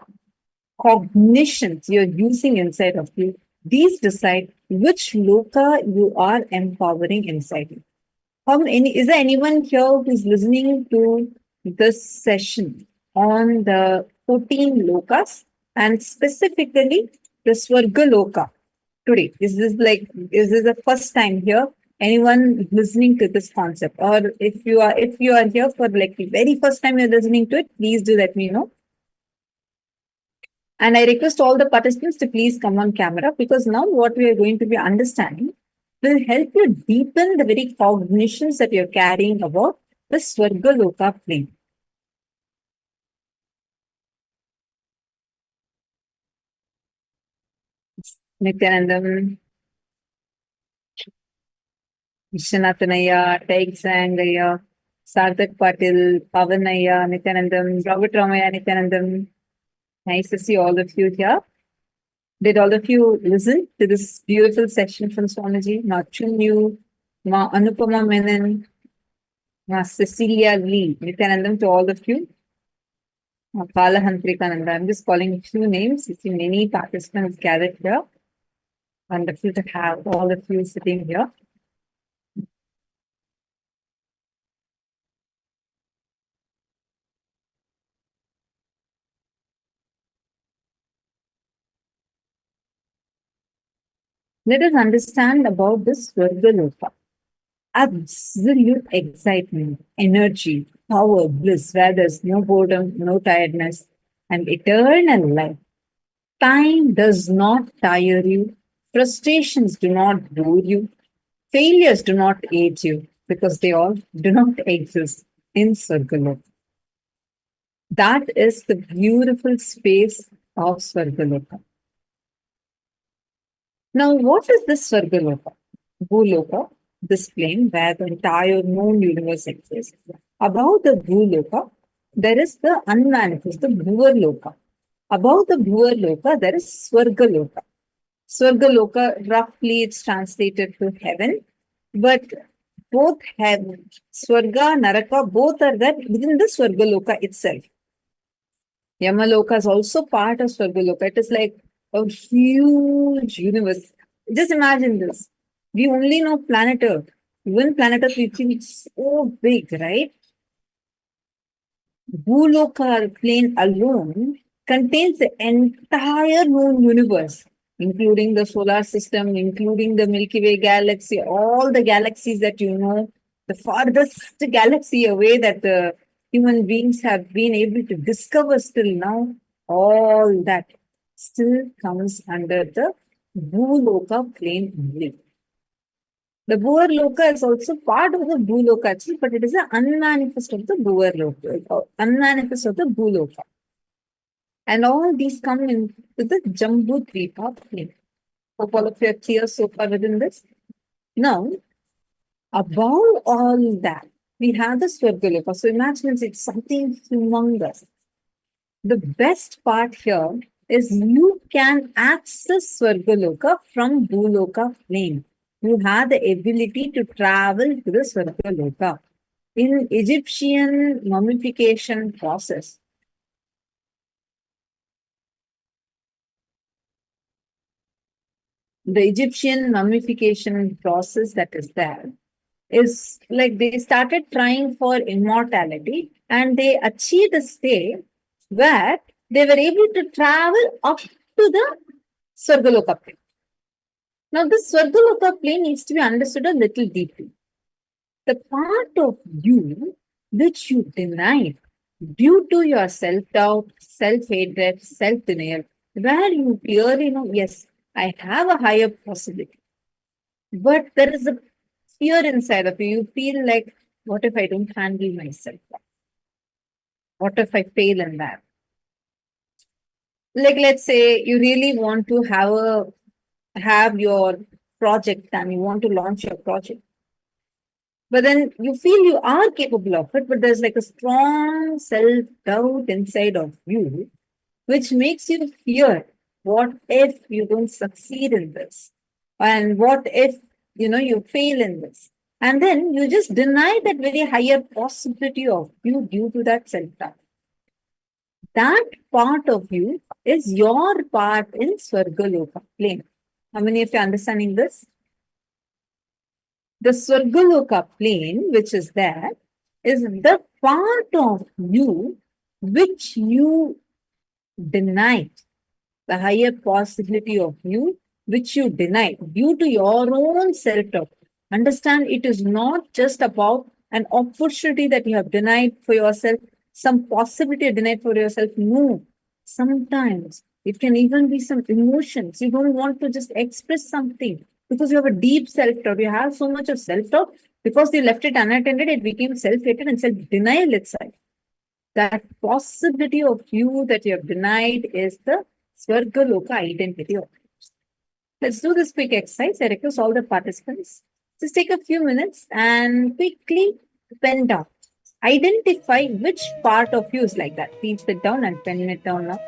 cognitions you're using inside of you? These decide which loka you are empowering inside you. Is there anyone here who's listening to this session on the 14 lokas and specifically the Swarga Loka today? Is this the first time here? Anyone listening to this concept? Or if you are here for like the very first time you're listening to it, please do let me know. And I request all the participants to please come on camera because now what we are going to be understanding will help you deepen the very cognitions that you're carrying about the Swarga Loka plane. Nityanandam, Vishwanathanaya, Taigzangaya, Sarthak Patil, Pavanaya, Nityanandam, Robert Ramaya, Nityanandam. Nice to see all of you here. Did all of you listen to this beautiful session from Swamiji? Ma Chunyu, Ma Anupama Menon, Ma Cecilia Lee, Nityanandam to all of you. Ma Kalahantrikananda. I'm just calling a few names. You see many participants gathered here. Wonderful to have all of you sitting here. Let us understand about this Swarga Loka. Absolute excitement, energy, power, bliss, where there's no boredom, no tiredness, and eternal life. Time does not tire you. Frustrations do not bore you. Failures do not age you because they all do not exist in Swarga Loka. That is the beautiful space of Swarga Loka. Now, what is this Swarga Loka? Bhuloka, this plane where the entire known universe exists. Above the Bhuloka, there is the unmanifest, the Bhuvar Loka. Above the Bhuvar Loka, there is Swarga Loka. Swarga Loka, roughly it's translated to heaven, but both heaven, Swarga, Naraka, both are there within the Swarga Loka itself. Yamaloka is also part of Swarga Loka. It is like a huge universe. Just imagine this. We only know planet Earth. Even planet Earth, we think it's so big, right? Loca plane alone contains the entire known universe, including the solar system, including the Milky Way galaxy, all the galaxies that you know, the farthest galaxy away that the human beings have been able to discover till now, all that still comes under the Loca plane only. The Boer Loca is also part of the Loca actually, but it is an unmanifest of the Boer Loca, unmanifest of the Loca. And all these come into the Jambu Dvipa plane. Hope all of you are clear so far within this. Now, above all that, we have the Swargaloka. So imagine it's something humongous. The best part here is you can access Swargaloka from Bhuloka plane. You have the ability to travel to the Swargaloka. In Egyptian mummification process, the Egyptian mummification process that is there is like they started trying for immortality and they achieved a state where they were able to travel up to the Swargaloka plane. Now, this Swargaloka plane needs to be understood a little deeply. The part of you which you denied due to your self-doubt, self-hatred, self-denial, where you clearly know, yes, I have a higher possibility. But there is a fear inside of you. You feel like, what if I don't handle myself? What if I fail in that? Like, let's say you really want to have your project and you want to launch your project. But then you feel you are capable of it, but there's like a strong self-doubt inside of you, which makes you fear, what if you don't succeed in this? And what if, you fail in this? And then you just deny that very higher possibility of you due to that self-doubt. That part of you is your part in Swargaloka plane. How many of you are understanding this? The Swargaloka plane, which is there, is the part of you which you denied, the higher possibility of you which you denied due to your own self-doubt. Understand, it is not just about an opportunity that you have denied for yourself, some possibility denied for yourself. No, sometimes it can even be some emotions. You don't want to just express something because you have a deep self-doubt. You have so much of self-doubt because you left it unattended, it became self-hatred and self-denial itself. That possibility of you that you have denied is the Swargaloka identity of yours. Let's do this quick exercise. I request all the participants just take a few minutes and quickly pen down. Identify which part of you is like that. Please sit down and pen it down now.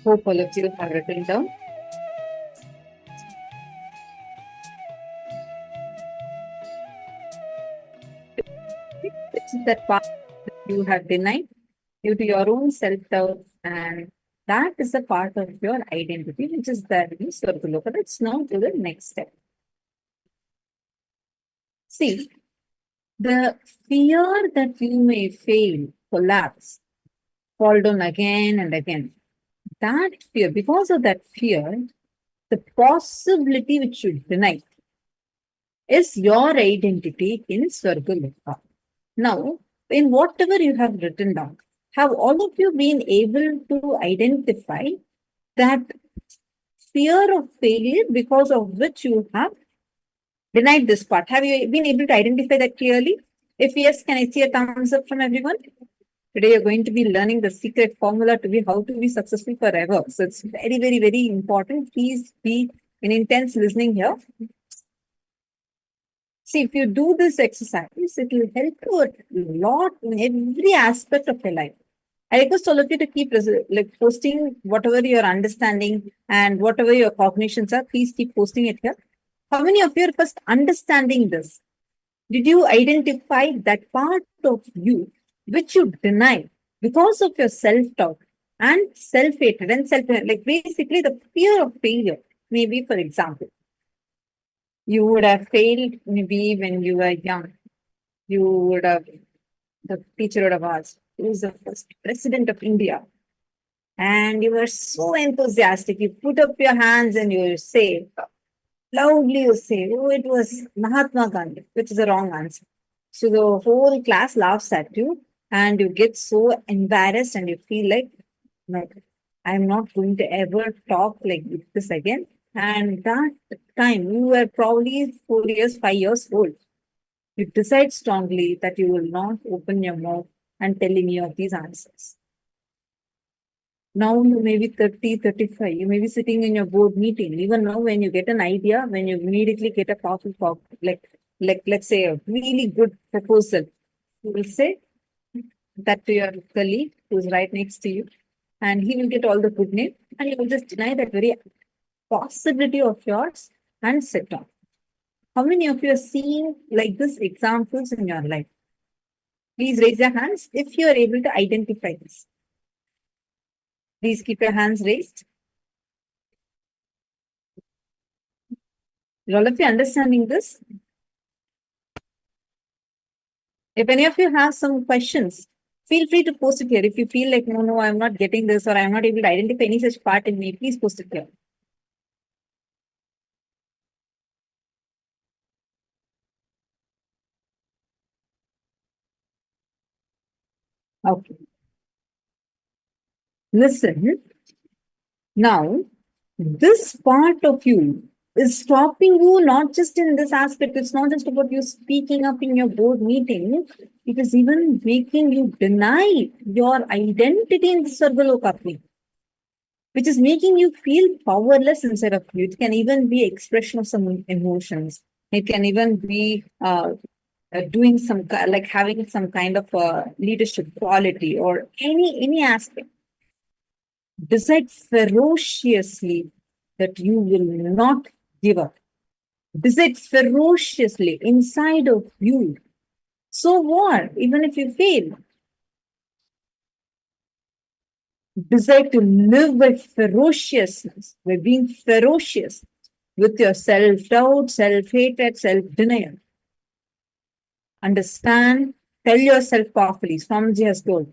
Hope all of you have written down. This is that part that you have denied due to your own self-doubt, and that is a part of your identity, which is there in Loca. Let's now do the next step. See, the fear that you may fail, collapse, fall down again and again, that fear, because of that fear, the possibility which you deny is your identity in Loca. Now, in whatever you have written down, have all of you been able to identify that fear of failure because of which you have denied this part? Have you been able to identify that clearly? If yes, can I see a thumbs up from everyone? Today you're going to be learning the secret formula to be how to be successful forever. So it's very, very, very important. Please be in intense listening here. See, if you do this exercise, it will help you a lot in every aspect of your life. I request all of you to keep posting whatever you're understanding and whatever your cognitions are. Please keep posting it here. How many of you are first understanding this? Did you identify that part of you which you deny because of your self-doubt and self-hatred and like basically the fear of failure? Maybe, for example, you would have failed maybe when you were young. You would have, the teacher would have asked, who is the first president of India? And you were so enthusiastic. You put up your hands and you say, loudly you say, oh, it was Mahatma Gandhi, which is the wrong answer. So the whole class laughs at you and you get so embarrassed and you feel like, no, I'm not going to ever talk like this again. And that time you were probably 4 years, 5 years old. You decide strongly that you will not open your mouth and tell any of these answers. Now you may be 30, 35. You may be sitting in your board meeting. Even now, when you get an idea, when you immediately get a powerful, like let's say a really good proposal, you will say that to your colleague who's right next to you, and he will get all the good name, and you will just deny that very possibility of yours and sit down. How many of you are seeing like this examples in your life? Please raise your hands if you are able to identify this. Please keep your hands raised. Is all of you understanding this? If any of you have some questions, feel free to post it here. If you feel like, no, I'm not getting this or I'm not able to identify any such part in me, please post it here. Okay. Listen. Now, this part of you is stopping you not just in this aspect. It's not just about you speaking up in your board meeting. It is even making you deny your identity in the Sarvaloka, which is making you feel powerless inside of you. It can even be expression of some emotions. It can even be doing some like having some kind of leadership quality or any aspect. Decide ferociously that you will not give up. Decide ferociously inside of you. So what? Even if you fail, decide to live by ferociousness, by being ferocious with your self-doubt, self-hatred, self-denial. Understand, tell yourself powerfully. Swamiji has told,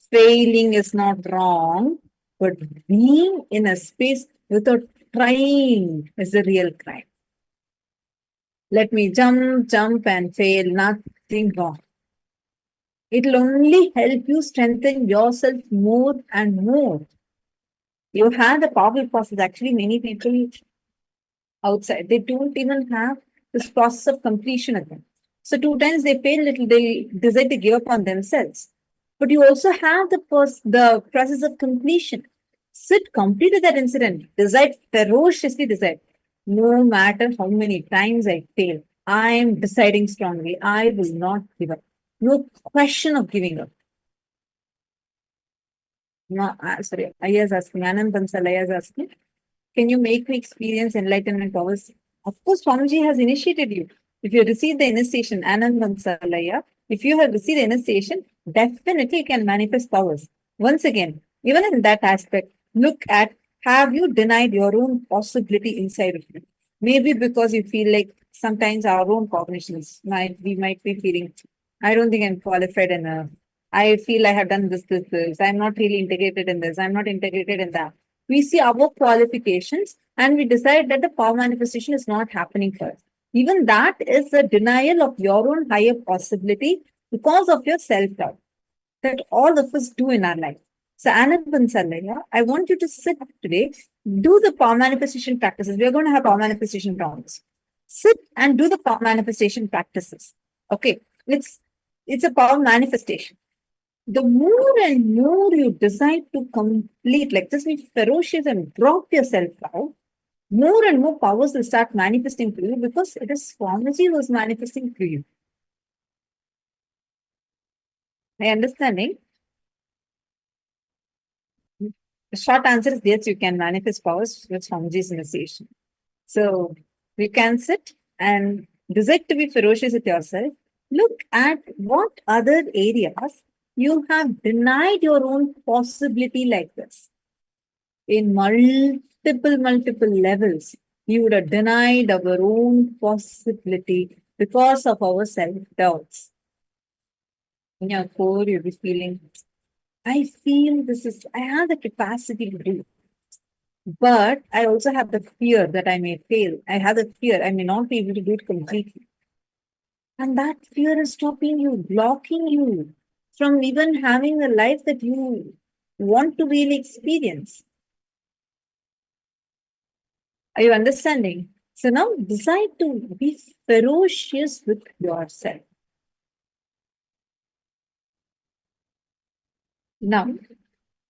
failing is not wrong, but being in a space without trying is a real crime. Let me jump and fail, nothing wrong. It will only help you strengthen yourself more and more. You have the powerful process. Actually, many people outside, they don't even have this process of completion again. So 2 times they fail, they decide to give up on themselves. But you also have the process of completion. Sit, complete that incident. Decide, ferociously decide. No matter how many times I fail, I am deciding strongly. I will not give up. No question of giving up. No, sorry, Aya is asking, Anand Bansal is asking, can you make me experience enlightenment powers? Of course, Swamiji has initiated you. If you receive the initiation, Anand Bansalaya, if you have received the initiation, definitely you can manifest powers. Once again, even in that aspect, look at, have you denied your own possibility inside of you? Maybe because you feel like sometimes our own cognitions we might be feeling, I don't think I'm qualified enough. I feel I have done this. I'm not really integrated in this. I'm not integrated in that. We see our qualifications and we decide that the power manifestation is not happening for us. Even that is a denial of your own higher possibility because of your self-doubt that all of us do in our life. So, Anand Bansalaya, I want you to sit today, do the power manifestation practices. We are going to have power manifestation rounds. Sit and do the power manifestation practices. Okay, it's a power manifestation. The more and more you decide to complete, like just be ferocious and drop yourself out, more and more powers will start manifesting to you because it is Swamiji who is manifesting to you. My understanding? The short answer is yes, you can manifest powers with Swamiji's initiation. So you can sit and decide to be ferocious with yourself. Look at what other areas you have denied your own possibility like this. In multiple levels, you would have denied our own possibility because of our self-doubts. In your core, you'll be feeling, I feel I have the capacity to do. But I also have the fear that I may fail. I have the fear I may not be able to do it completely. And that fear is stopping you, blocking you from even having the life that you want to really experience. Are you understanding? So now decide to be ferocious with yourself. Now,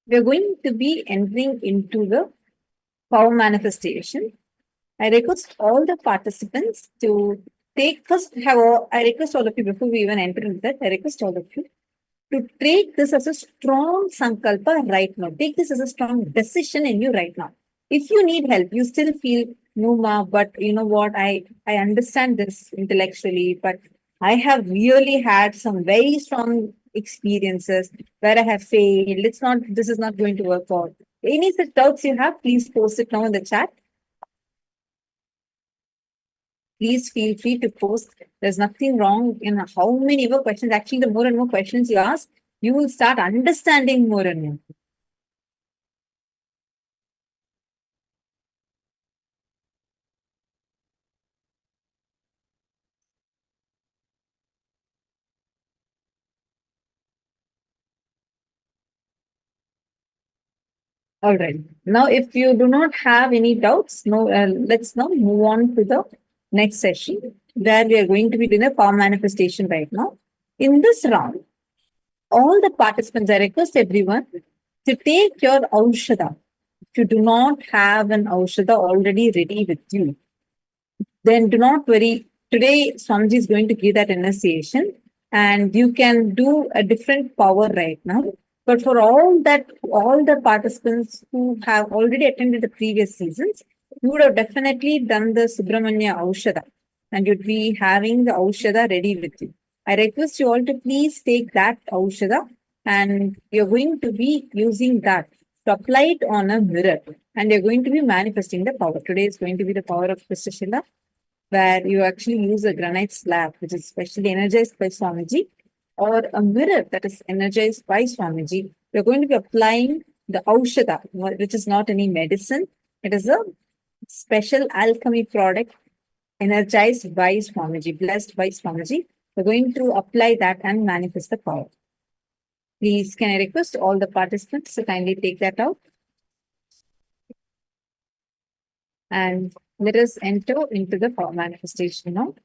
we're going to be entering into the power manifestation. I request all the participants to I request all of you before we even enter into that, I request all of you to take this as a strong sankalpa right now. Take this as a strong decision in you right now. If you need help, you still feel, no, ma, but you know what, I understand this intellectually, but I have really had some very strong experiences where I have failed. This is not going to work out. Any such doubts you have, please post it now in the chat. Please feel free to post. There's nothing wrong in how many ever questions. Actually, the more and more questions you ask, you will start understanding more and more. All right. Now, if you do not have any doubts, let's now move on to the next session where we are going to be doing a power manifestation right now. In this round, all the participants, I request everyone to take your aushadha. If you do not have an aushadha already ready with you, then do not worry. Today, Swamiji is going to give that initiation and you can do a different power right now. But for all the participants who have already attended the previous seasons, you would have definitely done the Subramanya Aushadha and you'd be having the Aushadha ready with you. I request you all to please take that Aushadha and you're going to be using that to apply it on a mirror and you're going to be manifesting the power. Today is going to be the power of Krishna, where you actually use a granite slab, which is specially energized by Swamiji, or a mirror that is energized by Swamiji. You're going to be applying the Aushadha, which is not any medicine. It is a special alchemy product energized by Swamiji, blessed by Swamiji. We're going to apply that and manifest the power. Please, can I request all the participants to kindly take that out? And let us enter into the power manifestation now.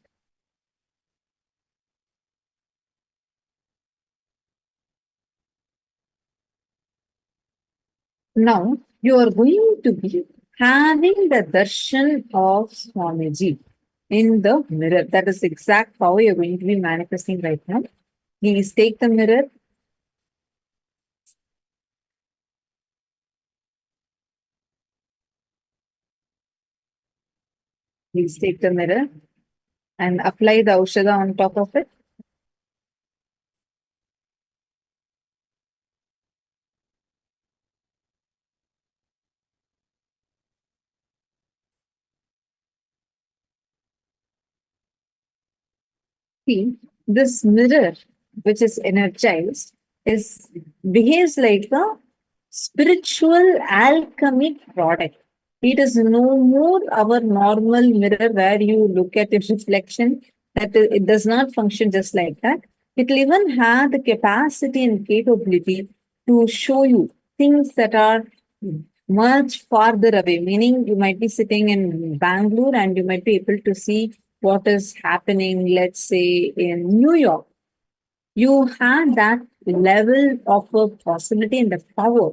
Now, you are going to be having the darshan of Swamiji in the mirror. That is the exact power you're going to be manifesting right now. Please take the mirror. Please take the mirror and apply the Aushadha on top of it. See, this mirror, which is energized, is behaves like a spiritual alchemy product. It is no more our normal mirror where you look at your reflection. That it does not function just like that. It will even have the capacity and capability to show you things that are much farther away. Meaning, you might be sitting in Bangalore and you might be able to see what is happening, let's say, in New York. You have that level of a possibility and the power.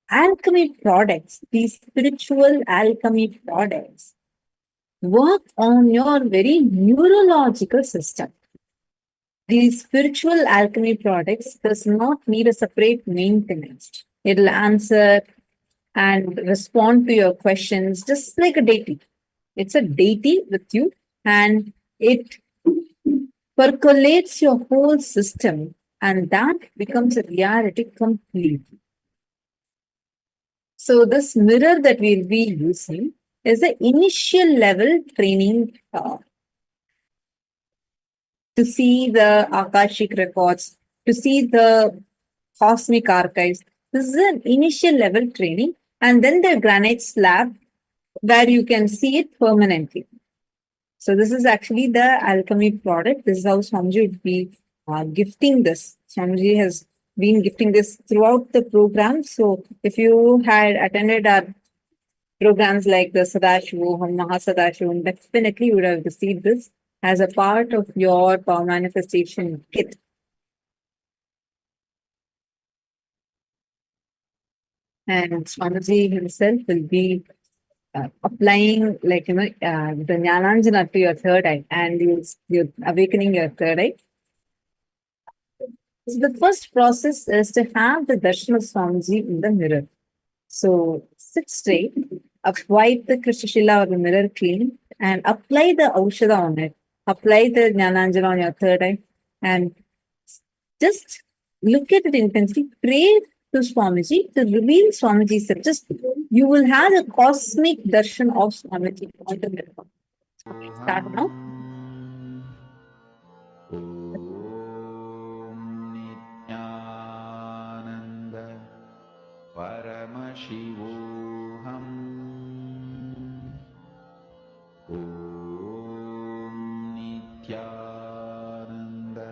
Alchemy products, these spiritual alchemy products, work on your very neurological system. These spiritual alchemy products does not need a separate maintenance. It'll answer and respond to your questions just like a deity. It's a deity with you, and it percolates your whole system, and that becomes a reality completely. So this mirror that we'll be using is the initial level training to see the Akashic records, to see the cosmic archives. This is an initial level training, and then the granite slab where you can see it permanently. So this is actually the alchemy product. This is how Swamiji would be gifting this. Swamiji has been gifting this throughout the program. So if you had attended our programs like the Sadashivoham, Mahasadashivoham, definitely you would have received this as a part of your power manifestation kit. And Swamiji himself will be applying, like, the Jnananjana to your third eye, and you're awakening your third eye. So the first process is to have the darshan of Swamiji in the mirror. So sit straight, wipe the Krishashila or the mirror clean, and apply the Aushadha on it. Apply the Jnananjana on your third eye, and just look at it intensely. Pray to Swamiji to reveal Swamiji self. Just you will have a cosmic darshan of Swamiji on the mirror. Start now. Nityananda Paramashivoham Nityananda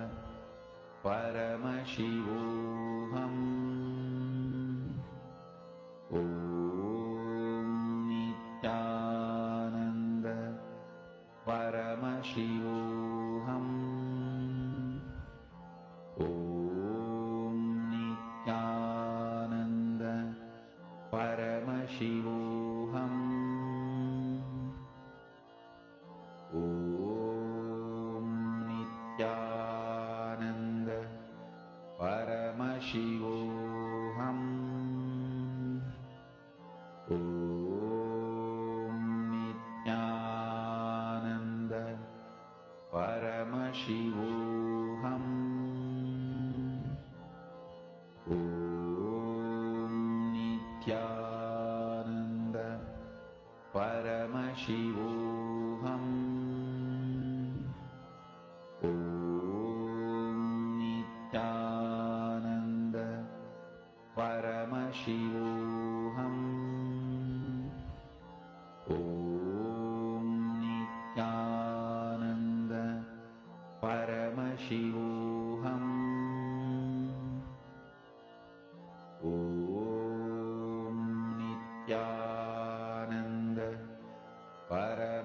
Paramashivoham Nityananda Paramashivoham Nityananda Paramashivoham Nityananda Paramashivoham Nityananda Paramashivoham Nityananda Paramashivoham Nityananda Paramashivoham Nityananda Paramashivoham Nityananda Paramashivoham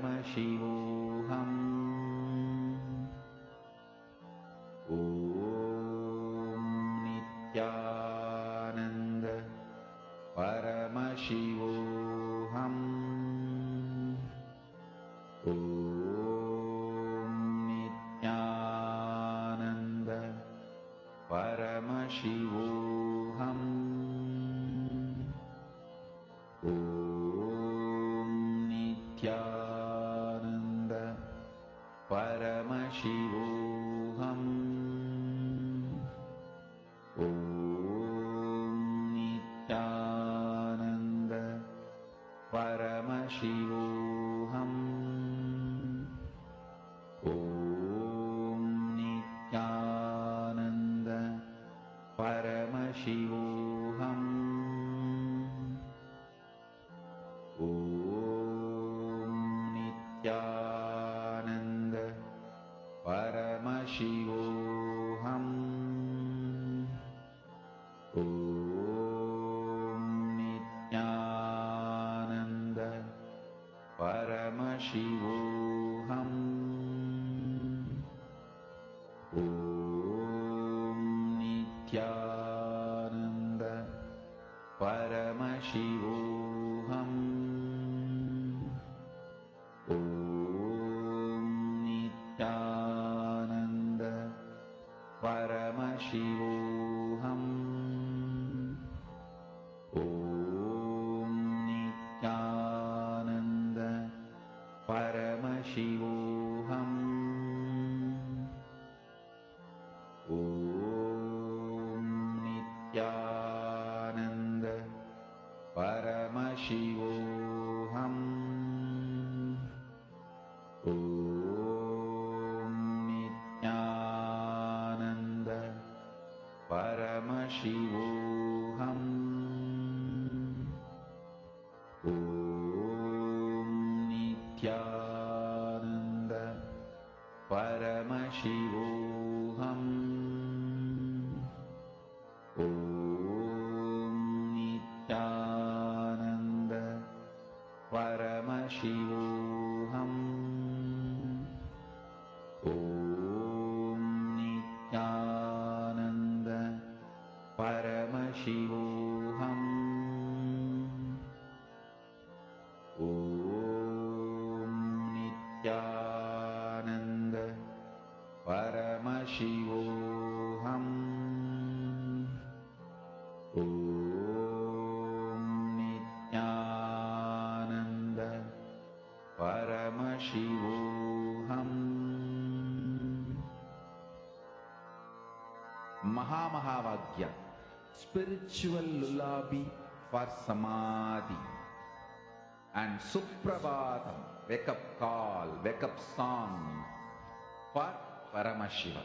Nityananda Paramashivoham Om Nityananda Paramashivoham Om Nityananda Paramashivoham Om Nityananda Paramashivoham Om Nityananda Paramashivoham Om Nityananda Paramashivoham Om Nityananda Paramashivoham Om Nityananda Paramashivoham Om Nityananda Paramashivoham Om Nityananda Paramashivoham Om Nityananda Paramashivoham Om Nityananda Paramashivoham Om Nityananda Paramashivoham Om Nityananda Paramashivoham Om Nityananda Paramashivoham Mahamahavagya, spiritual lullaby for samadhi, and Suprabhatam, wake up call, wake up song for Paramashiva.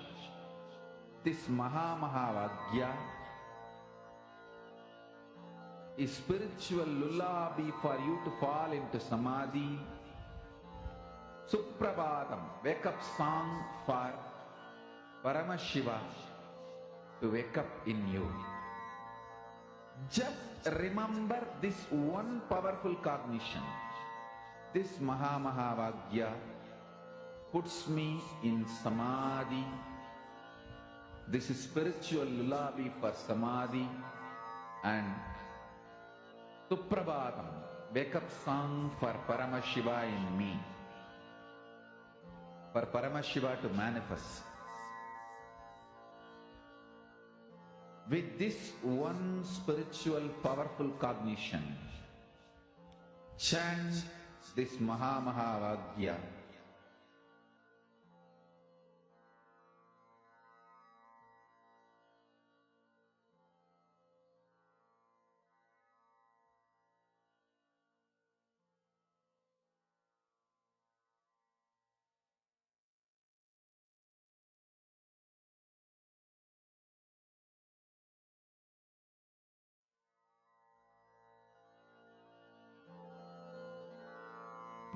This Mahamahavagya is spiritual lullaby for you to fall into samadhi. Suprabhatam, wake up song for Paramashiva to wake up in you. Just remember this one powerful cognition. This Mahamahavagya puts me in samadhi. This is spiritual lullaby for samadhi, and Suprabhatam, wake up song for Paramashiva in me, for Paramashiva to manifest. With this one spiritual powerful cognition, chant this Mahamahavagya.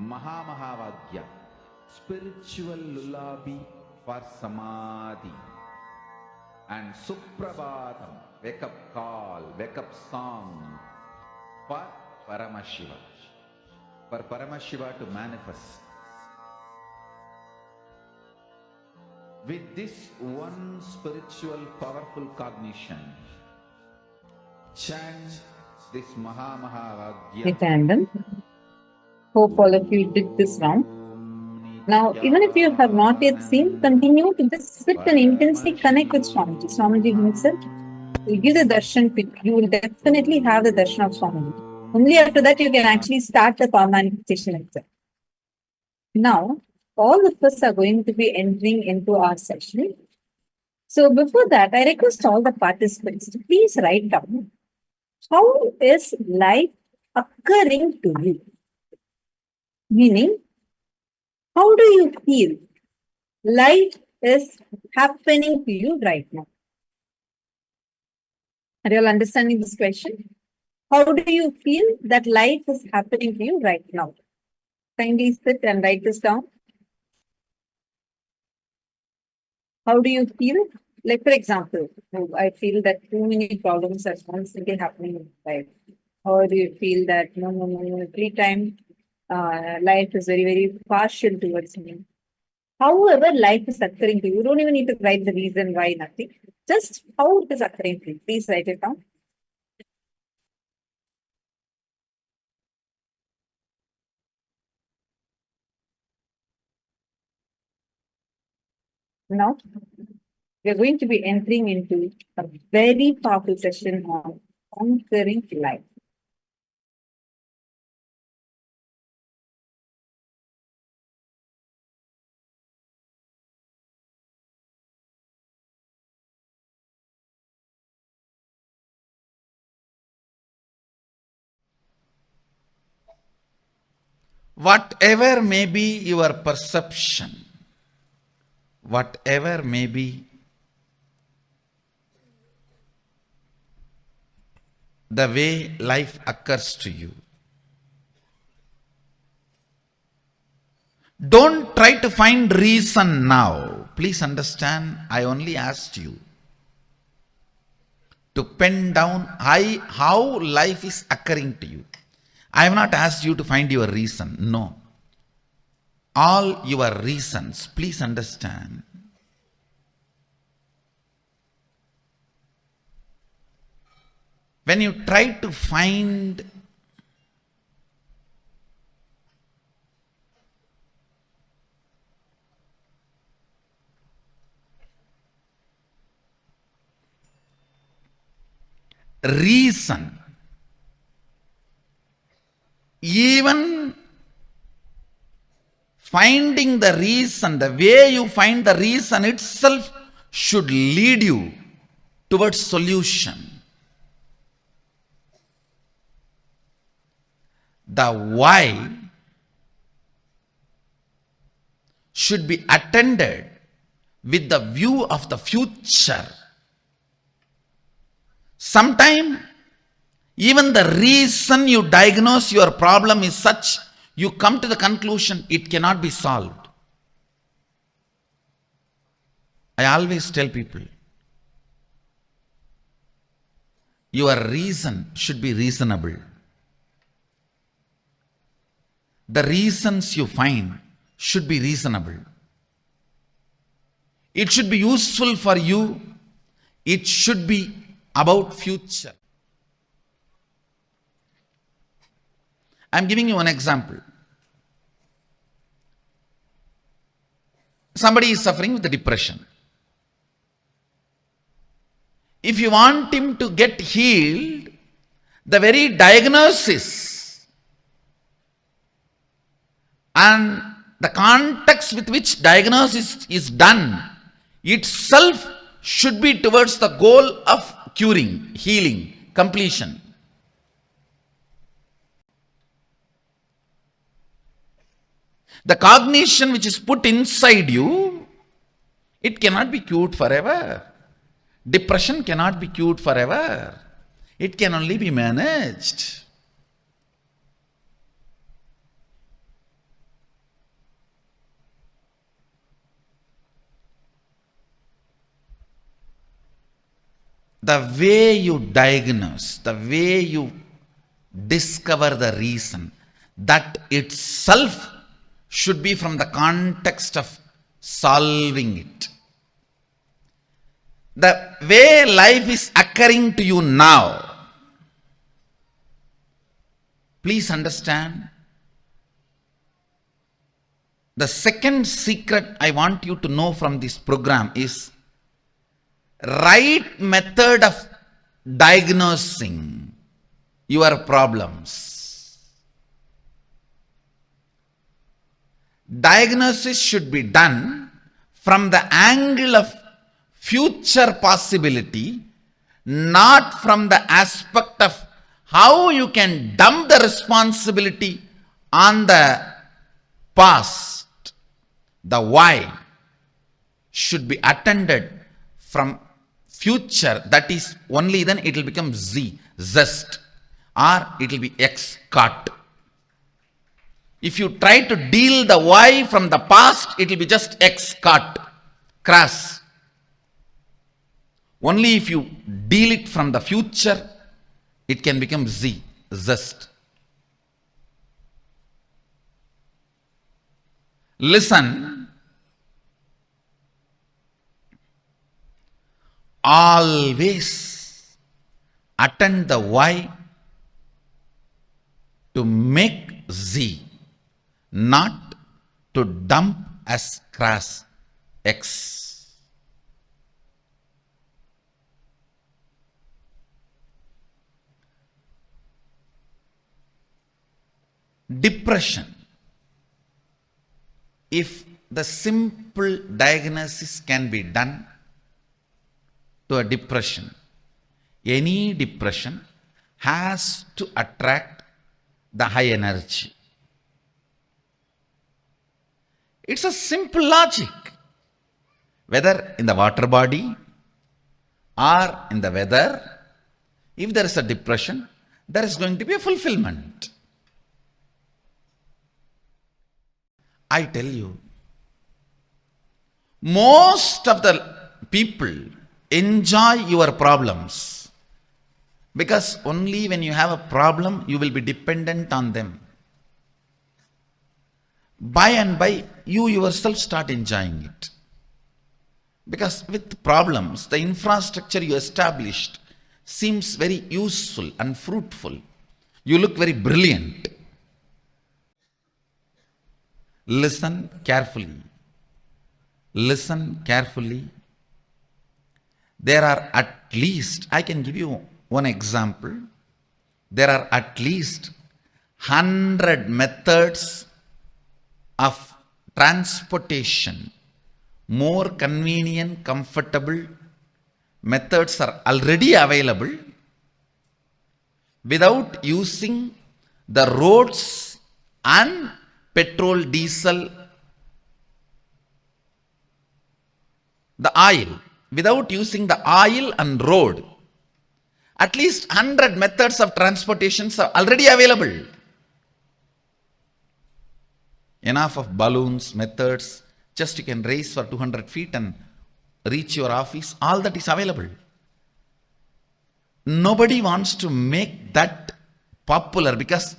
Mahamahavagya, spiritual lullaby for samadhi, and Suprabhatam, wake up call, wake up song for Paramashiva, for Paramashiva to manifest. With this one spiritual powerful cognition, chant this Mahamahavagya. Nityanand. Hope all of you did this round. Now, even if you have not yet seen, continue to just sit and intensely connect with Swamiji. Swamiji himself will give the darshan to you. You will definitely have the darshan of Swamiji. Only after that you can actually start the karmaṇy-evādhikāras itself. Now, all of us are going to be entering into our session. So, before that, I request all the participants to please write down how is life occurring to you? Meaning, how do you feel life is happening to you right now? Are you all understanding this question? How do you feel that life is happening to you right now? Kindly sit and write this down. How do you feel? Like, for example, I feel that too many problems are constantly happening in life. Or do you feel that no, every time life is very, very partial towards me? However, life is occurring to you. You don't even need to write the reason why, nothing. Just how it is occurring to you. Please write it down. Now, we are going to be entering into a very powerful session on conquering life. Whatever may be your perception, whatever may be the way life occurs to you, don't try to find reason now. Please understand, I only asked you to pen down how life is occurring to you. I have not asked you to find your reason. No. All your reasons, please understand. When you try to find reason, even finding the reason, the way you find the reason itself should lead you towards solution. The why should be attended with the view of the future. Sometimes even the reason you diagnose your problem is such, you come to the conclusion it cannot be solved. I always tell people, your reason should be reasonable. The reasons you find should be reasonable. It should be useful for you. It should be about future. I am giving you an example. Somebody is suffering with depression. If you want him to get healed, the very diagnosis and the context with which diagnosis is done itself should be towards the goal of curing, healing, completion. The cognition which is put inside you, it cannot be cured forever. Depression cannot be cured forever. It can only be managed. The way you diagnose, the way you discover the reason, that itself should be from the context of solving it. The way life is occurring to you now, please understand, the second secret I want you to know from this program is right method of diagnosing your problems. diagnosis should be done from the angle of future possibility, not from the aspect of how you can dump the responsibility on the past. The why should be attended from future. That is, only then it will become zest, or it will be cut. If you try to deal the why from the past, it will be just cut, crass. Only if you deal it from the future, it can become zest. Listen, always attend the why to make not to dump as crass X. Depression. If the simple diagnosis can be done to a depression, any depression has to attract the high energy. It's a simple logic. Whether in the water body or in the weather, if there is a depression, there is going to be a fulfillment. I tell you, most of the people enjoy your problems because only when you have a problem, you will be dependent on them. By and by, you yourself start enjoying it. Because with problems, the infrastructure you established seems very useful and fruitful. You look very brilliant. Listen carefully. Listen carefully. There are at least, I can give you one example. There are at least 100 methods of transportation, more convenient, comfortable methods are already available without using the roads and petrol, diesel, the oil, without using the oil and road. At least 100 methods of transportations are already available. Enough of balloons, methods, just you can race for 200 feet and reach your office, all that is available. Nobody wants to make that popular because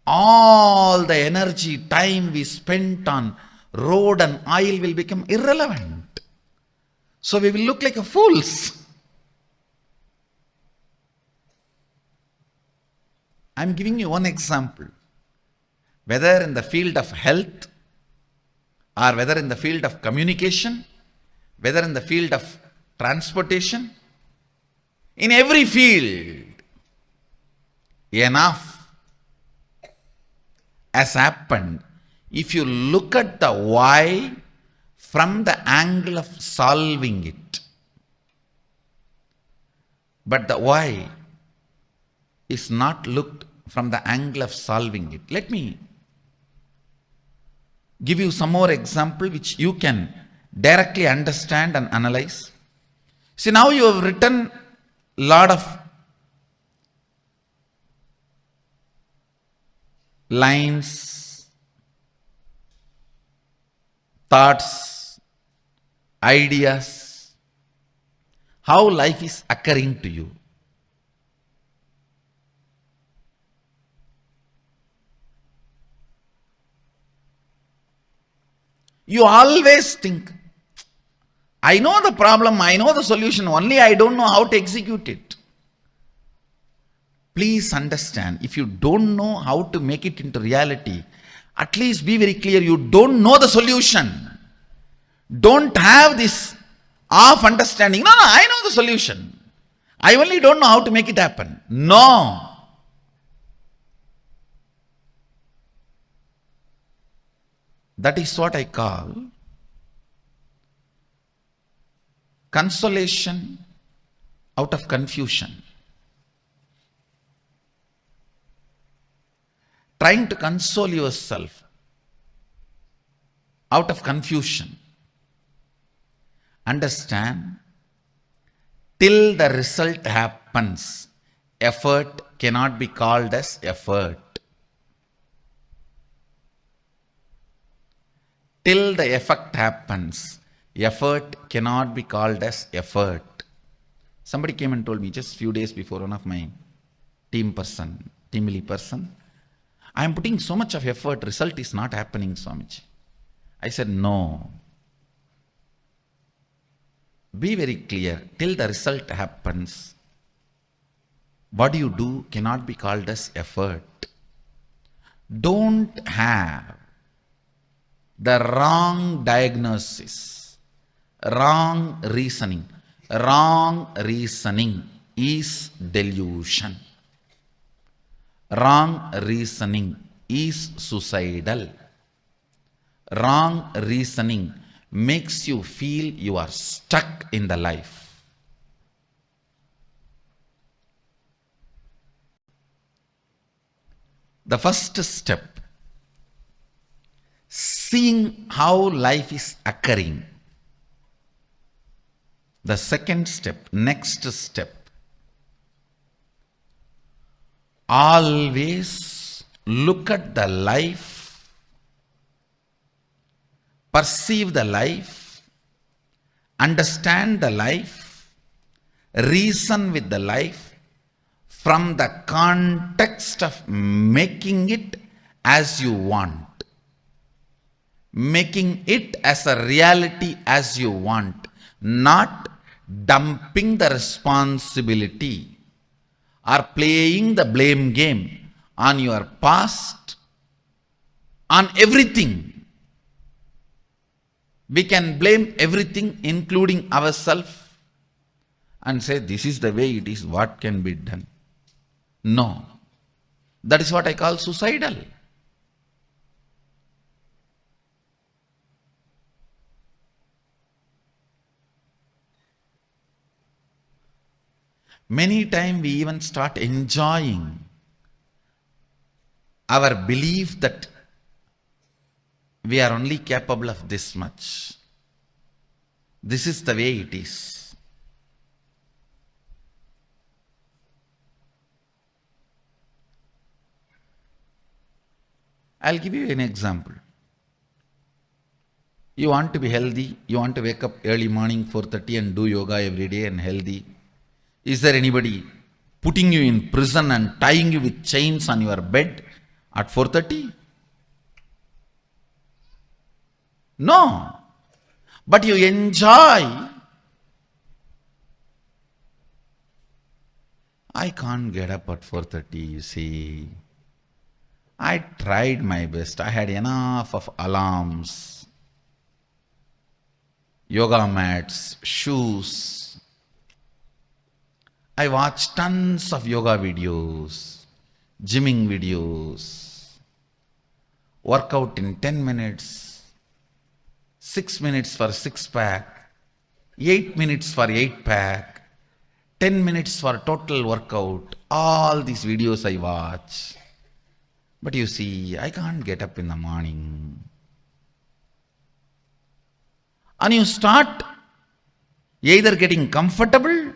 all the energy, time we spent on road and oil will become irrelevant. So we will look like fools. I am giving you one example. Whether in the field of health, or whether in the field of communication, whether in the field of transportation, in every field, enough has happened. If you look at the why from the angle of solving it, but the why is not looked from the angle of solving it. Let me give you some more example which you can directly understand and analyze. See, now you have written a lot of lines, thoughts, ideas, how life is occurring to you. You always think, I know the problem, I know the solution, only I don't know how to execute it. Please understand, if you don't know how to make it into reality, at least be very clear, you don't know the solution. Don't have this half understanding. No, I know the solution. I only don't know how to make it happen. No. That is what I call consolation out of confusion. Trying to console yourself out of confusion. Understand, till the result happens, effort cannot be called as effort. Till the effect happens, effort cannot be called as effort. Somebody came and told me just few days before, one of my team lead person, I am putting so much of effort, result is not happening, Swamiji. I said, no. Be very clear, till the result happens, what you do cannot be called as effort. Don't have the wrong diagnosis, wrong reasoning. Wrong reasoning is delusion. Wrong reasoning is suicidal. Wrong reasoning makes you feel you are stuck in the life. The first step, seeing how life is occurring. The second step, next step, always look at the life, perceive the life, understand the life, reason with the life from the context of making it as you want, making it as a reality as you want, not dumping the responsibility or playing the blame game on your past, on everything. We can blame everything, including ourselves, and say, this is the way it is, what can be done? No. That is what I call suicidal. Many times we even start enjoying our belief that we are only capable of this much. This is the way it is. I'll give you an example. You want to be healthy, you want to wake up early morning 4:30 and do yoga every day and healthy. Is there anybody putting you in prison and tying you with chains on your bed at 4:30? No. But you enjoy. I can't get up at 4:30, you see. I tried my best. I had enough of alarms, yoga mats, shoes. I watched tons of yoga videos, gymming videos, workout in 10 minutes, 6 minutes for 6-pack, 8 minutes for 8-pack, 10 minutes for total workout. All these videos I watch. But you see, I can't get up in the morning. And you start either getting comfortable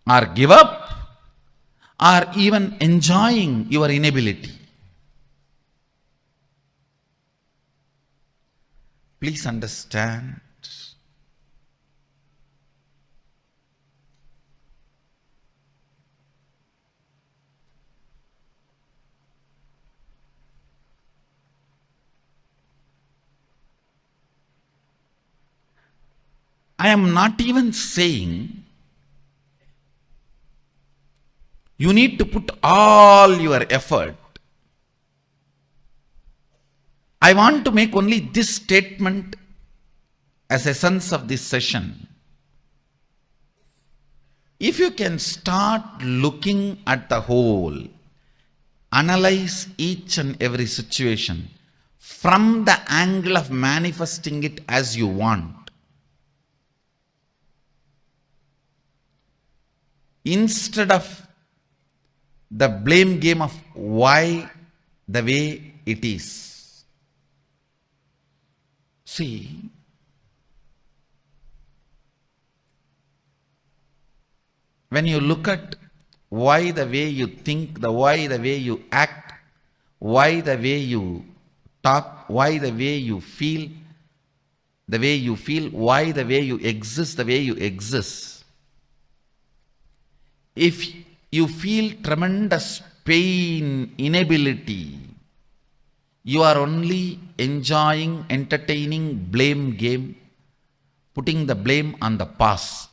or give up, or even enjoying your inability. Please understand, I am not even saying you need to put all your effort. I want to make only this statement as essence of this session. If you can start looking at the whole, analyze each and every situation from the angle of manifesting it as you want. Instead of the blame game of why the way it is. See, when you look at why the way you think, why the way you act, why the way you talk, why the way you feel, why the way you exist, the way you exist. If you feel tremendous pain, inability, you are only enjoying, entertaining blame game, putting the blame on the past.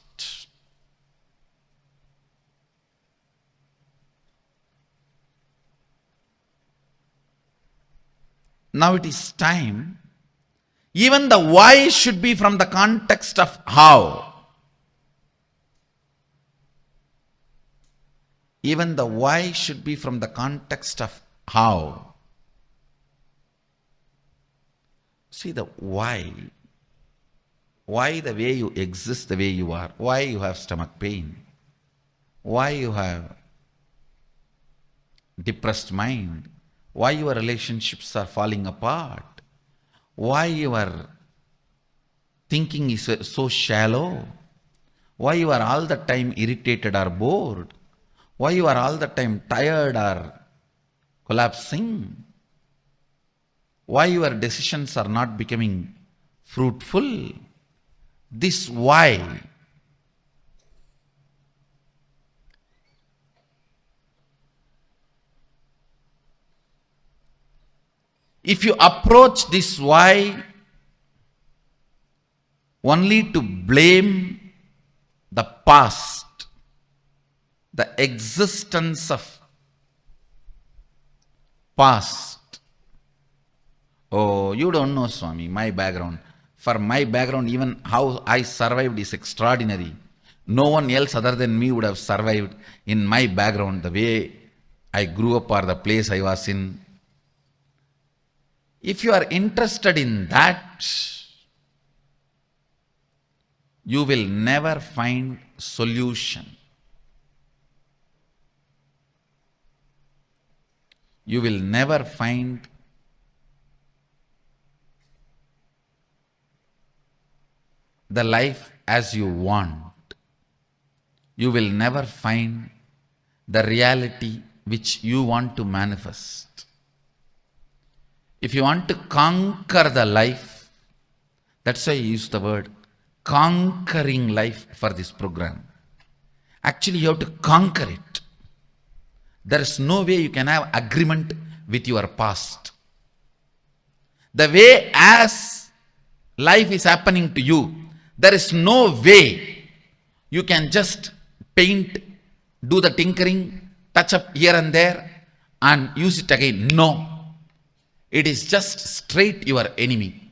Now it is time. Even the why should be from the context of how. Even the why should be from the context of how. See the why. Why the way you exist the way you are. Why you have stomach pain. Why you have depressed mind. Why your relationships are falling apart. Why your thinking is so shallow. Why you are all the time irritated or bored. Why you are all the time tired or collapsing? Why your decisions are not becoming fruitful? This why. If you approach this why only to blame the past, the existence of past. Oh, you don't know, Swami, my background. For my background, even how I survived is extraordinary. No one else other than me would have survived in my background, the way I grew up or the place I was in. If you are interested in that, you will never find solution. You will never find the life as you want. You will never find the reality which you want to manifest. If you want to conquer the life, that's why I use the word conquering life for this program. Actually, you have to conquer it. There is no way you can have agreement with your past. The way as life is happening to you, there is no way you can just paint, do the tinkering, touch up here and there and use it again. No. It is just straight your enemy.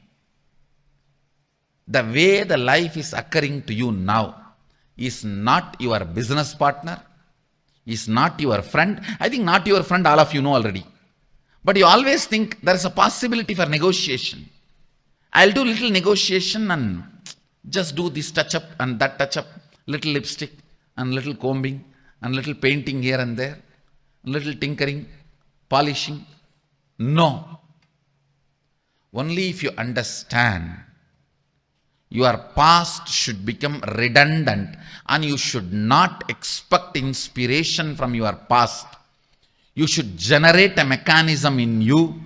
The way the life is occurring to you now is not your business partner, is not your friend. I think not your friend, all of you know already. But you always think there is a possibility for negotiation. I'll do little negotiation and just do this touch up and that touch up, little lipstick and little combing and little painting here and there, little tinkering, polishing. No. Only if you understand your past should become redundant and you should not expect inspiration from your past. You should generate a mechanism in you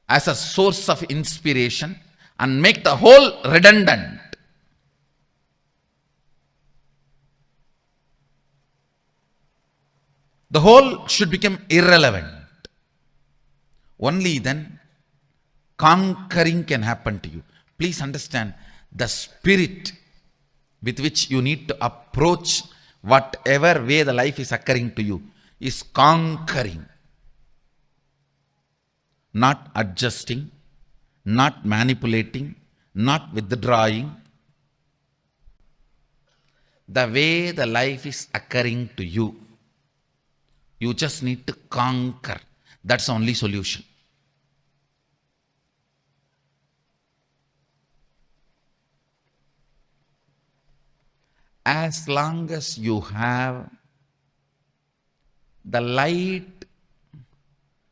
as a source of inspiration and make the whole redundant. The whole should become irrelevant. Only then conquering can happen to you. Please understand the spirit with which you need to approach whatever way the life is occurring to you is conquering. Not adjusting, not manipulating, not withdrawing. The way the life is occurring to you, you just need to conquer. That's the only solution. as long as you have the light,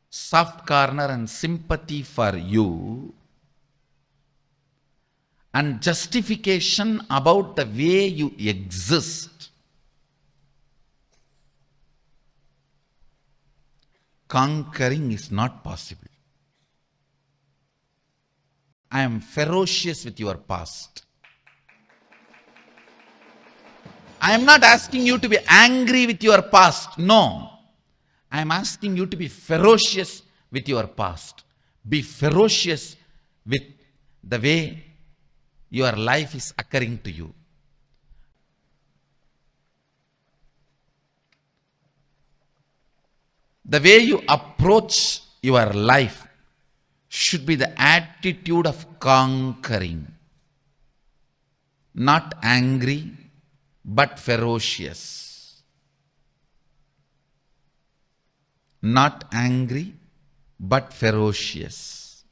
soft corner and sympathy for you, and justification about the way you exist, conquering is not possible. I am ferocious with your past. I am not asking you to be angry with your past. No. I am asking you to be ferocious with your past. Be ferocious with the way your life is occurring to you. The way you approach your life should be the attitude of conquering. Not angry, but ferocious. Not angry, but ferocious.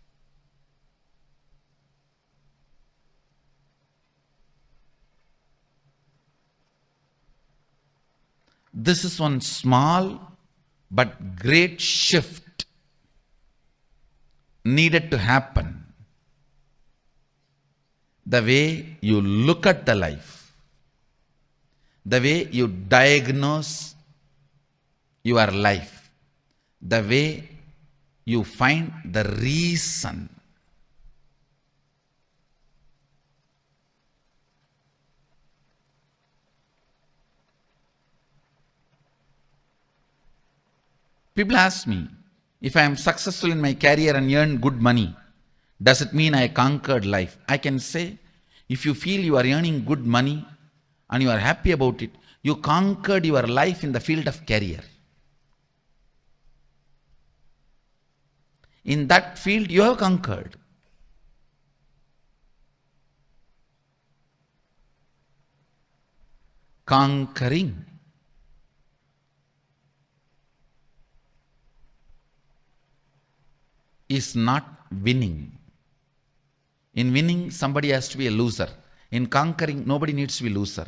This is one small but great shift needed to happen. The way you look at the life, the way you diagnose your life, the way you find the reason. People ask me, if I am successful in my career and earn good money, does it mean I conquered life? I can say, if you feel you are earning good money and you are happy about it, you conquered your life in the field of career. In that field, you have conquered. Conquering is not winning. In winning, somebody has to be a loser. In conquering, nobody needs to be a loser.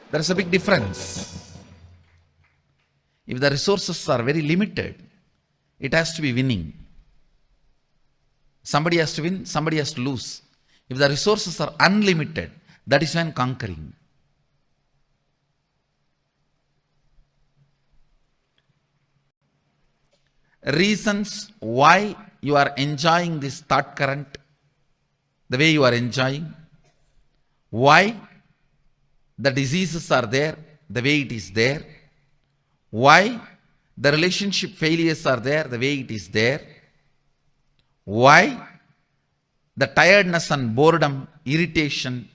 There is a big difference. If the resources are very limited, it has to be winning. Somebody has to win, somebody has to lose. If the resources are unlimited, that is when conquering. Reasons why you are enjoying this thought current the way you are enjoying, why the diseases are there the way it is there, why the relationship failures are there the way it is there, why the tiredness and boredom, irritation,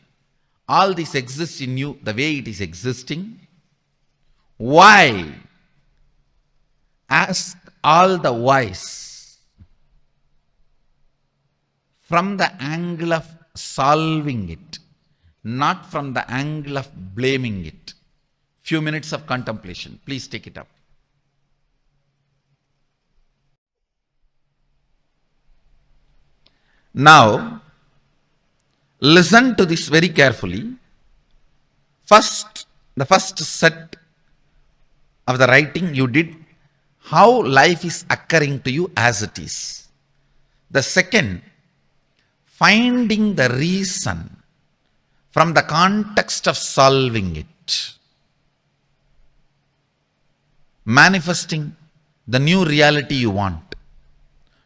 all this exists in you the way it is existing. Why? Ask all the whys from the angle of solving it, not from the angle of blaming it. Few minutes of contemplation. Please take it up. Now, listen to this very carefully. First, the first set of the writing you did, how life is occurring to you as it is. The second, finding the reason from the context of solving it. Manifesting the new reality you want,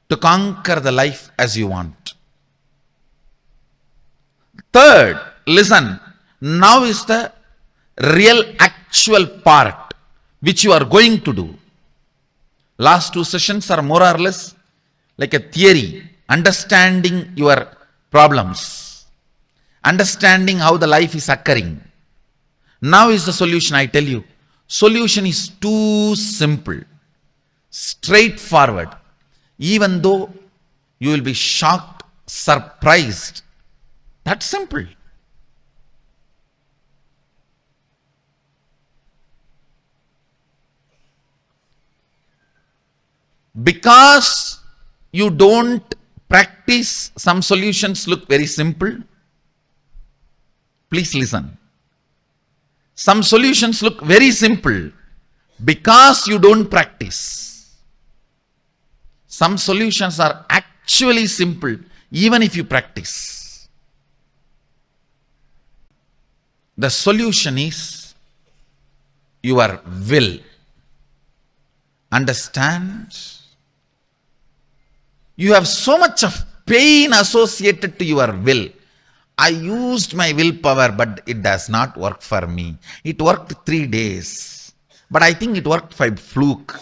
to conquer the life as you want. Third, listen, now is the real actual part which you are going to do. Last two sessions are more or less like a theory, understanding your problems, understanding how the life is occurring. Now is the solution, I tell you. Solution is too simple, straightforward. Even though you will be shocked, surprised, that's simple. Because you don't practice, some solutions look very simple. Please listen. Some solutions look very simple because you don't practice. Some solutions are actually simple even if you practice. The solution is your will. Understand? You have so much of pain associated to your will. I used my willpower, but it does not work for me. It worked 3 days, but I think it worked by fluke.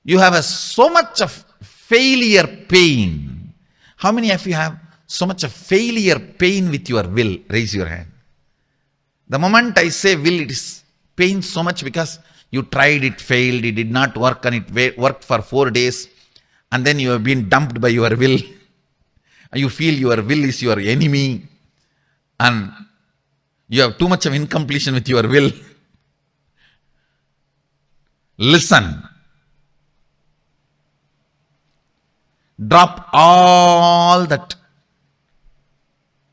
You have so much of failure pain. How many of you have so much of failure pain with your will? Raise your hand. The moment I say will, it is pain so much because you tried, it failed, it did not work, and it worked for 4 days, and then you have been dumped by your will. You feel your will is your enemy, and you have too much of incompletion with your will. Listen. Drop all that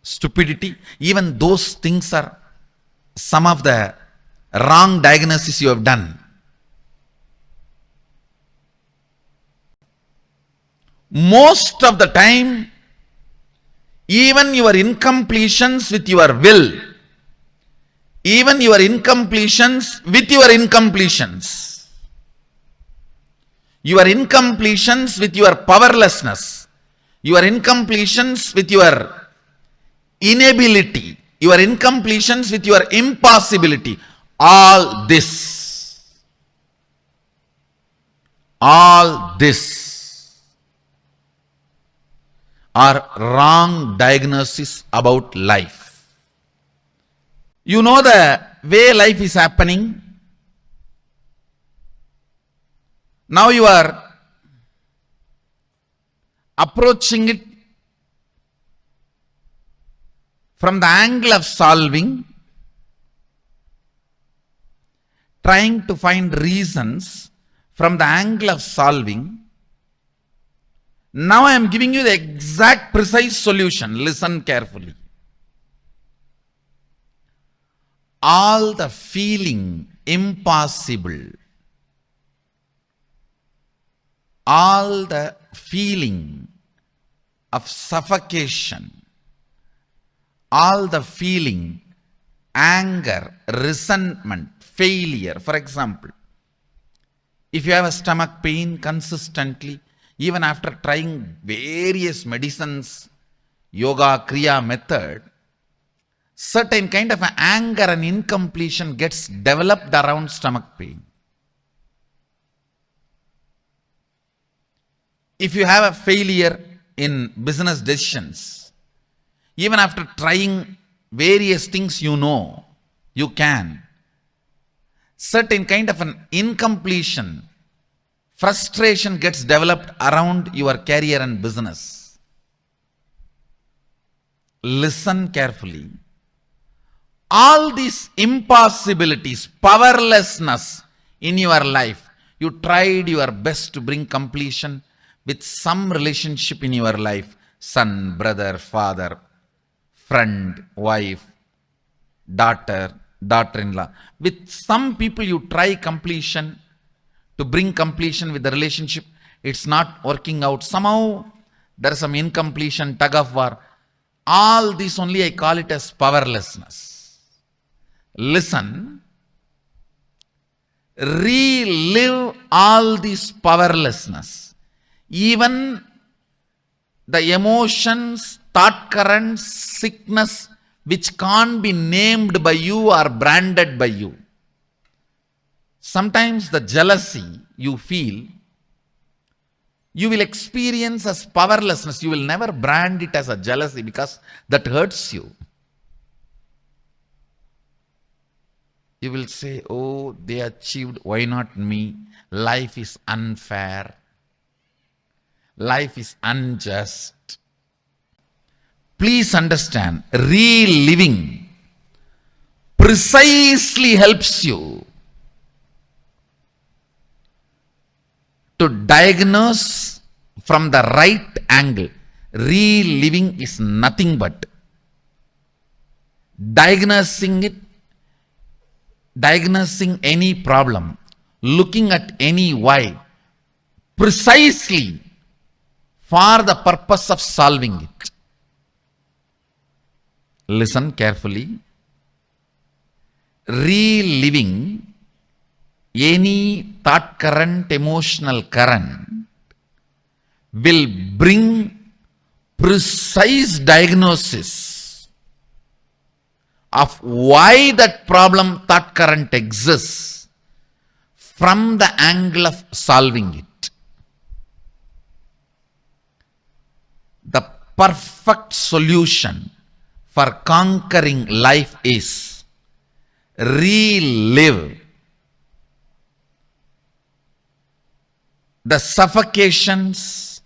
stupidity. Even those things are some of the wrong diagnosis you have done. Most of the time, even your incompletions with your will, even your incompletions with your incompletions, your incompletions with your powerlessness, your incompletions with your inability, your incompletions with your impossibility, all this are wrong diagnosis about life. You know the way life is happening. Now you are approaching it from the angle of solving, trying to find reasons from the angle of solving. Now I am giving you the exact precise solution. Listen carefully. All the feeling impossible, all the feeling of suffocation, all the feeling, anger, resentment, failure. For example, if you have a stomach pain consistently, even after trying various medicines, yoga, kriya method, certain kind of anger and incompletion gets developed around stomach pain. If you have a failure in business decisions, even after trying various things you can, certain kind of an incompletion, frustration gets developed around your career and business. Listen carefully. All these impossibilities, powerlessness in your life, you tried your best to bring completion with some relationship in your life, son, brother, father, friend, wife, daughter, daughter-in-law. With some people you try completion, to bring completion with the relationship, it's not working out. Somehow there is some incompletion, tug of war. All this only I call it as powerlessness. Listen, relive all this powerlessness. Even the emotions, thought currents, sickness, which can't be named by you or branded by you. Sometimes the jealousy you feel, you will experience as powerlessness. You will never brand it as a jealousy because that hurts you. You will say, oh, they achieved, why not me? Life is unfair. Life is unjust. Please understand, reliving precisely helps you to diagnose from the right angle. Reliving is nothing but diagnosing it, diagnosing any problem, looking at any why, precisely for the purpose of solving it. Listen carefully. Reliving any thought current, emotional current will bring precise diagnosis of why that problem thought current exists from the angle of solving it. The perfect solution for conquering life is relive the suffocations,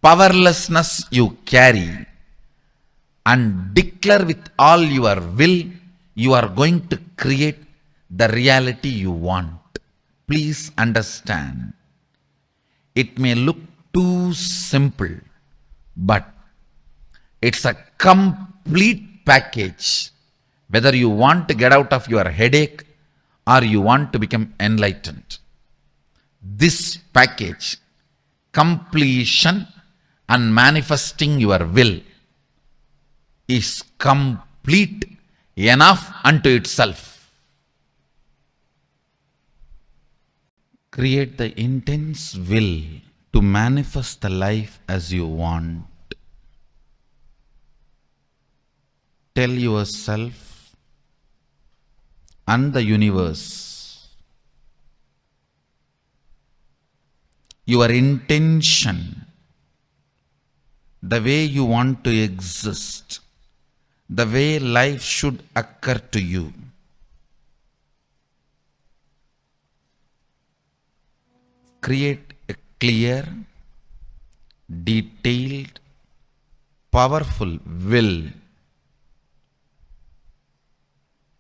powerlessness you carry, and declare with all your will you are going to create the reality you want. Please understand, it may look too simple, but it's a complete package, whether you want to get out of your headache or you want to become enlightened. This package, completion and manifesting your will, is complete enough unto itself. Create the intense will to manifest the life as you want. Tell yourself and the universe your intention, the way you want to exist, the way life should occur to you. Create a clear, detailed, powerful will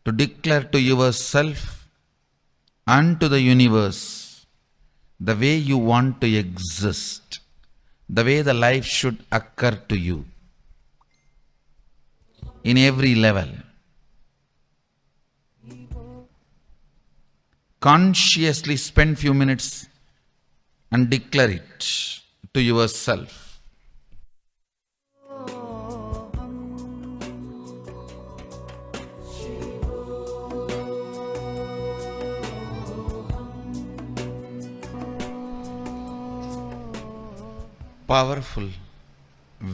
to declare to yourself and to the universe the way you want to exist, the way the life should occur to you in every level. Consciously spend few minutes and declare it to yourself. Powerful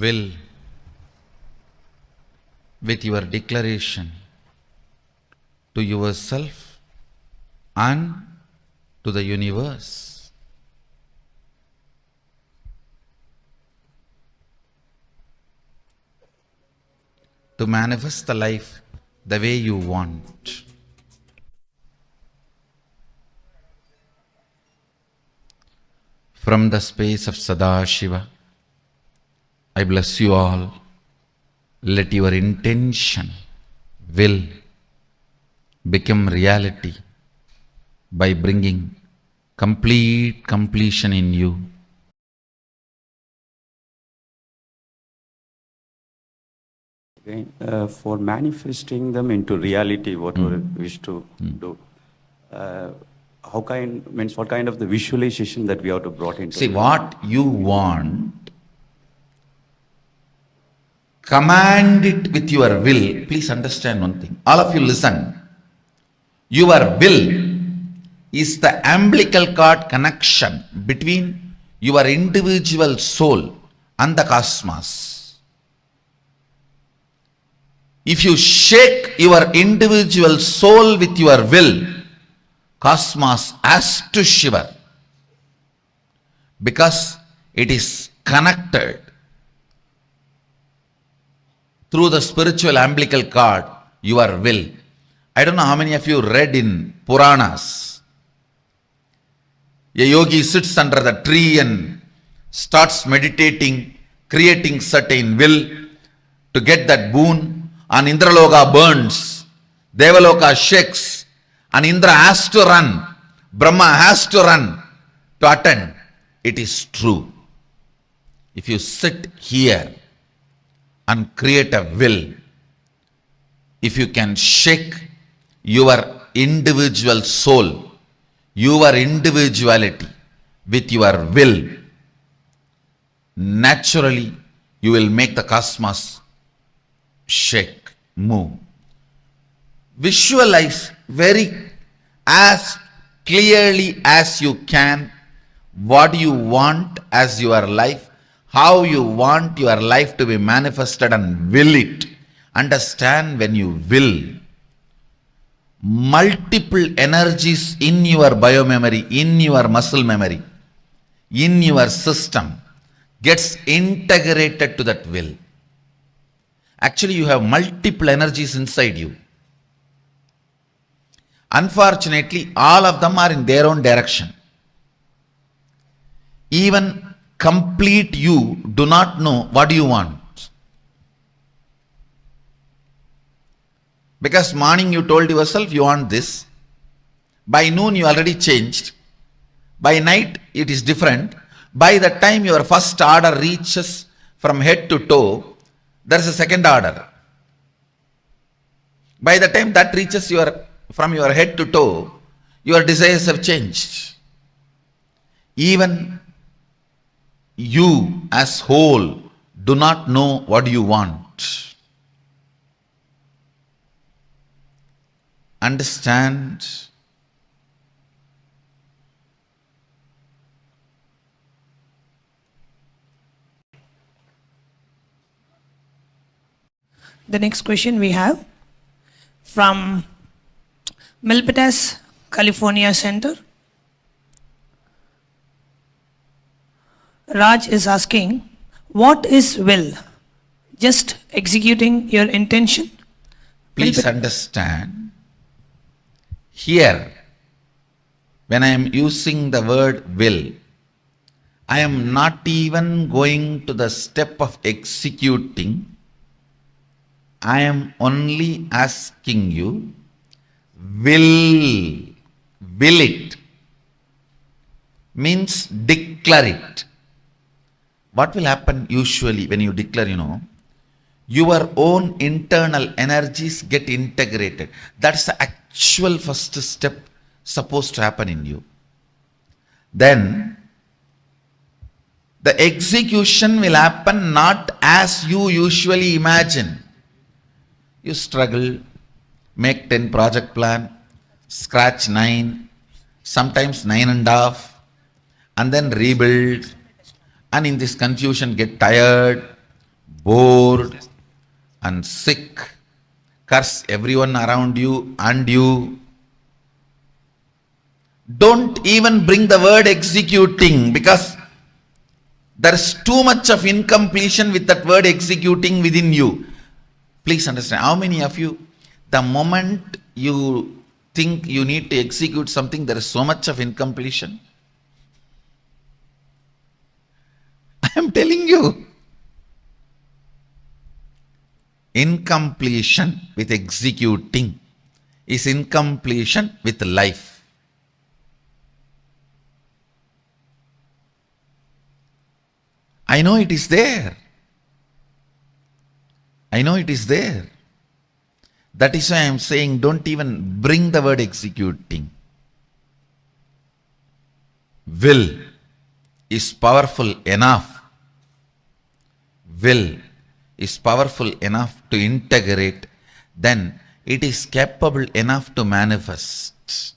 will with your declaration to yourself and to the universe. To manifest the life the way you want. From the space of Sadashiva, I bless you all. Let your intention, will, become reality by bringing complete completion in you. For manifesting them into reality, whatever we wish to do, what kind of the visualization that we have to brought into? See, what you want, command it with your will. Please understand one thing. All of you listen. Your will is the umbilical cord connection between your individual soul and the cosmos. If you shake your individual soul with your will, cosmos has to shiver, because it is connected through the spiritual umbilical cord, your will. I don't know how many of you read in Puranas. A yogi sits under the tree and starts meditating, creating certain will to get that boon, and Indraloka burns, Devaloka shakes, and Indra has to run, Brahma has to run to attend. It is true. If you sit here and create a will, if you can shake your individual soul, your individuality with your will, naturally you will make the cosmos shake, move. Visualize very as clearly as you can what you want as your life, how you want your life to be manifested, and will it. Understand, when you will, multiple energies in your biomemory, in your muscle memory, in your system gets integrated to that will. Actually, you have multiple energies inside you. Unfortunately, all of them are in their own direction. Even complete you do not know what you want. Because morning you told yourself you want this. By noon you already changed. By night it is different. By the time your first order reaches from head to toe, there is a second order. By the time that reaches from your head to toe, your desires have changed. Even you as whole do not know what you want. Understand? The next question we have from Milpitas, California Center. Raj is asking, what is will? Just executing your intention? Please understand, here, when I am using the word will, I am not even going to the step of executing. I am only asking you, will it, means declare it. What will happen usually when you declare, your own internal energies get integrated. That's the actual first step supposed to happen in you. Then the execution will happen not as you usually imagine. You struggle, make 10 project plan, scratch 9, sometimes 9.5, and then rebuild, and in this confusion get tired, bored, and sick, curse everyone around you and you. Don't even bring the word executing, because there is too much of incompletion with that word executing within you. Please understand, how many of you, the moment you think you need to execute something, there is so much of incompletion? I am telling you. Incompletion with executing is incompletion with life. I know it is there. I know it is there. That is why I am saying, don't even bring the word executing. Will is powerful enough. Will is powerful enough to integrate. Then it is capable enough to manifest.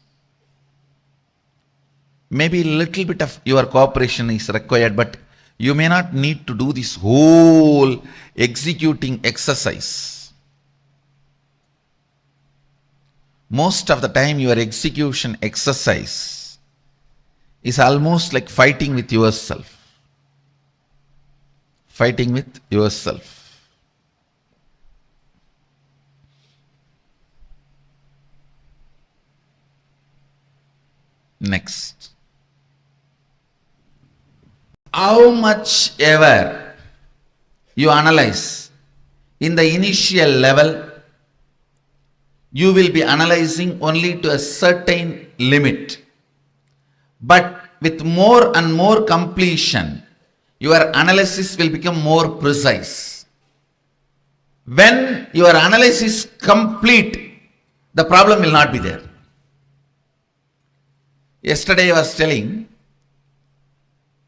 Maybe a little bit of your cooperation is required, but you may not need to do this whole executing exercise. Most of the time your execution exercise is almost like fighting with yourself. Fighting with yourself. Next. How much ever you analyze in the initial level, you will be analyzing only to a certain limit. But with more and more completion, your analysis will become more precise. When your analysis is complete, the problem will not be there. Yesterday I was telling,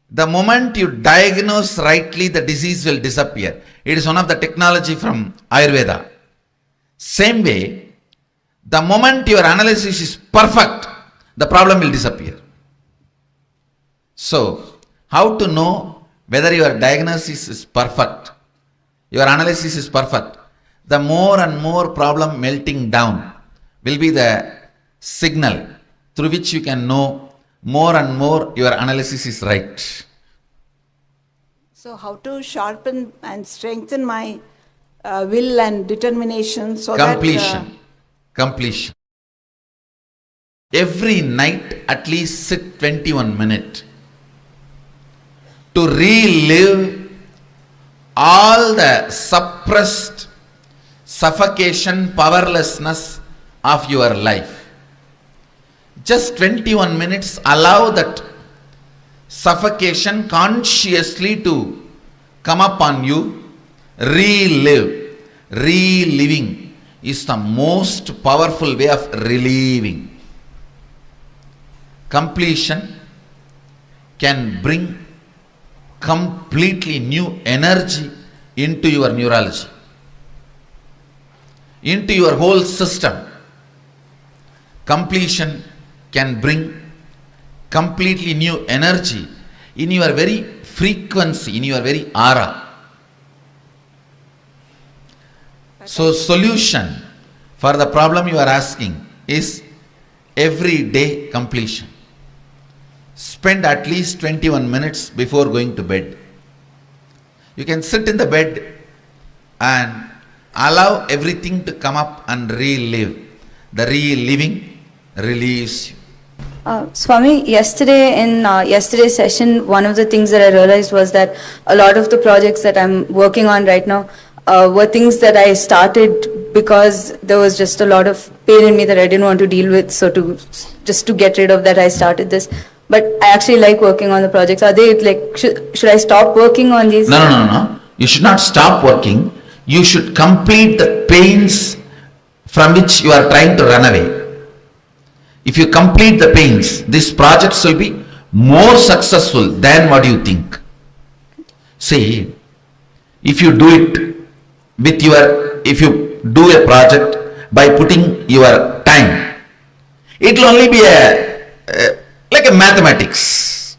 the moment you diagnose rightly, the disease will disappear. It is one of the technology from Ayurveda. Same way, the moment your analysis is perfect, the problem will disappear. So, how to know whether your diagnosis is perfect, your analysis is perfect? The more and more problem melting down will be the signal through which you can know more and more your analysis is right. So how to sharpen and strengthen my will and determination so Completion. Completion. Every night at least sit 21 minutes to relive all the suppressed suffocation, powerlessness of your life. Just 21 minutes, allow that suffocation consciously to come upon you. Relive. Reliving is the most powerful way of relieving. Completion can bring completely new energy into your neurology, into your whole system. Completion can bring completely new energy in your very frequency, in your very aura. So solution for the problem you are asking is everyday completion. Spend at least 21 minutes before going to bed. You can sit in the bed and allow everything to come up and relive. The reliving relieves you. Swami, yesterday in yesterday's session, one of the things that I realized was that a lot of the projects that I'm working on right now were things that I started because there was just a lot of pain in me that I didn't want to deal with. So to get rid of that, I started this. But I actually like working on the projects. Are they like, should I stop working on these? No. You should not stop working. You should complete the pains from which you are trying to run away. If you complete the pains, these projects will be more successful than what you think. See, if you do it with if you do a project by putting your time, it will only be like a mathematics.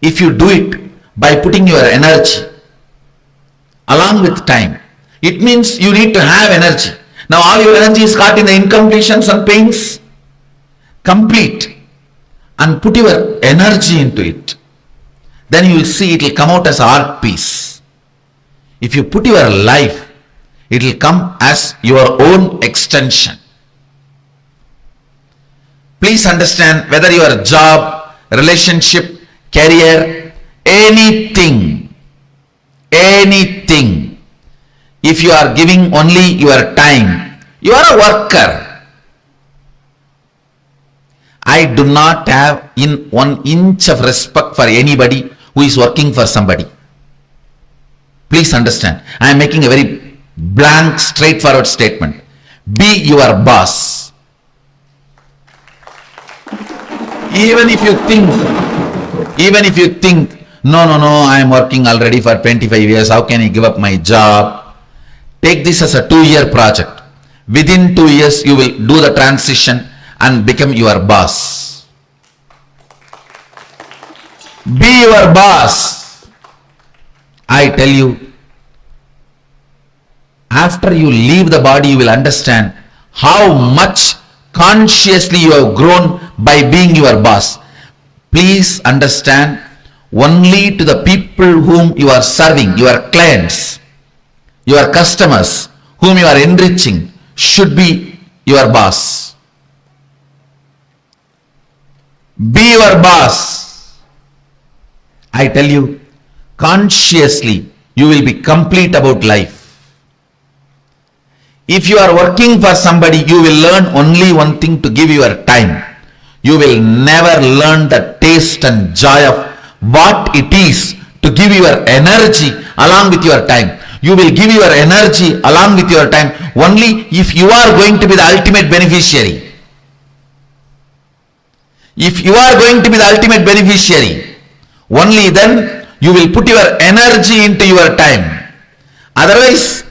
If you do it by putting your energy along with time, it means you need to have energy. Now all your energy is caught in the incompletions and pains. Complete and put your energy into it. Then you will see it will come out as art piece. If you put your life, it will come as your own extension. Please understand, whether your job, relationship, career, anything, if you are giving only your time, you are a worker. I do not have 1 inch of respect for anybody who is working for somebody. Please understand, I am making a very blank, straightforward statement. Be your boss. Even if you think, no, I am working already for 25 years, how can I give up my job? Take this as a 2-year project. Within 2 years, you will do the transition and become your boss. Be your boss. I tell you, after you leave the body, you will understand how much consciously you have grown by being your boss. Please understand, only to the people whom you are serving, your clients, your customers, whom you are enriching, should be your boss. Be your boss. I tell you, consciously, you will be complete about life. If you are working for somebody, you will learn only one thing: to give your time. You will never learn the taste and joy of what it is to give your energy along with your time. you will give your energy along with your time only if you are going to be the ultimate beneficiary. If you are going to be the ultimate beneficiary, only then you will put your energy into your time. Otherwise,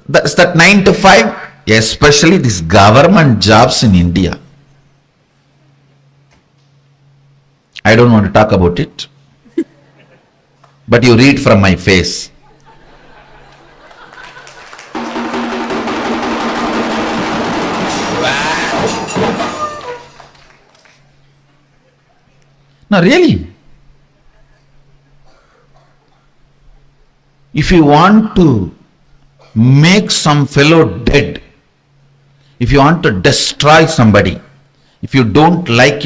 that's that 9 to 5, especially these government jobs in India. I don't want to talk about it, but you read from my face. No, really. If you want to make some fellow dead, if you want to destroy somebody, if you don't like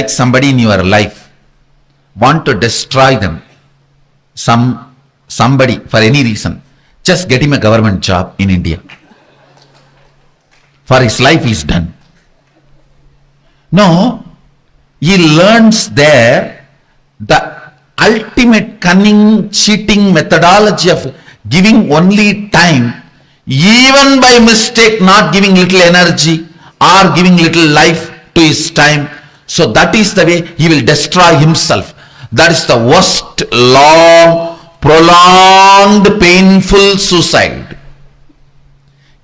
somebody in your life, want to destroy them, somebody for any reason, just get him a government job in India. For his life is done. No, he learns there the ultimate cunning, cheating methodology of giving only time, even by mistake not giving little energy or giving little life to his time. So that is the way he will destroy himself. That is the worst, long, prolonged, painful suicide.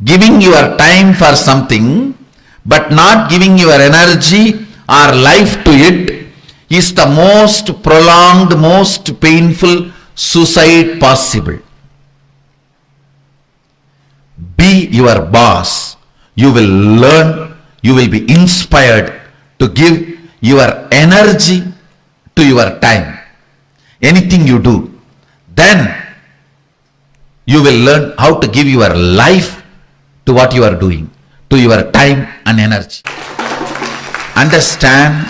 Giving your time for something, but not giving your energy or life to it is the most prolonged, most painful suicide possible. Be your boss. You will learn, you will be inspired to give your energy to your time. Anything you do, then you will learn how to give your life to what you are doing, to your time and energy. Understand,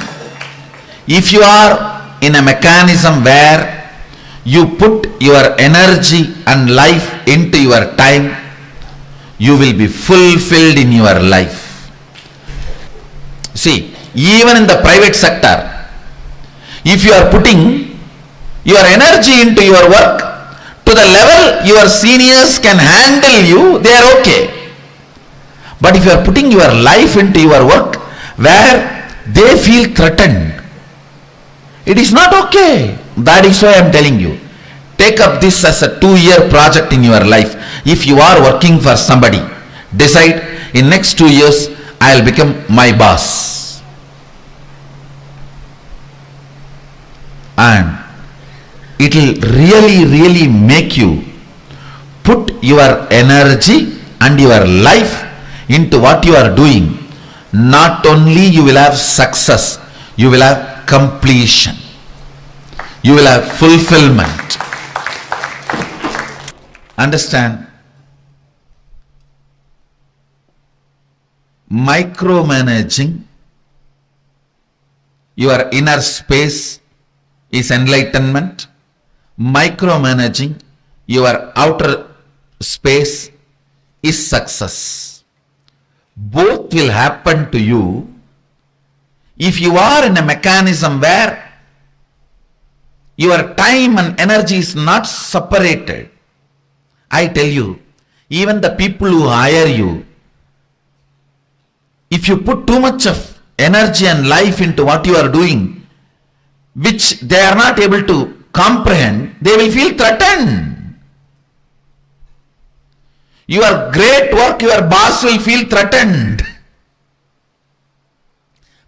if you are in a mechanism where you put your energy and life into your time, you will be fulfilled in your life. See, even in the private sector, if you are putting your energy into your work to the level your seniors can handle you, they are okay. But if you are putting your life into your work where they feel threatened, it is not okay. That is why I am telling you, take up this as a 2-year project in your life. If you are working for somebody, decide in next 2 years I will become my boss. And it will really make you put your energy and your life into what you are doing. Not only you will have success, you will have completion, you will have fulfillment. Understand? Micromanaging your inner space is enlightenment. Micromanaging your outer space is success. Both will happen to you if you are in a mechanism where your time and energy is not separated. I tell you, even the people who hire you, if you put too much of energy and life into what you are doing, which they are not able to comprehend, they will feel threatened. Your great work, your boss will feel threatened.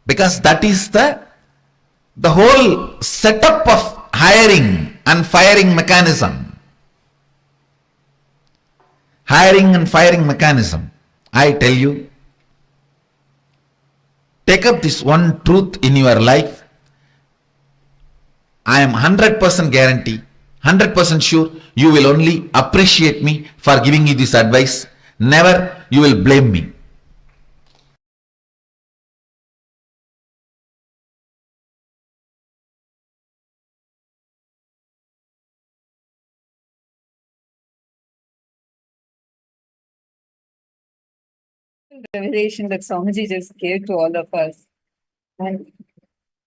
Because that is the whole setup of hiring and firing mechanism. Hiring and firing mechanism. I tell you, take up this one truth in your life. I am 100% guarantee, 100% sure you will only appreciate me for giving you this advice. Never you will blame me. Revelation that Swamiji just gave to all of us. And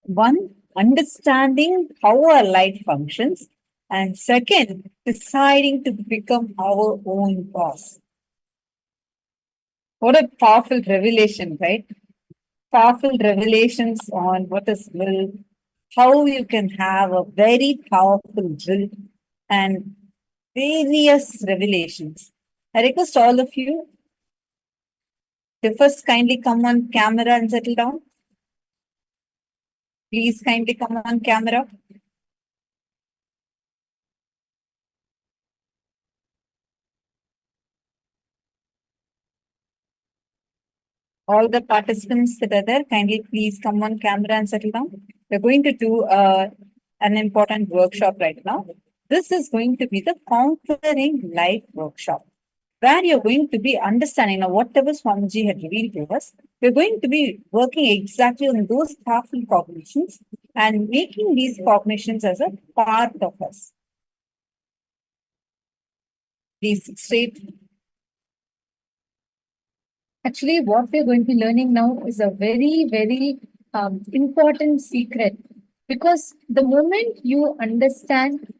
one, understanding how our life functions, And second, deciding to become our own boss. What a powerful revelation, right? Powerful revelations on what is will, how you can have a very powerful will, and various revelations. I request all of you to first kindly come on camera and settle down. Please kindly come on camera. All the participants that are there, kindly please come on camera and settle down. We're going to do an important workshop right now. This is going to be the Conquering Life workshop, where you're going to be understanding now whatever Swamiji had revealed to us. We're going to be working exactly on those powerful cognitions and making these cognitions as a part of us. Please sit straight. Actually, what we're going to be learning now is a very, very important secret, because the moment you understand,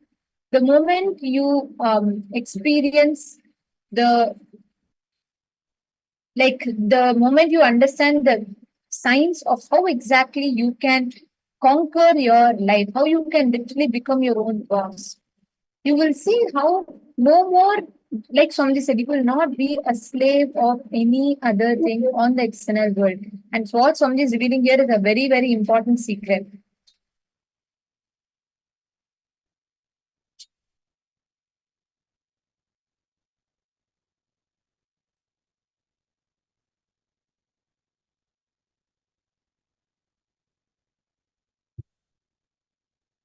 the moment you experience the moment you understand the science of how exactly you can conquer your life, how you can literally become your own boss, you will see how no more, like Swamiji said, you will not be a slave of any other thing on the external world. And so what Swamiji is revealing here is a very, very important secret.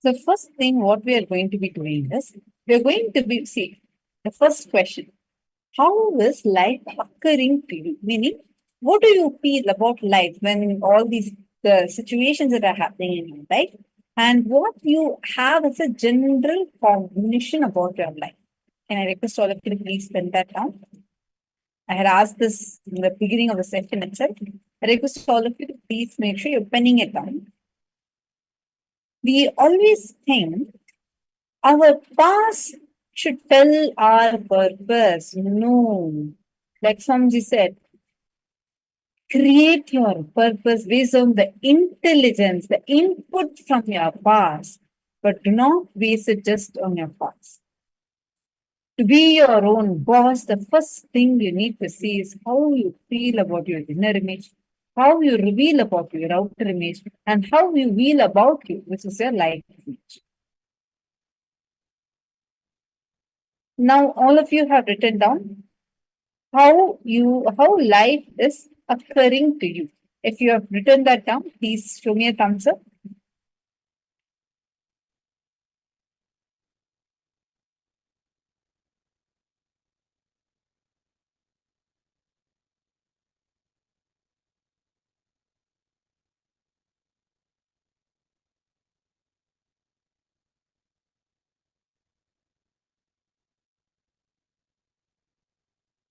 The first thing what we are going to be doing is, we're going to be, see, the first question, how is life occurring to you? Meaning, what do you feel about life when all these situations that are happening in your life, and what you have as a general cognition about your life? Can I request all of you to please pen that down? I had asked this in the beginning of the session itself. I request all of you to please make sure you're penning it down. We always think our past should tell our purpose. No. Like Swamiji said, create your purpose based on the intelligence, the input from your past, but do not base it just on your past. To be your own boss, the first thing you need to see is how you feel about your inner image, how you reveal about your outer image, and how you feel about you, which is your life image. Now, all of you have written down how life is occurring to you. If you have written that down, please show me a thumbs up.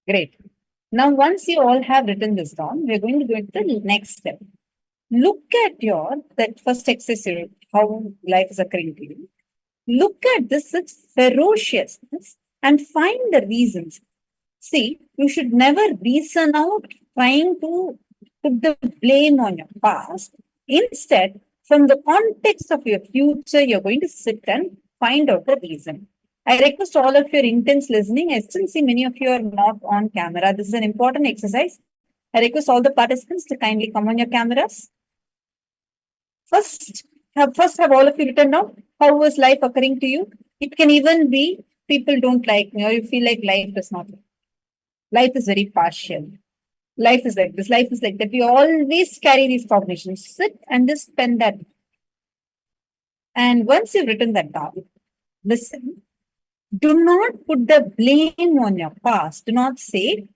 Great. Now, once you all have written this down, we're going to go into the next step. Look at that first exercise, how life is occurring to you. Look at this with ferociousness and find the reasons. See, you should never reason out trying to put the blame on your past. Instead, from the context of your future, you're going to sit and find out the reason. I request all of your intense listening. I still see many of you are not on camera. This is an important exercise. I request all the participants to kindly come on your cameras. First have all of you written down how was life occurring to you. It can even be people don't like me, or you feel like life does not. Life is very partial. Life is like this. Life is like that. We always carry these cognitions. Sit and just pen that. And once you've written that down, listen. Do not put the blame on your past. Do not say,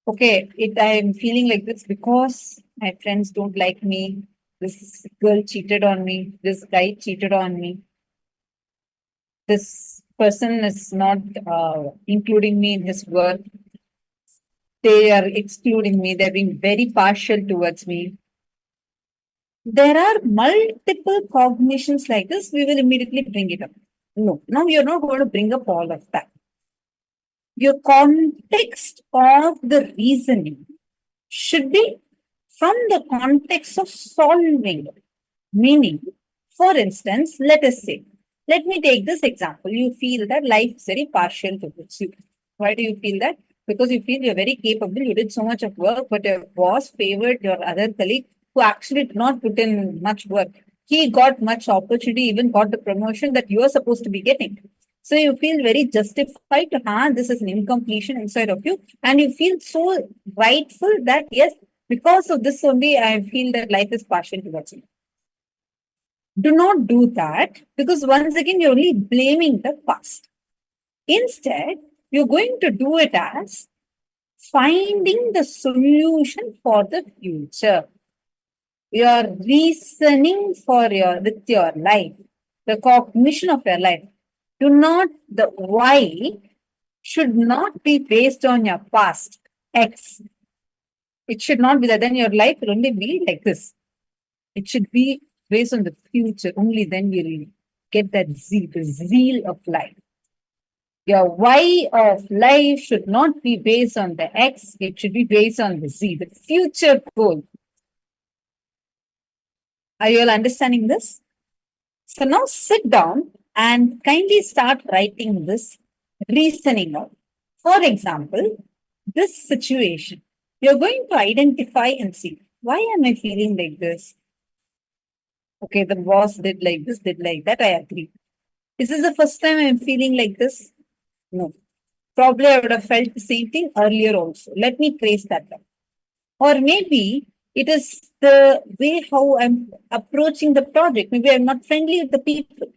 okay, I am feeling like this because my friends don't like me. This girl cheated on me. This guy cheated on me. This person is not including me in his work. They are excluding me. They're being very partial towards me. There are multiple cognitions like this. We will immediately bring it up. No, now you're not going to bring up all of that. Your context of the reasoning should be from the context of solving. Meaning, for instance, let us say, let me take this example. You feel that life is very partial towards you. Why do you feel that? Because you feel you're very capable, you did so much of work, but your boss favored your other colleague who actually did not put in much work. He got much opportunity, even got the promotion that you are supposed to be getting. So you feel very justified to, this is an incompletion inside of you. And you feel so rightful that, yes, because of this only, I feel that life is partial towards me. Do not do that, because once again, you're only blaming the past. Instead, you're going to do it as finding the solution for the future. Your reasoning with your life, the cognition of your life. The why should not be based on your past, X. It should not be that. Then your life will only be like this. It should be based on the future. Only then you'll get that zeal, the zeal of life. Your why of life should not be based on the X. It should be based on the Z, the future goal. Are you all understanding this? So now sit down and kindly start writing this reasoning out. For example, this situation, you're going to identify and see, why am I feeling like this? Okay, the boss did like this, did like that, I agree. Is this the first time I'm feeling like this? No. Probably I would have felt the same thing earlier also. Let me trace that down. Or maybe it is the way how I'm approaching the project. Maybe I'm not friendly with the people.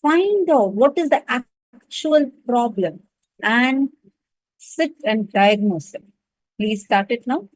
Find out what is the actual problem and sit and diagnose it. Please start it now.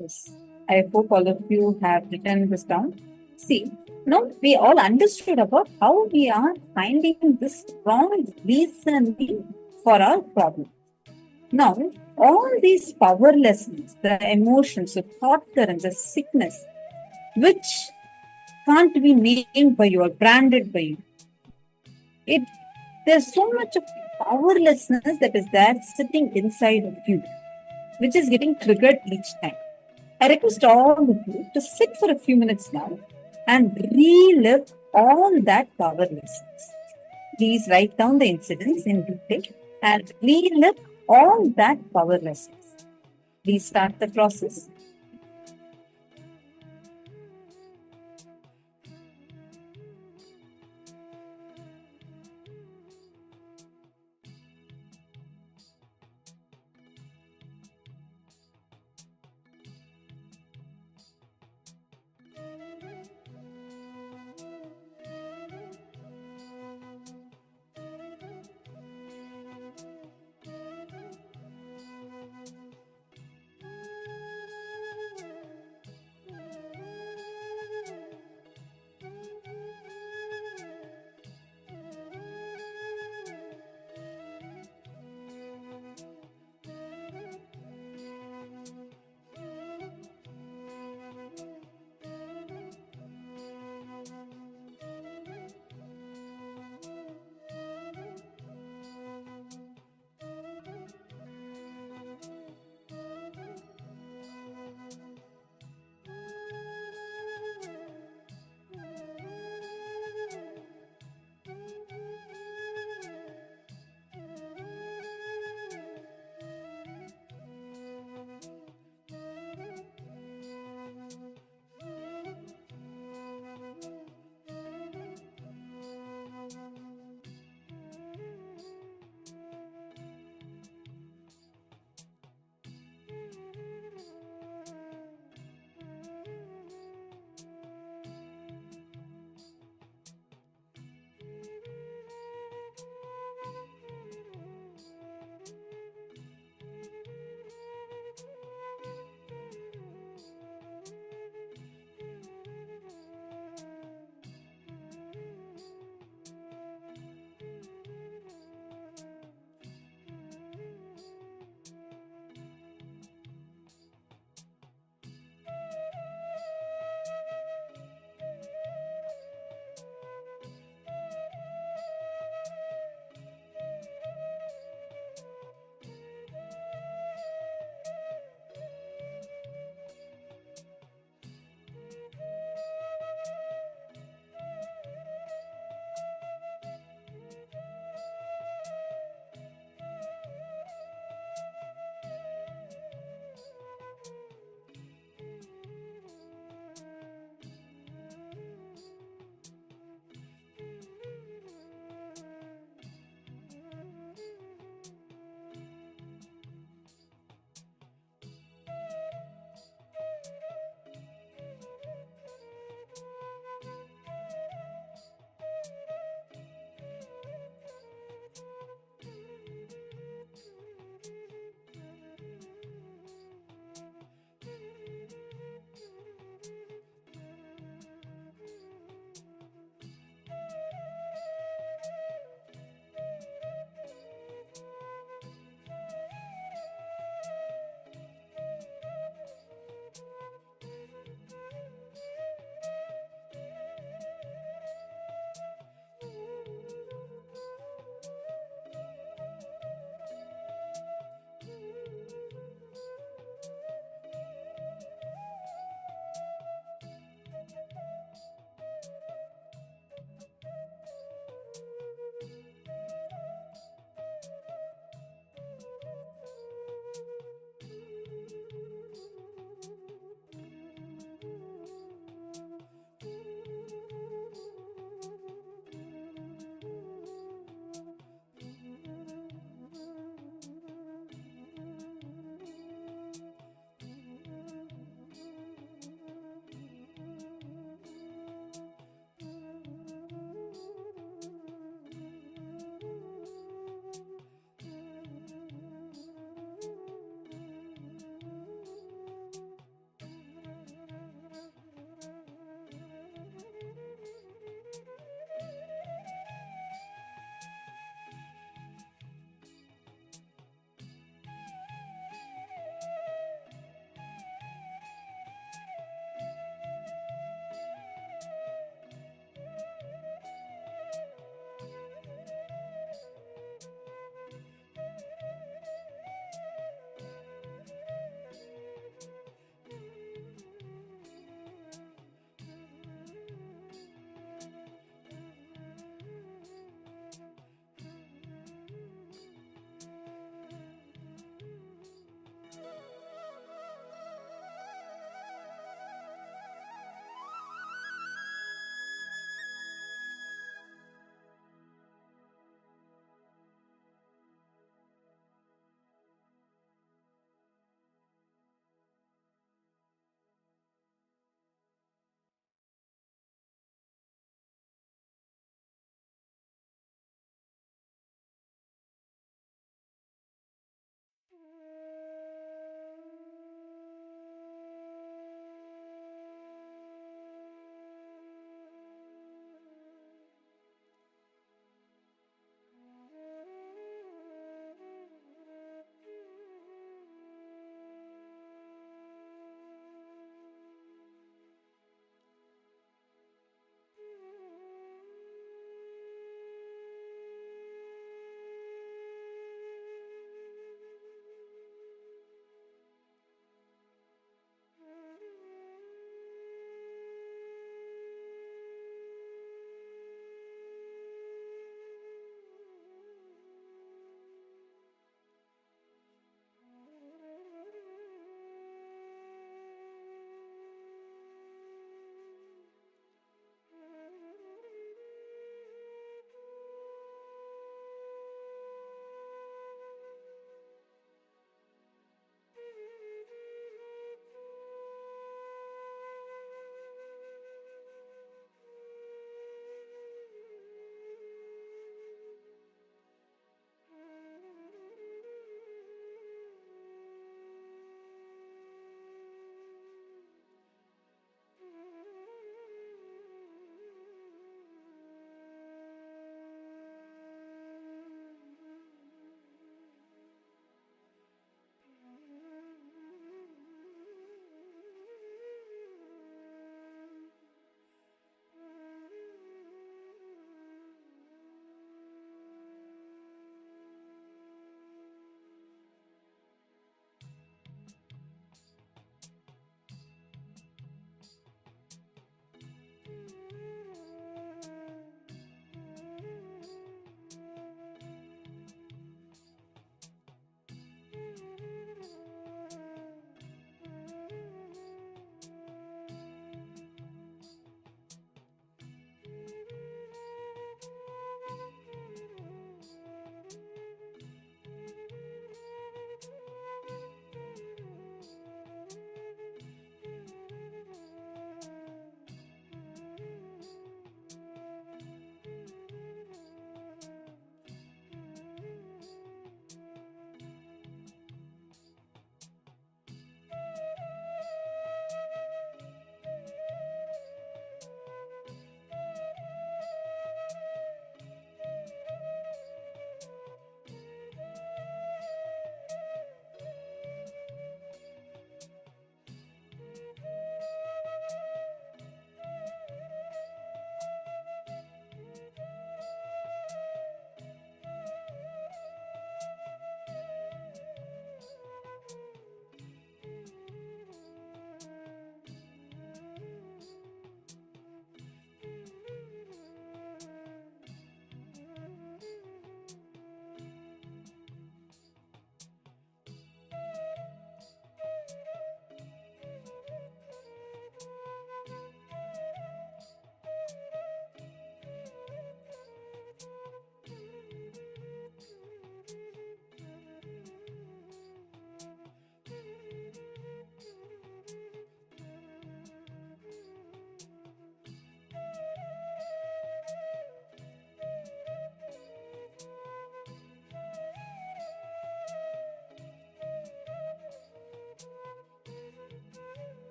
Yes. I hope all of you have written this down. See, now we all understood about how we are finding this wrong reasoning for our problem. Now, all these powerlessness, the emotions, the thought currents, the sickness, which can't be named by you or branded by you. There's so much of powerlessness that is there sitting inside of you, which is getting triggered each time. I request all of you to sit for a few minutes now and relive all that powerlessness. Please write down the incidents in detail and relive all that powerlessness. Please start the process.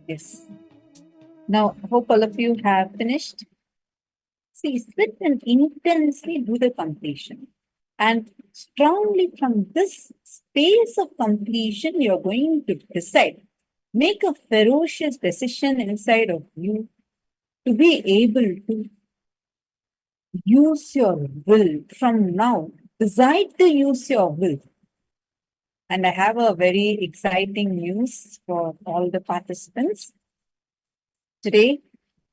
Yes. Now, I hope all of you have finished. See, sit and intensely do the completion. And strongly from this space of completion, you're going to decide. Make a ferocious decision inside of you to be able to use your will from now. Decide to use your will. And I have a very exciting news for all the participants. Today,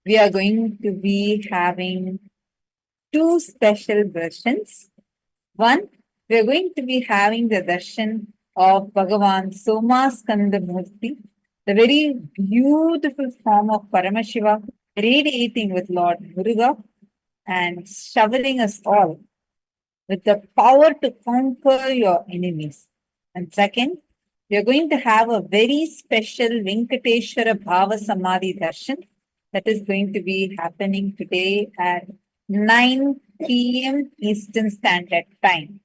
we are going to be having two special versions. One, we are going to be having the darshan of Bhagavan Somaskandamurti, the very beautiful form of Paramashiva, radiating with Lord Muruga and showering us all with the power to conquer your enemies. And second, we are going to have a very special Venkateshwara Bhava Samadhi darshan that is going to be happening today at 9 p.m. Eastern Standard Time.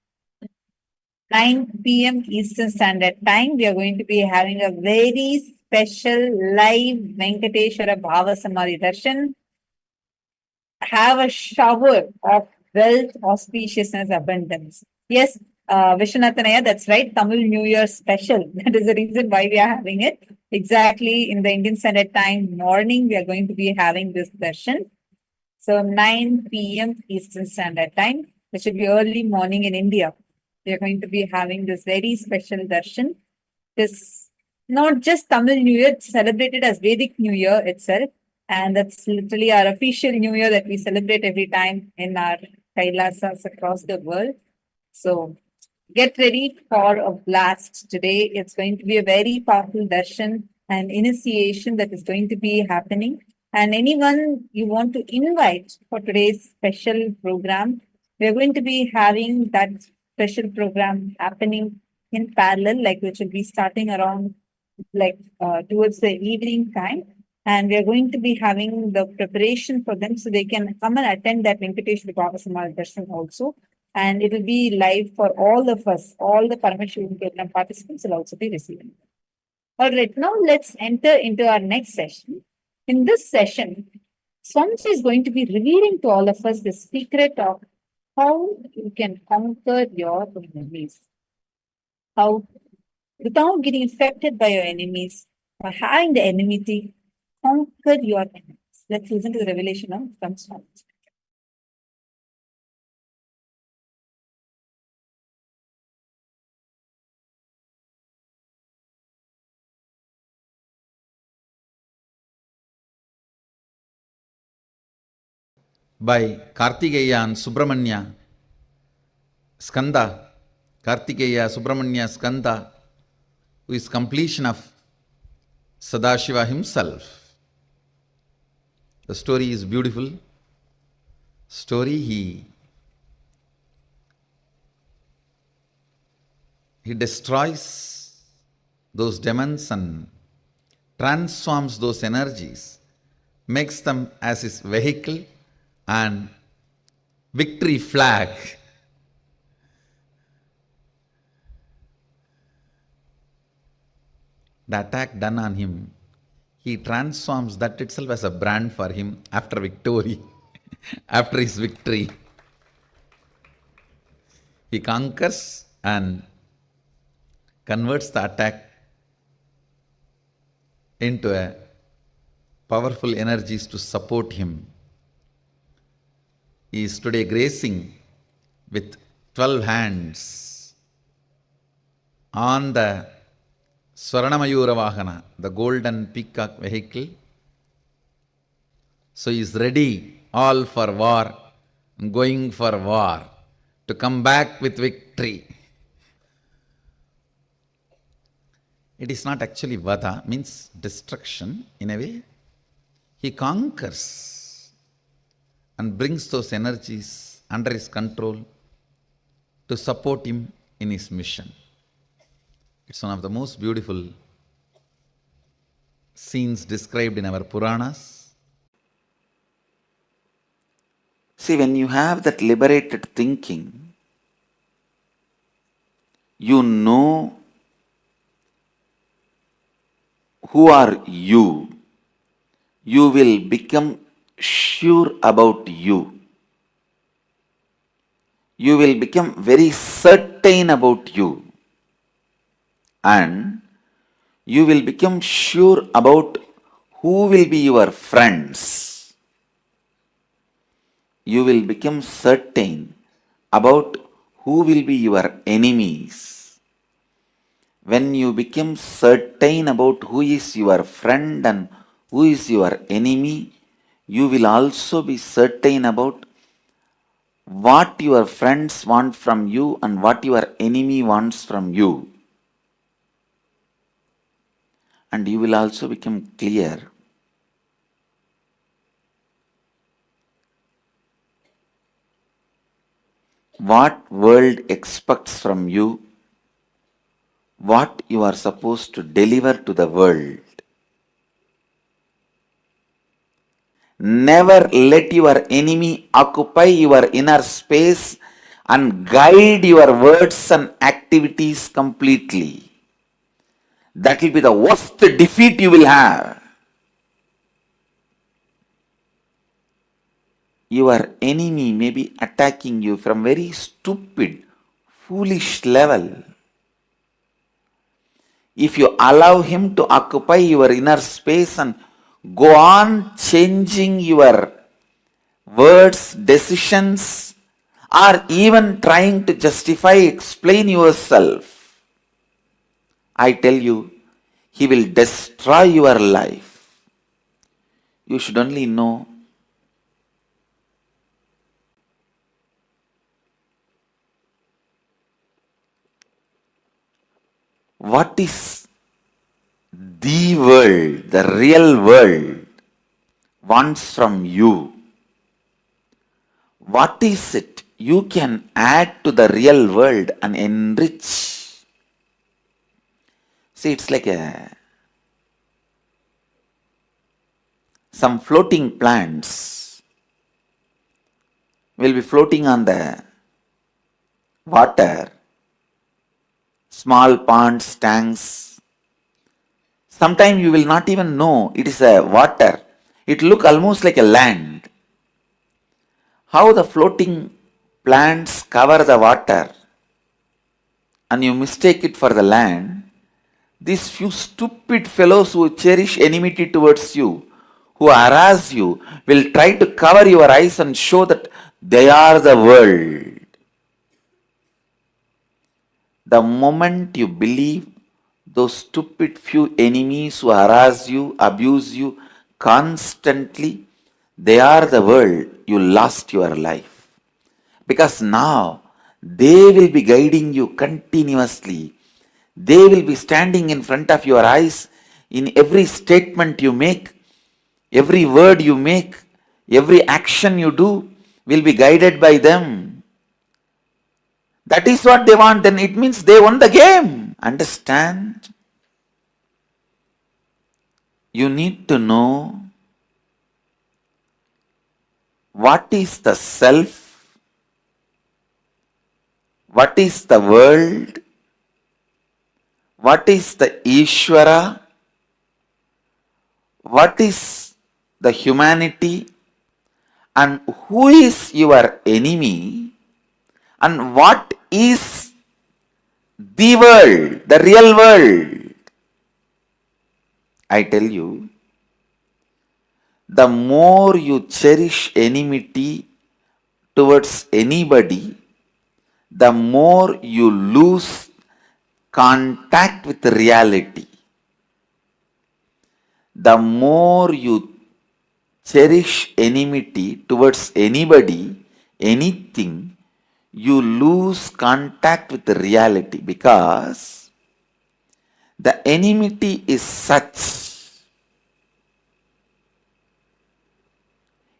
9 p.m. Eastern Standard Time, we are going to be having a very special live Venkateshwara Bhava Samadhi darshan. Have a shower of wealth, auspiciousness, abundance. Yes, Vishwanathanaya, that's right. Tamil New Year special. That is the reason why we are having it. Exactly in the Indian Standard Time morning, we are going to be having this darshan. So 9 p.m. Eastern Standard Time, which should be early morning in India. We are going to be having this very special darshan. This not just Tamil New Year, it's celebrated as Vedic New Year itself. And that's literally our official New Year that we celebrate every time in our KAILASas across the world. So get ready for a blast today. It's going to be a very powerful darshan and initiation that is going to be happening. And anyone you want to invite for today's special program, we're going to be having that special program happening in parallel, like which will be starting around towards the evening time. And we are going to be having the preparation for them so they can come and attend that Venkateshwara Bhava Samadhi darshan also. And it will be live for all of us. All the Paramashivoham participants will also be receiving. All right, now let's enter into our next session. In this session, Swamiji is going to be revealing to all of us the secret of how you can conquer your enemies. How, without getting affected by your enemies, or having the enmity, conquer your enemies. Let's listen to the revelation now from Swamiji. By Kartikeya and Subramanya Skanda, Kartikeya Subramanya Skanda, who is completion of Sadashiva himself. The story is beautiful. Story he destroys those demons and transforms those energies, makes them as his vehicle and victory flag. The attack done on him, he transforms that itself as a brand for him after victory, after his victory. He conquers and converts the attack into a powerful energies to support him. He is today gracing with 12 hands on the Swarnamayura Vahana, the golden peacock vehicle. So he is ready, all for war, going for war, to come back with victory. It is not actually vada, means destruction in a way. He conquers and brings those energies under his control to support him in his mission. It's one of the most beautiful scenes described in our Puranas. See, when you have that liberated thinking, you know who are you you will become sure about you. You will become very certain about you. And you will become sure about who will be your friends. You will become certain about who will be your enemies. When you become certain about who is your friend and who is your enemy, you will also be certain about what your friends want from you and what your enemy wants from you. And you will also become clear what world expects from you, what you are supposed to deliver to the world. Never let your enemy occupy your inner space and guide your words and activities completely. That will be the worst defeat you will have. Your enemy may be attacking you from very stupid, foolish level. If you allow him to occupy your inner space and go on changing your words, decisions, or even trying to justify, explain yourself, I tell you, he will destroy your life. You should only know what is the world, the real world, wants from you. What is it you can add to the real world and enrich? See, it's like some floating plants will be floating on the water, small ponds, tanks. Sometimes you will not even know it is a water. It look almost like a land. How the floating plants cover the water and you mistake it for the land. These few stupid fellows who cherish enmity towards you, who harass you, will try to cover your eyes and show that they are the world. The moment you believe those stupid few enemies who harass you, abuse you constantly, they are the world, you lost your life. Because now they will be guiding you continuously. They will be standing in front of your eyes in every statement you make, every word you make, every action you do will be guided by them. That is what they want, then it means they won the game. Understand? You need to know what is the self, what is the world, what is the Ishvara, what is the humanity, and who is your enemy, and what is the world, the real world. I tell you, the more you cherish enmity towards anybody, the more you lose contact with reality. The more you cherish enmity towards anybody, anything, you lose contact with the reality, because the enmity is such.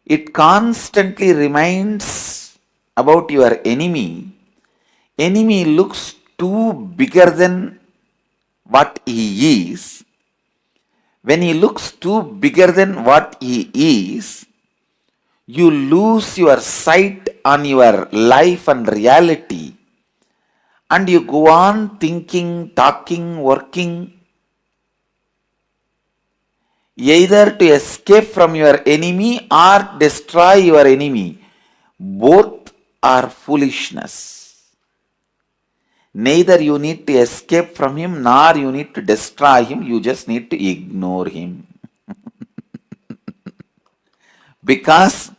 It constantly reminds about your enemy. Enemy looks too bigger than what he is. When he looks too bigger than what he is, you lose your sight on your life and reality, and you go on thinking, talking, working either to escape from your enemy or destroy your enemy. Both are foolishness. Neither you need to escape from him nor you need to destroy him. You just need to ignore him. Because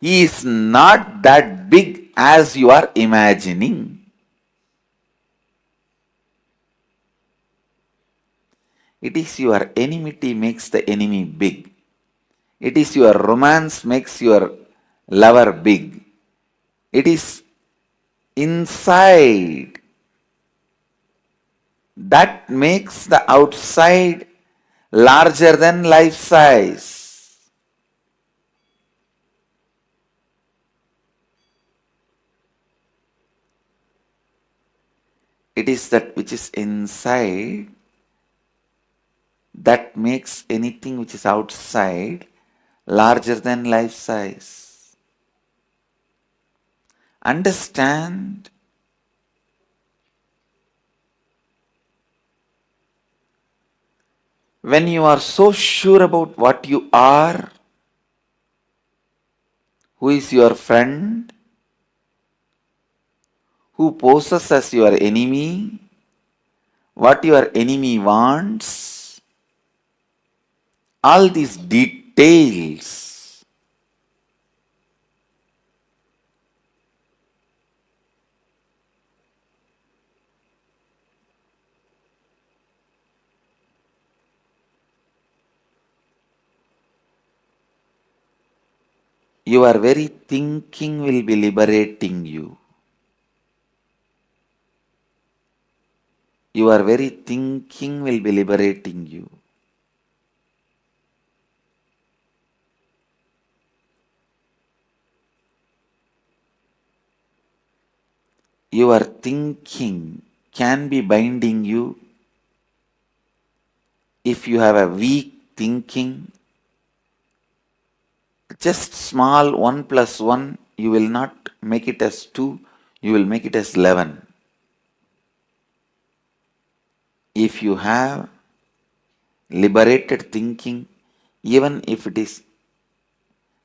he is not that big as you are imagining. It is your enmity makes the enemy big. It is your romance makes your lover big. It is inside that makes the outside larger than life size. It is that which is inside that makes anything which is outside larger than life size. Understand? When you are so sure about what you are, who is your friend, who poses as your enemy, what your enemy wants, all these details your very thinking will be liberating you. Your very thinking will be liberating you. Your thinking can be binding you if you have a weak thinking. Just small 1 plus 1, you will not make it as 2, you will make it as 11. If you have liberated thinking, even if it is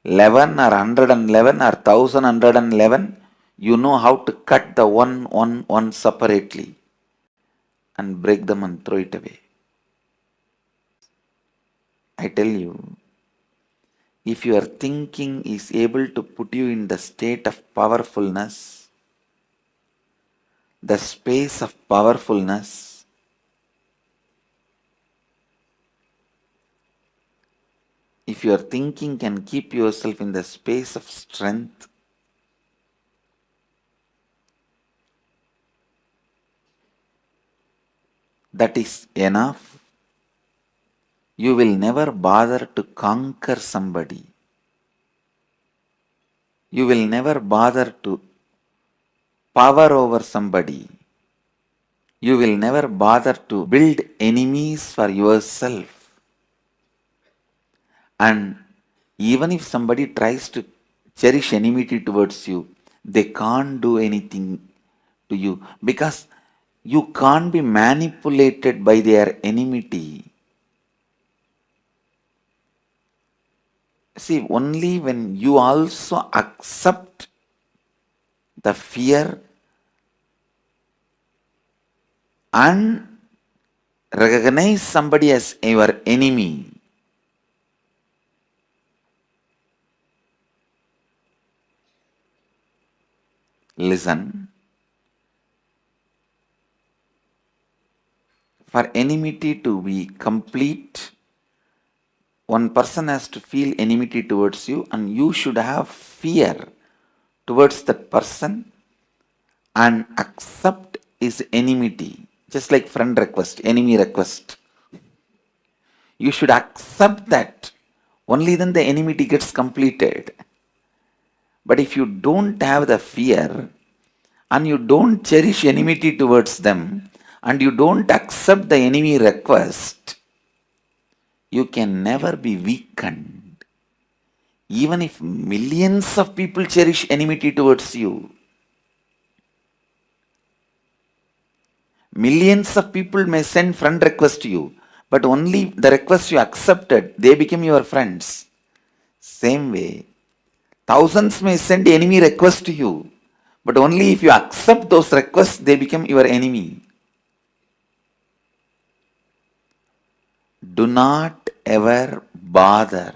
11 or 111 or 1111, you know how to cut the 1 separately and break them and throw it away. I tell you, if your thinking is able to put you in the state of powerfulness, the space of powerfulness, if your thinking can keep yourself in the space of strength, that is enough. You will never bother to conquer somebody. You will never bother to power over somebody. You will never bother to build enemies for yourself. And even if somebody tries to cherish enmity towards you, they can't do anything to you because you can't be manipulated by their enmity. See, only when you also accept the fear and recognize somebody as your enemy, listen, for enmity to be complete, one person has to feel enmity towards you and you should have fear towards that person and accept his enmity. Just like friend request, enemy request. You should accept that. Only then the enmity gets completed. But if you don't have the fear and you don't cherish enmity towards them and you don't accept the enemy request, you can never be weakened. Even if millions of people cherish enmity towards you, millions of people may send friend request to you, but only the request you accepted, they became your friends. Same way, thousands may send enemy requests to you, but only if you accept those requests, they become your enemy. Do not ever bother,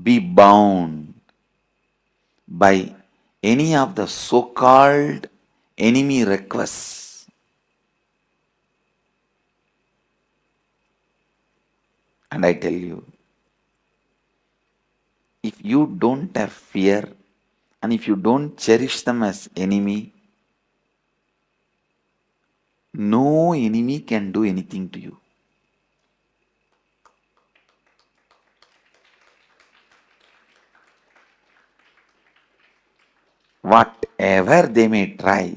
be bound by any of the so-called enemy requests. And I tell you, if you don't have fear and if you don't cherish them as enemy, no enemy can do anything to you. Whatever they may try,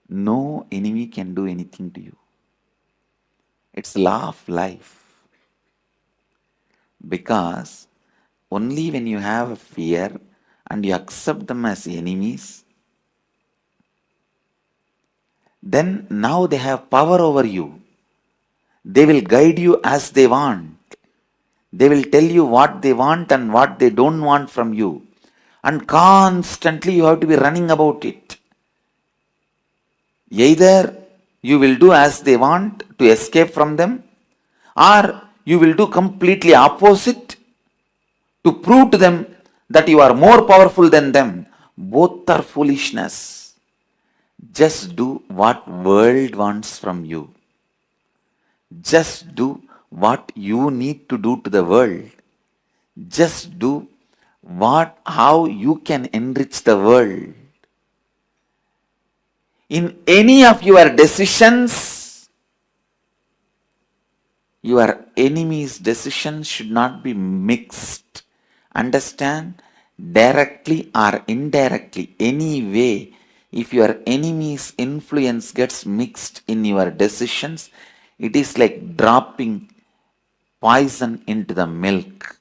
no enemy can do anything to you. It's law of life. Because only when you have a fear and you accept them as enemies, then now they have power over you. They will guide you as they want. They will tell you what they want and what they don't want from you. And constantly you have to be running about it. Either you will do as they want to escape from them, or you will do completely opposite to prove to them that you are more powerful than them. Both are foolishness. Just do what world wants from you. Just do what you need to do to the world. Just do how you can enrich the world. In any of your decisions, your enemy's decisions should not be mixed. Understand? Directly or indirectly, any way, if your enemy's influence gets mixed in your decisions, it is like dropping poison into the milk.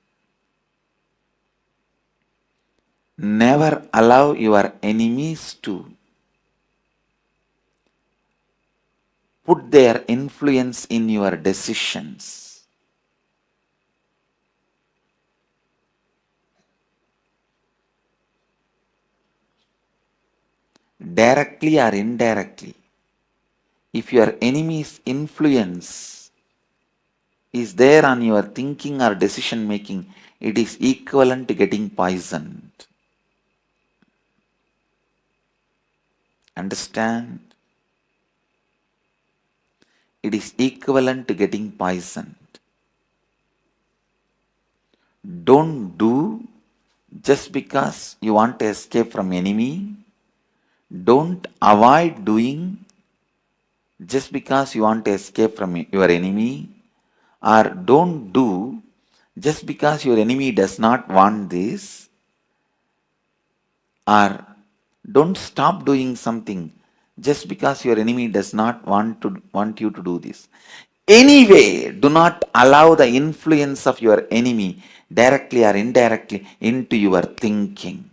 Never allow your enemies to put their influence in your decisions. Directly or indirectly, if your enemy's influence is there on your thinking or decision making, it is equivalent to getting poisoned. Understand? It is equivalent to getting poisoned. Don't do just because you want to escape from enemy. Don't avoid doing just because you want to escape from your enemy. Or don't do just because your enemy does not want this. Or don't stop doing something just because your enemy does not want you to do this. Anyway, do not allow the influence of your enemy directly or indirectly into your thinking.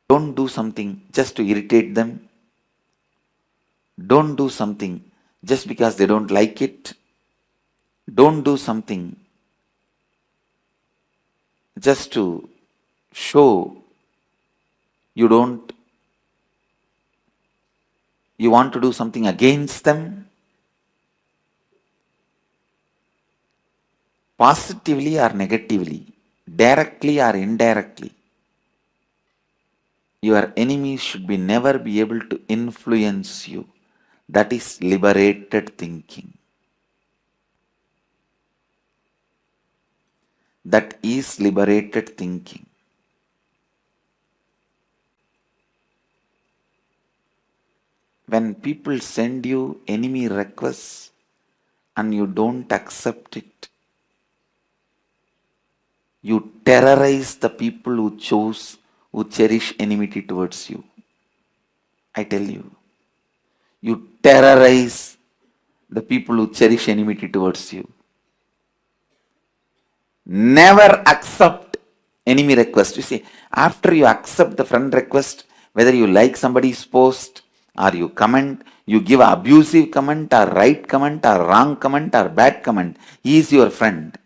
Don't do something just to irritate them. Don't do something just because they don't like it. Don't do something just to show you want to do something against them. Positively or negatively, directly or indirectly, your enemies should never be able to influence you. That is liberated thinking. That is liberated thinking. When people send you enemy requests and you don't accept it, you terrorize the people who cherish enmity towards you. I tell you, you terrorize the people who cherish enmity towards you. Never accept enemy request. You see, after you accept the friend request, whether you like somebody's post or you comment, you give abusive comment or right comment or wrong comment or bad comment, he is your friend.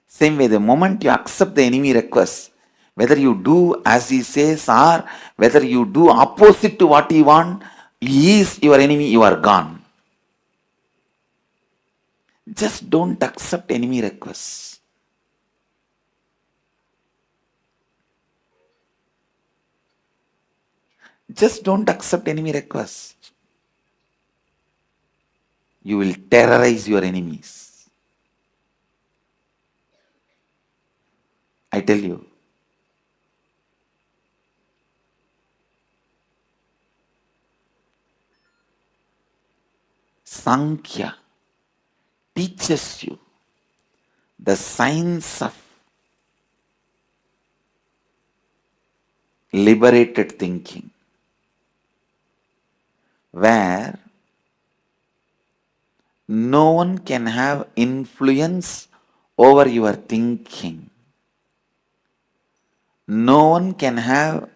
Same way, the moment you accept the enemy request, whether you do as he says or whether you do opposite to what he wants, he is your enemy, you are gone. Just don't accept enemy requests. Just don't accept enemy requests. You will terrorize your enemies. I tell you. Sankhya teaches you the science of liberated thinking, where no one can have influence over your thinking. No one can have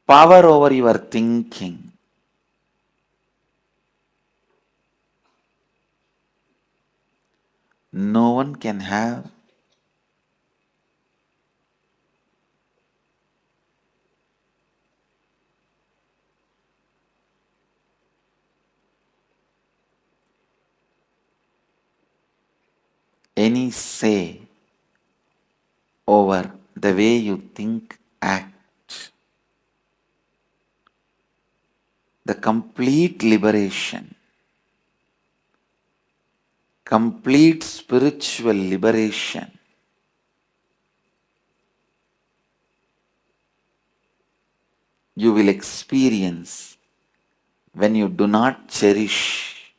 power over your thinking. No one can have any say over the way you think, act. The complete liberation, complete spiritual liberation you will experience when you do not cherish,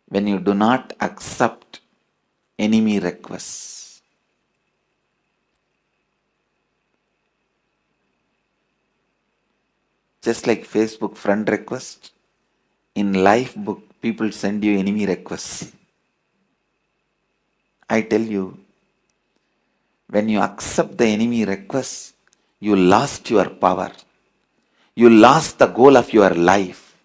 when you do not accept enemy requests. Just like Facebook friend request, in life book people send you enemy requests. I tell you, when you accept the enemy requests, you lost your power. You lost the goal of your life.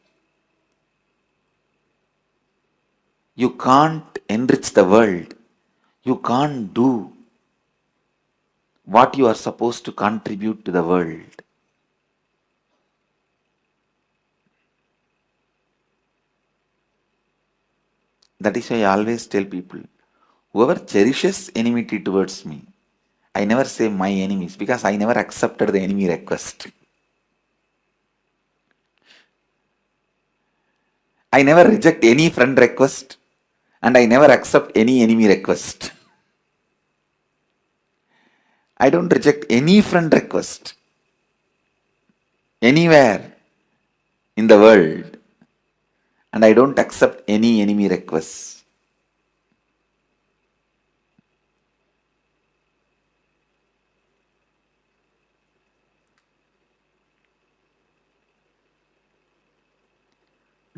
You can't enrich the world. You can't do what you are supposed to contribute to the world. That is why I always tell people, whoever cherishes enmity towards me, I never say my enemies, because I never accepted the enemy request. I never reject any friend request and I never accept any enemy request. I don't reject any friend request anywhere in the world, and I don't accept any enemy requests.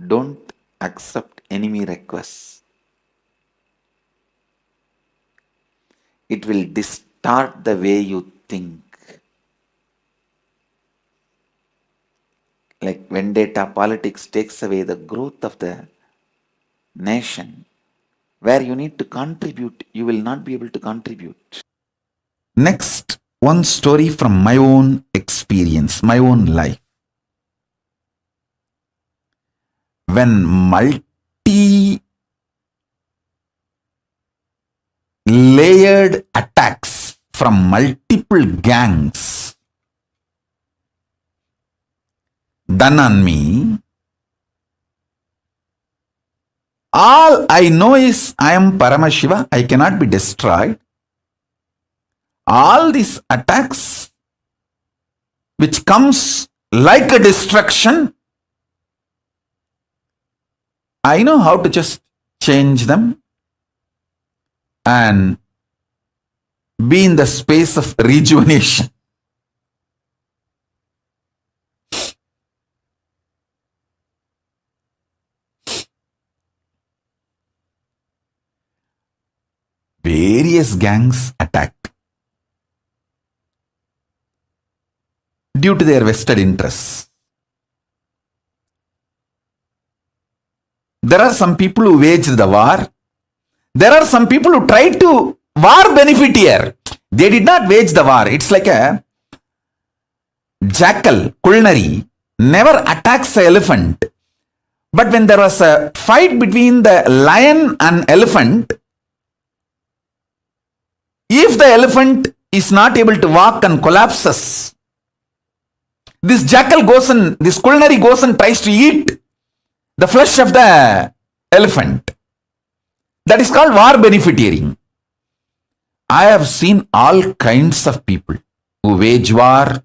Don't accept enemy requests. It will distort the way you think. Like vendetta politics takes away the growth of the nation. Where you need to contribute, you will not be able to contribute. Next, one story from my own experience, my own life. When multi-layered attacks from multiple gangs done on me, all I know is I am Paramashiva, I cannot be destroyed. All these attacks which comes like a destruction, I know how to just change them and be in the space of rejuvenation. Various gangs attacked. due to their vested interests. There are some people who waged the war. There are some people who tried to war beneficiary. They did not wage the war. It's like a jackal, culinary, never attacks the elephant. But when there was a fight between the lion and elephant, if the elephant is not able to walk and collapses, this jackal goes and, this culinary goes and tries to eat the flesh of the elephant. That is called war beneficiating. I have seen all kinds of people who wage war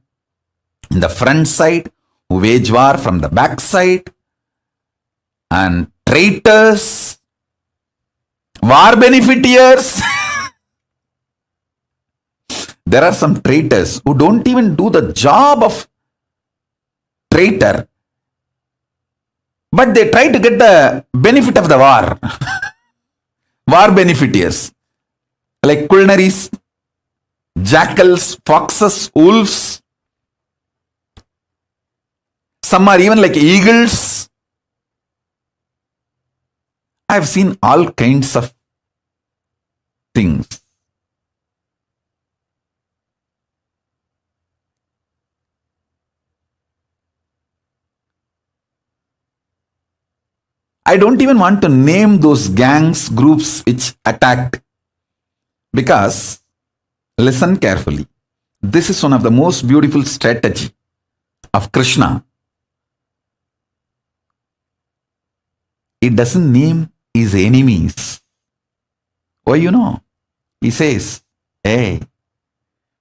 in the front side, who wage war from the back side, and traitors, war beneficiaries. There are some traitors who don't even do the job of traitor, but they try to get the benefit of the war. War beneficiaries, like culinaries, jackals, foxes, wolves. Some are even like eagles. I have seen all kinds of things. I don't even want to name those gangs, groups which attacked, because listen carefully. This is one of the most beautiful strategy of Krishna. It doesn't name his enemies. Why you know? He says, hey,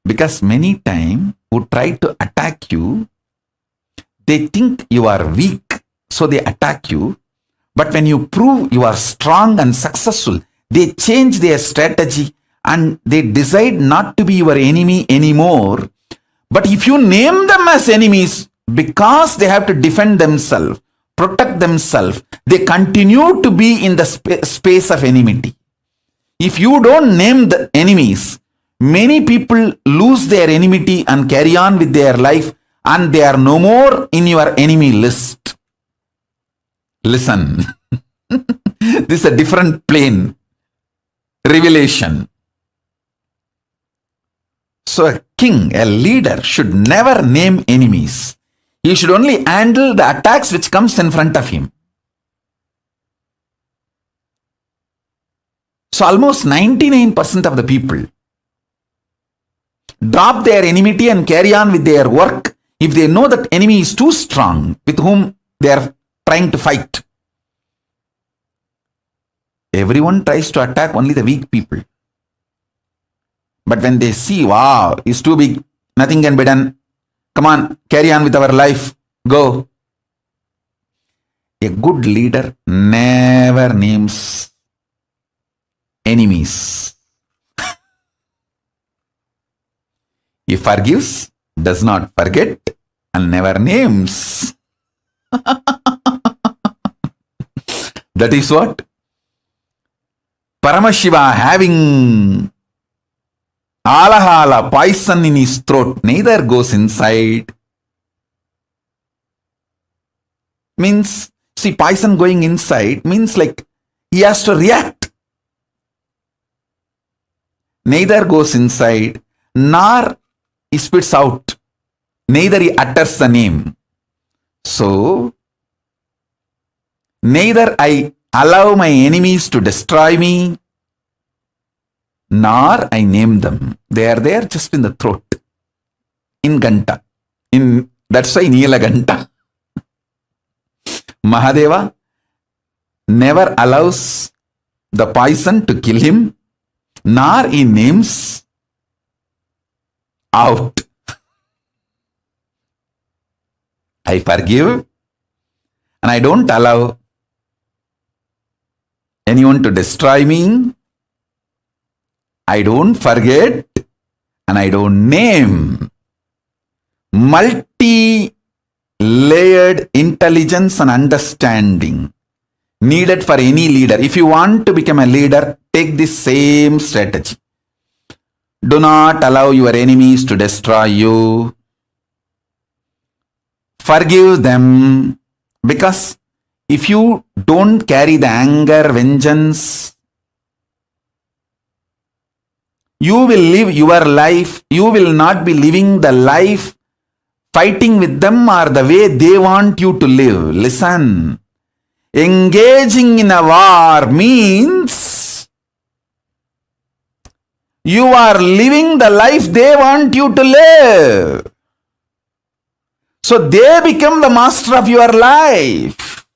because many times who try to attack you, they think you are weak, so they attack you. But when you prove you are strong and successful, they change their strategy and they decide not to be your enemy anymore. But if you name them as enemies, because they have to defend themselves, protect themselves, they continue to be in the space of enmity. If you don't name the enemies, many people lose their enmity and carry on with their life, and they are no more in your enemy list. Listen, this is a different plane. Revelation. So a king, a leader should never name enemies. He should only handle the attacks which comes in front of him. So almost 99% of the people drop their enmity and carry on with their work if they know that enemy is too strong with whom they are trying to fight. Everyone tries to attack only the weak people. But when they see, wow, he's too big, nothing can be done. Come on, carry on with our life. Go. A good leader never names enemies. He forgives, does not forget, and never names. That is what Paramashiva, having alahala, poison in his throat, neither goes inside. Means, see, poison going inside means like he has to react. Neither goes inside, nor he spits out, neither he utters the name. So, neither I allow my enemies to destroy me, nor I name them. They are there just in the throat, in Ganta. That's why Neela Ganta. Mahadeva never allows the poison to kill him, nor he names out. I forgive and I don't allow anyone to destroy me. I don't forget and I don't name. Multi-layered intelligence and understanding needed for any leader. If you want to become a leader, take this same strategy. Do not allow your enemies to destroy you. Forgive them, because if you don't carry the anger, vengeance, you will live your life. You will not be living the life fighting with them or the way they want you to live. Listen, engaging in a war means you are living the life they want you to live. So they become the master of your life.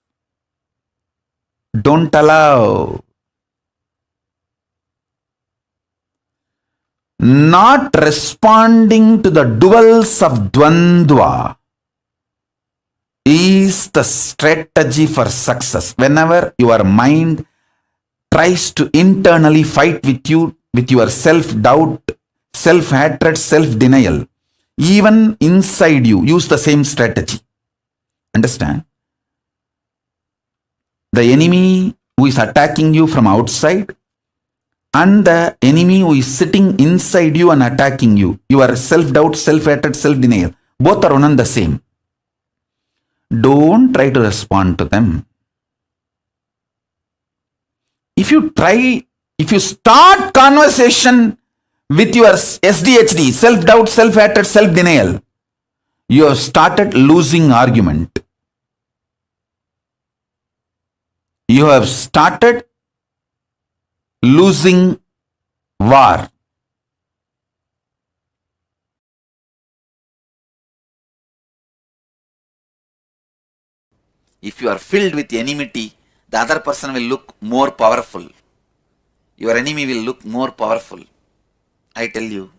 Don't allow. Not responding to the duels of Dvandva is the strategy for success. Whenever your mind tries to internally fight with you, with your self-doubt, self-hatred, self-denial, even inside you, use the same strategy. Understand? The enemy who is attacking you from outside and the enemy who is sitting inside you and attacking you, your self-doubt, self-hatred, self-denial, both are one and the same. Don't try to respond to them. If you start conversation with your SDHD, self-doubt, self-hatred, self-denial, you have started losing argument. You have started losing war. If you are filled with enmity, the other person will look more powerful. Your enemy will look more powerful. I tell you,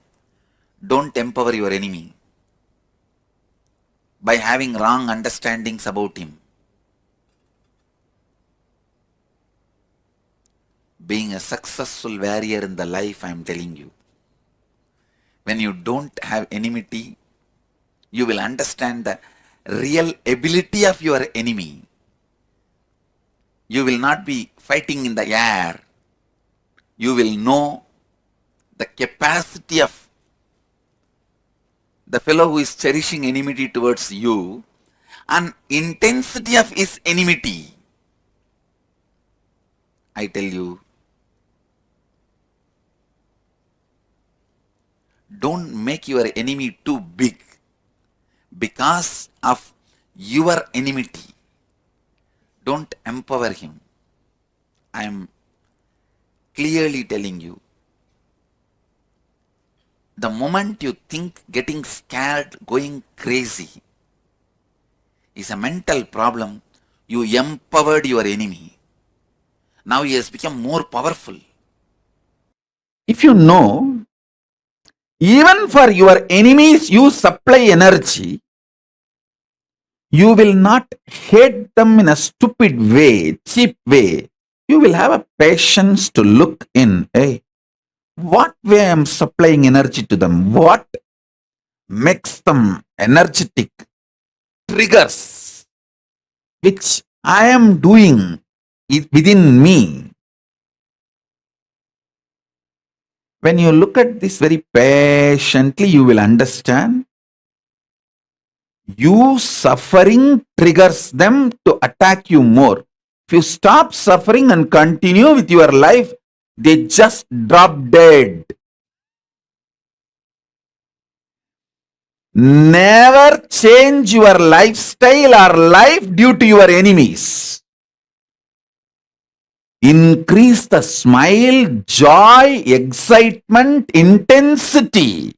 don't empower your enemy by having wrong understandings about him. Being a successful warrior in the life, I am telling you, when you don't have enmity, you will understand the real ability of your enemy. You will not be fighting in the air. You will know the capacity of the fellow who is cherishing enmity towards you and intensity of his enmity. I tell you, don't make your enemy too big because of your enmity. Don't empower him. I am clearly telling you, the moment you think getting scared, going crazy is a mental problem, you empowered your enemy. Now he has become more powerful. If you know, even for your enemies you supply energy, you will not hate them in a stupid way, cheap way. You will have a patience to look in, hey, what way I am supplying energy to them? What makes them energetic? Triggers which I am doing within me. When you look at this very patiently, you will understand you suffering triggers them to attack you more. If you stop suffering and continue with your life, they just drop dead. Never change your lifestyle or life due to your enemies. Increase the smile, joy, excitement, intensity.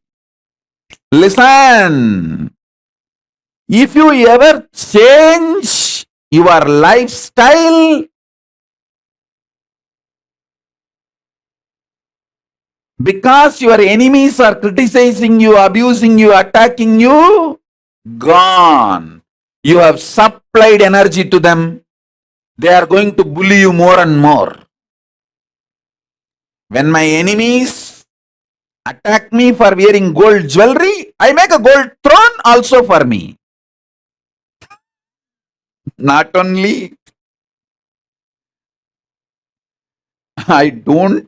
Listen. If you ever change your lifestyle, because your enemies are criticizing you, abusing you, attacking you, gone. You have supplied energy to them. They are going to bully you more and more. When my enemies attack me for wearing gold jewelry, I make a gold throne also for me. Not only I don't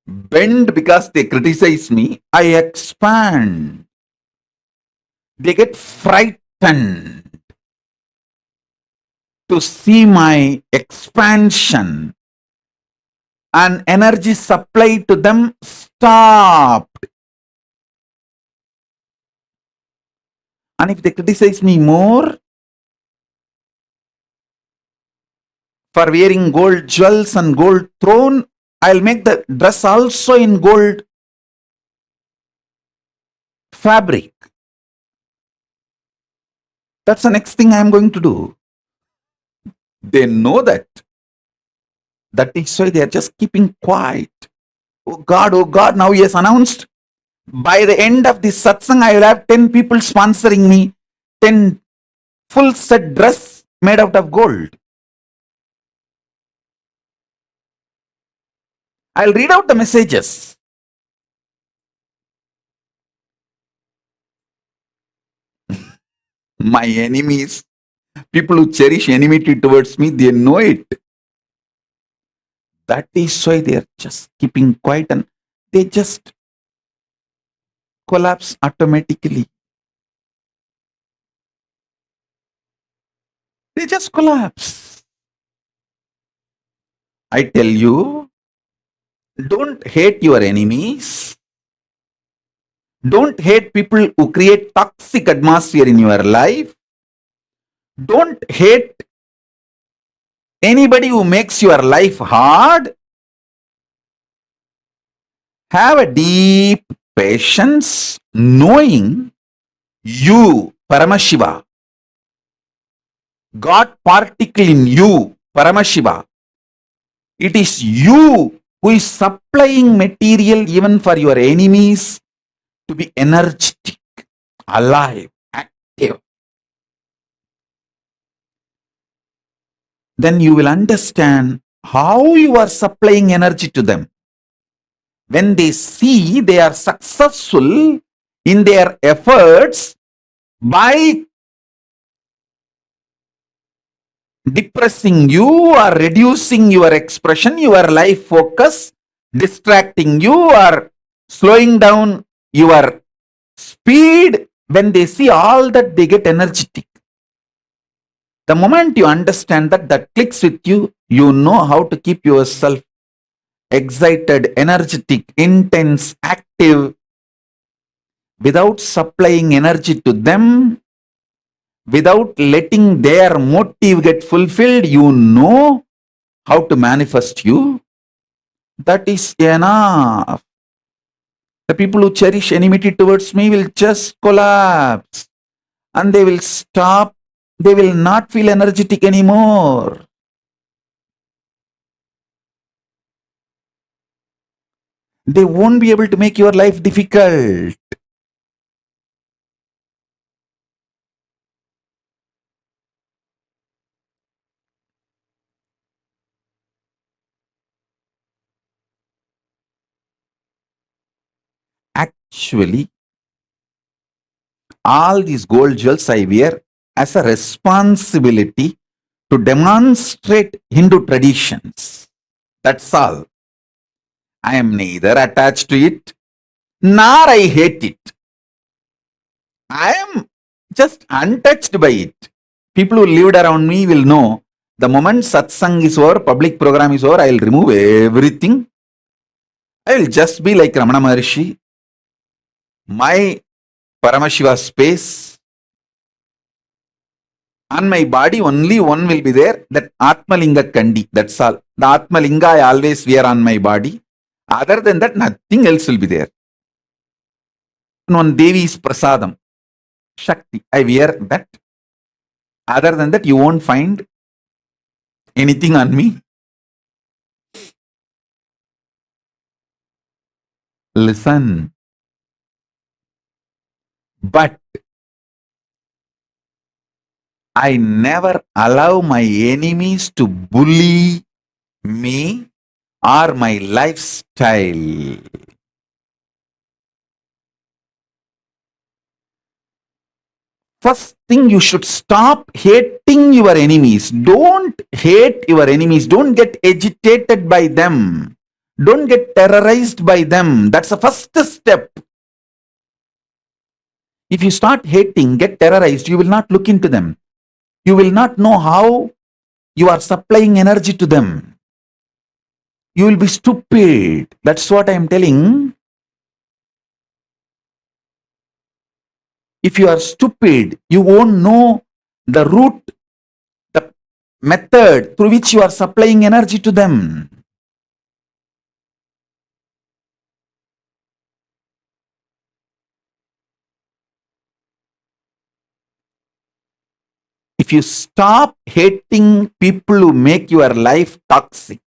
bend because they criticize me, I expand. They get frightened expectant to see my expansion and energy supply to them stopped. And if they criticize me more for wearing gold jewels and gold throne, I'll make the dress also in gold fabric. That's the next thing I'm going to do. They know that. That is why they are just keeping quiet. Oh God, now he has announced, by the end of this satsang, I will have 10 people sponsoring me, 10 full set dress made out of gold. I'll read out the messages. My enemies, people who cherish enmity towards me, they know it. That is why they are just keeping quiet and they just collapse automatically. They just collapse. I tell you, don't hate your enemies. Don't hate people who create toxic atmosphere in your life. Don't hate anybody who makes your life hard. Have a deep patience, knowing you, Paramashiva, God particle in you, Paramashiva. It is you who is supplying material even for your enemies to be energetic, alive, active. Then you will understand how you are supplying energy to them. When they see they are successful in their efforts by depressing you or reducing your expression, your life focus, distracting you or slowing down your speed, when they see all that, they get energetic. The moment you understand that, that clicks with you, you know how to keep yourself excited, energetic, intense, active, without supplying energy to them, without letting their motive get fulfilled. You know how to manifest you. That is enough. The people who cherish enmity towards me will just collapse and they will stop. They will not feel energetic anymore. They won't be able to make your life difficult. Actually, all these gold jewels I wear as a responsibility to demonstrate Hindu traditions. That's all. I am neither attached to it, nor I hate it. I am just untouched by it. People who lived around me will know, the moment satsang is over, public program is over, I will remove everything. I will just be like Ramana Maharshi. My Paramashiva space, on my body only one will be there, that Atmalinga Kandi. That's all. The Atmalinga I always wear on my body. Other than that, nothing else will be there. And one Devi's Prasadam, Shakti, I wear that. Other than that, you won't find anything on me. Listen. But I never allow my enemies to bully me or my lifestyle. First thing, you should stop hating your enemies. Don't hate your enemies. Don't get agitated by them. Don't get terrorized by them. That's the first step. If you start hating, get terrorized, you will not look into them. You will not know how you are supplying energy to them. You will be stupid. That's what I am telling. If you are stupid, you won't know the route, the method through which you are supplying energy to them. If you stop hating people who make your life toxic,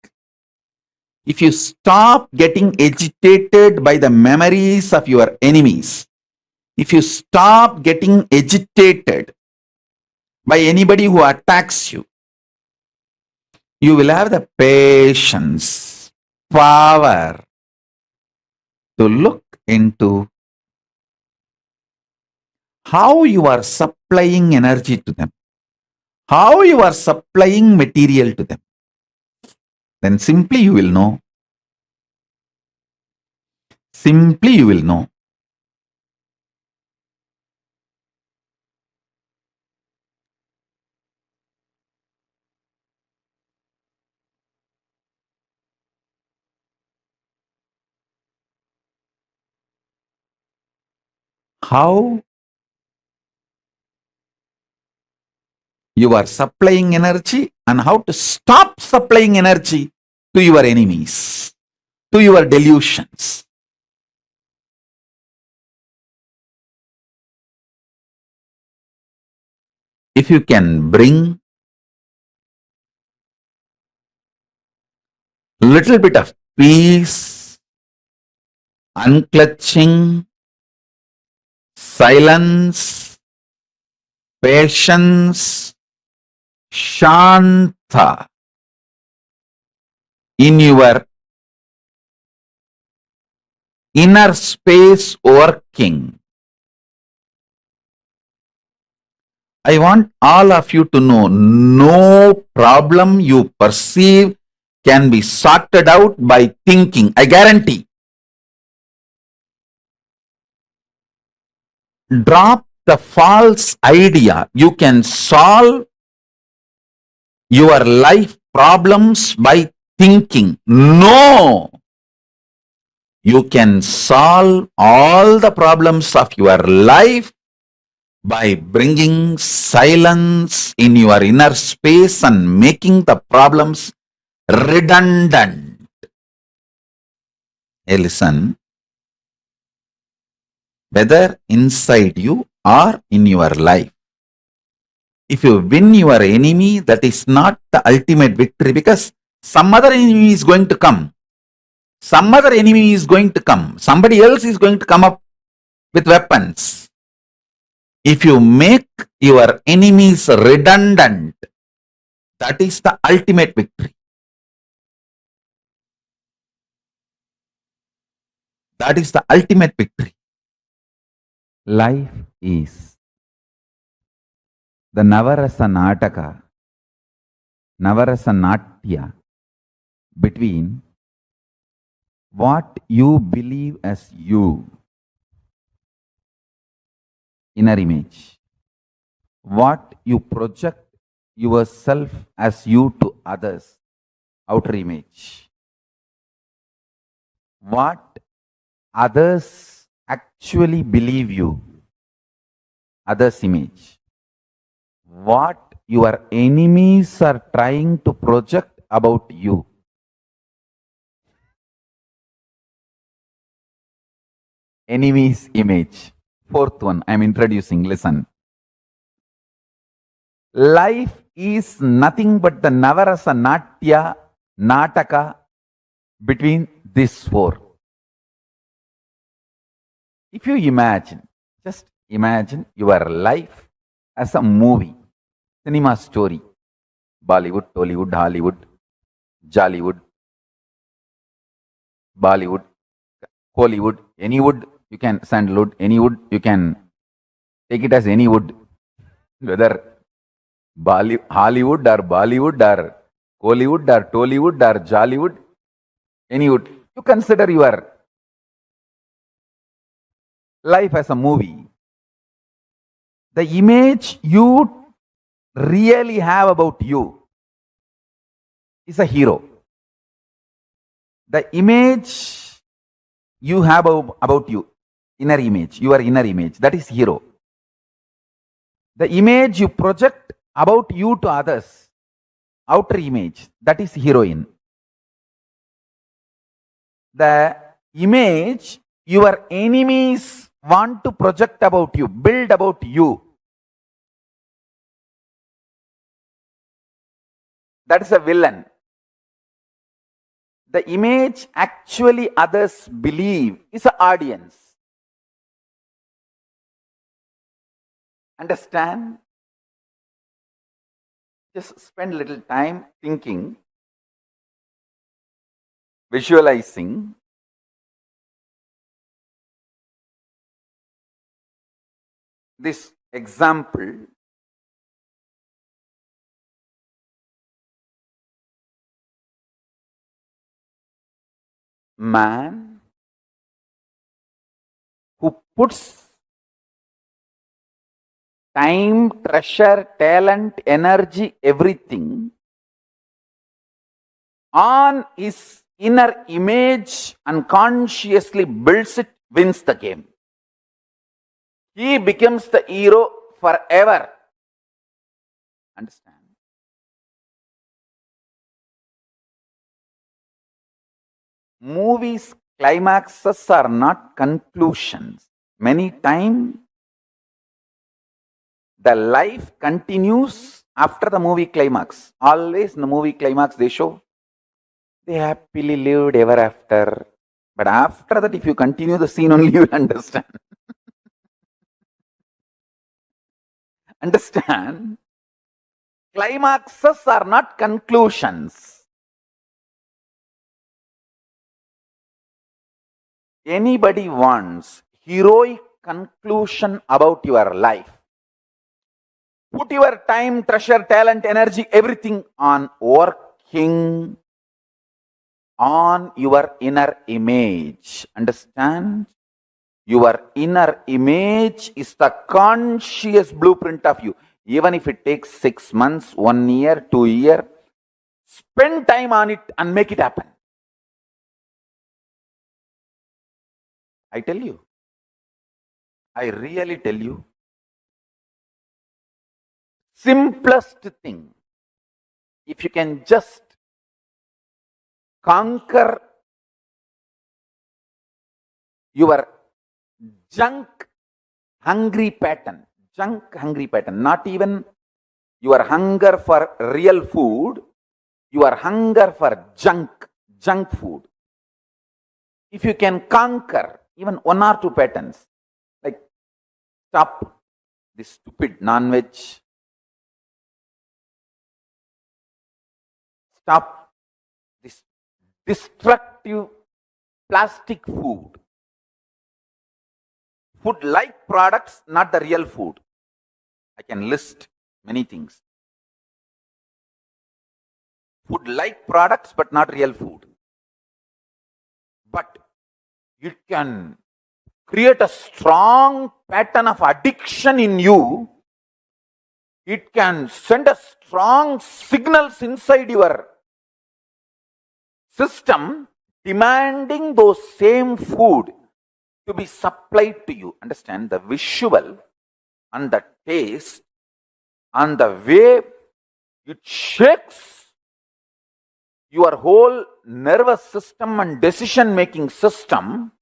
if you stop getting agitated by the memories of your enemies, if you stop getting agitated by anybody who attacks you, you will have the patience, power to look into how you are supplying energy to them, how you are supplying material to them. Then simply you will know. Simply you will know. How you are supplying energy and how to stop supplying energy to your enemies, to your delusions. If you can bring little bit of peace, unclutching, silence, patience, shanta in your inner space working. I want all of you to know, no problem you perceive can be sorted out by thinking. I guarantee. Drop the false idea. You can solve your life problems by thinking. No! You can solve all the problems of your life by bringing silence in your inner space and making the problems redundant. Hey, listen. Whether inside you or in your life, if you win your enemy, that is not the ultimate victory, because some other enemy is going to come. Some other enemy is going to come. Somebody else is going to come up with weapons. If you make your enemies redundant, that is the ultimate victory. That is the ultimate victory. Life is the Navarasa Nataka, Navarasa Natya, between what you believe as you, inner image, what you project yourself as you to others, outer image, what others actually believe you, others' image, what your enemies are trying to project about you. Enemy's image. Fourth one I am introducing, listen. Life is nothing but the Navarasa Natya, Nataka between these four. If you imagine, just imagine your life as a movie, cinema story, Bollywood, Tollywood, Hollywood, Jollywood, Bollywood, Hollywood, any wood, you can sandalwood, any wood, you can take it as any wood, whether Hollywood or Bollywood or Hollywood or Tollywood or Jollywood, any wood. You consider your life as a movie. The image you really have about you is a hero. The image you have about you, inner image, your inner image, that is hero. The image you project about you to others, outer image, that is heroine. The image your enemies want to project about you, build about you, that is a villain. The image actually others believe is an audience. Understand? Just spend a little time thinking, visualizing. This example. Man who puts time, treasure, talent, energy, everything on his inner image and consciously builds it, wins the game. He becomes the hero forever. Understand? Movies' climaxes are not conclusions. Many times, the life continues after the movie climax. Always in the movie climax, they show they happily lived ever after. But after that, if you continue the scene only, you will understand. Understand? Climaxes are not conclusions. Anybody wants heroic conclusion about your life, put your time, treasure, talent, energy, everything on working on your inner image. Understand? Your inner image is the conscious blueprint of you. Even if it takes 6 months, 1 year, 2 years, spend time on it and make it happen. I tell you. I really tell you. Simplest thing. If you can just conquer your junk hungry pattern, not even your hunger for real food, your hunger for junk food. If you can conquer even 1 or 2 patterns, like stop this stupid non-veg, stop this destructive plastic food, food-like products, not the real food. I can list many things. Food-like products, but not real food. But it can create a strong pattern of addiction in you. It can send a strong signals inside your system demanding those same food to be supplied to you. Understand? The visual and the taste and the way it shakes your whole nervous system and decision making system.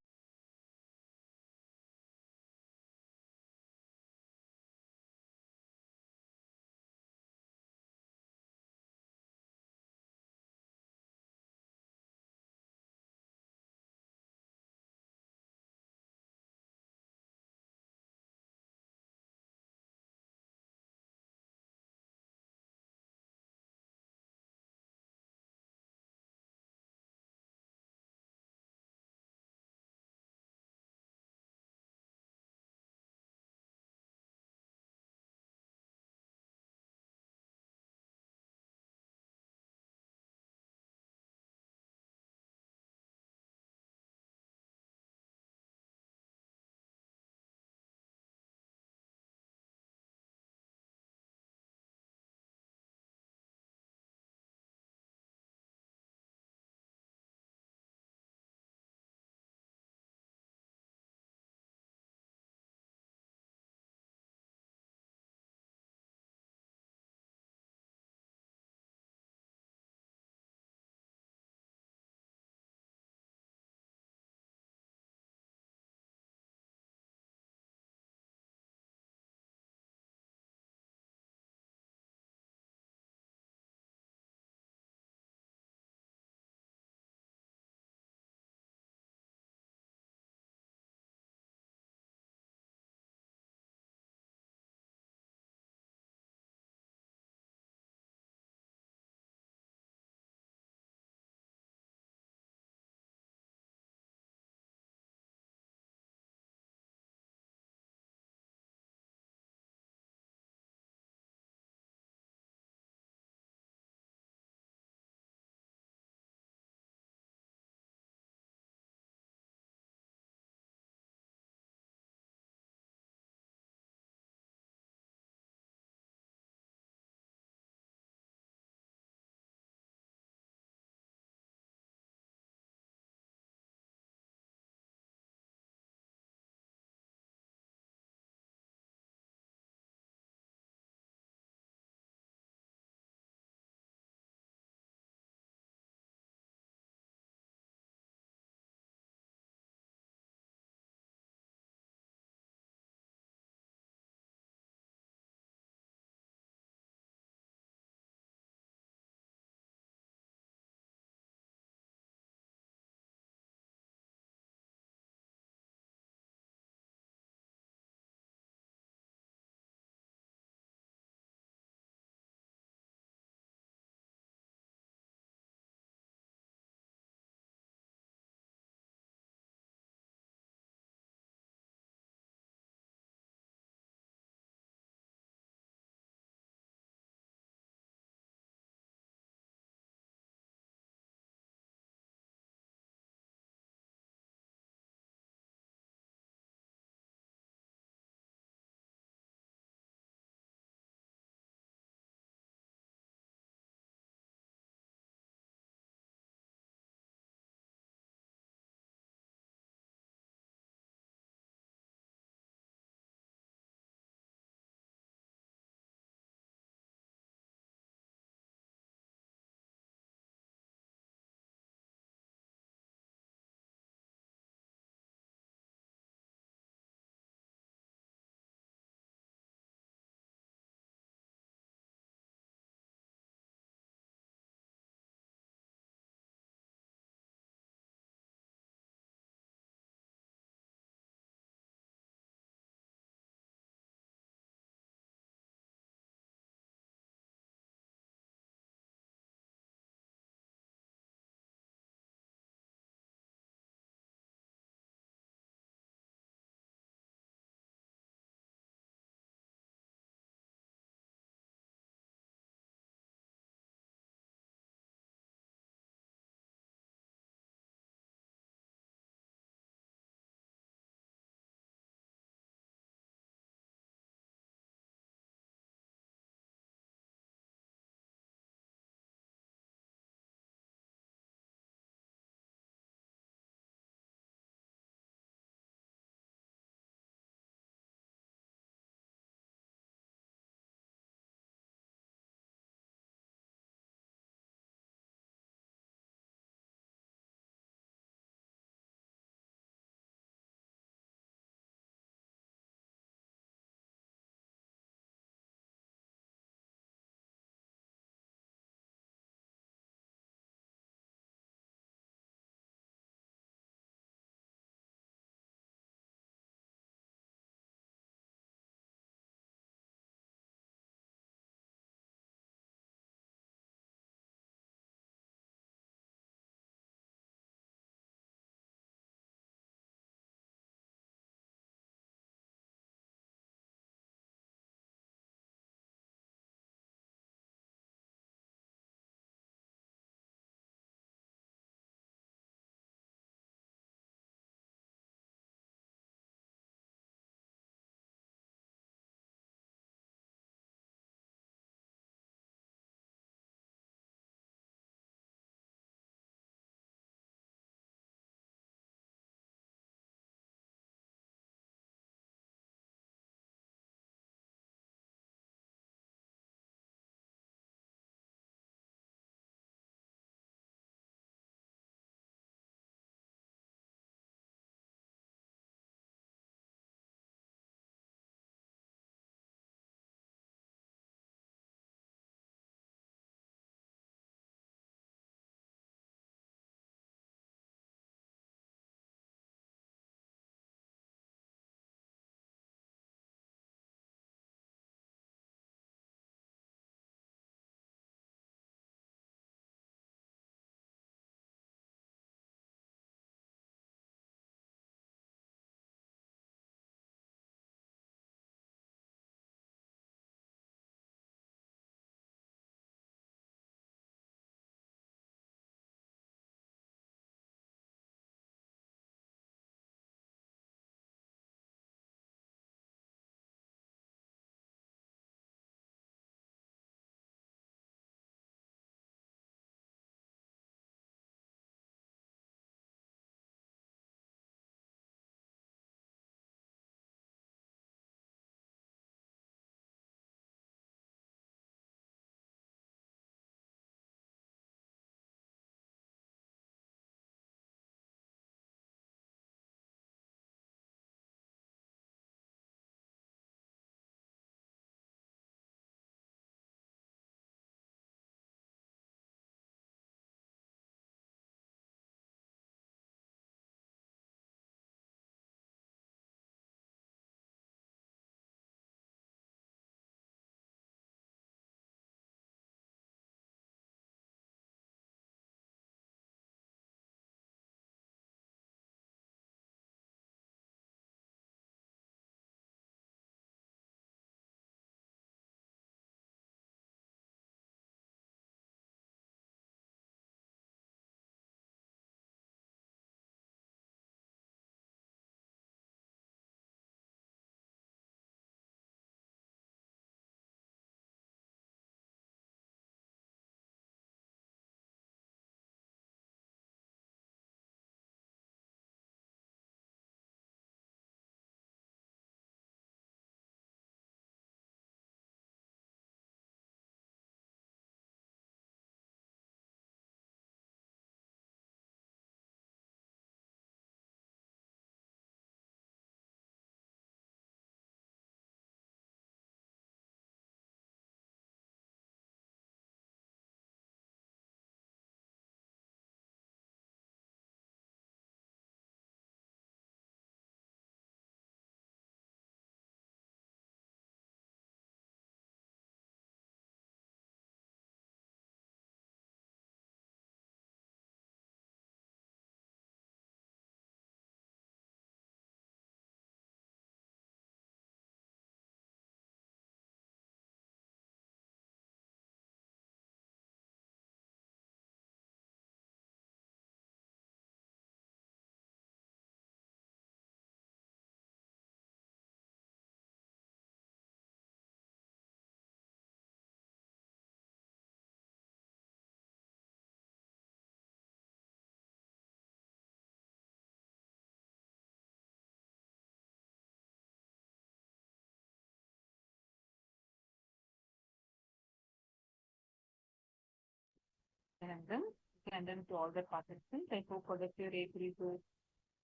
Nityananda, to all the participants. I hope that you're able to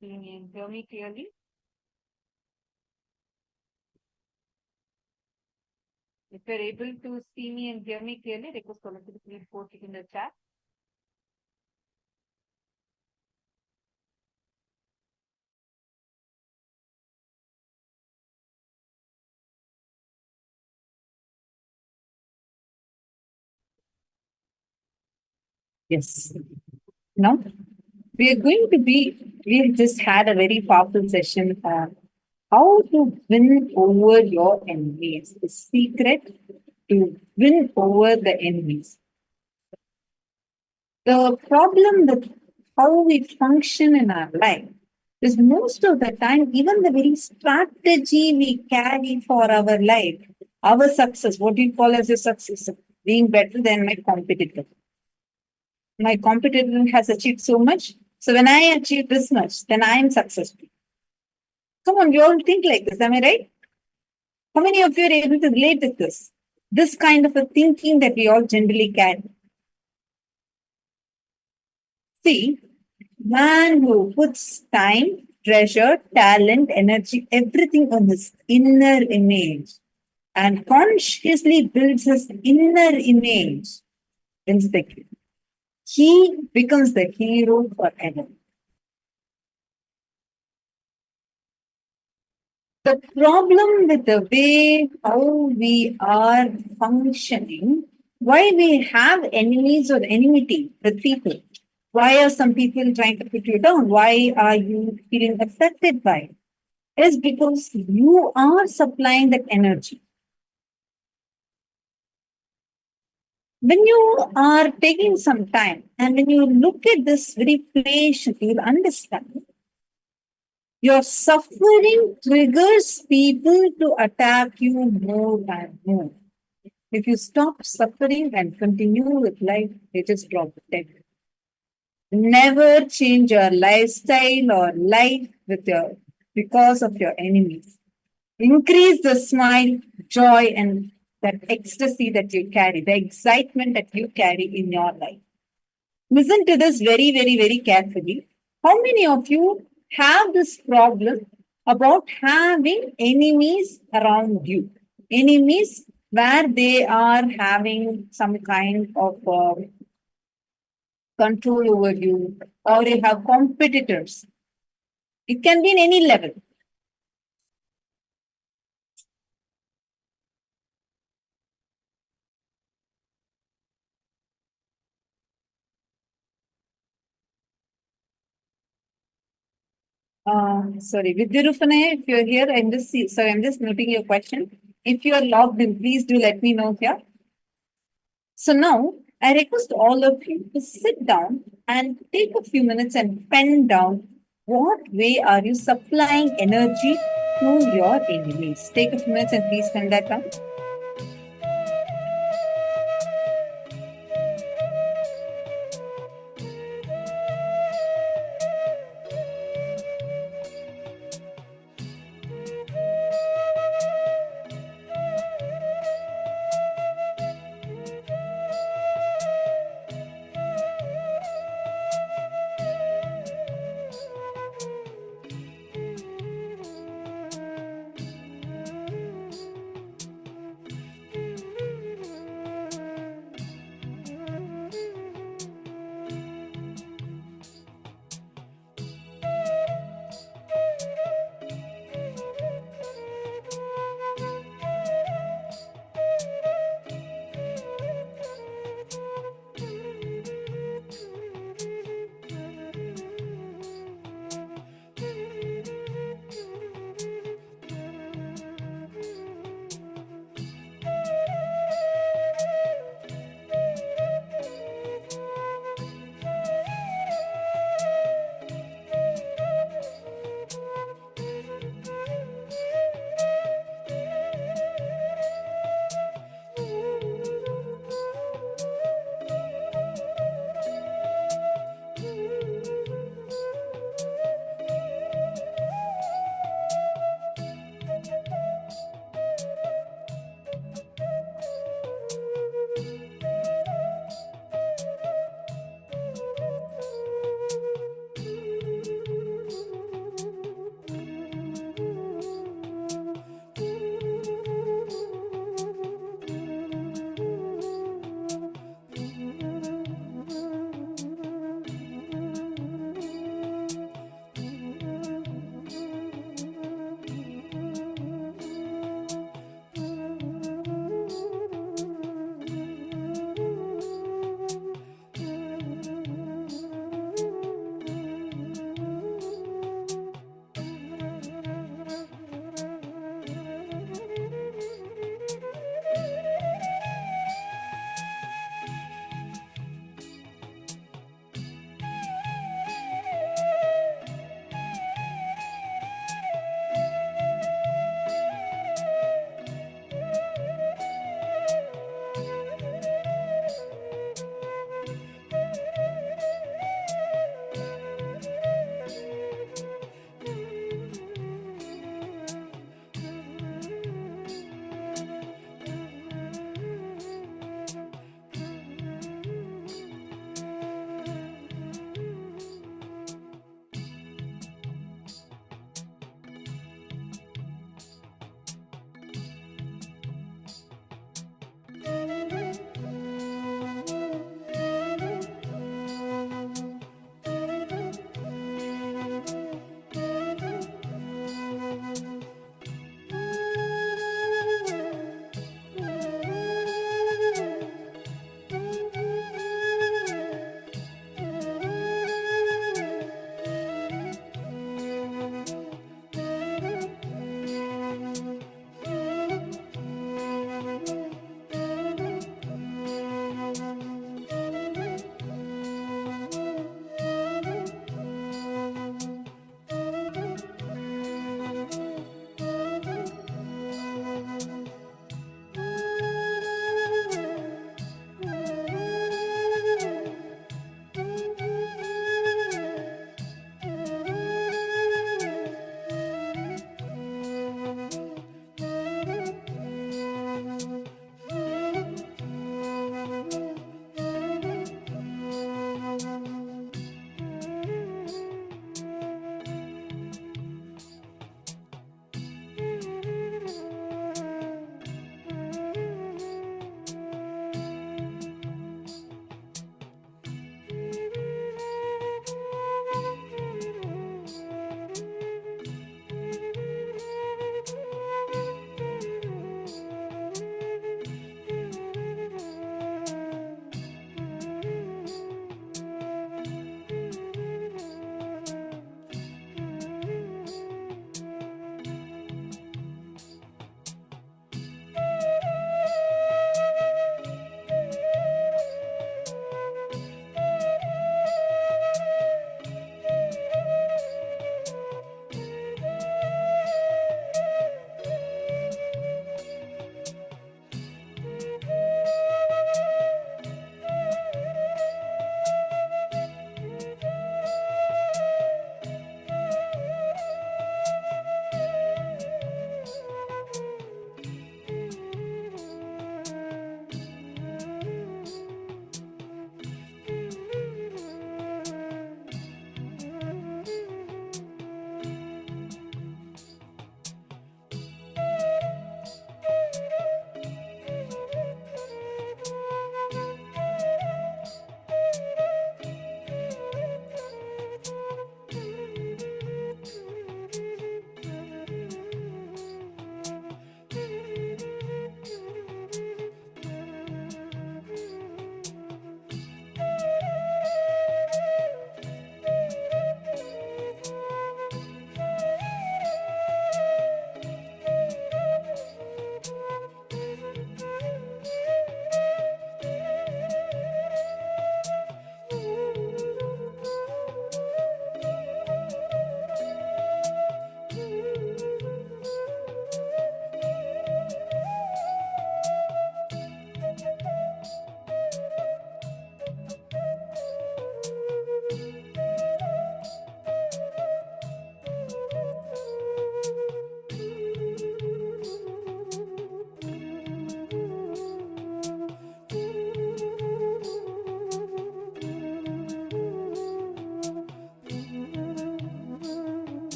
see me and hear me clearly. If you're able to see me and hear me clearly, request all of you to please post it in the chat. Yes. Now, we just had a very powerful session on how to win over your enemies. The secret to win over the enemies. The problem with how we function in our life is most of the time, even the very strategy we carry for our life, our success, what we call as a success, being better than my competitor. My competitor has achieved so much. So when I achieve this much, then I am successful. Come on, you all think like this, am I right? How many of you are able to relate with this? This kind of a thinking that we all generally carry. See, man who puts time, treasure, talent, energy, everything on his inner image and consciously builds his inner image, he becomes the hero forever. The problem with the way how we are functioning, why we have enemies or enmity with people, why are some people trying to put you down, why are you feeling affected by it, is because you are supplying that energy. When you are taking some time and when you look at this very patient, you will understand your suffering triggers people to attack you more and more. If you stop suffering and continue with life, they just drop dead. Never change your lifestyle or life because of your enemies. Increase the smile, joy, and that ecstasy that you carry, the excitement that you carry in your life. Listen to this very, very, very carefully. How many of you have this problem about having enemies around you? Enemies where they are having some kind of control over you, or you have competitors. It can be in any level. Sorry, Vidyarupane, if you're here, I'm just noting your question. If you are logged in, please do let me know here. So now, I request all of you to sit down and take a few minutes and pen down what way are you supplying energy to your enemies. Take a few minutes and please pen that down.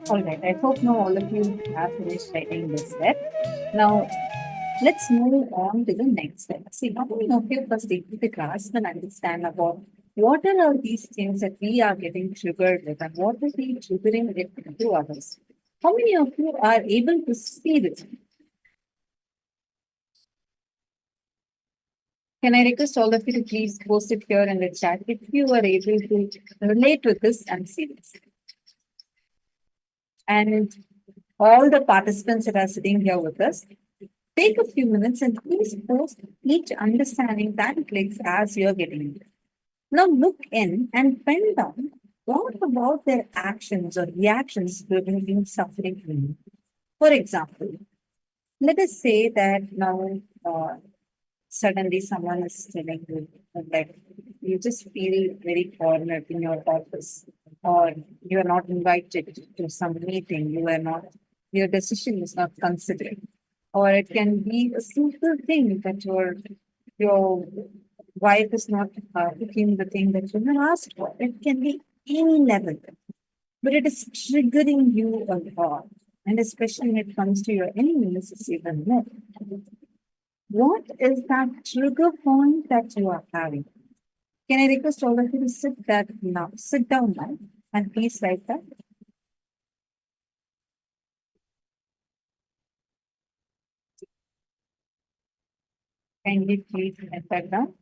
All right. I hope now all of you have finished writing this step. Now, let's move on to the next step. See, how many of you first take the grasp and understand about what are all these things that we are getting triggered with and what is we triggering it to others? How many of you are able to see this? Can I request all of you to please post it here in the chat if you are able to relate with this and see this? And all the participants that are sitting here with us, take a few minutes and please post each understanding that clicks as you're getting it. Now look in and pen down what about their actions or reactions preventing suffering from you. For example, let us say that now suddenly someone is telling you that you just feel very cornered in your office, or you are not invited to some meeting, your decision is not considered, or it can be a simple thing that your wife is not cooking the thing that you have asked for. It can be any level, but it is triggering you a lot. And especially when it comes to your enemies, it's even more. What is that trigger point that you are having? Can I request all of you to sit down now, and please write that. Kindly please write that down.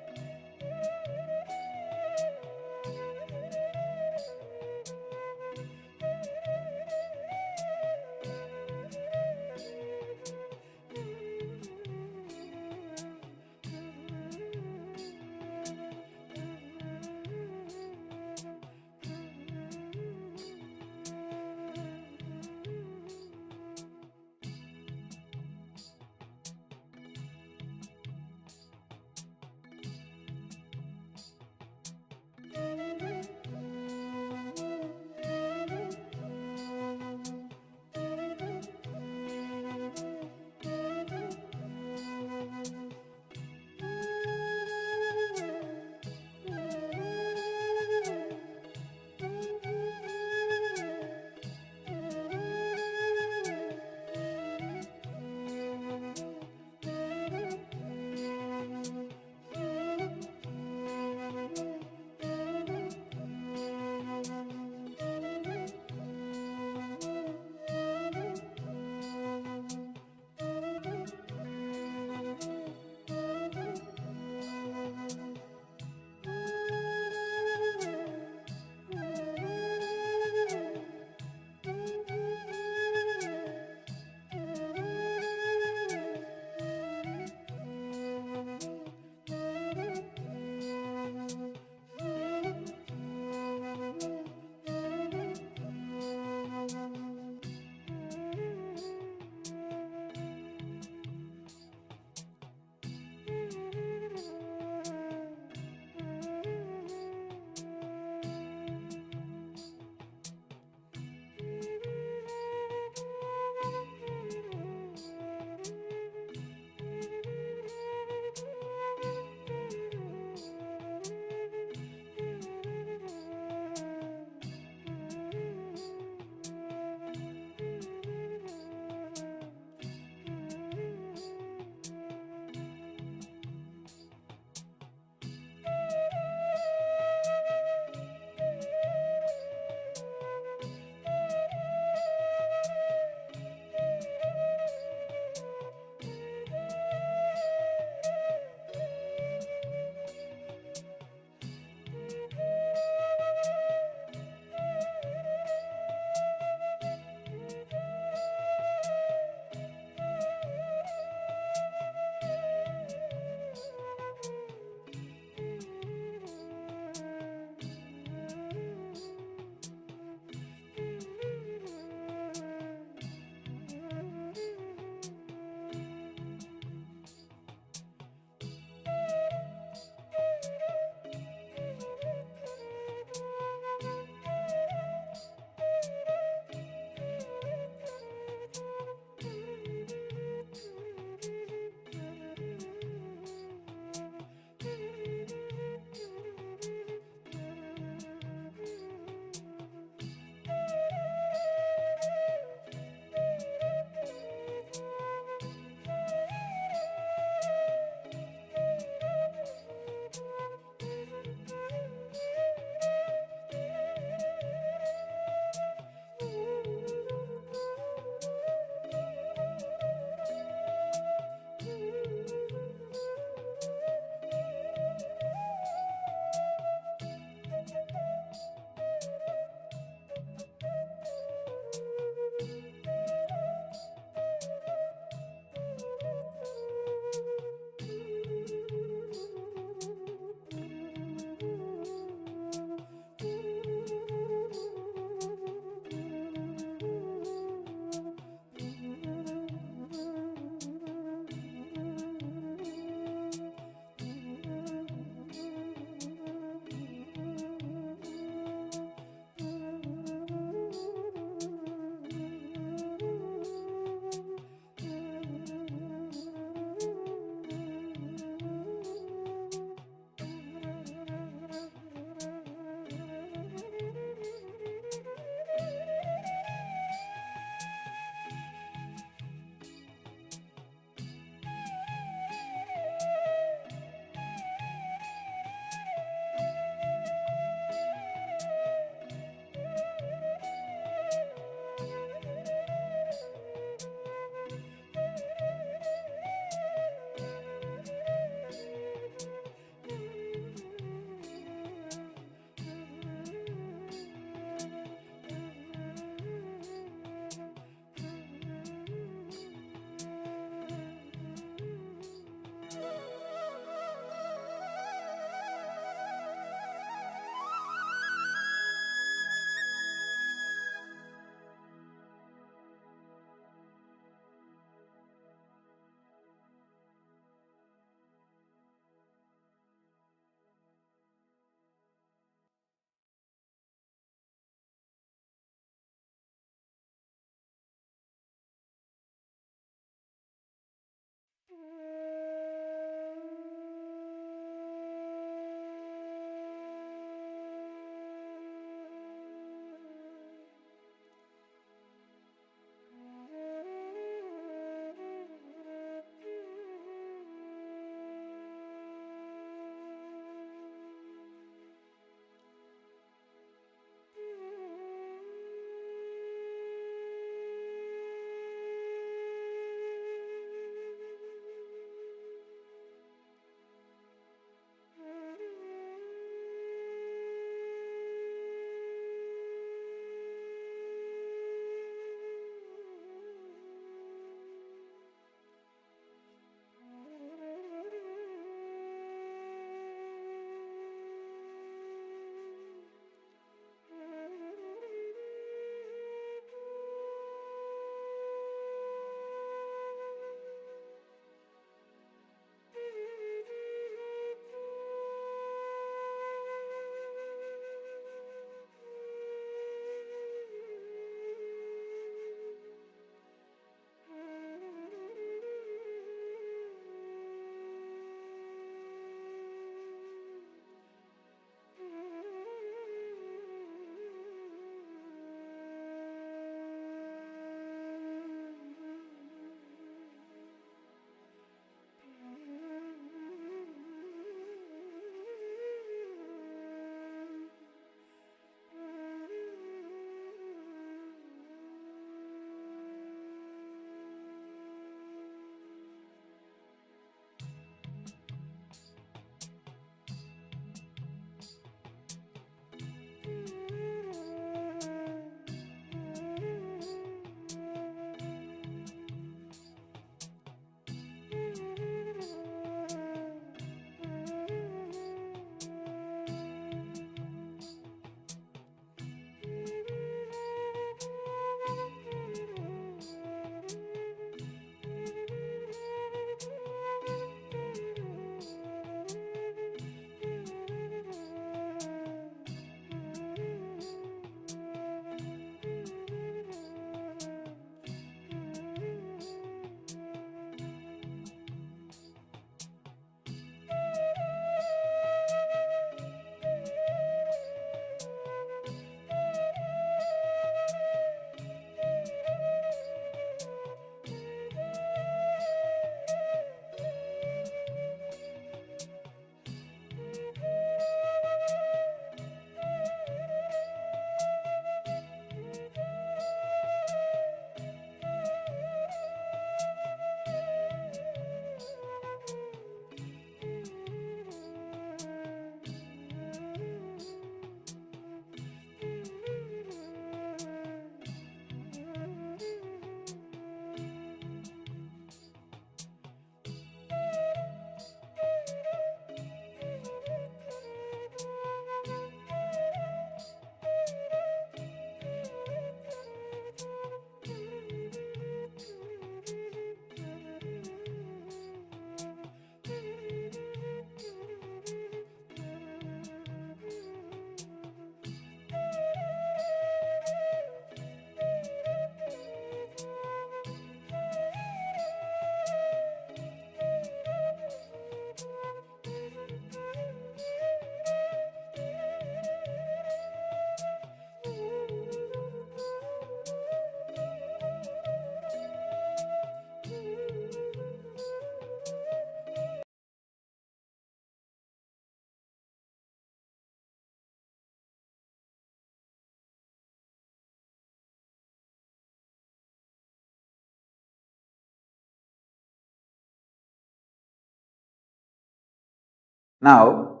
Now,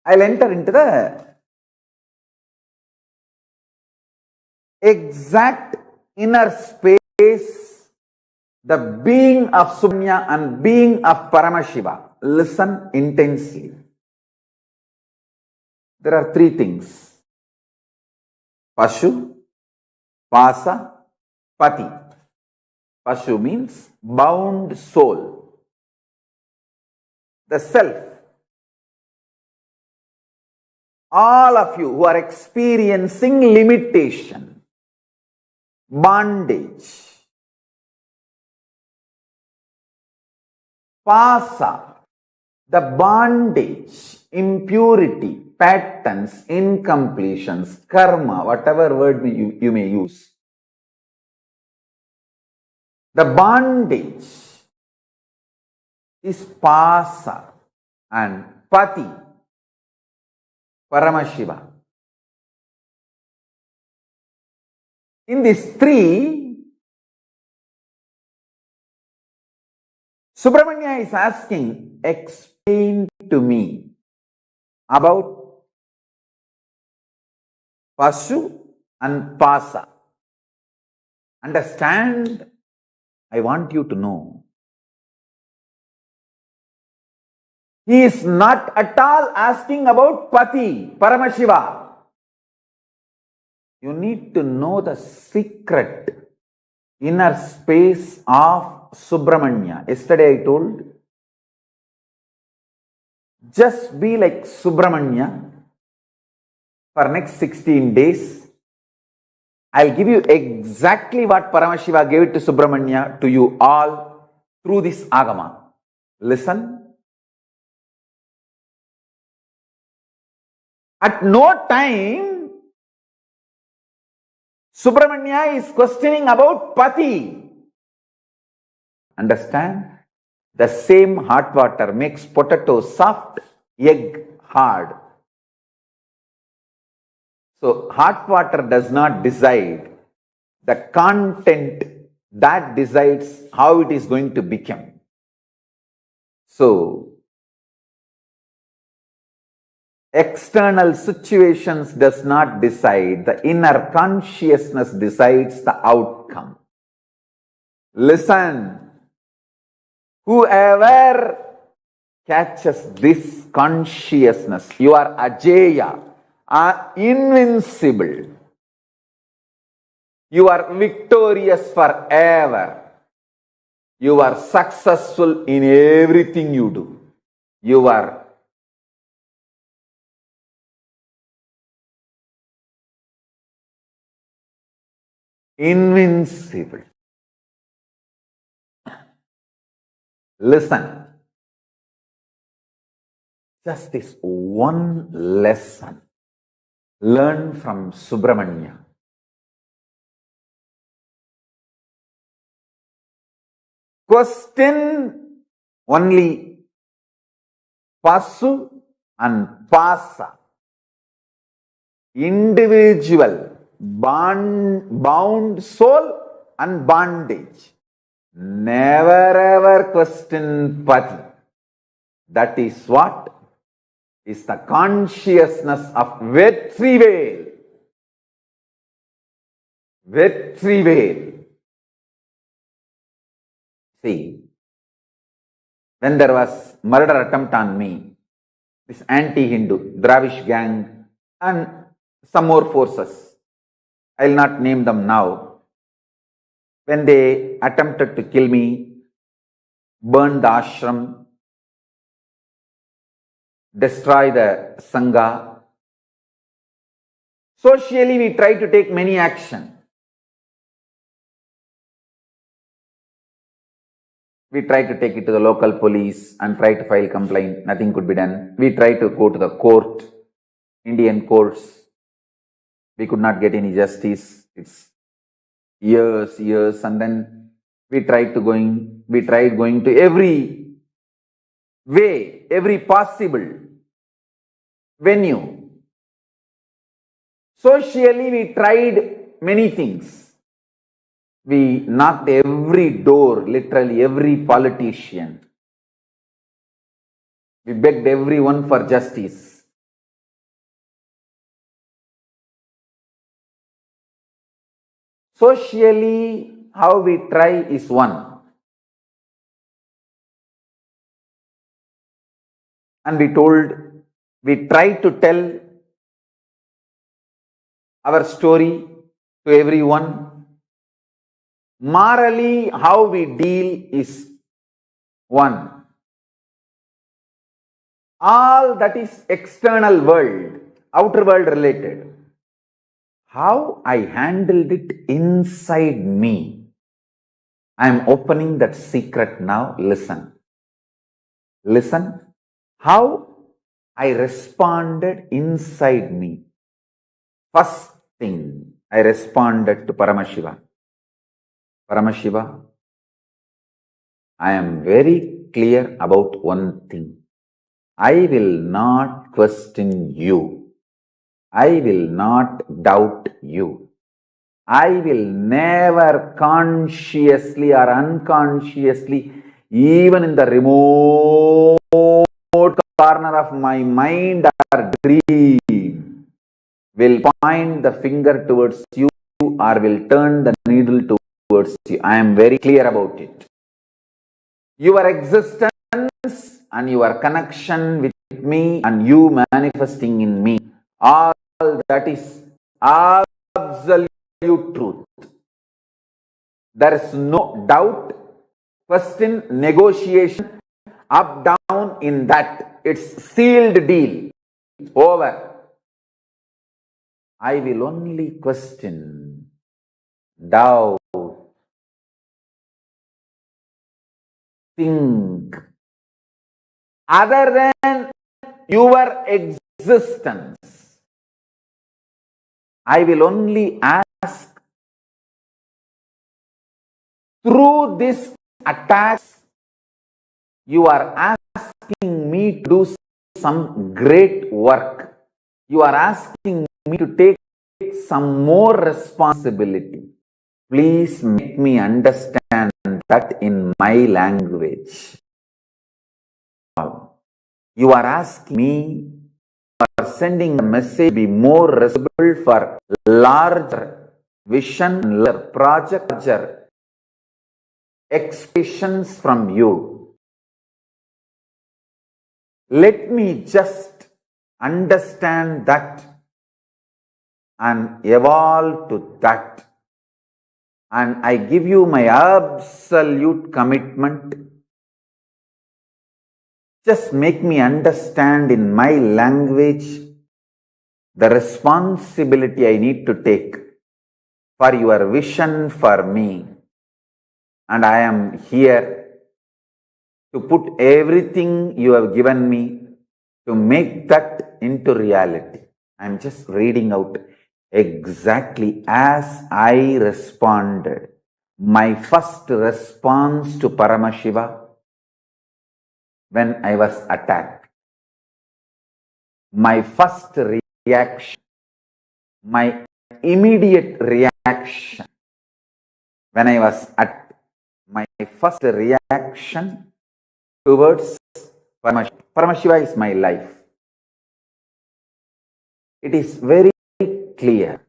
I'll enter into the exact inner space, the being of Subramanya and being of Paramashiva. Listen intensely. There are three things: phaleṣhu, pasa, pati. Phaleṣhu means bound soul, the self. All of you who are experiencing limitation, bondage, pasa, the bondage, impurity, patterns, incompletions, karma, whatever word you may use. The bondage is pasa and pati, Paramashiva. In these three, Subramanya is asking, explain to me about phaleṣhu and pasa. Understand? I want you to know. He is not at all asking about Pati, Paramashiva. You need to know the secret inner space of Subramanya. Yesterday I told, just be like Subramanya for next 16 days. I'll give you exactly what Paramashiva gave it to Subramanya to you all through this Agama. Listen. At no time, Subramanya is questioning about Pati. Understand? The same hot water makes potato soft, egg hard. So, hot water does not decide the content, that decides how it is going to become. So, external situations does not decide, the inner consciousness decides the outcome. Listen, whoever catches this consciousness, you are Ajeya, are invincible. You are victorious forever. You are successful in everything you do. You are invincible. Listen. Just this one lesson. Learn from Subramanya. Question only phaleṣhu and pasa. Individual, bound soul and bondage. Never ever question Pati. That is what is the consciousness of Vetrivel. Vetrivel. See, when there was murder attempt on me, this anti-Hindu, Dravish gang and some more forces, I will not name them now, when they attempted to kill me, burn the ashram, destroy the Sangha. Socially, we try to take many actions. We try to take it to the local police and try to file complaint. Nothing could be done. We try to go to the court, Indian courts. We could not get any justice. It's years, and then we tried going to every way, every possible venue. Socially, we tried many things. We knocked every door, literally every politician. We begged everyone for justice. Socially, how we try is one. And we tried to tell our story to everyone. Morally, how we deal is one. All that is external world, outer world related. How I handled it inside me. I am opening that secret now. Listen. Listen. How I responded inside me. First thing, I responded to Paramashiva. Paramashiva, I am very clear about one thing. I will not question you. I will not doubt you. I will never consciously or unconsciously, even in the remote corner of my mind or dream, will point the finger towards you or will turn the needle towards you. I am very clear about it. Your existence and your connection with me and you manifesting in me, all that is absolute truth. There is no doubt, question, negotiation, up, down in that. It's sealed deal. Over. I will only question, doubt, think. Other than your existence, I will only ask through this attacks. You are asking me to do some great work. You are asking me to take some more responsibility. Please make me understand that in my language. You are asking me, you are sending a message to be more responsible for larger vision, larger project, larger expectations from you. Let me just understand that and evolve to that. And I give you my absolute commitment. Just make me understand in my language the responsibility I need to take for your vision for me. And I am here to put everything you have given me to make that into reality. I am just reading out exactly as I responded. My first response to Paramashiva when I was attacked. My first reaction, my immediate reaction when I was attacked, my first reaction towards Paramashiva. Paramashiva is my life. It is very clear.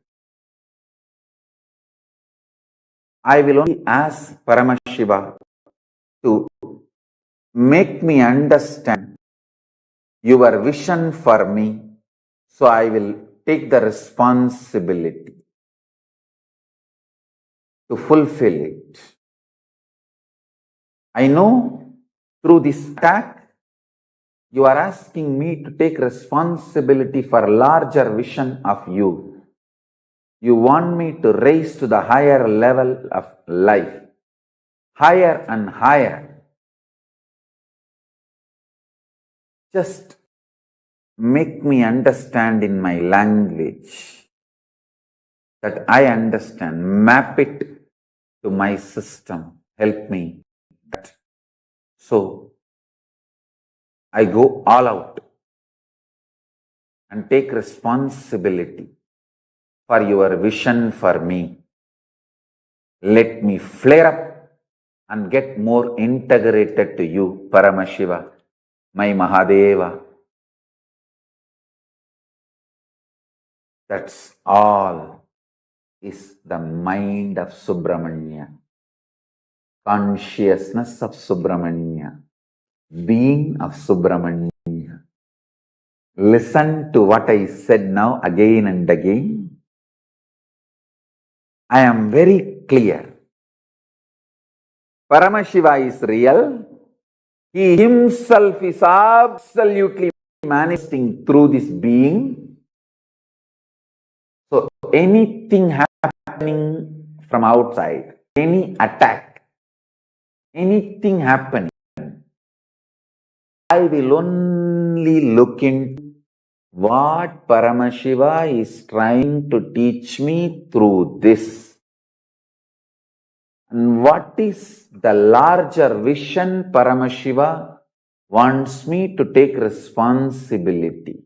I will only ask Paramashiva to make me understand your vision for me, so I will take the responsibility to fulfill it. I know through this attack, you are asking me to take responsibility for larger vision of you. You want me to raise to the higher level of life, higher and higher. Just make me understand in my language that I understand. Map it to my system. Help me. So, I go all out and take responsibility for your vision for me. Let me flare up and get more integrated to you, Paramashiva. my Mahadeva. That's all is the mind of Subramanya, consciousness of Subramanya, being of Subramanya. Listen to what I said now again and again. I am very clear. Paramashiva is real. He himself is absolutely manifesting through this being. So anything happening from outside, any attack, anything happening, I will only look into what Paramashiva is trying to teach me through this. And what is the larger vision Paramashiva wants me to take responsibility?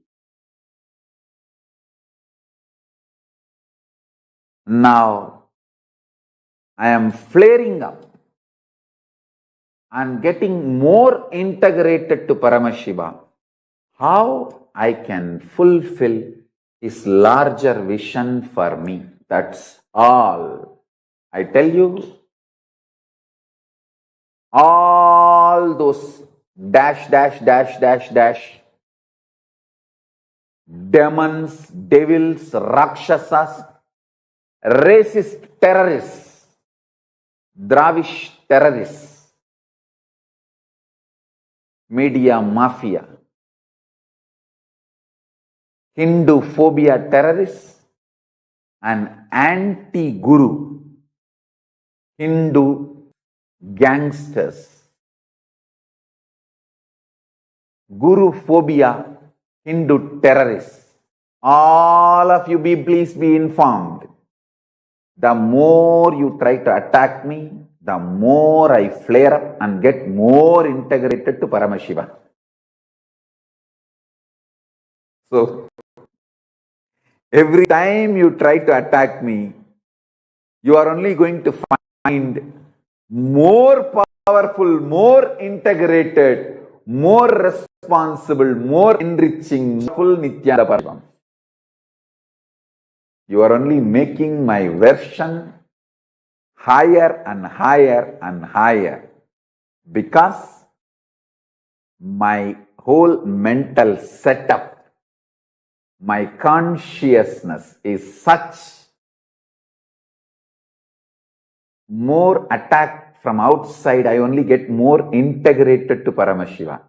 Now, I am flaring up and getting more integrated to Paramashiva. How I can fulfill his larger vision for me. That's all. I tell you, all those demons, devils, rakshasas, racist terrorists, Dravish terrorists, media mafia, Hindu phobia terrorists, and anti-guru Hindu gangsters, guru phobia Hindu terrorists. All of you please be informed. The more you try to attack me, the more I flare up and get more integrated to Paramashiva. So, every time you try to attack me, you are only going to find more powerful, more integrated, more responsible, more enriching, full Nityananda Paramashiva. You are only making my version higher and higher and higher, because my whole mental setup, my consciousness is such. More attack from outside, I only get more integrated to Paramashiva.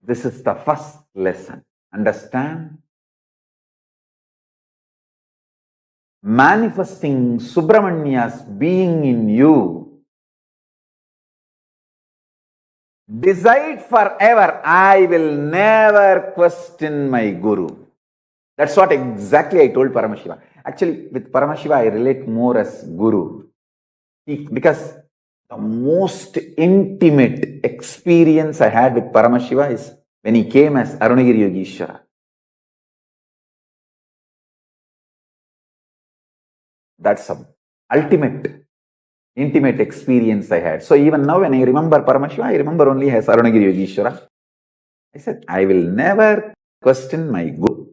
This is the first lesson. Understand? Manifesting Subramanya's being in you. Decide forever, I will never question my Guru. That's what exactly I told Paramashiva. Actually, with Paramashiva, I relate more as Guru. Because the most intimate experience I had with Paramashiva is when he came as Arunagiri Yogishwara. That's the ultimate intimate experience I had. So even now when I remember Paramashiva, I remember only as Arunagiri Yogishwara. I said, I will never question my Guru.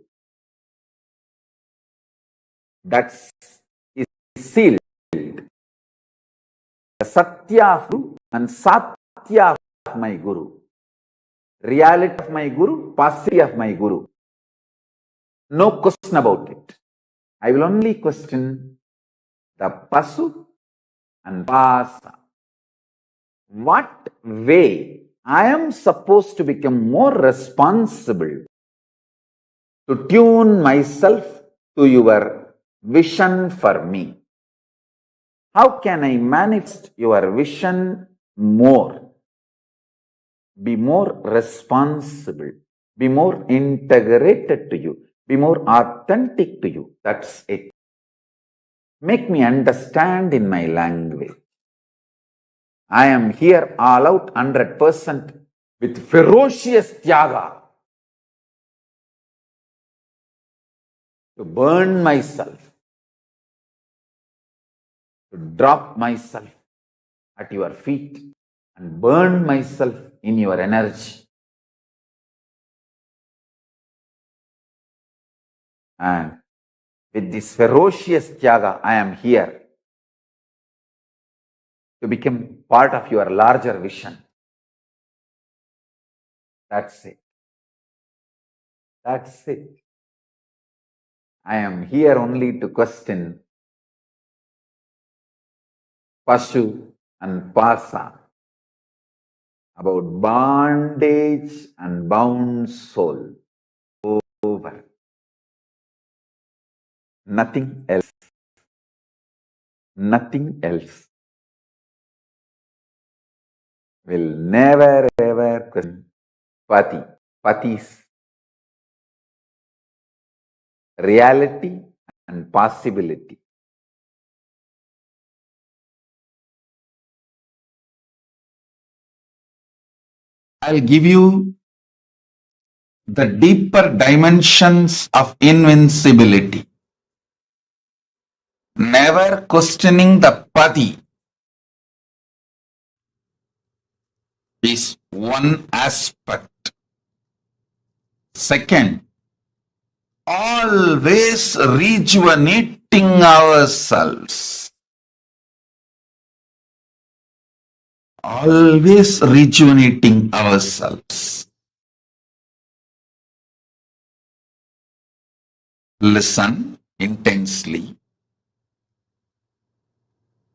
That's sealed. The Satya of Guru and Satya of my Guru. Reality of my Guru, paucity of my Guru. No question about it. I will only question the Pasu and Pasa. What way I am supposed to become more responsible to tune myself to your vision for me? How can I manifest your vision more? Be more responsible, be more integrated to you, be more authentic to you. That's it. Make me understand in my language. I am here all out 100% with ferocious tyaga to burn myself, to drop myself at your feet and burn myself in your energy. And with this ferocious tyaga, I am here to become part of your larger vision. That's it. That's it. I am here only to question phaleṣhu and pasa about bondage and bound soul. Over. Nothing else. Nothing else. Will never ever question Pati's reality and possibility. I'll give you the deeper dimensions of invincibility. Never questioning the Pati is one aspect. Second, always rejuvenating ourselves. Always rejuvenating ourselves. Listen intensely.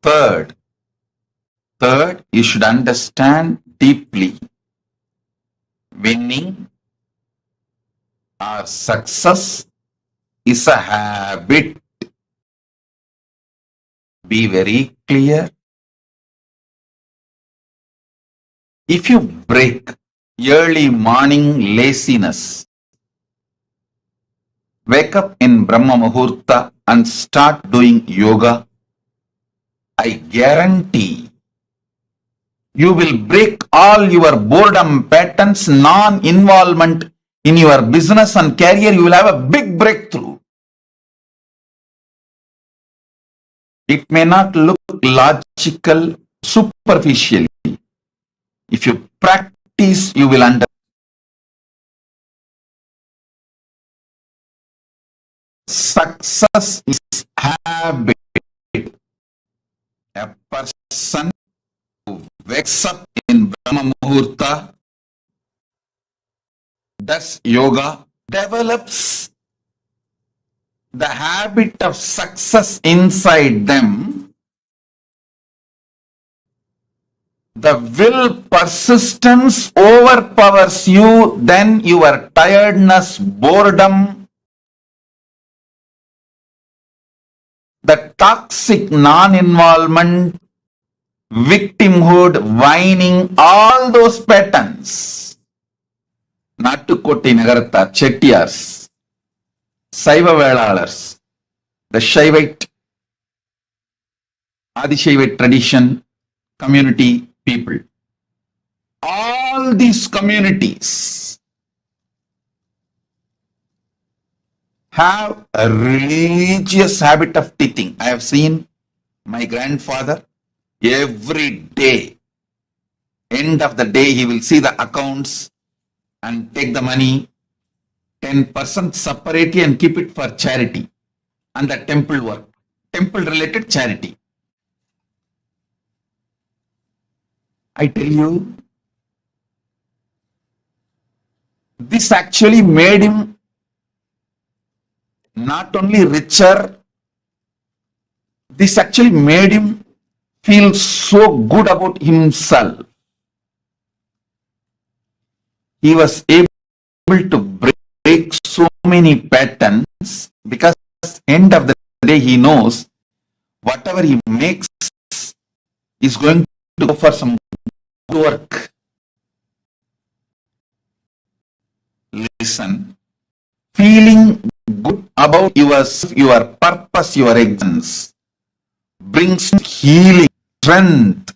Third, you should understand deeply. Winning or success is a habit. Be very clear. If you break early morning laziness, wake up in Brahma Muhurta and start doing yoga, I guarantee you will break all your boredom patterns, non-involvement in your business and career. You will have a big breakthrough. It may not look logical superficially. If you practice, you will understand. Success is habit. A person who wakes up in Brahma Muhurta, does yoga, develops the habit of success inside them. The will persistence overpowers you, then your tiredness, boredom, the toxic non-involvement, victimhood, whining, all those patterns. Nattukoti Nagarata, Chettiars, Saiva Velalars, the Shaivite, Adishaivite tradition, community people. All these communities have a religious habit of teaching. I have seen my grandfather every day, end of the day, he will see the accounts and take the money, 10% separately and keep it for charity and the temple work, temple related charity. I tell you, this actually made him not only richer, this actually made him feel so good about himself. He was able to break so many patterns because end of the day he knows whatever he makes is going to go for some work. Listen, feeling good about yourself, your purpose, your existence brings healing, strength,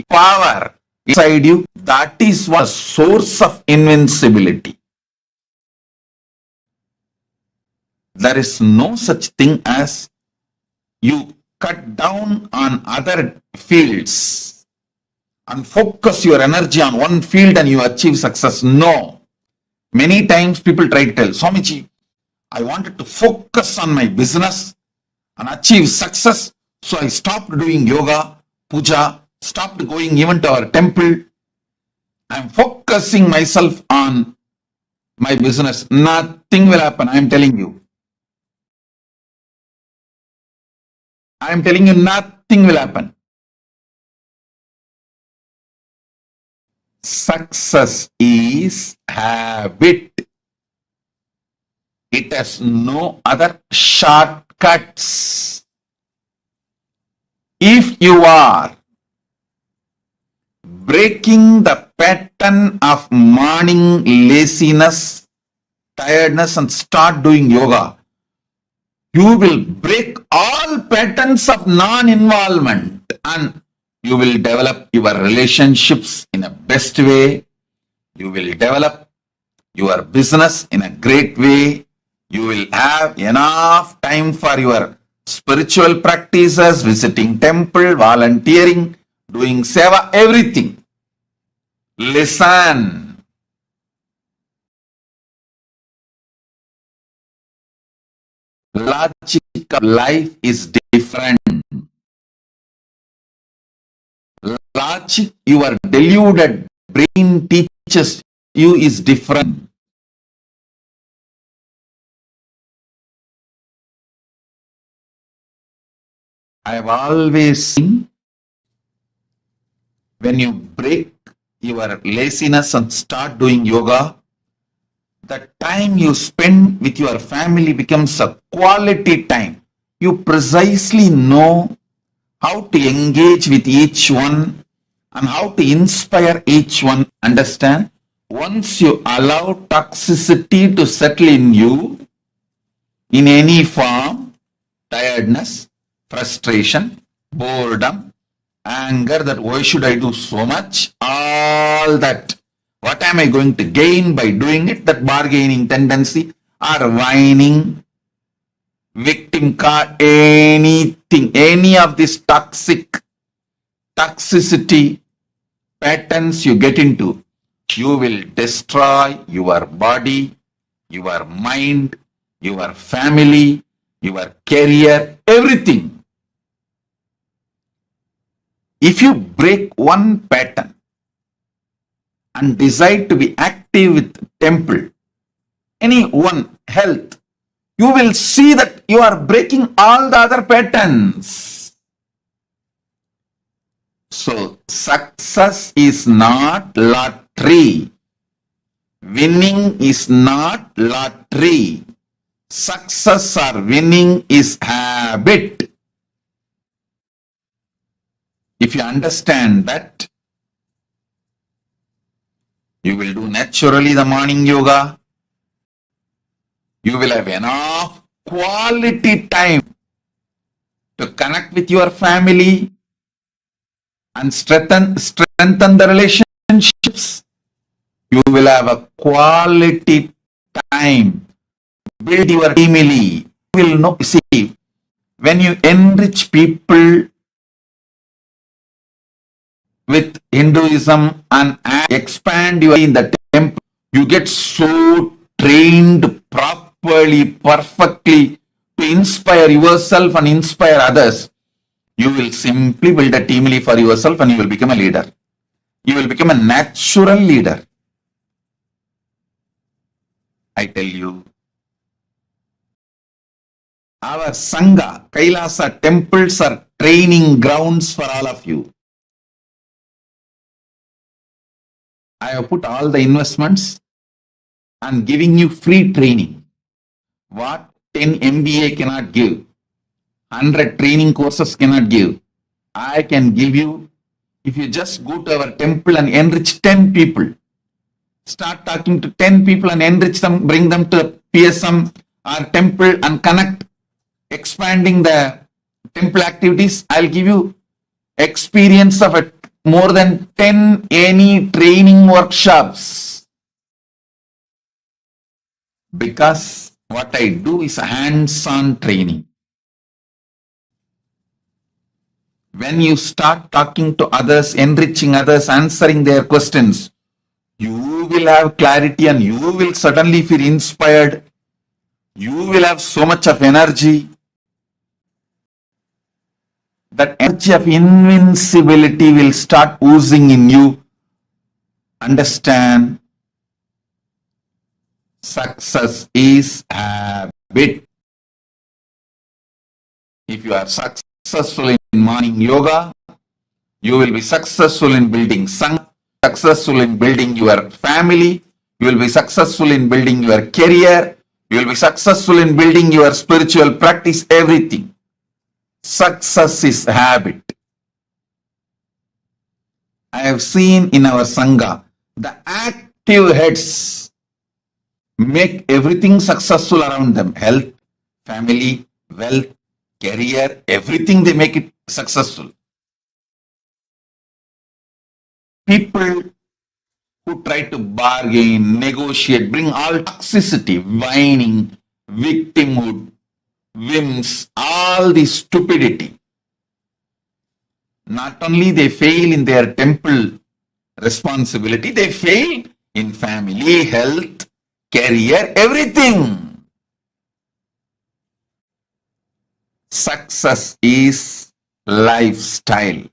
power inside you. That is what source of invincibility. There is no such thing as you cut down on other fields and focus your energy on one field and you achieve success. No. Many times people try to tell, Swamiji, I wanted to focus on my business and achieve success. So I stopped doing yoga, puja, stopped going even to our temple. I'm focusing myself on my business. Nothing will happen, I am telling you. I am telling you, nothing will happen. Success is habit. It has no other shortcuts. If you are breaking the pattern of morning laziness, tiredness, and start doing yoga, you will break all patterns of non-involvement and you will develop your relationships in a best way. You will develop your business in a great way. You will have enough time for your spiritual practices, visiting temple, volunteering, doing seva, everything. Listen. Logic of life is different. Logic your deluded brain teaches you is different. I have always seen when you break your laziness and start doing yoga, the time you spend with your family becomes a quality time. You precisely know how to engage with each one and how to inspire each one. Understand? Once you allow toxicity to settle in you in any form, tiredness, frustration, boredom, anger, that why should I do so much, all that, what am I going to gain by doing it, that bargaining tendency, or whining, victim card, anything, any of this toxicity patterns you get into, you will destroy your body, your mind, your family, your career, everything. If you break one pattern and decide to be active with temple, any one health, you will see that you are breaking all the other patterns. So, success is not lottery. Winning is not lottery. Success or winning is habit. If you understand that, you will do naturally the morning yoga. You will have enough quality time to connect with your family and strengthen the relationships. You will have a quality time. Build your family. You will know. See, when you enrich people with Hinduism and expand your in the temple, you get so trained properly, perfectly to inspire yourself and inspire others. You will simply build a team for yourself and you will become a leader. You will become a natural leader. I tell you, our Sangha, KAILASA temples are training grounds for all of you. I have put all the investments and giving you free training. What 10 MBA cannot give, 100 training courses cannot give, I can give you if you just go to our temple and enrich 10 people. Start talking to 10 people and enrich them, bring them to PSM or temple and connect, expanding the temple activities. I'll give you experience of more than 10 any training workshops. Because what I do is a hands-on training. When you start talking to others, enriching others, answering their questions, you will have clarity and you will suddenly feel inspired You will have so much of energy. That energy of invincibility will start oozing in you. Understand, success is habit. If you are successful in morning yoga, you will be successful in building Sangha, successful in building your family, you will be successful in building your career, you will be successful in building your spiritual practice, everything. Success is habit. I have seen in our Sangha, the active heads make everything successful around them. Health, family, wealth, career, everything they make it successful. People who try to bargain, negotiate, bring all toxicity, whining, victimhood, whims, all the stupidity. Not only they fail in their temple responsibility, they fail in family, health, career, everything. Success is lifestyle.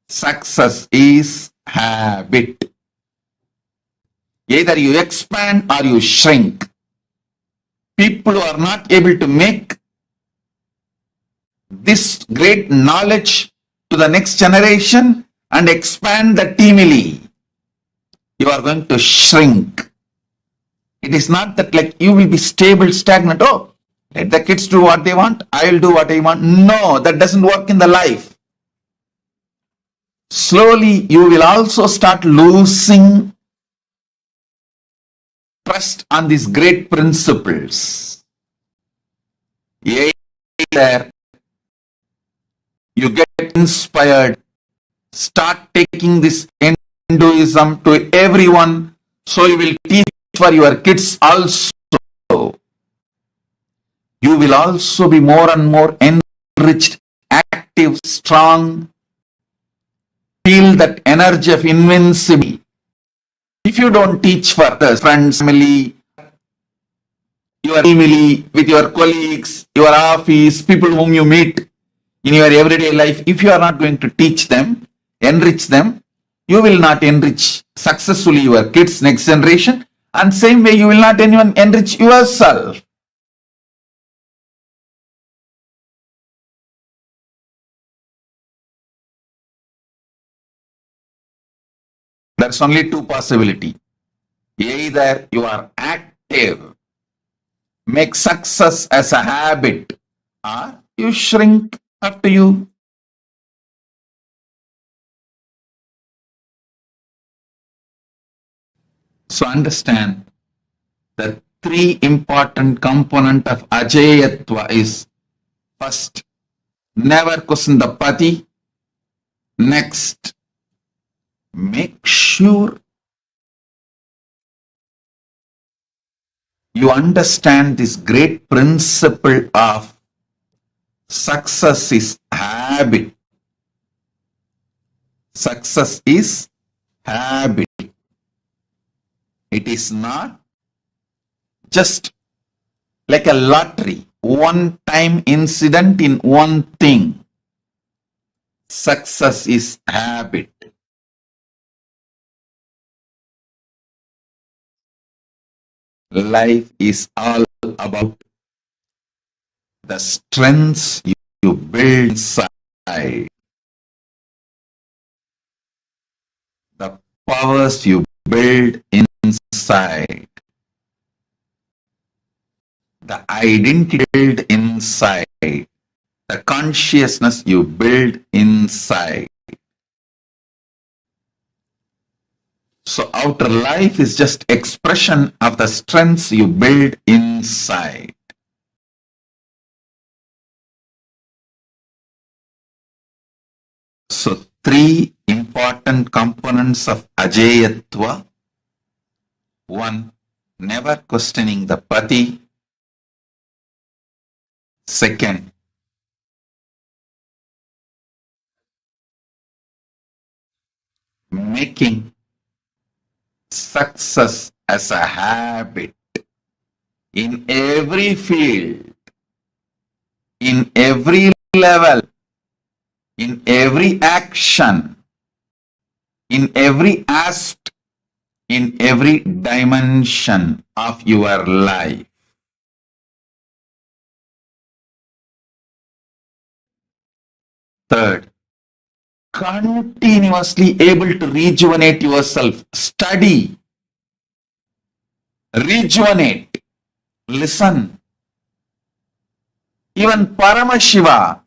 Success is habit. Either you expand or you shrink. People who are not able to make this great knowledge to the next generation and expand the teamily, you are going to shrink. It is not that like you will be stable, stagnant. Oh, let the kids do what they want, I will do what I want. No, that doesn't work in the life. Slowly, you will also start losing trust on these great principles. Either you get inspired, start taking this Hinduism to everyone, so you will teach for your kids also. You will also be more and more enriched, active, strong, feel that energy of invincibility. If you don't teach for the friends, family, your family, with your colleagues, your office, people whom you meet in your everyday life, if you are not going to teach them, enrich them, you will not enrich successfully your kids, next generation, and same way you will not even enrich yourself. There's only two possibilities. Either you are active, make success as a habit, or you shrink. Up to you. So understand the three important component of Ajeyatva is first, never question the pati. Next, make sure you understand this great principle of success is habit. Success is habit. It is not just like a lottery, one-time incident in one thing. Success is habit. Life is all about the strengths you build inside, the powers you build inside, the identity build inside, the consciousness you build inside. So outer life is just expression of the strengths you build inside. So three important components of Ajeyatva. One, never questioning the pati. Second, making success as a habit. in every field, in every level, in every action, in every aspect, in every dimension of your life. Third, continuously able to rejuvenate yourself. Study, rejuvenate, listen. Even Paramashiva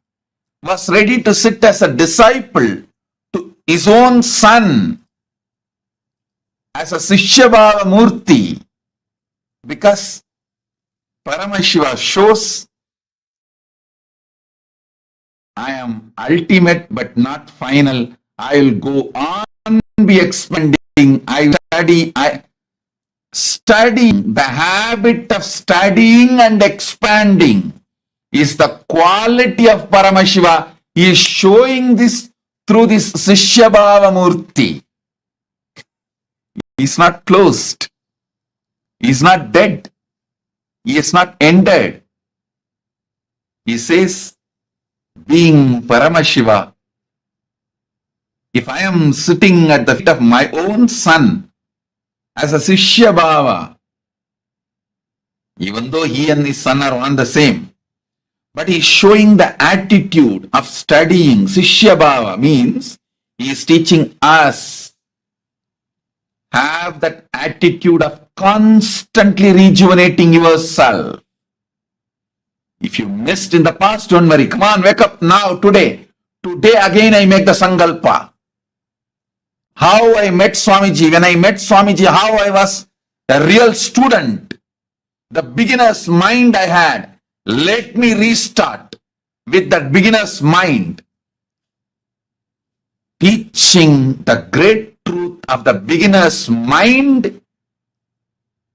was ready to sit as a disciple to his own son as a Sishyabhava Murti, because Paramashiva shows, I am ultimate but not final. I will go on, be expanding. I study. The habit of studying and expanding is the quality of Paramashiva. He is showing this through this Sishyabhava Murti. He is not closed. He is not dead. He is not ended. He says, being Paramashiva, if I am sitting at the feet of my own son as a Sishya Bhava, even though he and his son are one the same, but he is showing the attitude of studying. Sishya Bhava means he is teaching us, have that attitude of constantly rejuvenating yourself. If you missed in the past, don't worry. Come on, wake up now, today. Today again I make the Sankalpa. How I met Swamiji. When I met Swamiji, how I was a real student. The beginner's mind I had. Let me restart with that beginner's mind. Teaching the great truth of the beginner's mind,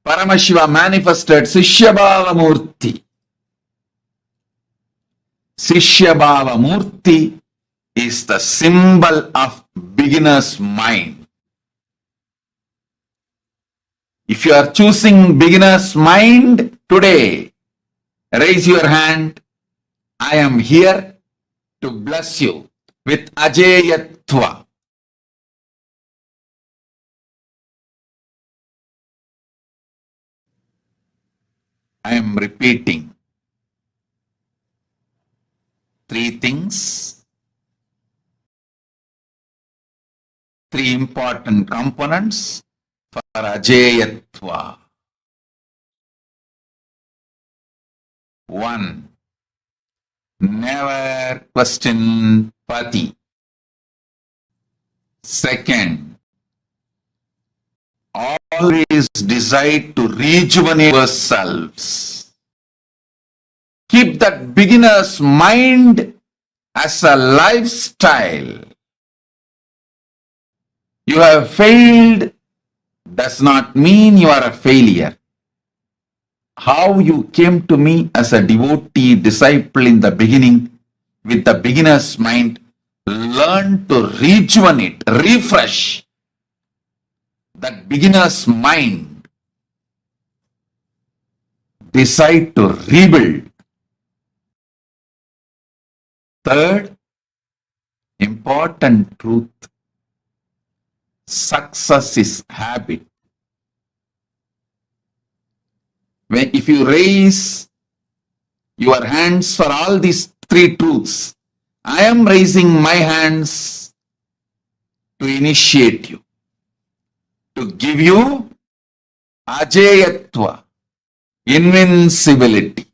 Paramashiva manifested Sishyabhava Murti. Sishyabhava Murti is the symbol of beginner's mind. If you are choosing beginner's mind today, raise your hand. I am here to bless you with Ajeyatva. I am repeating 3 things, 3 important components for Ajeyatva. 1. Never question Pati. 2nd, always decide to rejuvenate yourselves. Keep that beginner's mind as a lifestyle. You have failed does not mean you are a failure. How you came to me as a devotee disciple in the beginning with the beginner's mind, learn to rejuvenate, refresh that beginner's mind. Decide to rebuild. 3rd, important truth. Success is habit. If you raise your hands for all these 3 truths, I am raising my hands to initiate you, to give you Ajeyatva, invincibility.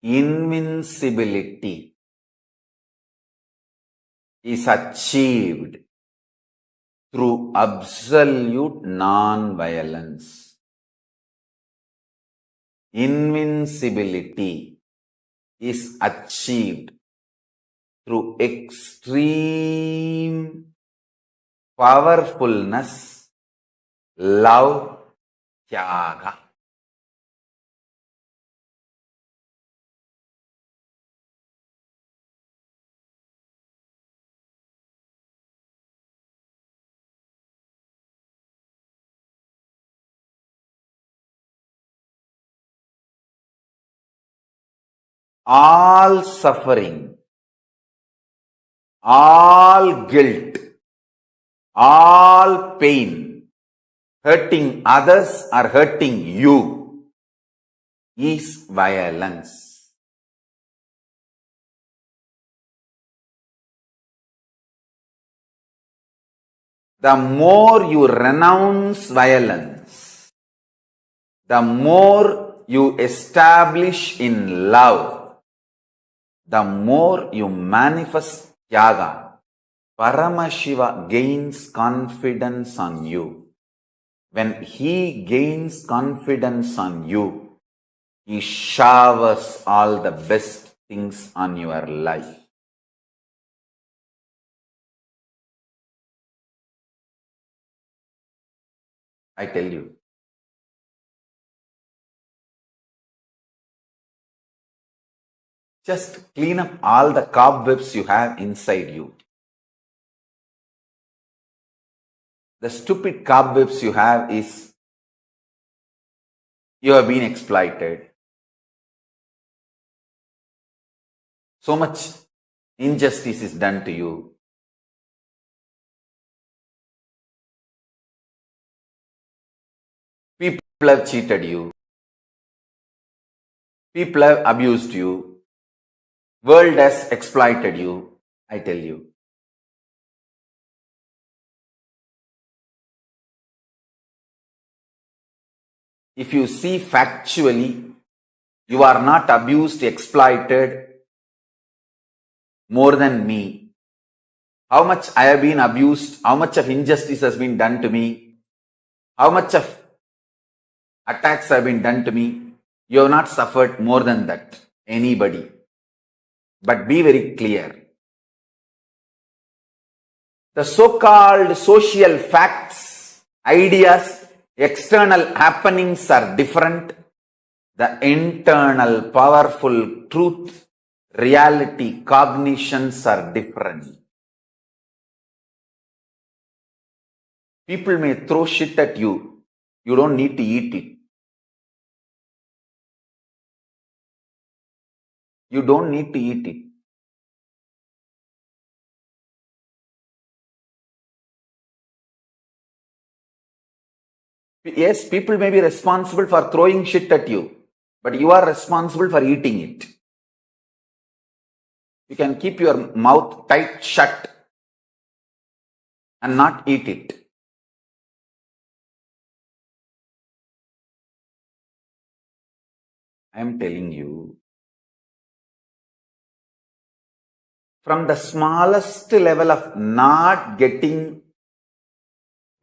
Invincibility is achieved through absolute non-violence. Invincibility is achieved through extreme powerfulness, love, tyaga. all suffering, all guilt, all pain, hurting others or hurting you is violence. The more you renounce violence, the more you establish in love, the more you manifest Tyaga. Paramashiva gains confidence on you. When he gains confidence on you, he showers all the best things on your life. I tell you. Just clean up all the cobwebs you have inside you. The stupid cobwebs you have is you have been exploited. So much injustice is done to you. People have cheated you. People have abused you. World has exploited you. I tell you. If you see factually, you are not abused, exploited more than me. How much I have been abused, how much of injustice has been done to me, how much of attacks have been done to me, you have not suffered more than that, anybody. But be very clear. The so-called social facts, ideas, external happenings are different. The internal, powerful truth, reality, cognitions are different. People may throw shit at you. You don't need to eat it. You don't need to eat it. Yes, people may be responsible for throwing shit at you, but you are responsible for eating it. You can keep your mouth tight shut and not eat it. I am telling you, from the smallest level of not getting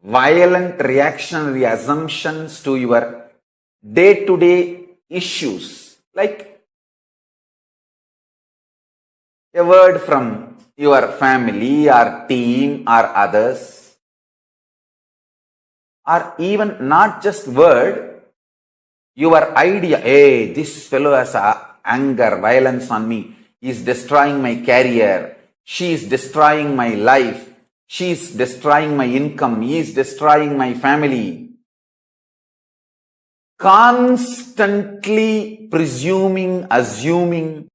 violent reactionary assumptions to your day-to-day issues, like a word from your family or team or others, or even not just word, your idea, hey, this fellow has anger, violence on me, he is destroying my career, she is destroying my life, she is destroying my income, he is destroying my family. Constantly presuming, assuming,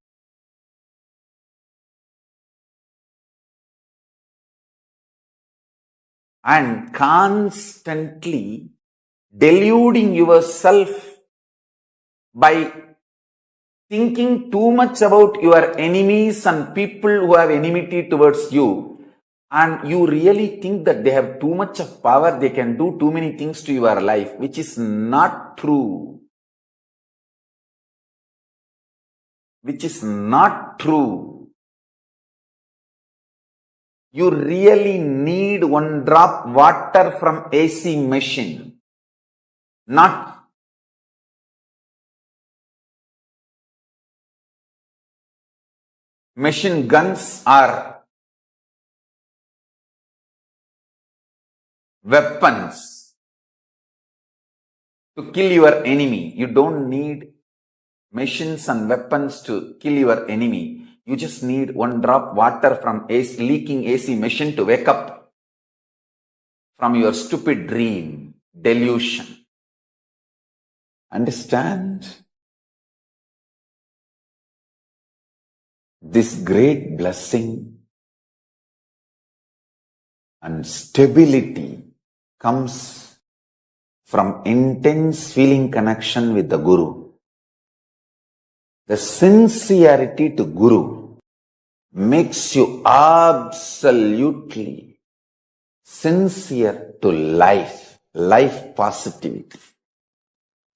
and constantly deluding yourself by thinking too much about your enemies and people who have enmity towards you, and you really think that they have too much of power, they can do too many things to your life, which is not true. Which is not true. You really need one drop water from AC machine, not machine guns or weapons to kill your enemy. You don't need machines and weapons to kill your enemy. You just need one drop water from leaking AC machine to wake up from your stupid dream, delusion. Understand? this great blessing and stability comes from intense feeling connection with the Guru. The sincerity to Guru makes you absolutely sincere to life positivity.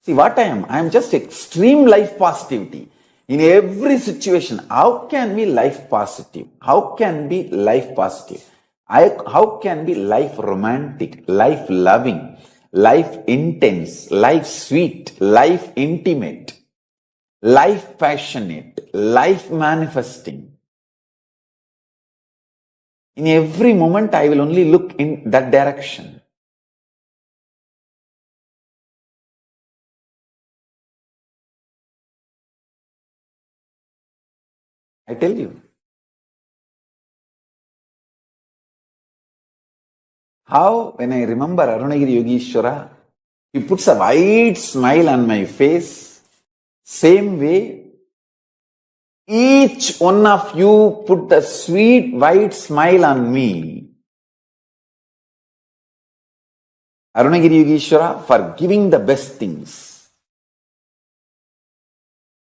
See what I am? I am just extreme life positivity. In every situation, how can be life positive? How can be life positive? How can be life romantic, life loving, life intense, life sweet, life intimate, life passionate, life manifesting? In every moment, I will only look in that direction. I tell you. How, when I remember Arunagiri Yogeshwara, he puts a wide smile on my face. Same way, each one of you put a sweet wide smile on me. Arunagiri Yogeshwara, for giving the best things.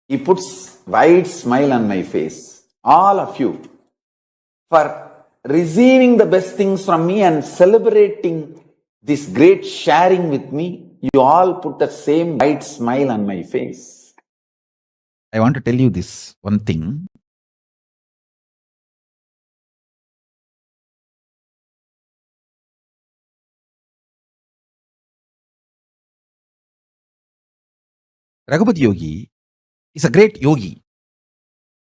He puts wide smile on my face. All of you, for receiving the best things from me and celebrating this great sharing with me, you all put the same wide smile on my face. I want to tell you this one thing. Raghupati Yogi is a great yogi.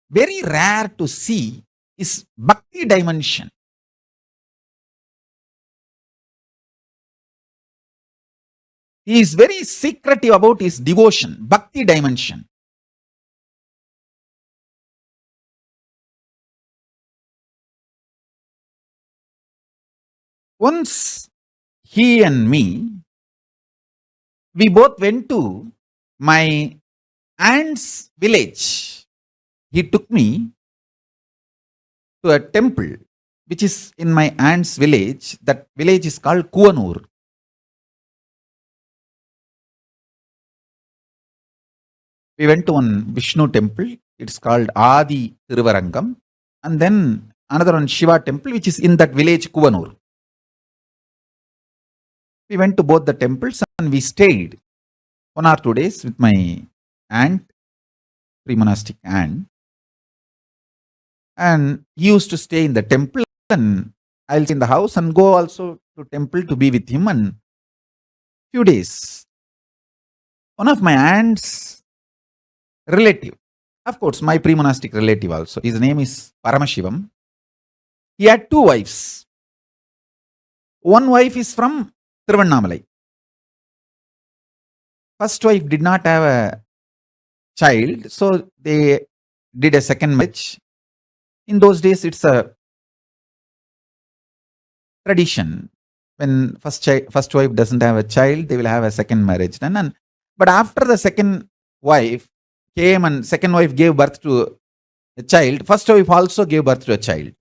Very rare to see is bhakti dimension. He is very secretive about his devotion, bhakti dimension. Once he and me, we both went to my aunt's village. He took me to a temple which is in my aunt's village. That village is called Kuvanur. We went to one Vishnu temple. It's called Adi Thiruvarangam. And then another one Shiva temple which is in that village Kuvanur. We went to both the temples and we stayed 1 or 2 days with my aunt, pre-monastic aunt. And he used to stay in the temple and I'll stay in the house and go also to temple to be with him. And few days, one of my aunt's relative, of course my pre-monastic relative also, his name is Paramashivoham. He had 2 wives. One wife is from Tiruvannamalai. First wife did not have a child, so they did a second marriage. In those days, it's a tradition. When first wife doesn't have a child, they will have a second marriage done. But after the second wife came and second wife gave birth to a child, first wife also gave birth to a child.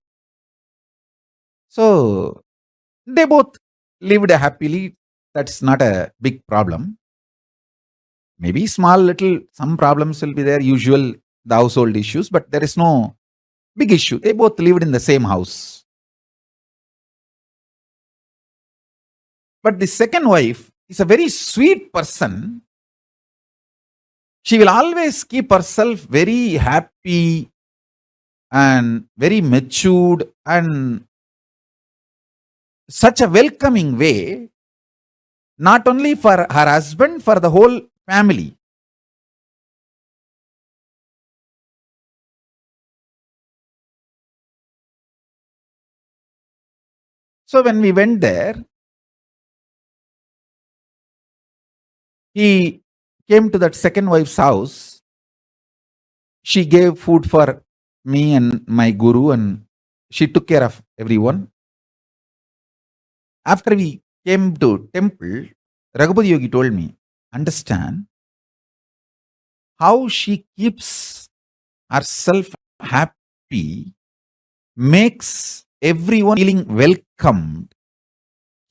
So they both lived happily. That's not a big problem. Maybe small little, some problems will be there, usual, the household issues, but there is no big issue. They both lived in the same house. But the second wife is a very sweet person. She will always keep herself very happy and very matured and such a welcoming way, not only for her husband, for the whole family. So when we went there, he came to that second wife's house. She gave food for me and my guru and she took care of everyone. After we came to temple, Raghupati Yogi told me, understand how she keeps herself happy happy, makes everyone feeling welcomed.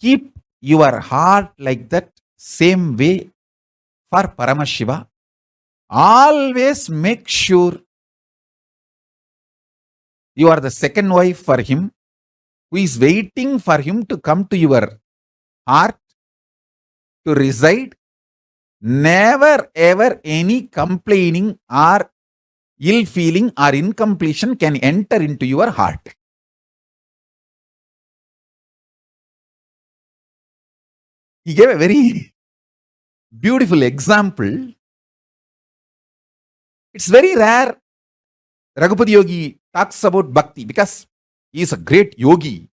Keep your heart like that same way for Paramashiva. Always make sure you are the second wife for him, who is waiting for him to come to your heart to reside. Never ever any complaining or ill feeling or incompletion can enter into your heart. He gave a very beautiful example. It's very rare Raghupati Yogi talks about bhakti because he is a great yogi.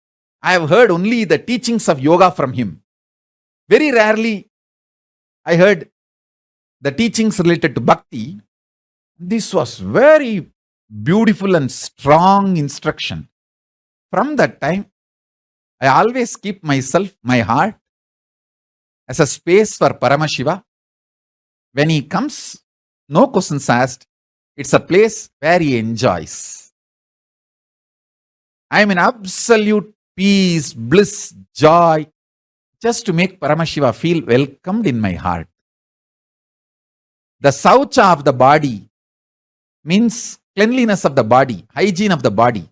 I have heard only the teachings of yoga from him. Very rarely I heard the teachings related to bhakti. This was very beautiful and strong instruction. From that time, I always keep myself, my heart, as a space for Paramashiva. When he comes, no questions asked. It's a place where he enjoys. I am in absolute peace, bliss, joy, just to make Paramashiva feel welcomed in my heart. The saucha of the body means cleanliness of the body, hygiene of the body,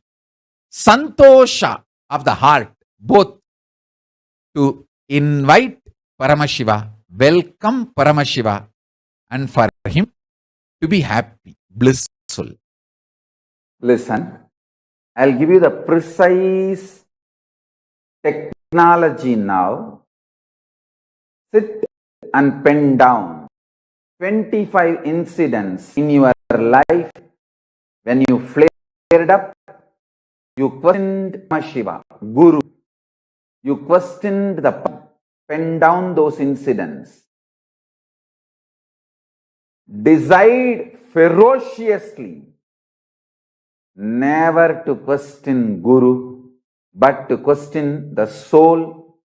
santosha of the heart, both to invite Paramashiva, welcome Paramashiva, and for him to be happy, blissful. Listen, I'll give you the precise technology now. Sit and pen down 25 incidents in your life when you flared up, you questioned Shiva, Guru, you questioned the pen down those incidents. Decide ferociously never to question Guru, but to question the soul,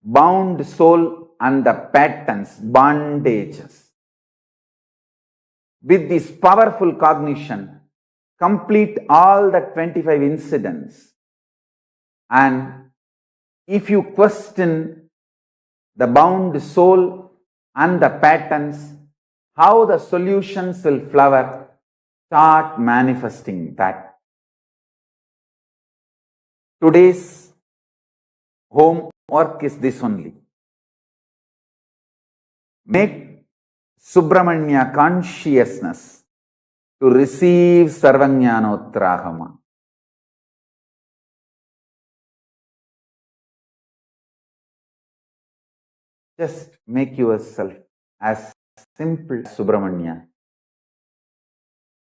bound soul, and the patterns, bondages. With this powerful cognition, complete all the 25 incidents. And if you question the bound soul and the patterns, how the solutions will flower, start manifesting that. Today's homework is this only. Make Subramanya consciousness to receive Sarvajnanotrahama. Just make yourself as simple as Subramanya.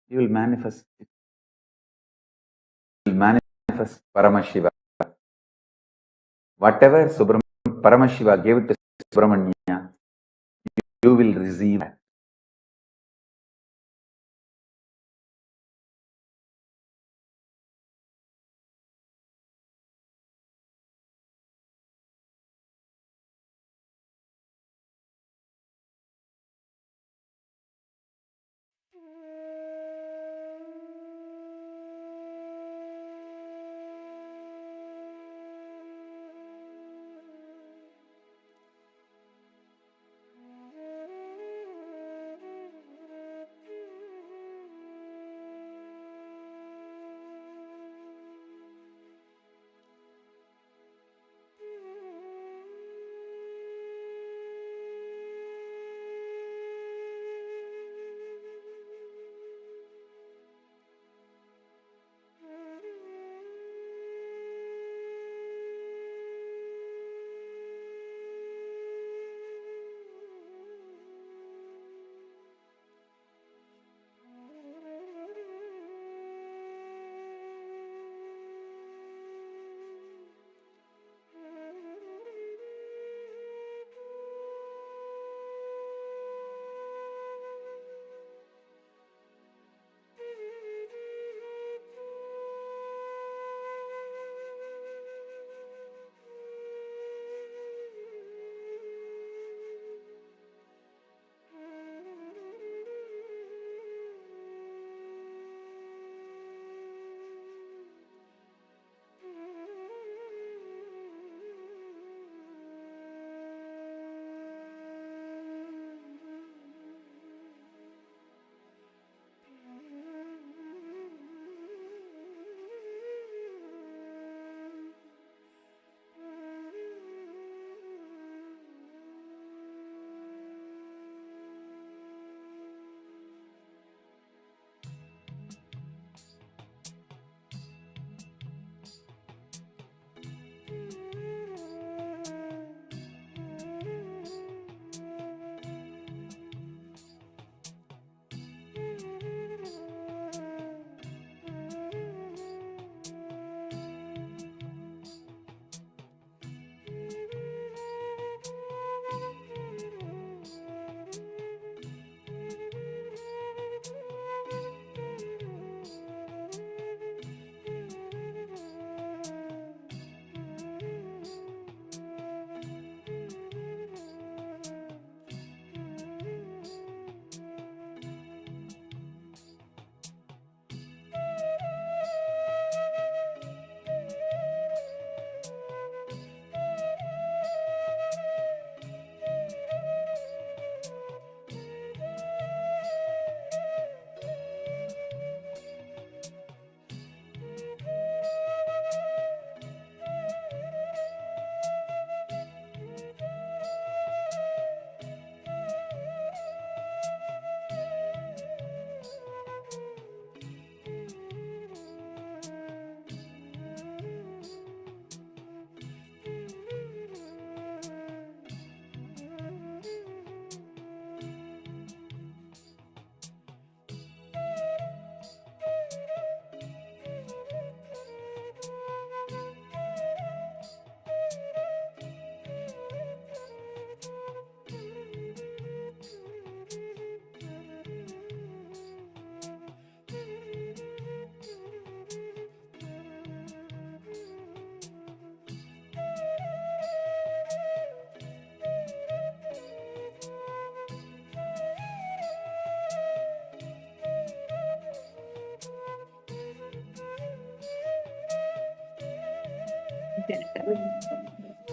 You will manifest it. You will manifest Paramashiva. Whatever Paramashiva gave it to Subramanya, you will receive it.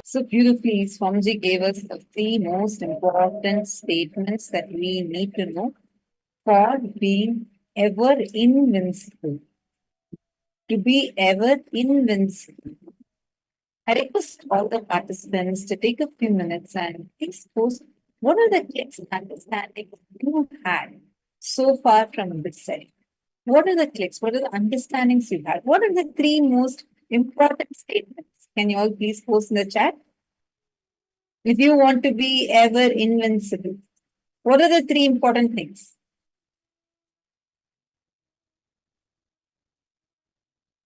So beautifully, Swamiji gave us the three most important statements that we need to know for being ever invincible. To be ever invincible. I request all the participants to take a few minutes and please post what are the clicks and understandings you had so far from this side. What are the clicks? What are the understandings you had? What are the three most important statements? Can you all please post in the chat? If you want to be ever invincible, what are the three important things?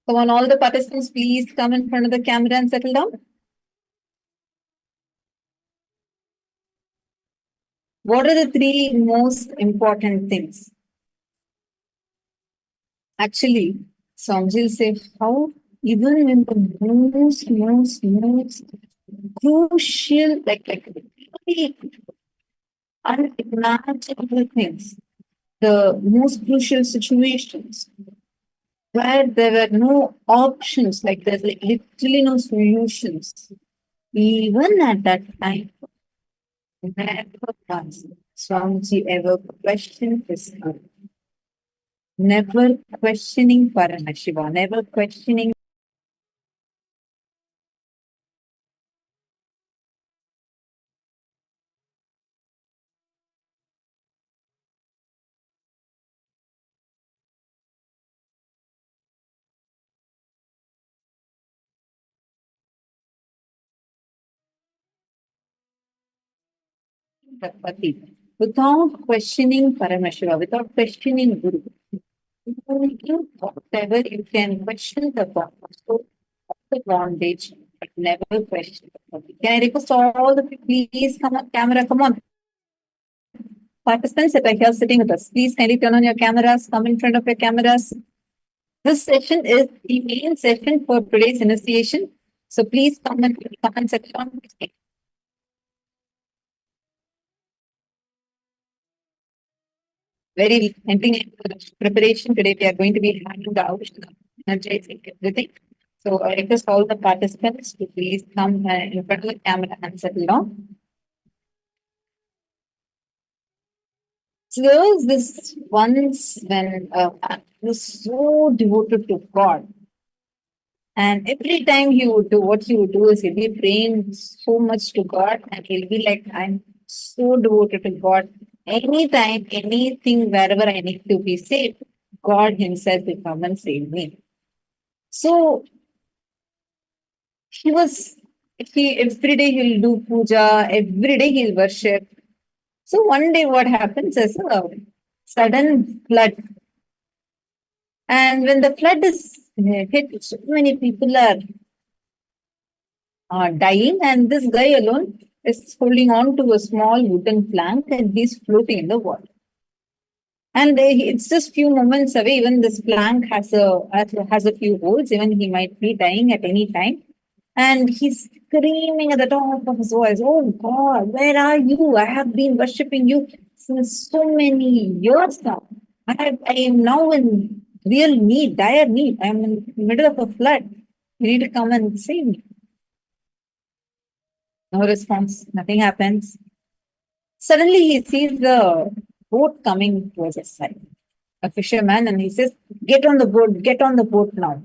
Come on, all the participants, please come in front of the camera and settle down. What are the three most important things? Actually, Swamiji will say how even when the most crucial, like very unimaginable things, the most crucial situations where there were no options, like there's like literally no solutions, even at that time, never once Swamiji ever questioned his heart. Never questioning Paramashiva, never questioning Pati, without questioning Paramashiva, without questioning Guru. You whatever you can question the bondage, but never question the body. Can I request all the people, please come on camera, come on. Participants that are here sitting with us, please kindly turn on your cameras, come in front of your cameras. This session is the main session for today's initiation. So please come and comment section. Very ending preparation today. We are going to be handing out energizing everything. So I request all the participants to please come in front of the camera and settle down. So there was this once when I was so devoted to God. And every time he would do, what he would do is he'll be praying so much to God and he'll be like, I'm so devoted to God. Anytime, anything, wherever I need to be saved, God himself will come and save me. So every day he'll do puja, every day he'll worship. So one day what happens is a sudden flood. And when the flood is hit, so many people are dying, and this guy alone is holding on to a small wooden plank and he's floating in the water. And it's just few moments away. Even this plank has a few holes. Even he might be dying at any time. And he's screaming at the top of his voice, "Oh God, where are you? I have been worshipping you since so many years now. I am now in real need, dire need. I am in the middle of a flood. You need to come and save me." No response. Nothing happens. Suddenly he sees the boat coming towards his side. A fisherman, and he says, "Get on the boat. Get on the boat now."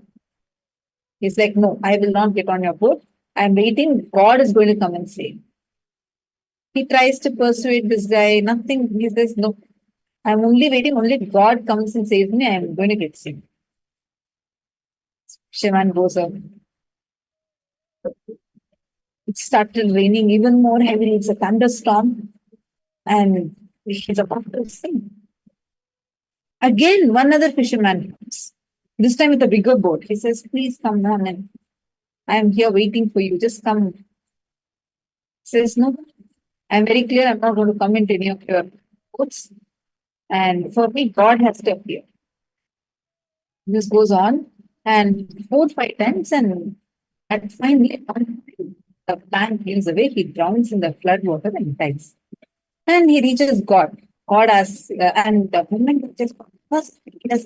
He's like, "No, I will not get on your boat. I'm waiting. God is going to come and save." He tries to persuade this guy. Nothing. He says, "No, I'm only waiting. Only God comes and saves me. I'm going to get saved." Fisherman goes up. It started raining even more heavily. It's a thunderstorm. And he's about to sink. Again, one other fisherman comes. This time with a bigger boat. He says, "Please come on in. I am here waiting for you. Just come." He says, "No, I'm very clear. I'm not going to come into any of your boats. And for me, God has to appear." This goes on, and 4-5 times, and at finally, the plank gives away. He drowns in the flood water and dies. And he reaches God. God asks, and the woman just first he does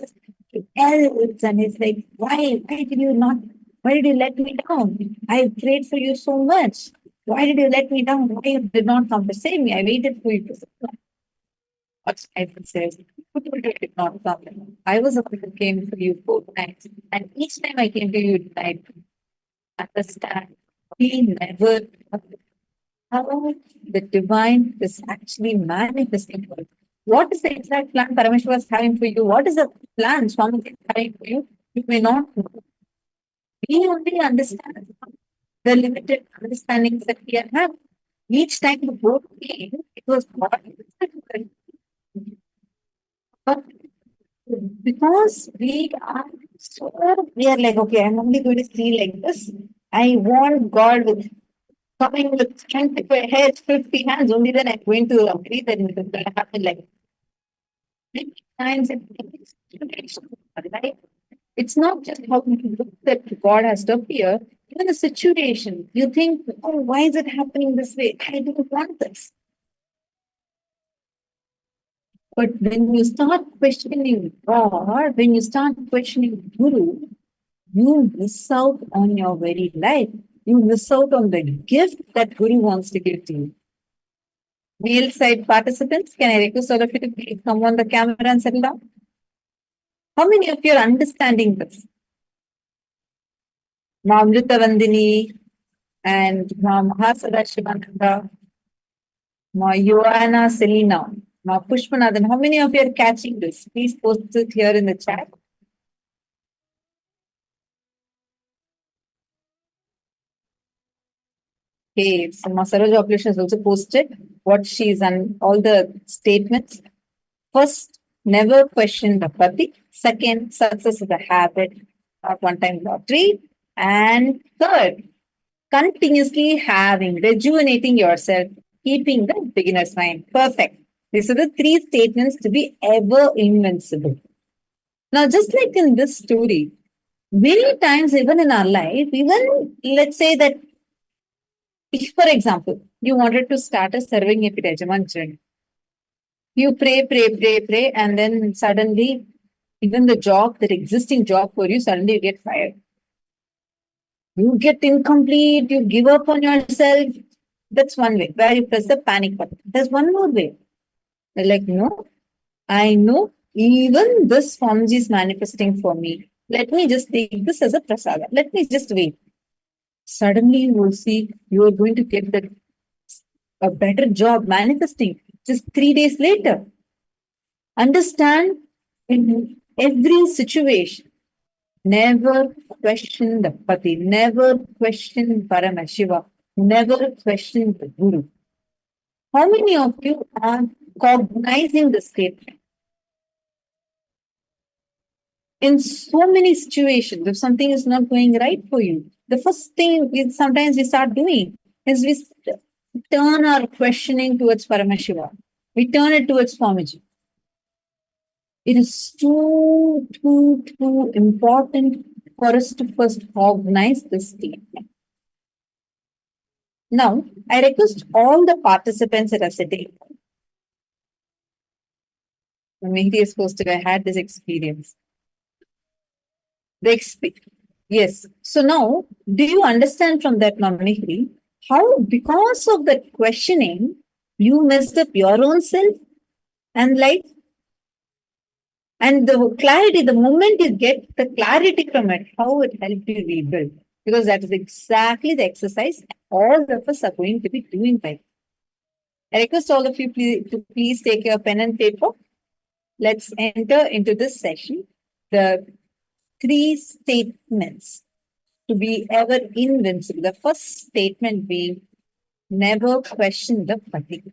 else, and he's like, why did you not Why did you let me down? I prayed for you so much. Why did you let me down? Why you did not come to save me? I waited for you to save. What Bible says, who told you did not come? I was the one who came for you 4 times. And each time I came to you, you tried to understand. We never how the divine is actually manifesting for you. What is the exact plan Paramashiva was having for you? What is the plan Swami is having for you? You may not know. We only understand the limited understandings that we have. Each time the boat came, it was God. But because we are like, okay, I'm only going to see like this. I want God with coming with strength. If I had 50 hands, only then I'm going to agree that it will happen like many times in life. It's not just how you look that God has to appear, even the situation. You think, oh, why is it happening this way? I don't want this. But when you start questioning God, when you start questioning Guru, you miss out on your very life. You miss out on the gift that Guru wants to give to you. Male side participants, can I request all of you to please come on the camera and settle down? How many of you are understanding this? Ma Amrita Vandini and Ma Mahasada Shivananda, Ma Joanna Selina, Ma Pushpanathan. How many of you are catching this? Please post it here in the chat. Okay, so Ma Saroja Operation has also posted what she's and all the statements. First, never question the pati. Second, success is a habit, not one-time lottery. And third, continuously rejuvenating yourself, keeping the beginner's mind. Perfect. These are the 3 statements to be ever invincible. Now, just like in this story, many times even in our life, even let's say that if, for example, you wanted to start a serving epitajaman journey, you pray, and then suddenly, even the existing job for you, suddenly you get fired. You get incomplete, you give up on yourself. That's one way, where you press the panic button. There's one more way. They're like, no, I know even this Swamiji is manifesting for me. Let me just take this as a prasada. Let me just wait. Suddenly you will see you are going to get a better job manifesting just 3 days later. Understand, in every situation, never question the Pati, never question Paramashiva, never question the Guru. How many of you are cognizing the statement? In so many situations, if something is not going right for you, the first thing sometimes we start doing is we turn our questioning towards Paramashiva. We turn it towards Swamiji. It is too important for us to first cognize this statement. Now, I request all the participants that are sitting. Mehdi is supposed to have had this experience. Yes. So now, do you understand from that, Mehdi, how because of that questioning, you messed up your own self and life? And the clarity, the moment you get the clarity from it, how it helped you rebuild. Because that is exactly the exercise all of us are going to be doing right. I request all of you to please take your pen and paper. Let's enter into this session. The 3 statements to be ever invincible. The first statement being, never question the Pati.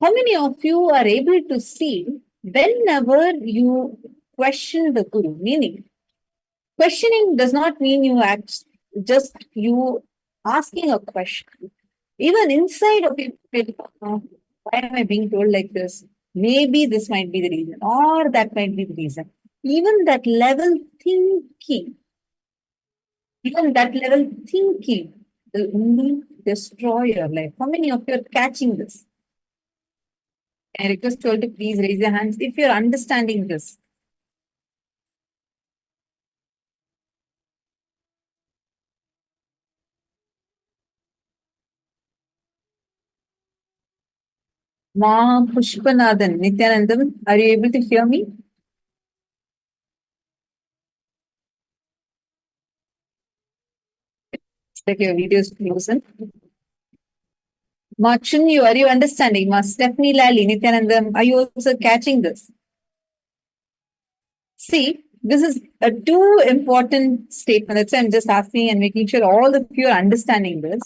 How many of you are able to see whenever you question the Guru? Meaning, questioning does not mean you act, just you asking a question. Even inside of you, why am I being told like this? Maybe this might be the reason, or that might be the reason. Even that level thinking will only destroy your life. How many of you are catching this? I request you all to please raise your hands if you're understanding this. Ma Pushpanathan, Nityanandam, are you able to hear me? It's like your video is frozen. Ma Chunyu, are you understanding? Ma Stephanie Lally, Nityanandam, are you also catching this? See, this is a two important statement. That's why I'm just asking and making sure all of you are understanding this.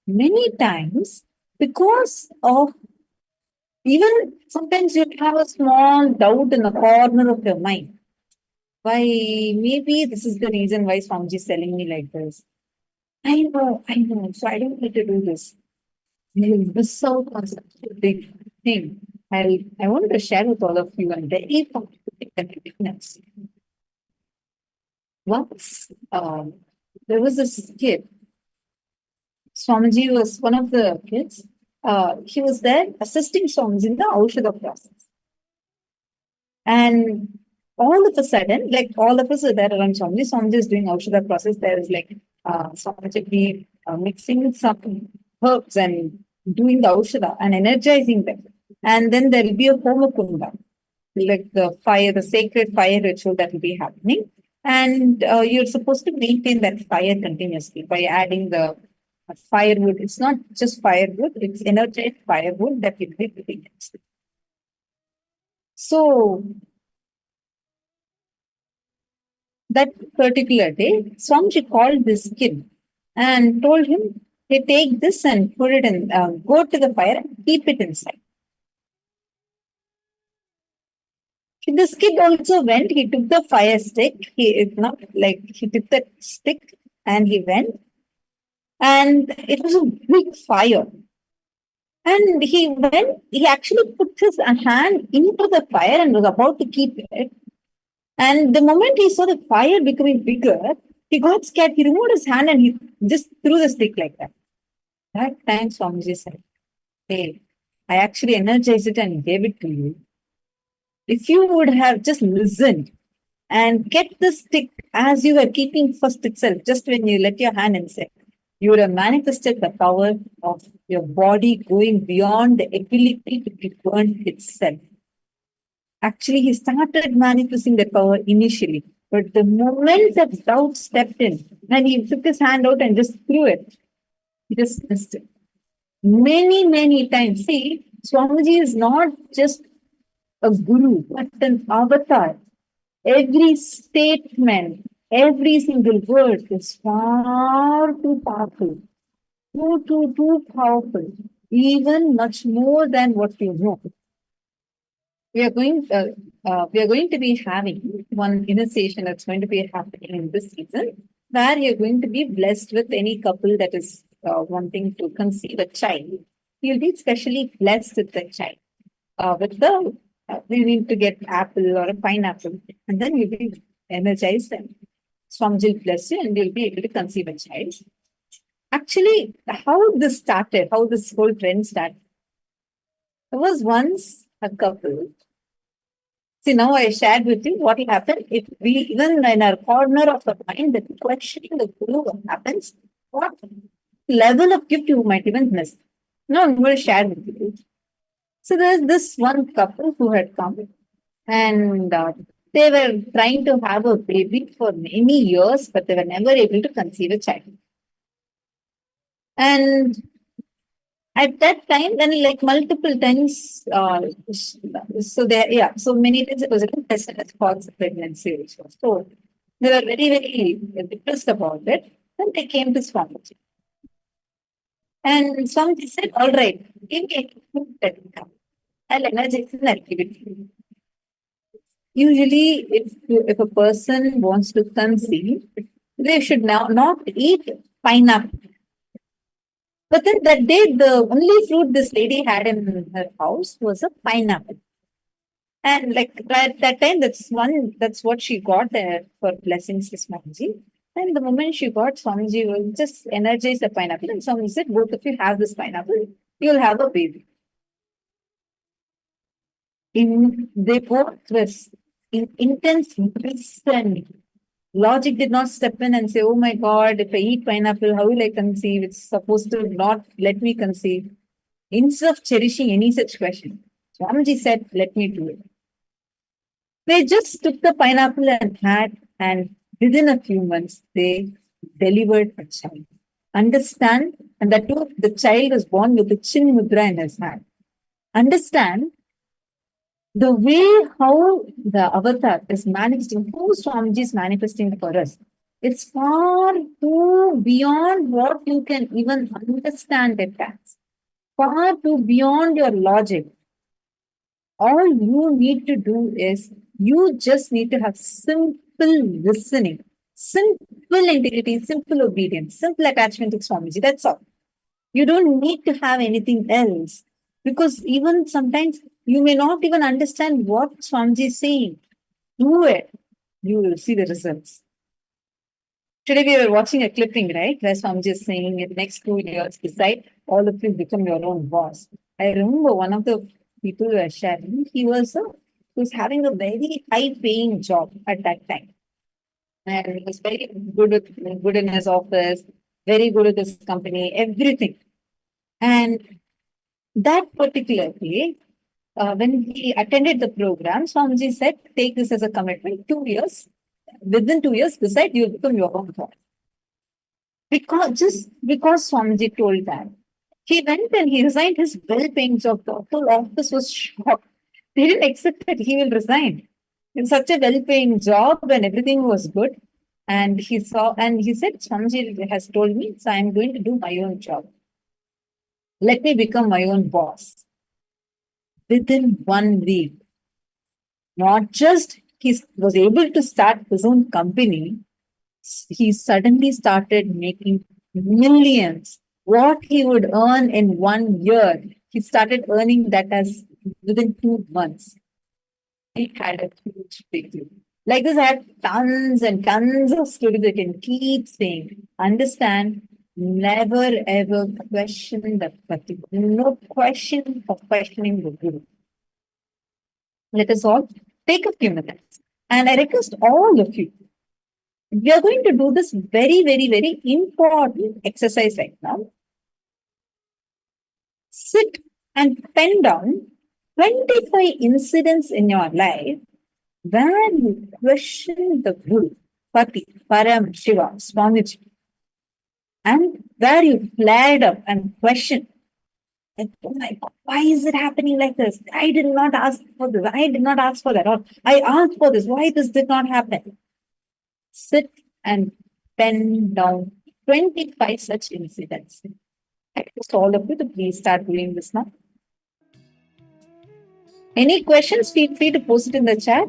Many times, because of even sometimes you have a small doubt in the corner of your mind. Why, maybe this is the reason why Swamiji is telling me like this. I know. So I don't need to do this. You will miss out on such a big thing. I want to share with all of you a very complicated witness. Once there was this kid. Swamiji was one of the kids. He was there assisting Swamiji in the Aushadha process. And all of a sudden, like all of us are there around Swamiji. Swamiji is doing Aushadha process. There is like Swamiji be mixing some herbs and doing the Aushadha and energizing them. And then there will be a Homakunda, like the fire, the sacred fire ritual that will be happening. And you're supposed to maintain that fire continuously by adding the firewood. It's not just firewood, it's energized firewood that will be putting it. So that particular day, Swamiji called this kid and told him, hey, take this and put it in, go to the fire and keep it inside. This kid also went, he took the fire stick, he took that stick and he went. And it was a big fire. And he actually put his hand into the fire and was about to keep it. And the moment he saw the fire becoming bigger, he got scared. He removed his hand and he just threw the stick like that. That time Swamiji said, hey, I actually energized it and gave it to you. If you would have just listened and kept the stick as you were keeping first itself, just when you let your hand inside, you would have manifested the power of your body going beyond the ability to be burned itself. Actually, he started manifesting that power initially. But the moment that doubt stepped in and he took his hand out and just threw it, he just missed it. Many, many times. See, Swamiji is not just a guru, but an avatar. Every statement, every single word is far too powerful. Too powerful. Even much more than what you know. We are going to be having one initiation that's going to be happening in this season, where you're going to be blessed with any couple that is wanting to conceive a child. You'll be specially blessed with the child. We need to get apple or a pineapple, and then you'll be energized them. Swamiji will bless you, and you'll be able to conceive a child. Actually, how this started, how this whole trend started. There was once a couple. See, now I shared with you what will happen if we, even in our corner of the mind, that questioning the guru, what happens, what level of gift you might even miss. Now I'm going to share with you. So there's this one couple who had come and they were trying to have a baby for many years, but they were never able to conceive a child. And at that time, then like multiple times, so many times it was tested as false pregnancy. So they were very, very depressed about it. Then they came to Swamiji. And Swamiji said, all right, give me a I'll energize and I'll give it to you. Usually, if a person wants to conceive, they should now not eat pineapple. But then that day, the only fruit this lady had in her house was a pineapple. And like at that time, that's what she got for blessings to Swamiji. And the moment she got, Swamiji will just energize the pineapple. And Swamiji said, both of you have this pineapple, you'll have a baby. They both were in intense bliss and logic did not step in and say, oh my God, if I eat pineapple, how will I conceive? It's supposed to not let me conceive. Instead of cherishing any such question, Swamiji said, let me do it. They just took the pineapple and had, and within a few months, they delivered a child. Understand, and that too, the child was born with a chin mudra in his hand. Understand the way how the avatar is manifesting, who Swamiji is manifesting for us. It's far too beyond what you can even understand it as. Far too beyond your logic. All you need to do is, you just need to have simple listening, simple integrity, simple obedience, simple attachment to Swamiji. That's all. You don't need to have anything else. Because even sometimes you may not even understand what Swamiji is saying. Do it. You will see the results. Today we were watching a clipping, right? Where Swamiji is saying in next 2 years, decide all of you become your own boss. I remember one of the people who were sharing, he was having a very high paying job at that time. And he was very good in his office, very good at his company, everything. And that particular day, when he attended the program, Swamiji said, take this as a commitment, 2 years. Within 2 years, decide you will become your own boss. Because Swamiji told that, he went and he resigned his well-paying job. The whole office was shocked. They didn't accept that he will resign in such a well-paying job when everything was good. And he said, Swamiji has told me, so I'm going to do my own job. Let me become my own boss. Within 1 week, not just he was able to start his own company, he suddenly started making millions. What he would earn in 1 year, he started earning that as within 2 months. He had a huge breakthrough. Like this, I have tons and tons of stories I can keep saying. Understand, never ever question the Pati. No question of questioning the Guru. Let us all take a few minutes. And I request all of you, we are going to do this very, very, very important exercise right now. Sit and pen down 25 incidents in your life where you question the Guru, Pati, Paramashivoham, Swamiji, and where you flared up and questioned, like, oh my God, why is it happening like this? I did not ask for this. I did not ask for that. Or I asked for this. Why this did not happen? Sit and pen down 25 such incidents. I request all of you to please start doing this now. Any questions? Feel free to post it in the chat.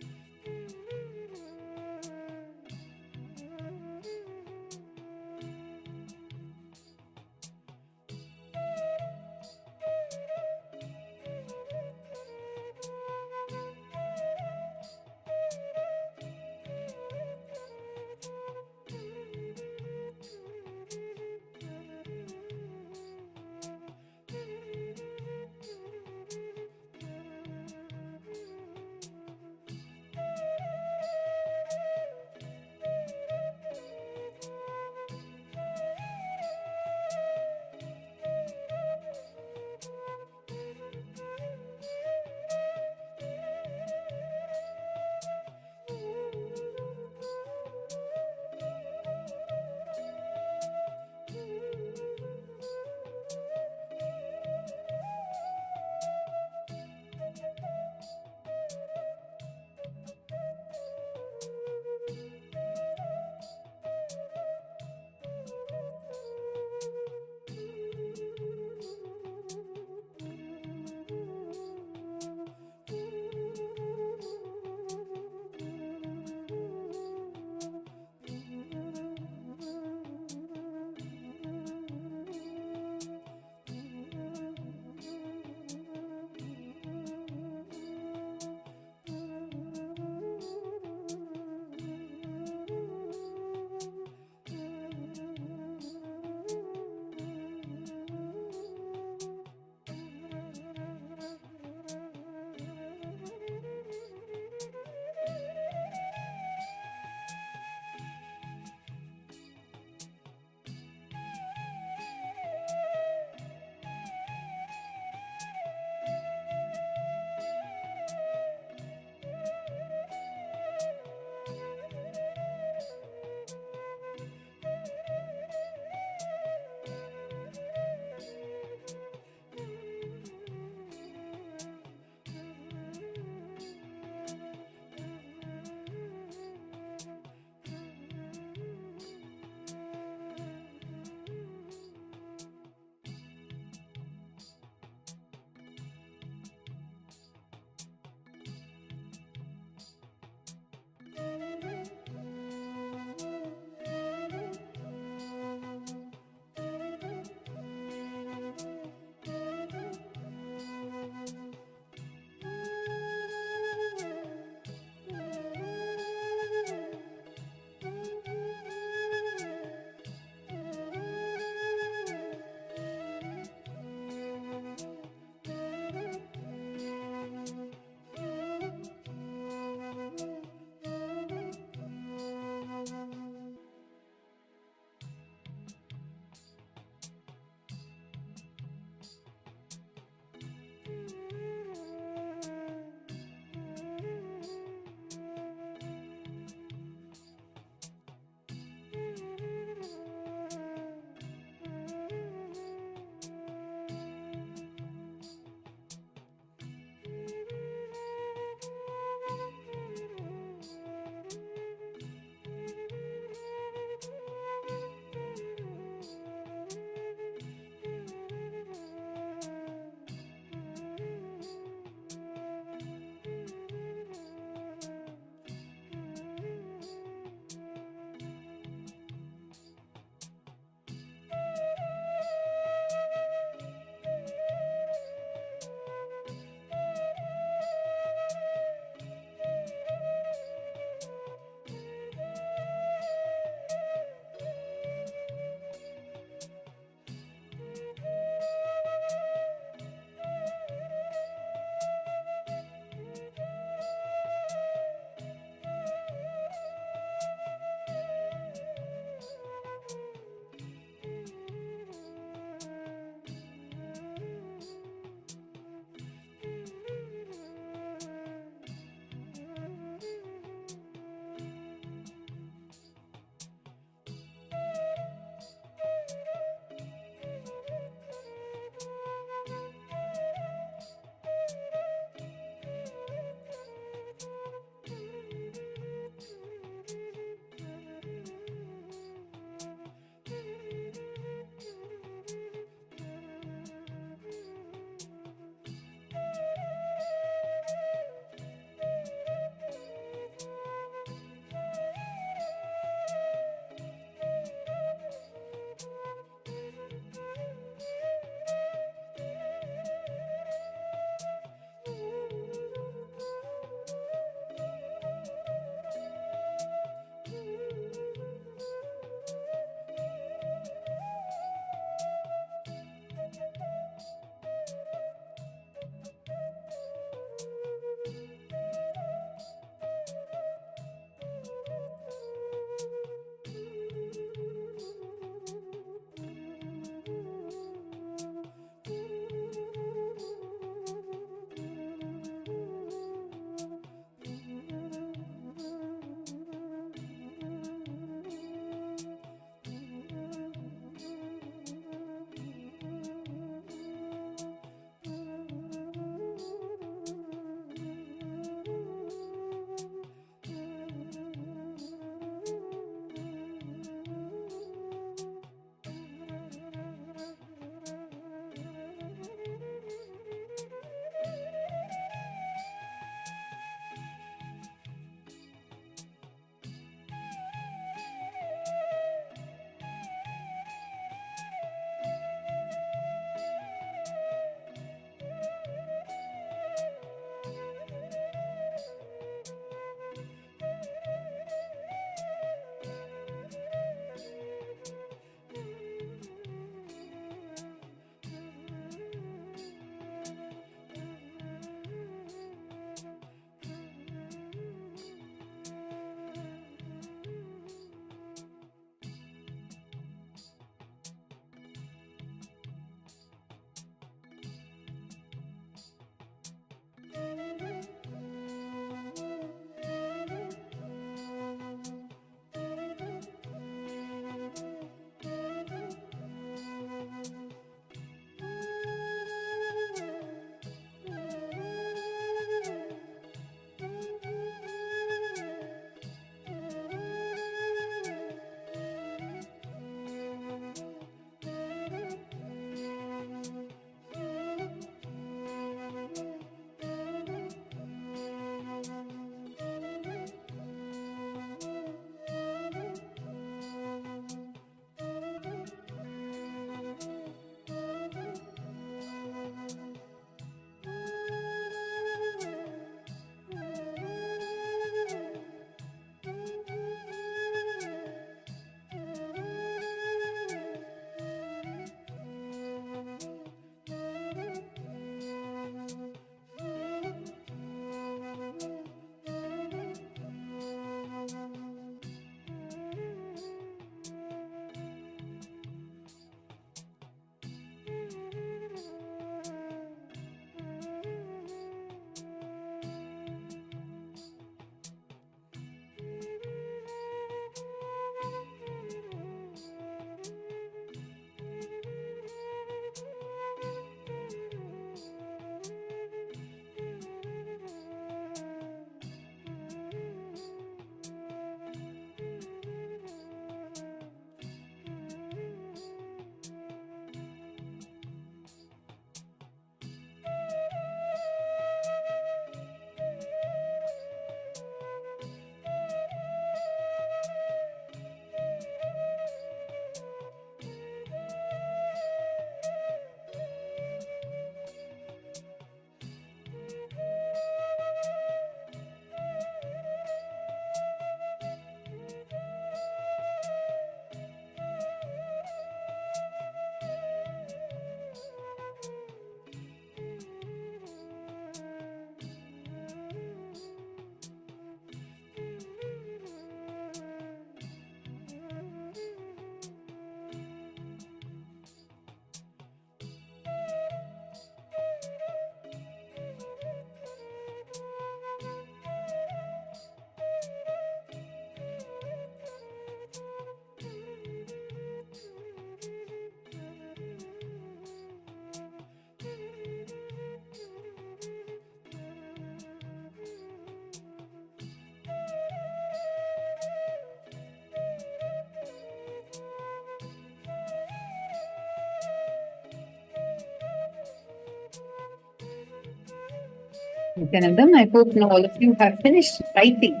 Nityanandam, I hope now all of you have finished writing.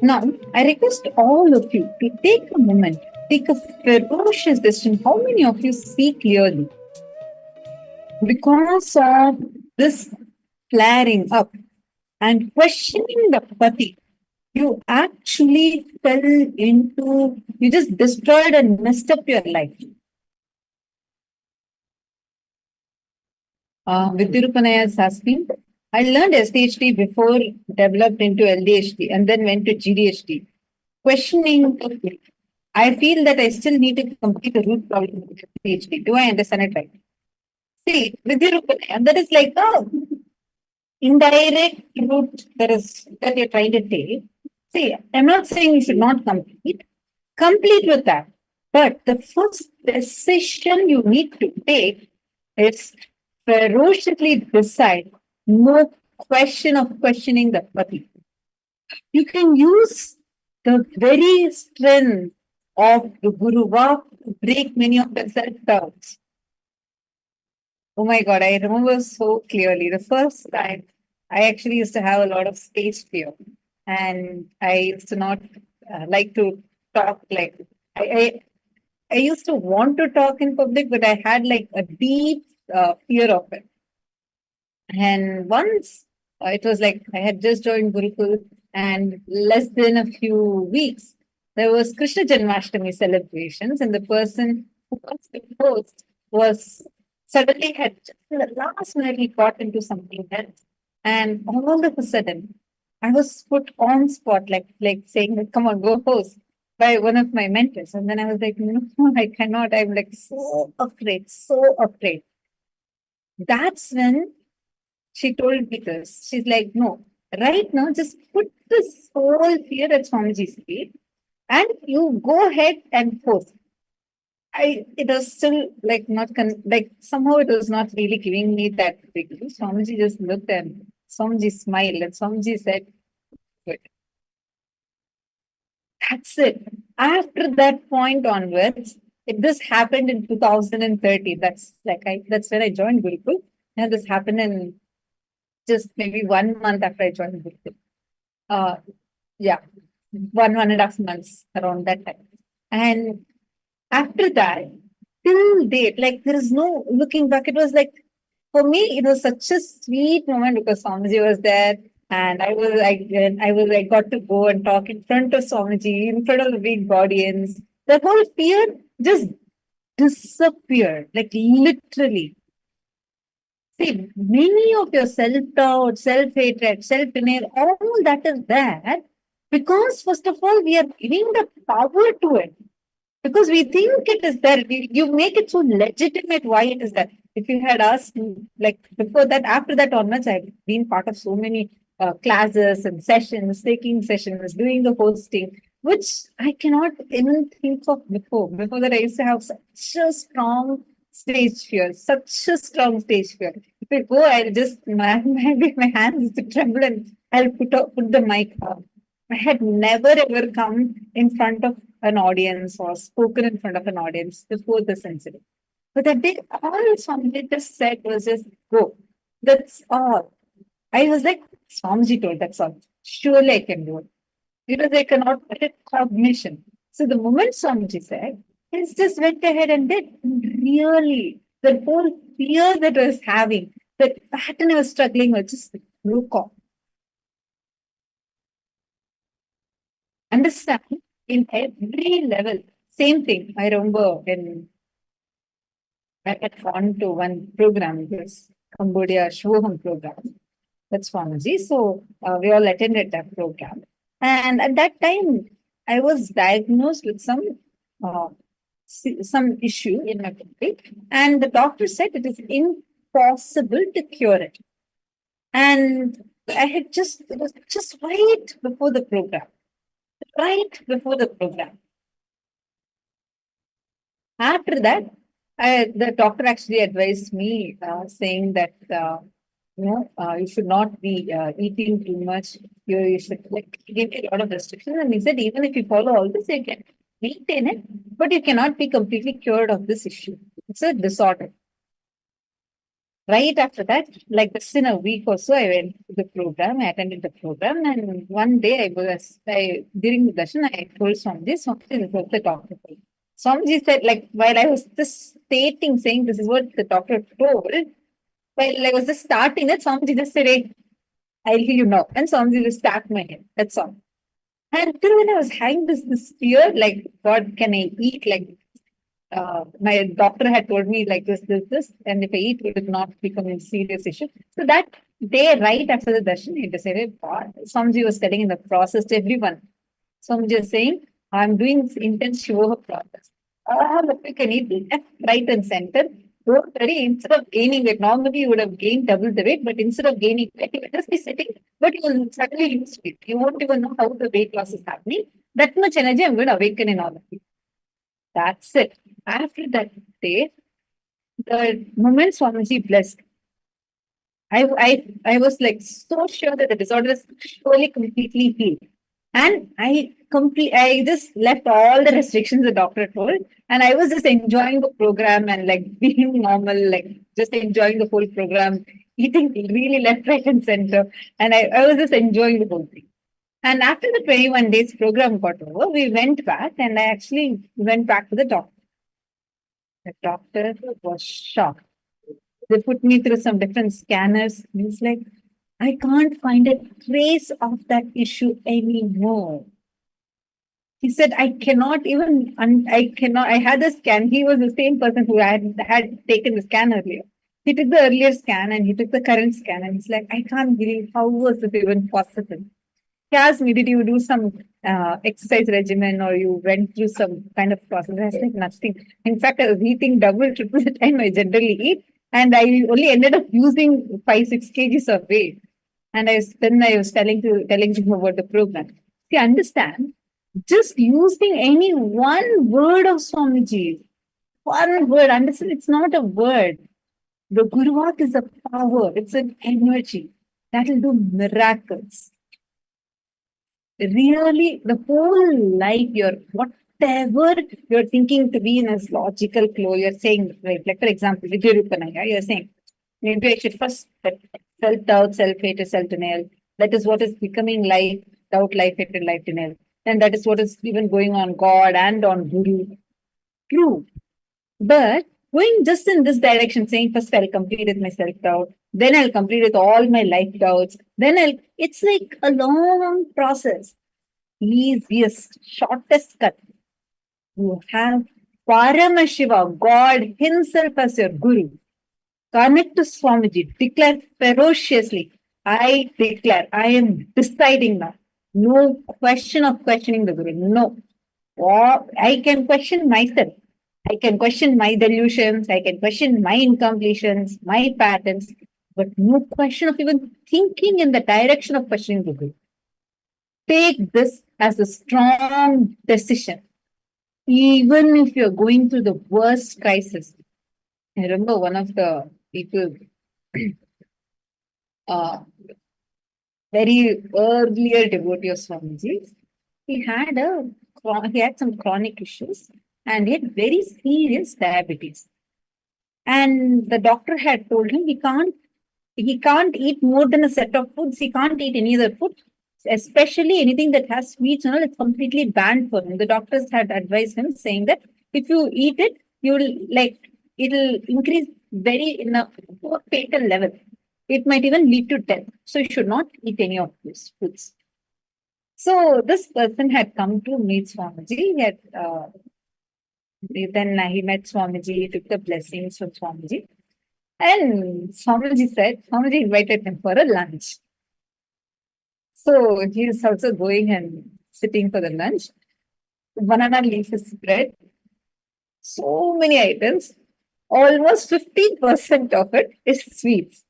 Now, I request all of you to take a moment, take a ferocious decision. How many of you see clearly? Because of this flaring up and questioning the pati, you actually fell into, you just destroyed and messed up your life. Vidyarupanaya is asking, I learned SDHD before developed into LDHD and then went to GDHD. Questioning, I feel that I still need to complete the root problem of SDHD. Do I understand it right? See, Vidyarupanaya, that is like a indirect route that you're trying to take. See, I'm not saying you should not complete. Complete with that. But the first decision you need to take is ferociously decide, no question of questioning the pati. You can use the very strength of the Guru Vak to break many of the self-doubts. Oh my God, I remember so clearly the first time I actually used to have a lot of stage fear, and I used to not like to talk. Like I used to want to talk in public, but I had like a deep fear of it. And once it was like I had just joined Gurukul, and less than a few weeks, there was Krishna Janmashtami celebrations, and the person who was the host was suddenly had just in the last minute he got into something else. And all of a sudden, I was put on spot, like saying, come on, go host by one of my mentors. And then I was like, no, I cannot. I'm like so afraid, so afraid. That's when she told me this. She's like, no, right now, just put this whole fear at Swamiji's feet and you go ahead and post. It was still like not, like somehow it was not really giving me that big. Swamiji just looked and Swamiji smiled and Swamiji said, good. That's it. After that point onwards, this happened in 2013. That's when I joined Gurukul. And this happened in just maybe 1 month after I joined Gurukul. Yeah, 1.5 months around that time. And after that, till date, like there is no looking back. It was like, for me, it was such a sweet moment because Swamiji was there. And I got to go and talk in front of Swamiji, in front of the big audience. The whole fear just disappeared, like literally. See, many of your self-doubt, self-hatred, self-denial, all that is there because, first of all, we are giving the power to it. Because we think it is there. You make it so legitimate why it is there. If you had asked, like before that, after that onwards, I've been part of so many classes and sessions, taking sessions, doing the hosting, which I cannot even think of before. Before that, I used to have such a strong stage fear, such a strong stage fear. If I go, I'll just, my hands to tremble and I'll put the mic up. I had never ever come in front of an audience or spoken in front of an audience before this incident. But that day, all Swamiji just said was just go. That's all. I was like, Swamiji told, that's all. Surely I can do it. Because I cannot put it cognition. So the moment Swamiji said, I just went ahead and did. Really, the whole fear that I was having, that pattern I was struggling with, just broke off. Understand, in every level, same thing. I remember when I had gone to one program, this Paramashivoham program. That's Swamiji. So we all attended that program. And at that time, I was diagnosed with some issue in my body. And the doctor said it is impossible to cure it. And it was just right before the program. Right before the program. After that, the doctor actually advised me saying that you should not be eating too much. You should give a lot of restrictions. And he said, even if you follow all this, you can maintain it, but you cannot be completely cured of this issue. It's a disorder. Right after that, like just in a week or so, I went to the program, I attended the program, and one day during the darshan, I told Swamiji, this is what the doctor told. Swamiji said, like, while I was just saying this is what the doctor told, while I was just starting it, Swamiji just said, hey, I'll heal you now. And Swamiji just tapped my head. That's all. And till then I was having this fear, like, what can I eat? Like, my doctor had told me like this, and if I eat, it will not become a serious issue. So that day, right after the darshan, he decided, Swamiji was telling in the process to everyone. Swamiji was saying, I'm doing this intense Shivoha process. Look, you can eat left, right, and center. Don't worry, instead of gaining weight, normally you would have gained double the weight, but instead of gaining weight, you will just be sitting, but you will suddenly lose weight. You won't even know how the weight loss is happening. That much energy I'm going to awaken in all of you. That's it. After that day, the moment Swamiji blessed, I was like so sure that the disorder is surely completely healed. And I just left all the restrictions the doctor told, and I was just enjoying the program and like being normal, like just enjoying the whole program, eating really left, right, and center. And I was just enjoying the whole thing. And after the 21 days program got over, we went back, and I actually went back to the doctor. The doctor was shocked. They put me through some different scanners. He's like, I can't find a trace of that issue anymore. He said, I had a scan. He was the same person who had taken the scan earlier. He took the earlier scan and he took the current scan, and he's like, I can't believe how was this even possible. He asked me, did you do some exercise regimen or you went through some kind of process? I was like, nothing. In fact, I was eating double, triple the time I generally eat. And I only ended up using 5-6 kgs of weight. And I was telling him about the program. See, understand, just using any one word of Swamiji, one word, understand, it's not a word. The Guru Vak is a power, it's an energy that will do miracles. Really, the whole life, whatever you're thinking to be in a logical flow, you're saying, right? Like, for example, you're saying, maybe I should first self-doubt, self-hate, self-denial. That is what is becoming life, doubt, life, hatred, life, denial. And that is what is even going on God and on Guru. True. But going just in this direction, saying first I'll complete with my self-doubt, then I'll complete with all my life doubts, it's like a long process. Easiest, shortest cut. You have Paramashiva, God Himself as your Guru. Connect to Swamiji, declare ferociously, I declare, I am deciding now. No question of questioning the Guru. No. I can question myself. I can question my delusions. I can question my incompletions, my patterns, but no question of even thinking in the direction of questioning the Guru. Take this as a strong decision. Even if you're going through the worst crisis. I remember one of the people, very earlier devotee of Swamiji, he had some chronic issues and he had very serious diabetes. And the doctor had told him he can't eat more than a set of foods. He can't eat any other food, especially anything that has sweets and all. It's completely banned for him. The doctors had advised him, saying that if you eat it, it'll increase in a fatal level. It might even lead to death. So you should not eat any of these foods. So this person had come to meet Swamiji. Then he met Swamiji, he took the blessings from Swamiji. And Swamiji invited him for a lunch. So he is also going and sitting for the lunch. Banana leaf is spread. So many items. Almost 50% of it is sweets.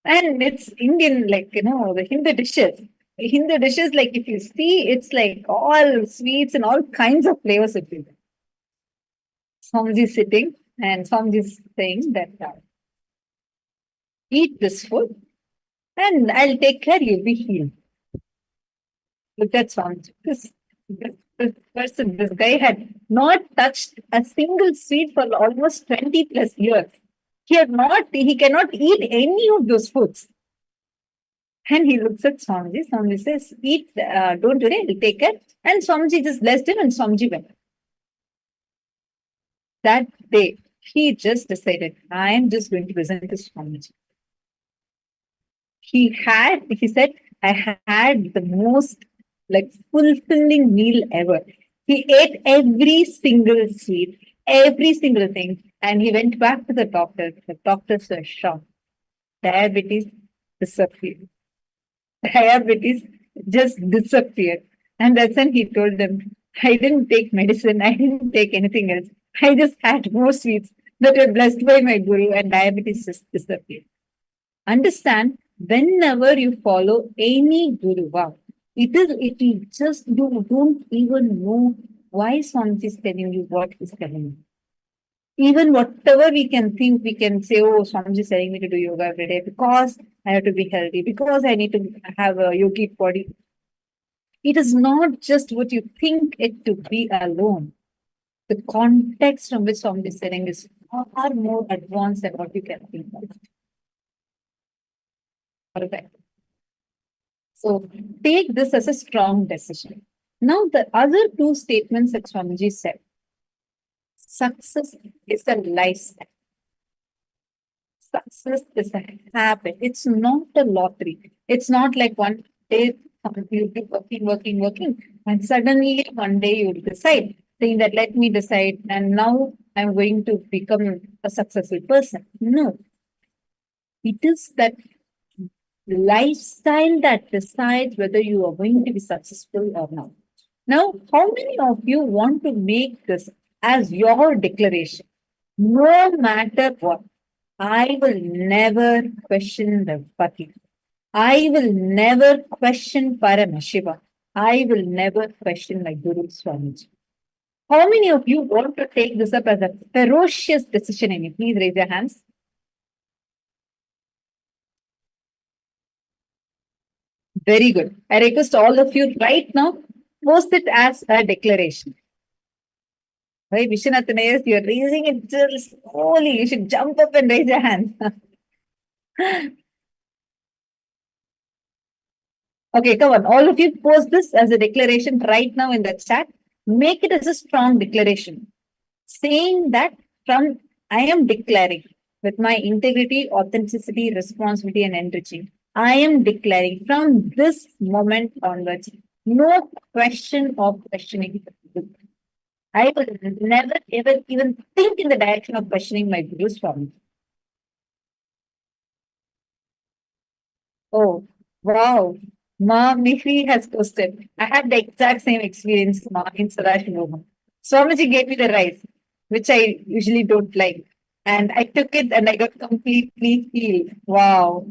And it's Indian, the Hindu dishes. Hindu dishes, like if you see, it's like all sweets and all kinds of flavors of it. Swamiji is sitting and Swamiji is saying that eat this food and I'll take care, you'll be healed. Look at Swamiji. This guy had not touched a single sweet for almost 20 plus years. He cannot eat any of those foods. And he looks at Swamiji. Swamiji says, eat, don't worry, I'll take it. And Swamiji just blessed him and Swamiji went. That day, he just decided, I am just going to listen to Swamiji. He said, I had the most fulfilling meal ever. He ate every single sweet, every single thing. And he went back to the doctor. The doctors were shocked. Diabetes disappeared. Diabetes just disappeared. And that's when he told them, I didn't take medicine. I didn't take anything else. I just had more sweets that were blessed by my guru and diabetes just disappeared. Understand, whenever you follow any guru, wow, it will just you don't even know why Swamiji is telling you what he's telling you. Even whatever we can think, we can say, oh, Swamiji is telling me to do yoga every day because I have to be healthy, because I need to have a yogic body. It is not just what you think it to be alone. The context from which Swamiji is telling is far more advanced than what you can think of. Perfect. So take this as a strong decision. Now, the other two statements that Swamiji said. Success is a lifestyle. Success is a habit. It's not a lottery. It's not like one day you'll be working, and suddenly one day you'll decide, saying that let me decide, and now I'm going to become a successful person. No. It is that lifestyle that decides whether you are going to be successful or not. Now, how many of you want to make this as your declaration? No matter what, I will never question the Pati. I will never question Paramashiva. I will never question my Guru Swamiji. How many of you want to take this up as a ferocious decision in you? Please raise your hands. Very good. I request all of you right now, post it as a declaration. Right, Vishwanathan, you're raising it just slowly. You should jump up and raise your hand. Okay, come on. All of you post this as a declaration right now in the chat. Make it as a strong declaration. Saying that I am declaring with my integrity, authenticity, responsibility, and energy. I am declaring from this moment onwards, no question of questioning. I will never ever even think in the direction of questioning my Guru Swami. Oh, wow. Ma Mihri has posted. I had the exact same experience in Sadashivoham. Swamiji gave me the rice, which I usually don't like. And I took it and I got completely healed. Wow.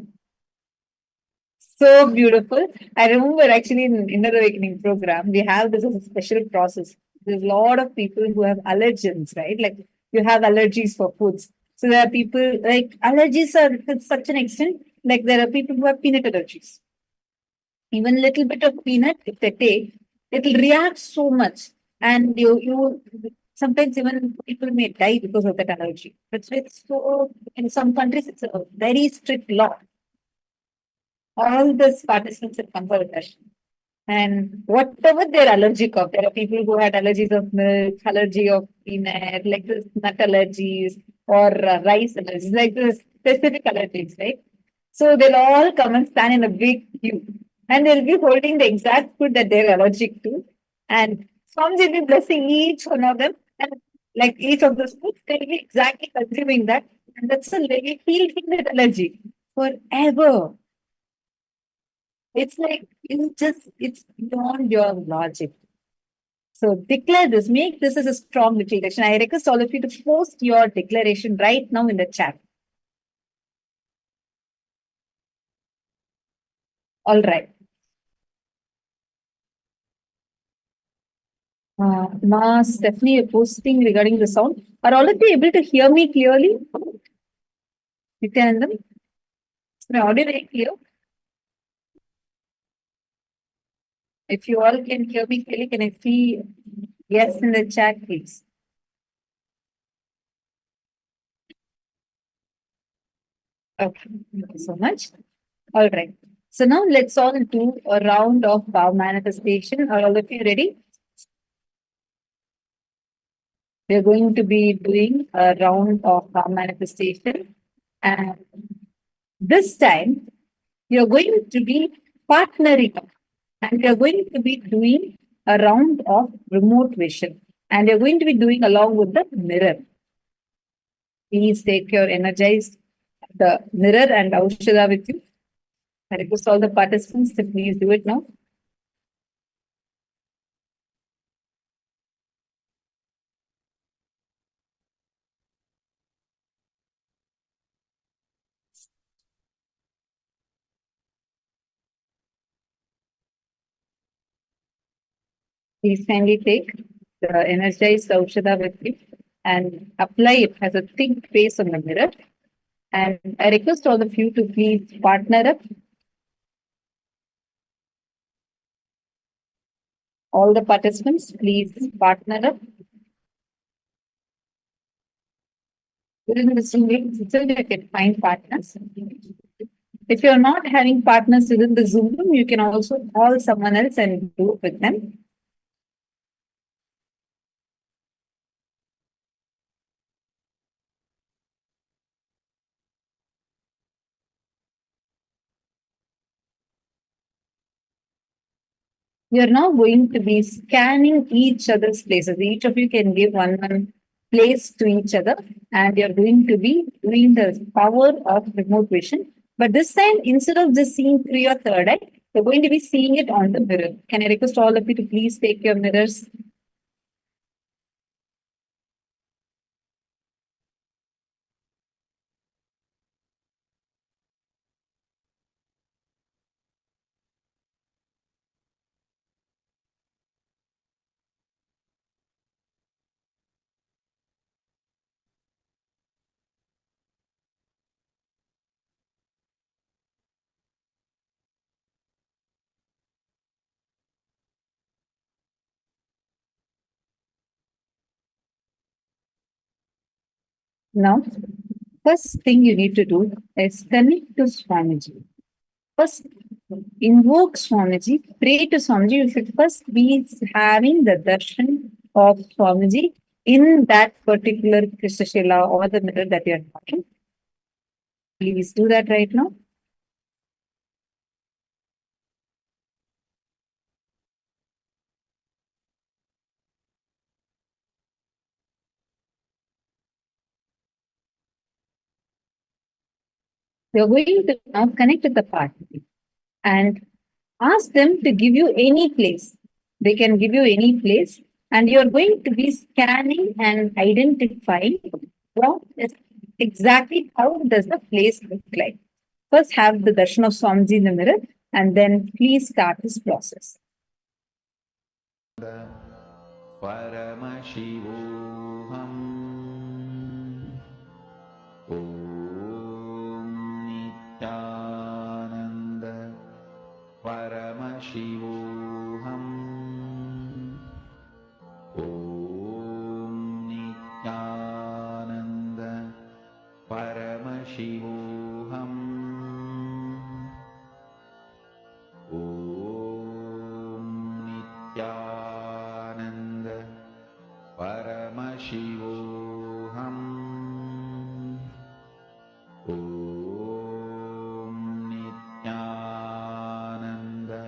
So beautiful. I remember actually in Inner Awakening program, we have this as a special process. There's a lot of people who have allergens, right? Like you have allergies for foods. So there are people like allergies are to such an extent, like there are people who have peanut allergies. Even a little bit of peanut, if they take, it will react so much. And you sometimes even people may die because of that allergy. But it's so in some countries it's a very strict law. All these participants have come for a session. And whatever they're allergic of, there are people who had allergies of milk, allergy of peanut, like this nut allergies or rice allergies, like this specific allergies, right? So they'll all come and stand in a big queue and they'll be holding the exact food that they're allergic to. And Swamiji will be blessing each one of them. And like each of those foods, they'll be exactly consuming that. And that's a very healed that allergy forever. It's like, it's beyond your logic. So declare this, make this as a strong declaration. I request all of you to post your declaration right now in the chat. All right. Ma Stephanie posting regarding the sound. Are all of you able to hear me clearly? Nityanand, is my audio very clear? If you all can hear me clearly, can I see yes in the chat, please? Okay, thank you so much. All right. So now let's all do a round of vow manifestation. Are all of you ready? We're going to be doing a round of vow manifestation. And this time, you're going to be partnering up. And you're going to be doing a round of remote vision. And you're going to be doing along with the mirror. Please take your energized the mirror and Aushadha with you. I request all the participants to please do it now. Please kindly take the energized Aushadha with you and apply it as a thick base on the mirror. And I request all of you to please partner up. All the participants, please partner up. Within the Zoom room, you can find partners. If you're not having partners within the Zoom room, you can also call someone else and do it with them. You're now going to be scanning each other's places. Each of you can give one place to each other, and you're going to be doing the power of remote vision. But this time, instead of just seeing through your third eye, you're going to be seeing it on the mirror. Can I request all of you to please take your mirrors? Now, first thing you need to do is connect to Swamiji. First, invoke Swamiji, pray to Swamiji. You should first be having the darshan of Swamiji in that particular Krishna or the mirror that you are talking. Please do that right now. You're going to now connect with the partner and ask them to give you any place. They can give you any place, and you're going to be scanning and identifying what is exactly how does the place look like. First, have the darshan of Swamiji in the mirror, and then please start this process. Paramashivoham Om Nityananda Paramashivoham Om Nityananda Paramashivoham Om Nityananda Paramashivoham Om Nityananda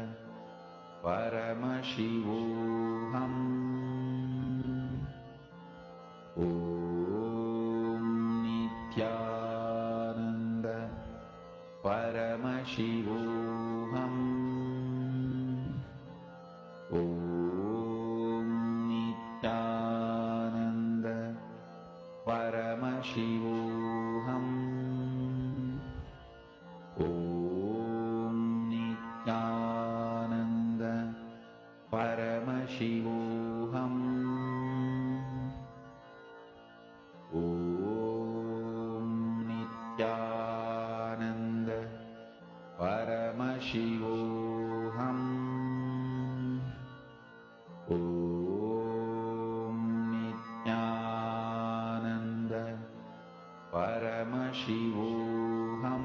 Paramashivoham Om Nityananda Paramashivoham Om Nityananda Paramashivoham Om Nityananda Paramashivoham Om Nityananda Paramashivoham Om Nityananda Paramashivoham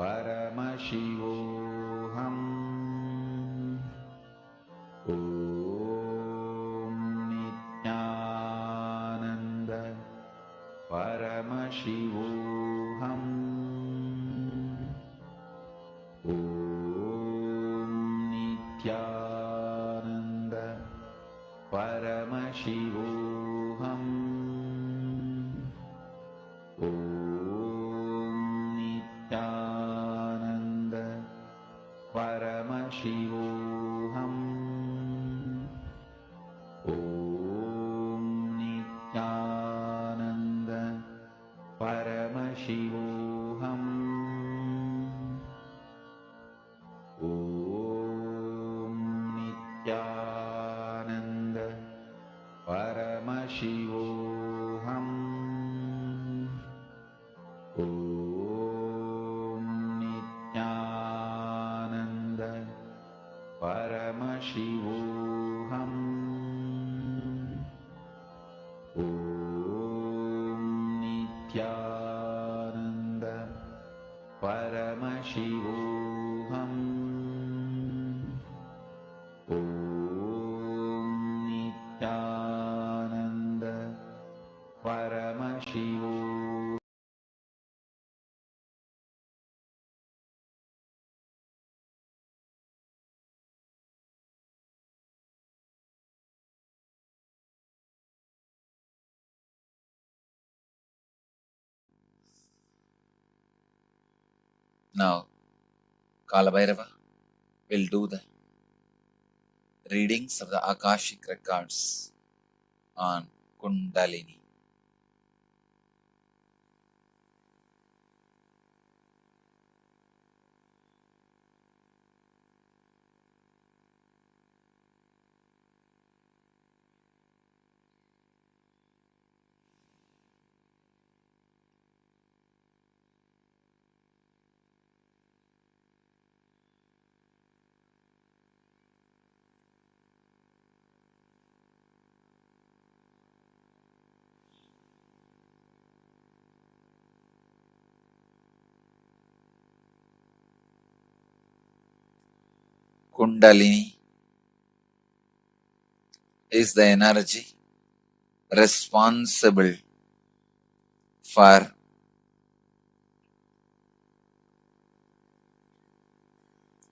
Paramashivoham Om Nityananda Paramashivoham Om Nityananda Paramashivoham Om Nityananda Paramashivoham Om Nityananda Paramashivoham Om Nityananda Paramashivoham Om Nityananda Paramashivoham Om Nityananda Paramashivoham Om Nityananda Paramashivoham. Now, Kalabhairava will do the readings of the Akashic records on Kundalini. Kundalini is the energy responsible for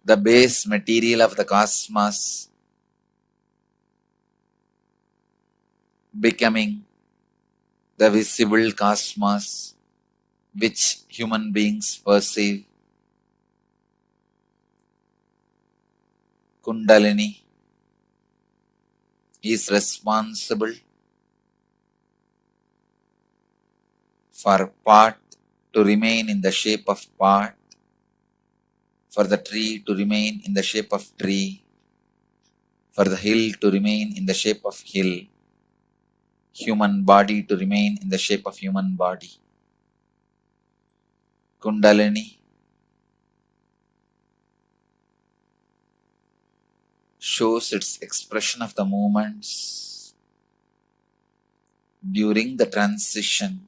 the base material of the cosmos becoming the visible cosmos which human beings perceive. Kundalini is responsible for part to remain in the shape of part, for the tree to remain in the shape of tree, for the hill to remain in the shape of hill, human body to remain in the shape of human body. Kundalini shows its expression of the movements during the transition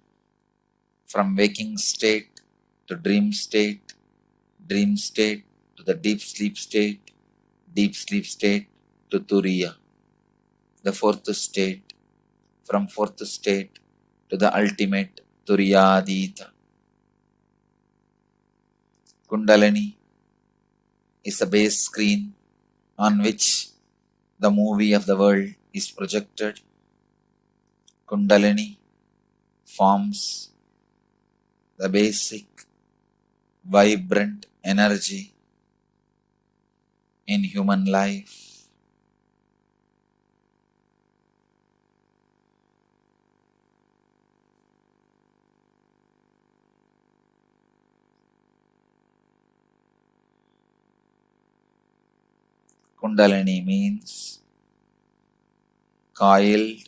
from waking state to dream state to the deep sleep state to Turiya, the fourth state, from fourth state to the ultimate Turiyadita. Kundalini is a base screen on which the movie of the world is projected. Kundalini forms the basic, vibrant energy in human life. Kundalini means coiled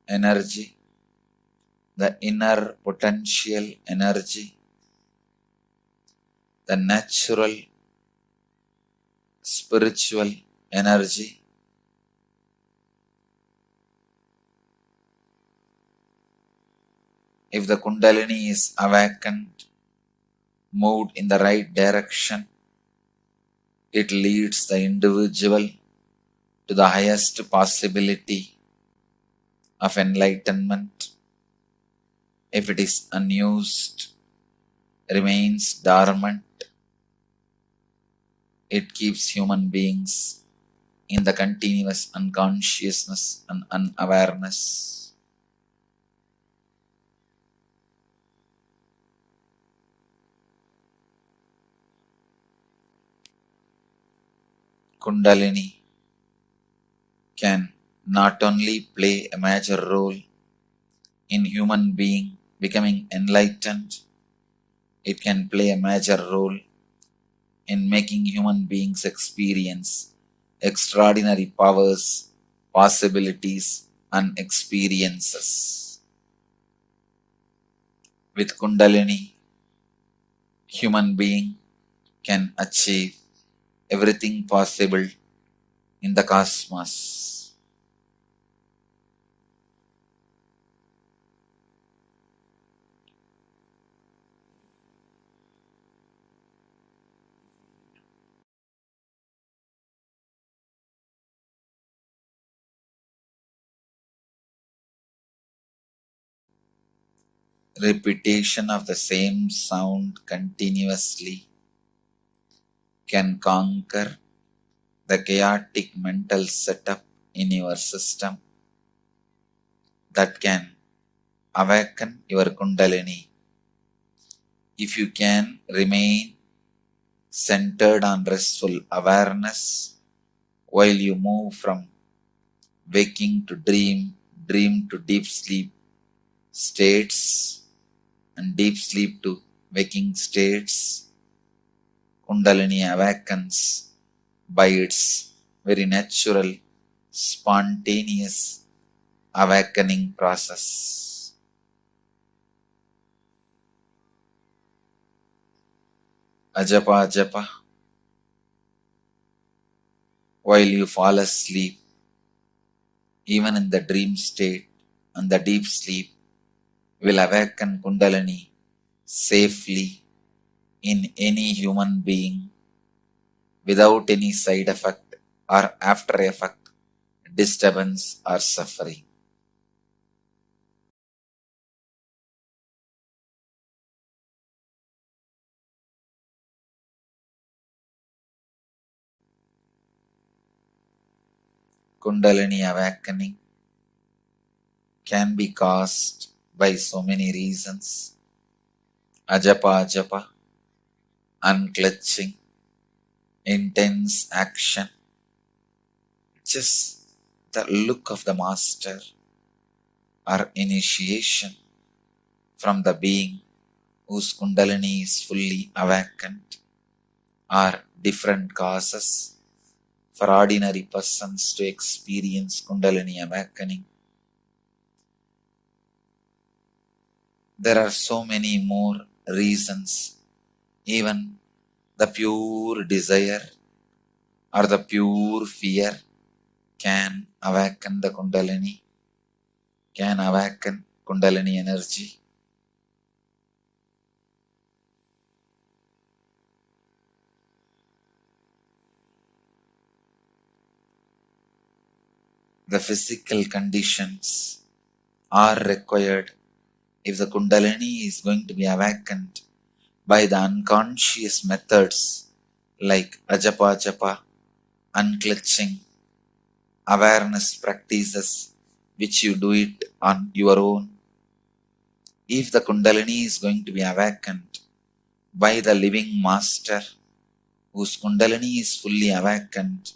energy, the inner potential energy, the natural spiritual energy. If the Kundalini is awakened, moved in the right direction, it leads the individual to the highest possibility of enlightenment. If it is unused, remains dormant, it keeps human beings in the continuous unconsciousness and unawareness. Kundalini can not only play a major role in human being becoming enlightened, it can play a major role in making human beings experience extraordinary powers, possibilities, and experiences. With Kundalini, human being can achieve everything possible in the cosmos. Repetition of the same sound continuously can conquer the chaotic mental setup in your system that can awaken your Kundalini. If you can remain centered on restful awareness while you move from waking to dream, dream to deep sleep states, and deep sleep to waking states, Kundalini awakens by its very natural, spontaneous awakening process. Ajapa japa, while you fall asleep, even in the dream state and the deep sleep, will awaken Kundalini safely in any human being without any side effect or after effect, disturbance or suffering. Kundalini awakening can be caused by so many reasons. Ajapa japa, unclutching, intense action, just the look of the master, or initiation from the being whose Kundalini is fully awakened, are different causes for ordinary persons to experience Kundalini awakening. There are so many more reasons. Even the pure desire or the pure fear can awaken the Kundalini, can awaken Kundalini energy. The physical conditions are required if the Kundalini is going to be awakened by the unconscious methods like ajapa japa, unclutching, awareness practices which you do it on your own. If the Kundalini is going to be awakened by the living master whose Kundalini is fully awakened,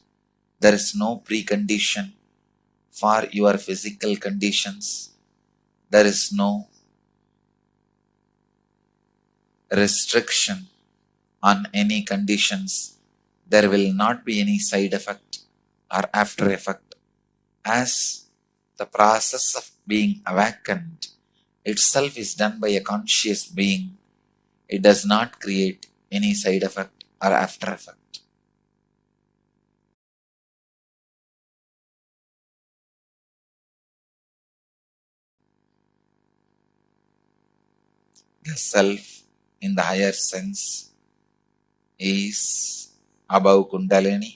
there is no precondition for your physical conditions. There is no restriction on any conditions. There will not be any side effect or after effect, as the process of being awakened itself is done by a conscious being. It does not create any side effect or after effect. The self in the higher sense is above Kundalini.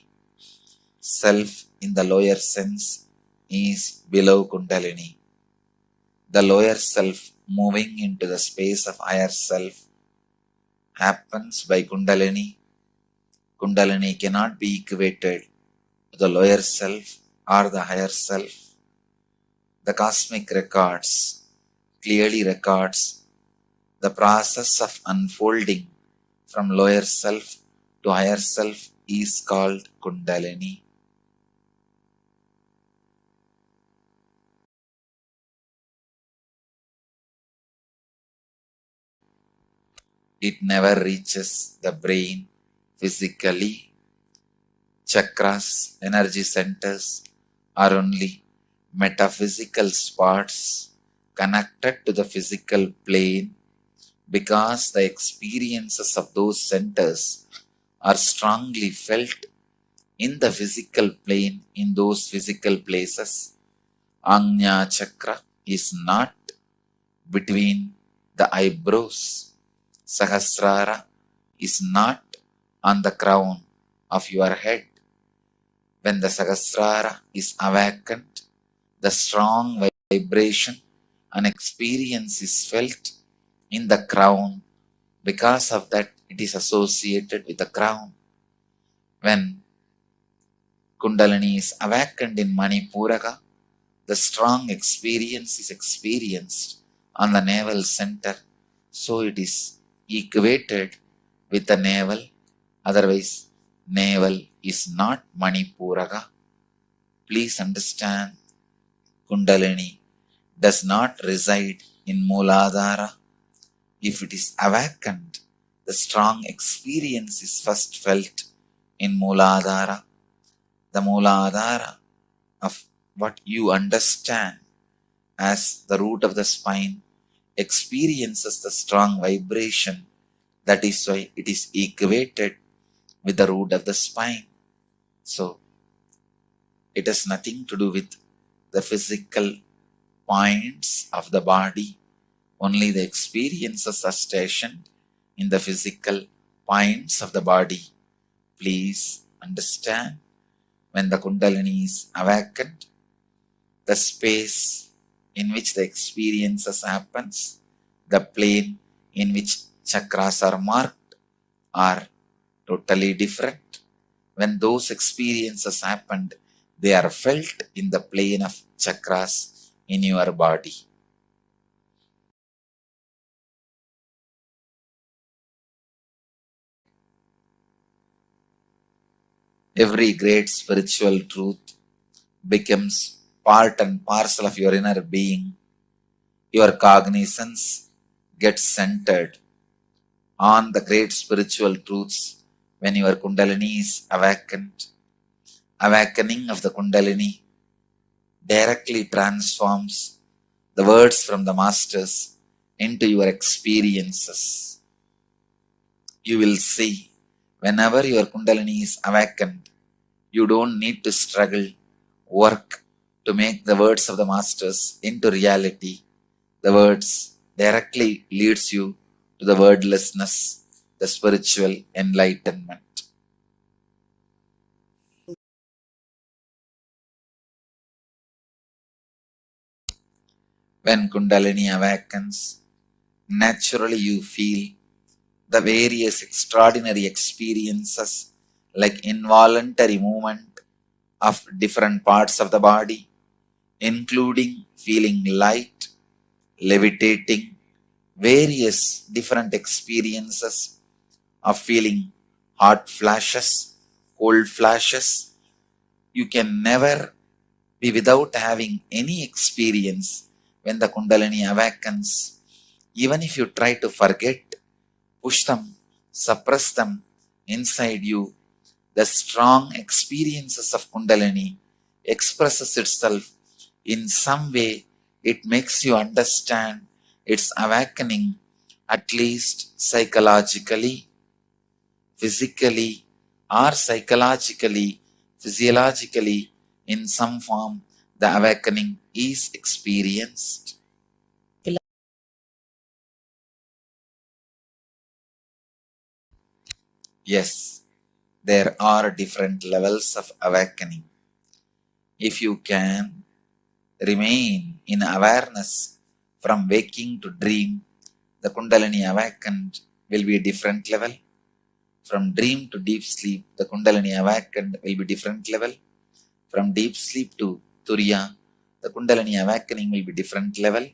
Self in the lower sense is below Kundalini. The lower self moving into the space of higher self happens by Kundalini. Kundalini cannot be equated to the lower self or the higher self. The cosmic records clearly records the process of unfolding from lower self to higher self is called Kundalini. It never reaches the brain physically. Chakras, energy centers, are only metaphysical spots connected to the physical plane because the experiences of those centers are strongly felt in the physical plane in those physical places. Agnya chakra is not between the eyebrows. Sahasrara is not on the crown of your head. When the Sahasrara is awakened, the strong vibration and experience is felt in the crown. Because of that, it is associated with the crown. When Kundalini is awakened in Manipuraka, the strong experience is experienced on the navel center. So it is equated with the navel. Otherwise, navel is not Manipuraka. Please understand, Kundalini does not reside in Mooladhara. If it is awakened, the strong experience is first felt in Mooladhara. The Mooladhara of what you understand as the root of the spine experiences the strong vibration. That is why it is equated with the root of the spine. So, it has nothing to do with the physical points of the body. Only the experiences are stationed in the physical points of the body. Please understand, when the Kundalini is awakened, the space in which the experiences happens, the plane in which chakras are marked are totally different. When those experiences happened, they are felt in the plane of chakras in your body. Every great spiritual truth becomes part and parcel of your inner being. Your cognizance gets centered on the great spiritual truths when your Kundalini is awakened. Awakening of the Kundalini directly transforms the words from the masters into your experiences. You will see, whenever your Kundalini is awakened, you don't need to struggle, work to make the words of the masters into reality. The words directly leads you to the wordlessness, the spiritual enlightenment. When Kundalini awakens, naturally you feel the various extraordinary experiences like involuntary movement of different parts of the body, including feeling light, levitating, various different experiences of feeling hot flashes, cold flashes. You can never be without having any experience when the Kundalini awakens. Even if you try to forget, push them, suppress them inside you, the strong experiences of Kundalini expresses itself in some way. It makes you understand its awakening, at least psychologically, physically, or psychologically, physiologically, in some form, the awakening is experienced. Yes, there are different levels of awakening. If you can remain in awareness from waking to dream, the Kundalini awakened will be a different level. From dream to deep sleep, the Kundalini awakened will be different level. From deep sleep to Turiya, the Kundalini awakening will be different level.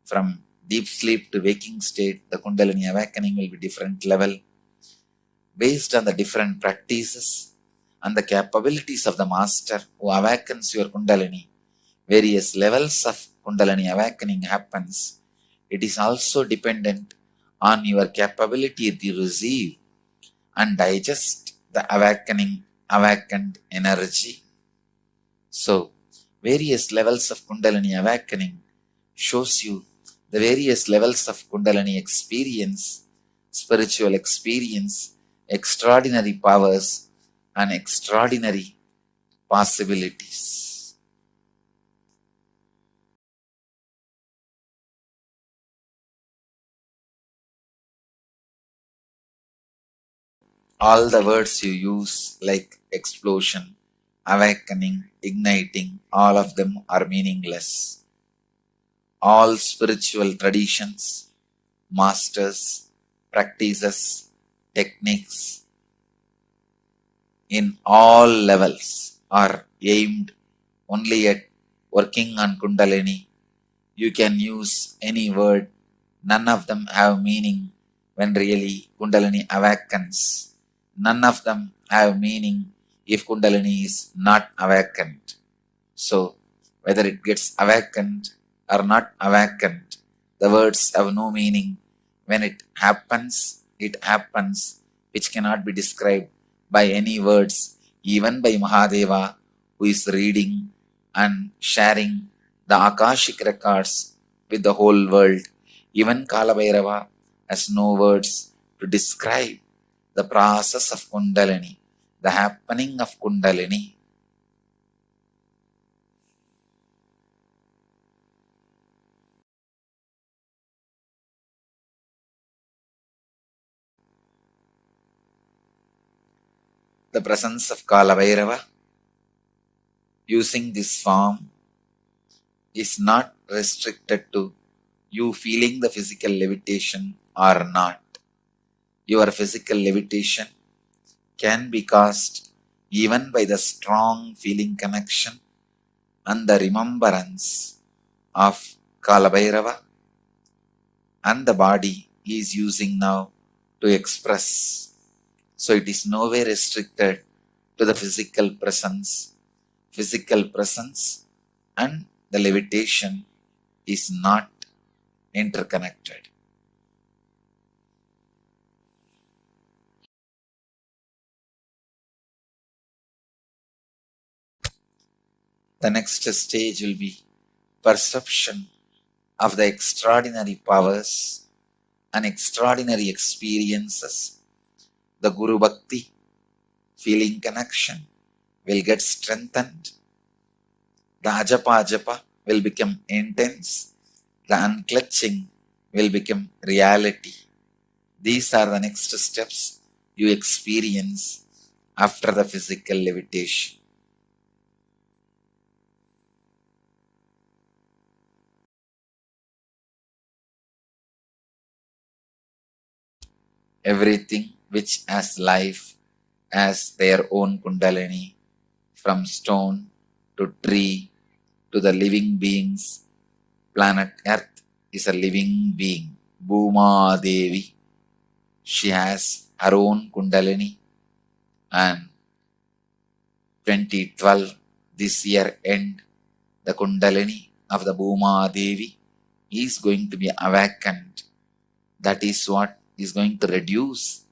From deep sleep to waking state, the Kundalini awakening will be different level. Based on the different practices and the capabilities of the master who awakens your Kundalini, various levels of Kundalini awakening happens. It is also dependent on your capability to receive and digest the awakened energy. So, various levels of Kundalini awakening shows you the various levels of Kundalini experience, spiritual experience, extraordinary powers and extraordinary possibilities. All the words you use like explosion, awakening, igniting, all of them are meaningless. All spiritual traditions, masters, practices, techniques in all levels are aimed only at working on Kundalini. You can use any word, none of them have meaning when really Kundalini awakens. None of them have meaning if Kundalini is not awakened. So, whether it gets awakened or not awakened, the words have no meaning. When it happens, which cannot be described by any words, even by Mahadeva, who is reading and sharing the Akashic records with the whole world. Even Kalabhairava has no words to describe the process of Kundalini, the happening of Kundalini. The presence of Kalabhairava using this form is not restricted to you feeling the physical levitation or not. Your physical levitation can be caused even by the strong feeling connection and the remembrance of Kalabhairava, and the body is using now to express. So it is nowhere restricted to the physical presence. Physical presence and the levitation is not interconnected. The next stage will be perception of the extraordinary powers and extraordinary experiences. The Guru Bhakti, feeling connection, will get strengthened. The Ajapa will become intense. The unclutching will become reality. These are the next steps you experience after the physical levitation. Everything which has life has their own Kundalini, from stone to tree to the living beings. Planet Earth is a living being. Bhuma Devi, she has her own Kundalini, and 2012, this year end, the Kundalini of the Bhuma Devi is going to be awakened. That is what is going to reduce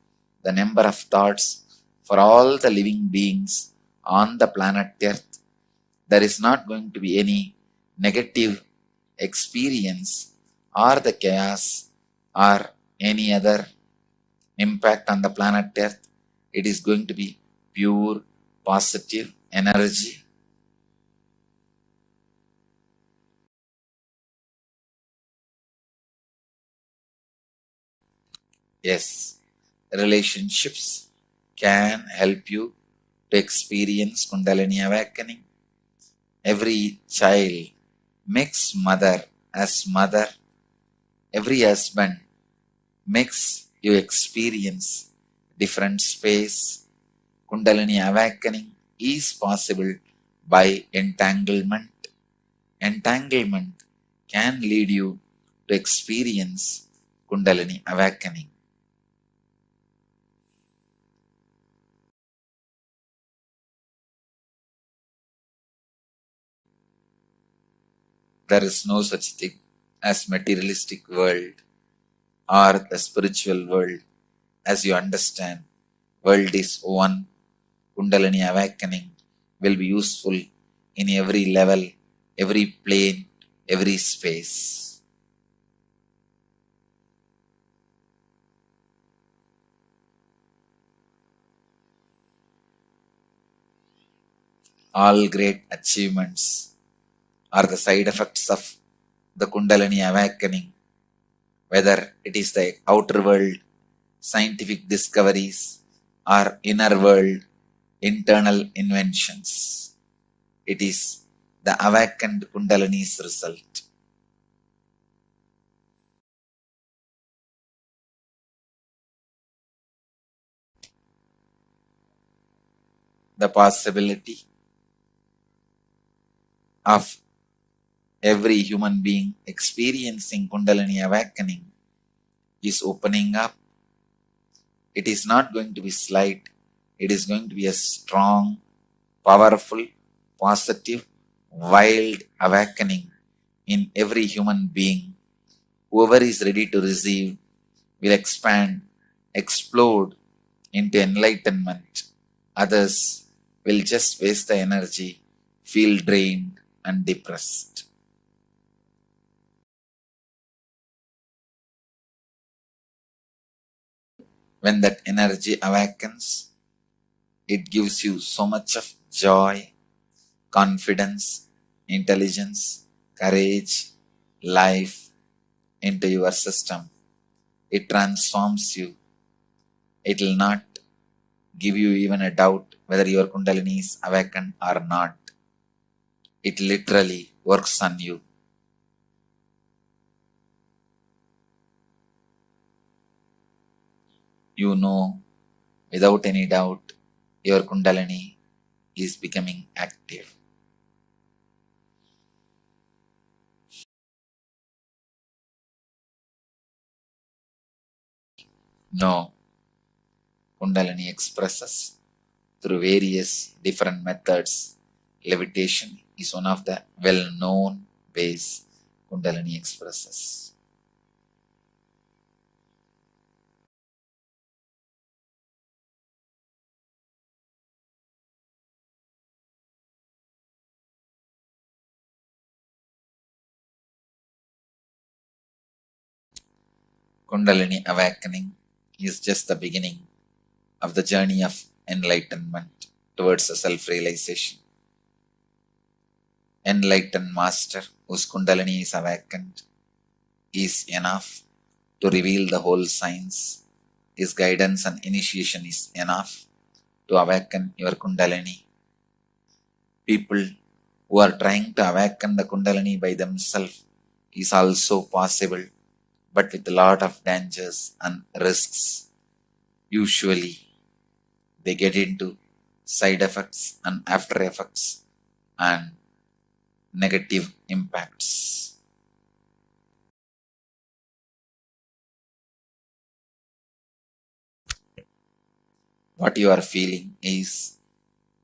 the number of thoughts for all the living beings on the planet Earth. There is not going to be any negative experience or the chaos or any other impact on the planet Earth. It is going to be pure positive energy. Yes, relationships can help you to experience Kundalini awakening. Every child makes mother as mother. Every husband makes you experience different space. Kundalini awakening is possible by entanglement. Entanglement can lead you to experience Kundalini awakening. There is no such thing as materialistic world or the spiritual world. As you understand, world is one. Kundalini awakening will be useful in every level, every plane, every space. All great achievements are the side effects of the Kundalini awakening, whether it is the outer world, scientific discoveries, or inner world, internal inventions. It is the awakened Kundalini's result. The possibility of every human being experiencing Kundalini awakening is opening up. It is not going to be slight. It is going to be a strong, powerful, positive, wild awakening in every human being. Whoever is ready to receive will expand, explode into enlightenment. Others will just waste the energy, feel drained and depressed. When that energy awakens, it gives you so much of joy, confidence, intelligence, courage, life into your system. It transforms you. It will not give you even a doubt whether your Kundalini is awakened or not. It literally works on you. You know, without any doubt, your Kundalini is becoming active. No, Kundalini expresses through various different methods. Levitation is one of the well-known ways Kundalini expresses. Kundalini awakening is just the beginning of the journey of enlightenment towards a self-realization. Enlightened master whose Kundalini is awakened is enough to reveal the whole science. His guidance and initiation is enough to awaken your Kundalini. People who are trying to awaken the Kundalini by themselves is also possible, but with a lot of dangers and risks. Usually, they get into side effects and after effects and negative impacts. What you are feeling is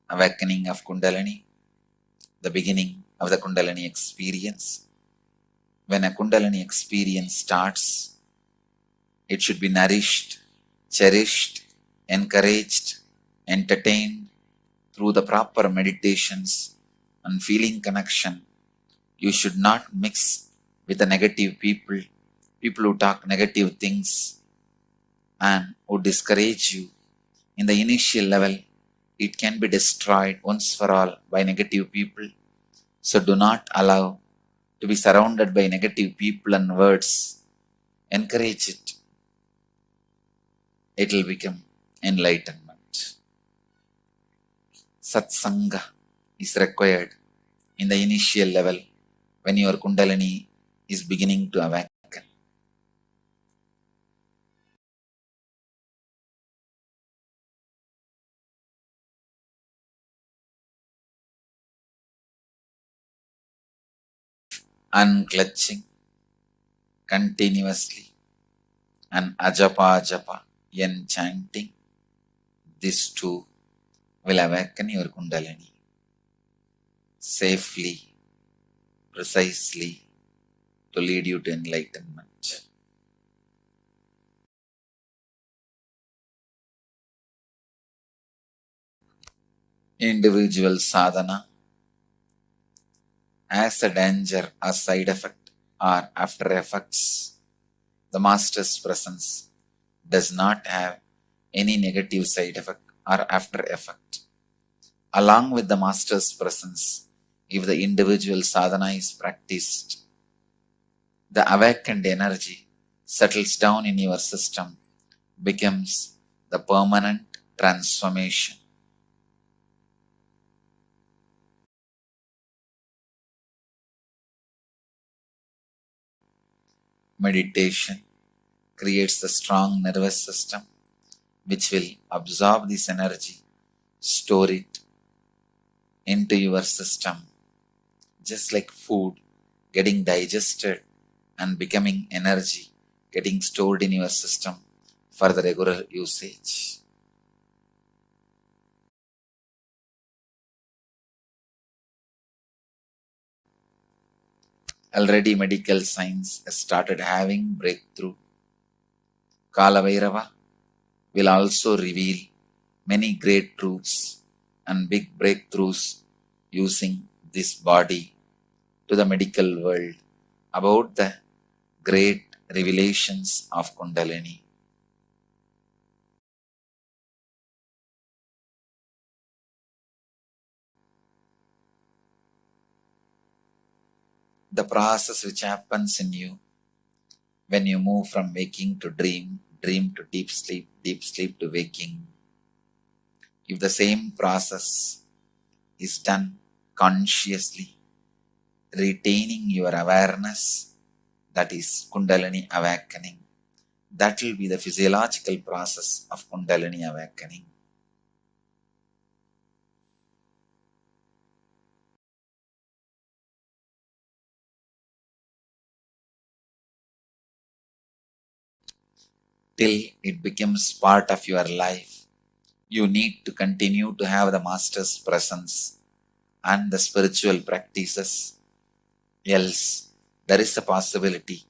awakening of Kundalini, the beginning of the Kundalini experience. When a Kundalini experience starts, it should be nourished, cherished, encouraged, entertained through the proper meditations and feeling connection. You should not mix with the negative people who talk negative things and who discourage you. In the initial level, it can be destroyed once for all by negative people. So do not allow to be surrounded by negative people and words. Encourage it. It will become enlightenment. satsanga is required in the initial level when your Kundalini is beginning to awaken. Unclutching continuously and ajapa enchanting, this too will awaken your Kundalini safely, precisely, to lead you to enlightenment. Individual sadhana as a danger, a side effect, or after effects, the Master's presence does not have any negative side effect or after effect. Along with the Master's presence, if the individual sadhana is practiced, the awakened energy settles down in your system, becomes the permanent transformation. Meditation creates a strong nervous system which will absorb this energy, store it into your system, just like food getting digested and becoming energy getting stored in your system for the regular usage. Already medical science has started having breakthrough. Kalabhairava will also reveal many great truths and big breakthroughs using this body to the medical world about the great revelations of Kundalini. The process which happens in you when you move from waking to dream, dream to deep sleep to waking, if the same process is done consciously, retaining your awareness, that is Kundalini awakening, that will be the physiological process of Kundalini awakening. Till it becomes part of your life, you need to continue to have the Master's presence and the spiritual practices. Else, there is a possibility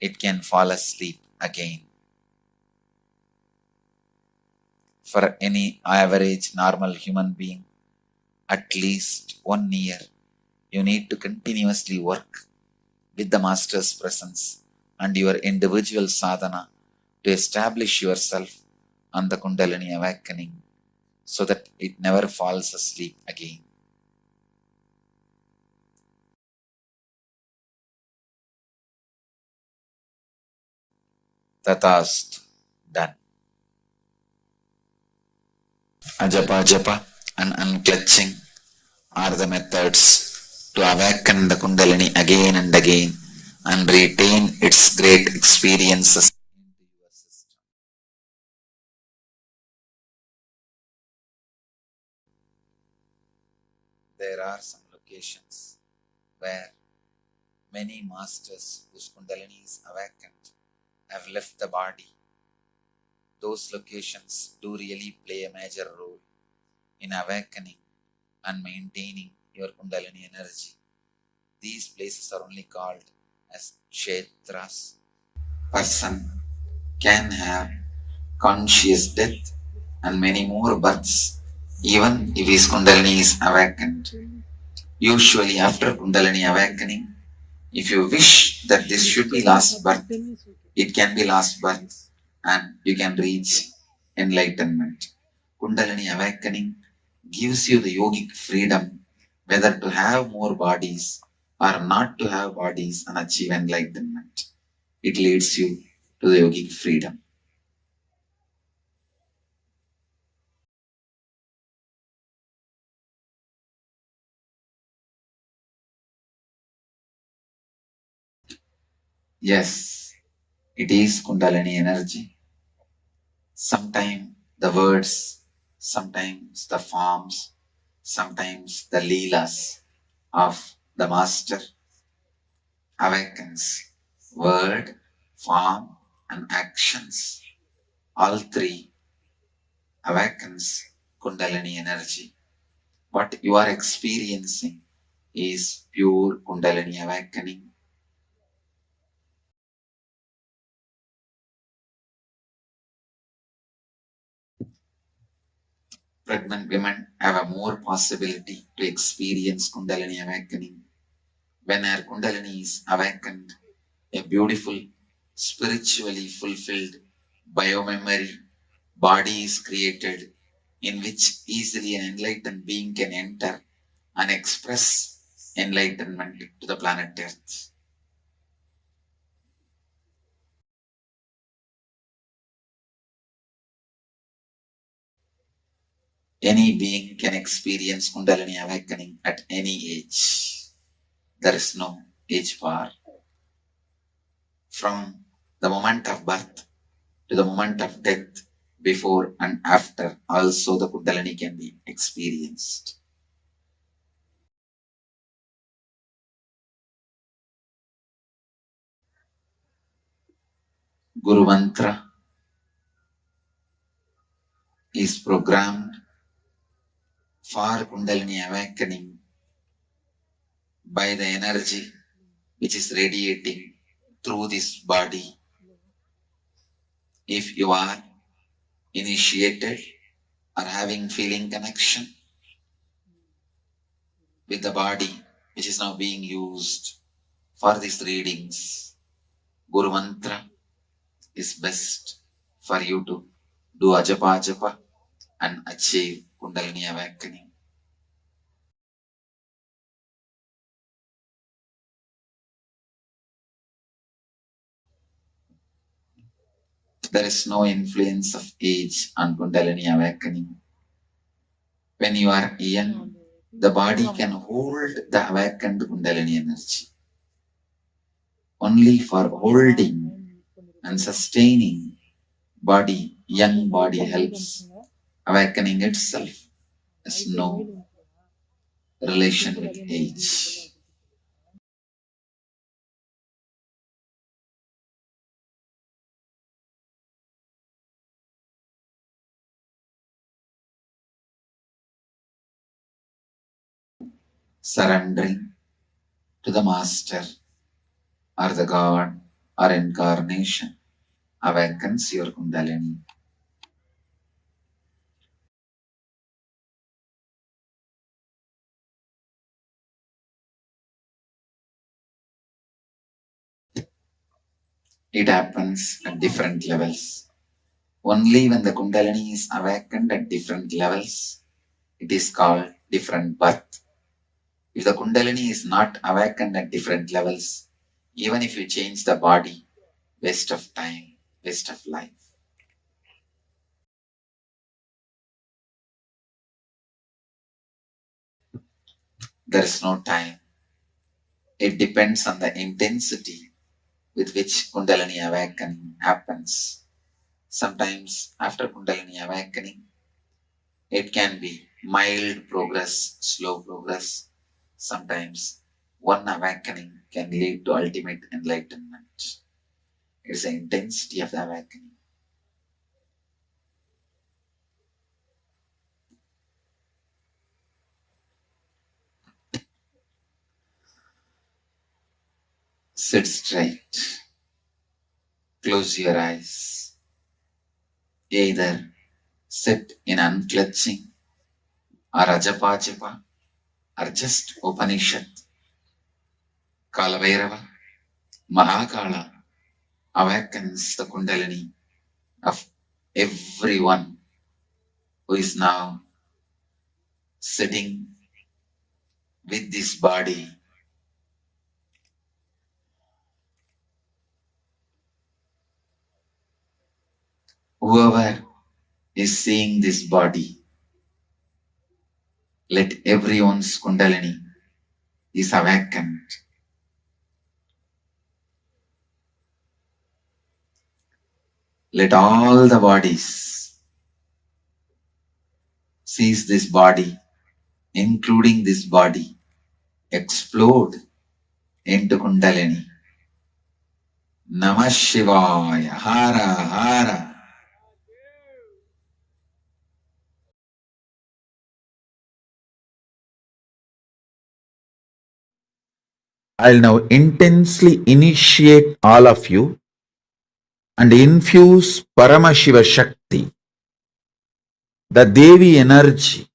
it can fall asleep again. For any average normal human being, at least 1 year, you need to continuously work with the Master's presence and your individual sadhana to establish yourself on the Kundalini awakening so that it never falls asleep again. Tathastu, done. Ajapa and unclutching are the methods to awaken the Kundalini again and again and retain its great experiences into your system. There are some locations where many masters whose Kundalini is awakened have left the body. Those locations do really play a major role in awakening and maintaining your Kundalini energy. These places are only called as kshetras. Person can have conscious death and many more births even if his Kundalini is awakened. Usually after Kundalini awakening, if you wish that this should be last birth, it can be last birth and you can reach enlightenment. Kundalini awakening gives you the yogic freedom whether to have more bodies or not to have bodies and achieve enlightenment. It leads you to the yogic freedom. Yes, it is Kundalini energy. Sometimes the words, sometimes the forms, sometimes the leelas of the Master awakens. Word, form and actions. All three awakens Kundalini energy. What you are experiencing is pure Kundalini awakening. Pregnant women have a more possibility to experience Kundalini awakening. When our Kundalini is awakened, a beautiful, spiritually fulfilled biomemory body is created in which easily an enlightened being can enter and express enlightenment to the planet Earth. Any being can experience Kundalini awakening at any age. There is no age bar. From the moment of birth to the moment of death, before and after, also the Kundalini can be experienced. Guru Mantra is programmed for Kundalini awakening by the energy which is radiating through this body. If you are initiated or having feeling connection with the body which is now being used for these readings, Guru Mantra is best for you to do Ajapa and achieve Kundalini awakening. There is no influence of age on Kundalini awakening. When you are young, the body can hold the awakened Kundalini energy. Only for holding and sustaining body, young body helps. Awakening itself has no relation with age. Surrendering to the Master or the God or incarnation awakens your Kundalini. It happens at different levels. Only when the Kundalini is awakened at different levels, it is called different birth. If the Kundalini is not awakened at different levels, even if you change the body, waste of time, waste of life. There is no time. It depends on the intensity with which Kundalini awakening happens. Sometimes after Kundalini awakening, it can be mild progress, slow progress. Sometimes one awakening can lead to ultimate enlightenment. It is the intensity of the awakening. Sit straight. Close your eyes. Either sit in unclutching or Ajapa or just Upanishad. Kalabhairava, Mahakala awakens the Kundalini of everyone who is now sitting with this body. Whoever is seeing this body, let everyone's Kundalini is awakened. Let all the bodies seize this body, including this body, explode into Kundalini. Namah Shivaya, Hara Hara. I'll now intensely initiate all of you and infuse Paramashiva Shakti, the Devi energy,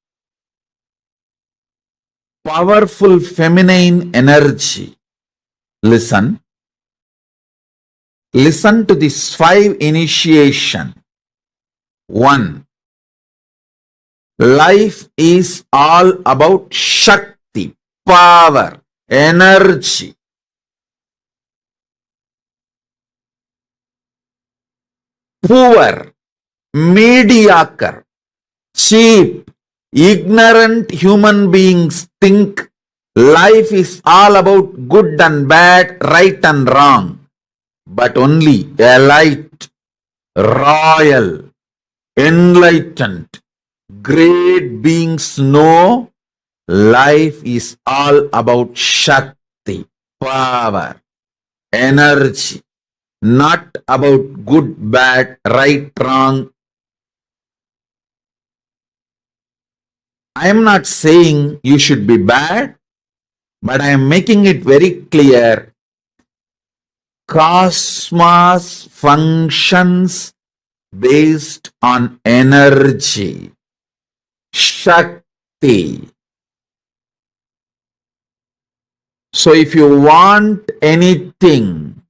powerful feminine energy. Listen. Listen to this 5 initiation. 1. Life is all about Shakti, power, energy. Poor, mediocre, cheap, ignorant human beings think life is all about good and bad, right and wrong. But only elite, royal, enlightened, great beings know life is all about Shakti, power, energy, not about good, bad, right, wrong. I am not saying you should be bad, but I am making it very clear. Cosmos functions based on energy, Shakti. So if you want anything,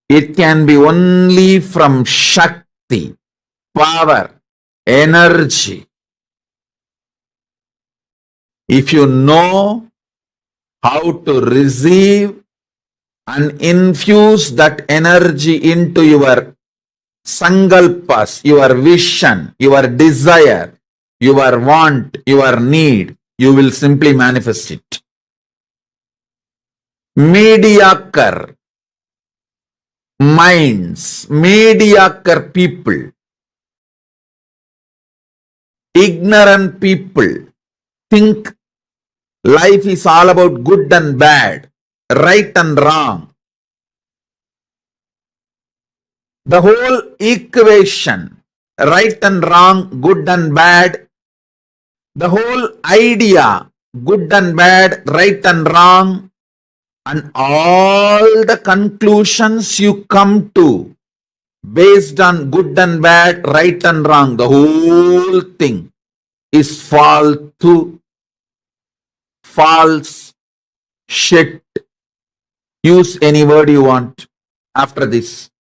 it can be only from Shakti, power, energy. If you know how to receive and infuse that energy into your Sankalpas, your vision, your desire, your want, your need, you will simply manifest it. Mediocre minds, mediocre people, ignorant people think life is all about good and bad, right and wrong. The whole equation, right and wrong, good and bad, the whole idea, good and bad, right and wrong, and all the conclusions you come to based on good and bad, right and wrong, the whole thing is phaleṣhu, false, shit. Use any word you want after this.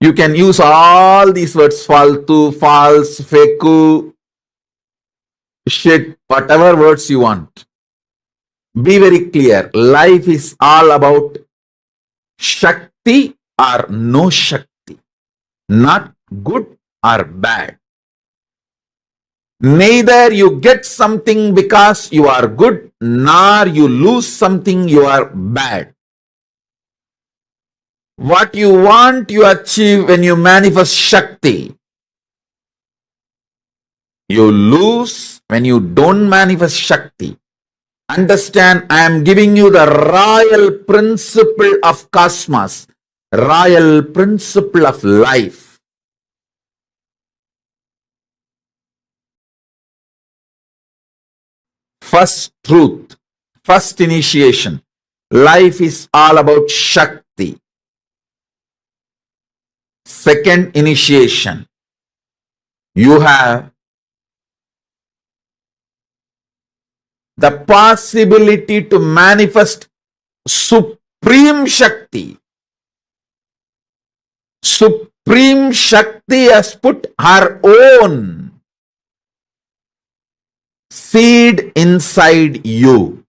You can use all these words, phaleṣhu, false, phaleṣhu, shit, whatever words you want. Be very clear. Life is all about Shakti or no Shakti, not good or bad. Neither you get something because you are good, nor you lose something you are bad. What you want, you achieve when you manifest Shakti. You lose when you don't manifest Shakti. Understand, I am giving you the royal principle of cosmos, royal principle of life. First truth, first initiation. Life is all about Shakti. Second initiation. You have the possibility to manifest Supreme Shakti. Supreme Shakti has put her own seed inside you.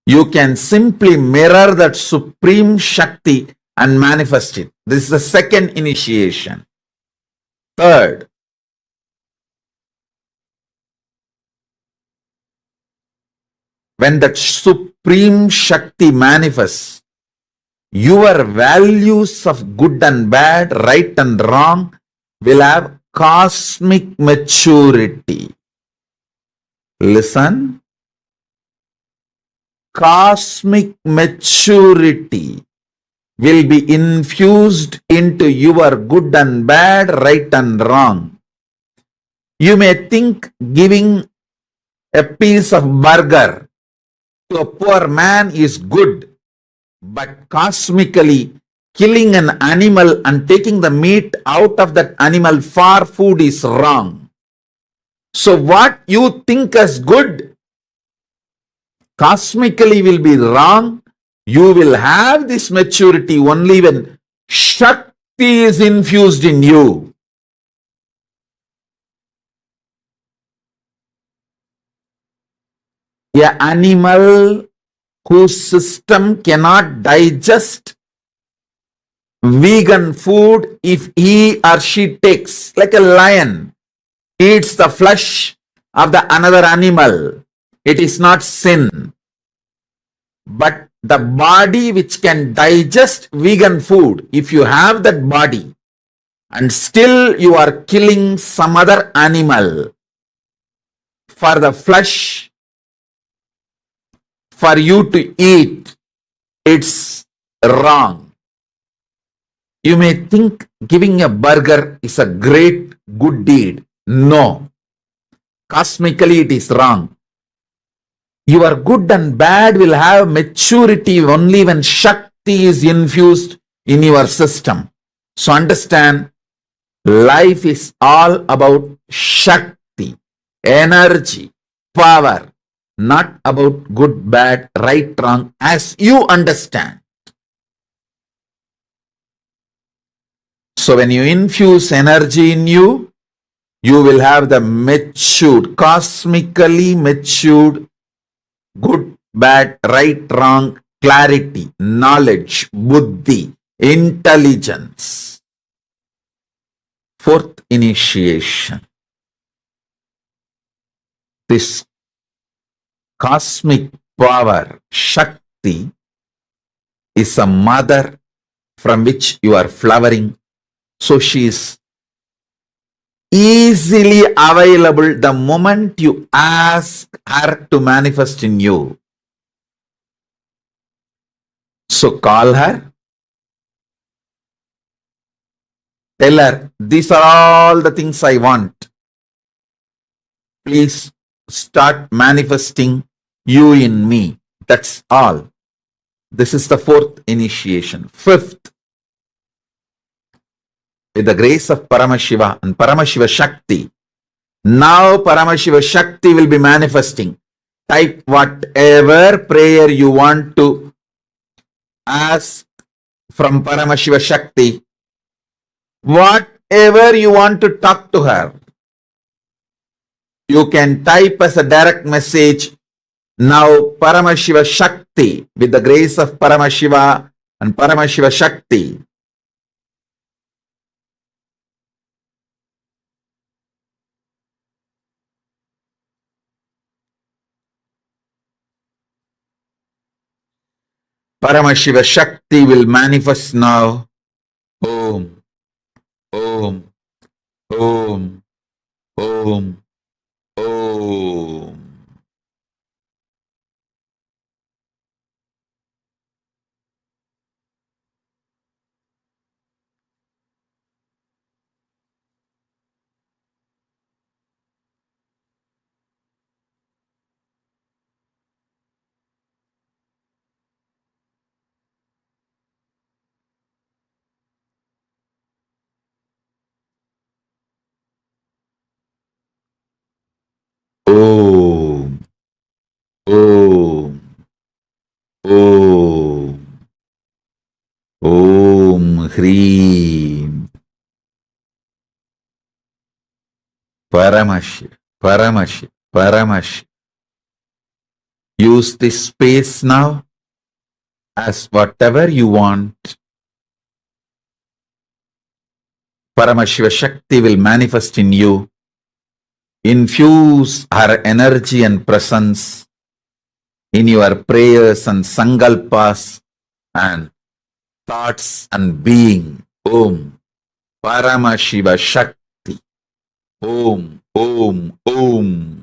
You can simply mirror that Supreme Shakti and manifest it. This is the second initiation. Third, when that Supreme Shakti manifests, your values of good and bad, right and wrong will have cosmic maturity. Listen. Cosmic maturity will be infused into your good and bad, right and wrong. You may think giving a piece of burger to a poor man is good, but cosmically killing an animal and taking the meat out of that animal for food is wrong. So what you think as good cosmically will be wrong. You will have this maturity only when Shakti is infused in you. An animal whose system cannot digest vegan food, if he or she takes, like a lion, eats the flesh of the another animal, it is not sin. But the body which can digest vegan food, if you have that body and still you are killing some other animal for the flesh for you to eat, it's wrong. You may think giving a burger is a great good deed. No. Cosmically it is wrong. Your good and bad will have maturity only when Shakti is infused in your system. So understand, life is all about Shakti, energy, power, not about good, bad, right, wrong, as you understand. So when you infuse energy in you, you will have the matured, cosmically matured, good, bad, right, wrong, clarity, knowledge, buddhi, intelligence. Fourth initiation. This cosmic power, Shakti, is a mother from which you are flowering. So she is easily available the moment you ask her to manifest in you. So call her, tell her, these are all the things I want. Please start manifesting you in me. That's all. This is the fourth initiation. Fifth, with the grace of Paramashiva and Paramashiva Shakti, now Paramashiva Shakti will be manifesting. Type whatever prayer you want to ask from Paramashiva Shakti. Whatever you want to talk to her, you can type as a direct message. Now Paramashiva Shakti, with the grace of Paramashiva and Paramashiva Shakti, Paramashiva Shakti will manifest now. Om, Om, Om, Om, Om. Om, Om, Om, Om, Hreem, Paramashiva, Paramashiva, Paramashiva. Use this space now as whatever you want. Paramashiva Shakti will manifest in you. Infuse her energy and presence in your prayers and sankalpas and thoughts and being. Om Paramashiva Shakti. Om, Om, Om.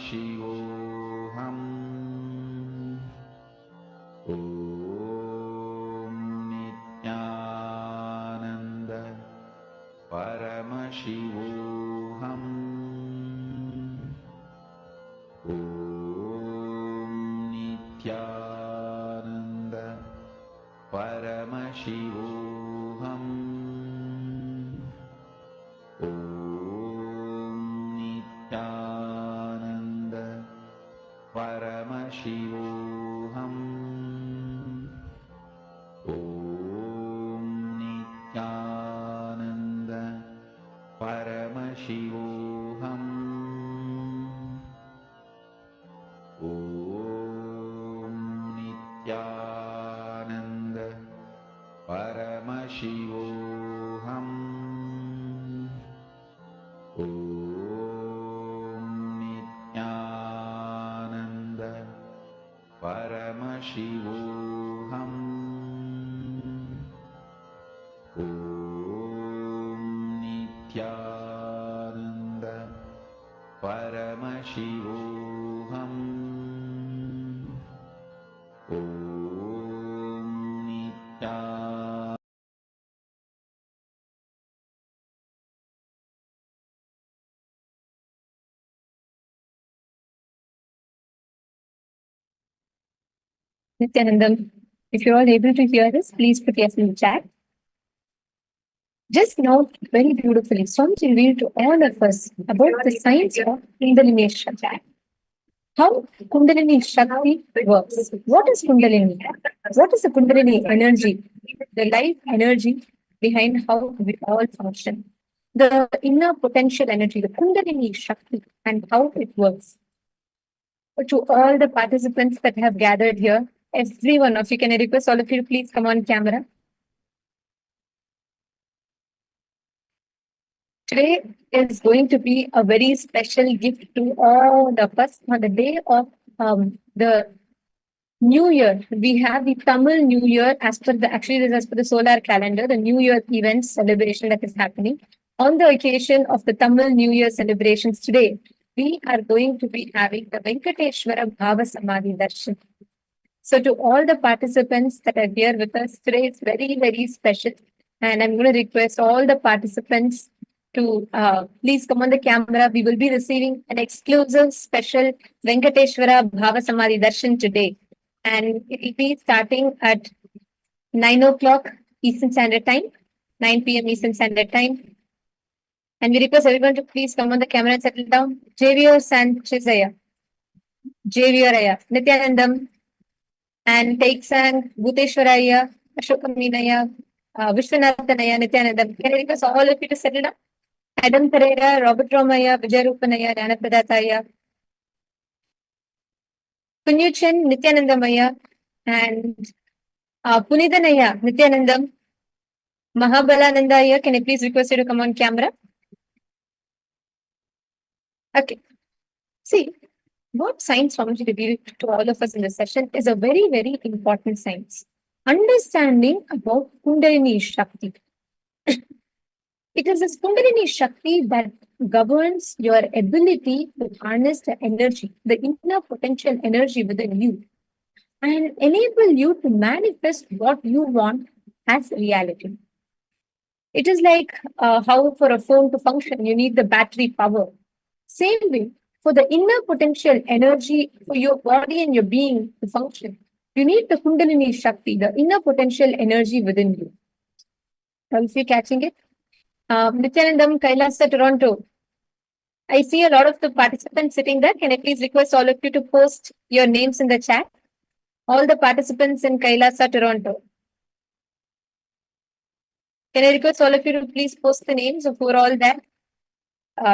Paramashivoham Om Nityananda Paramashivoham Om Nityananda Paramashivoham Om Nityananda Paramashivoham Om Nityananda Paramashivoham Om Nityananda Paramashivoham Om Nityananda Paramashivoham Om Nityananda Paramashivoham Om Nityananda Nityanandam, if you're all able to hear us, please put yes in the chat. Just now, very beautifully, Swamiji revealed to all of us about the science of Kundalini Shakti. How Kundalini Shakti works. What is Kundalini? What is the Kundalini energy? The life energy behind how we all function. The inner potential energy, the Kundalini Shakti, and how it works. To all the participants that have gathered here, every one of you, can I request all of you to please come on camera? Today is going to be a very special gift to all of us on the day of the New Year. We have the Tamil New Year as per the solar calendar, the New Year event celebration that is happening. On the occasion of the Tamil New Year celebrations today, we are going to be having the Venkateshwara Bhava Samadhi Darshan. So to all the participants that are here with us today, it's very, very special. And I'm going to request all the participants to please come on the camera. We will be receiving an exclusive special Venkateshwara Bhava Samadhi Darshan today. And it will be starting at 9 o'clock Eastern Standard Time, 9 p.m. Eastern Standard Time. And we request everyone to please come on the camera and settle down. Javier Sanchezaya, Javier Nityanandam, and Take Sang, Bhuteshwaraya, Ashokaminaya, Vishwanathanaya, Nityanandam. Can I request all of you to settle down? Adam Pereira, Robert Romaya, Vijayarupanaya, Danapradataya, Punyuchan, Nityanandamaya, and Punithanaya, Nityanandam, Mahabalanandaya. Can I please request you to come on camera? Okay. See, what science Swamiji revealed to all of us in this session is a very, very important science. Understanding about Kundalini Shakti. It is this Kundalini Shakti that governs your ability to harness the energy, the inner potential energy within you, and enable you to manifest what you want as reality. It is like how for a phone to function, you need the battery power. Same way, for the inner potential energy for your body and your being to function, you need the Kundalini Shakti, the inner potential energy within you. Are you catching it? Nityanandam, KAILASA, Toronto. I see a lot of the participants sitting there. Can I please request all of you to post your names in the chat? All the participants in KAILASA, Toronto. Can I request all of you to please post the names of who are all there?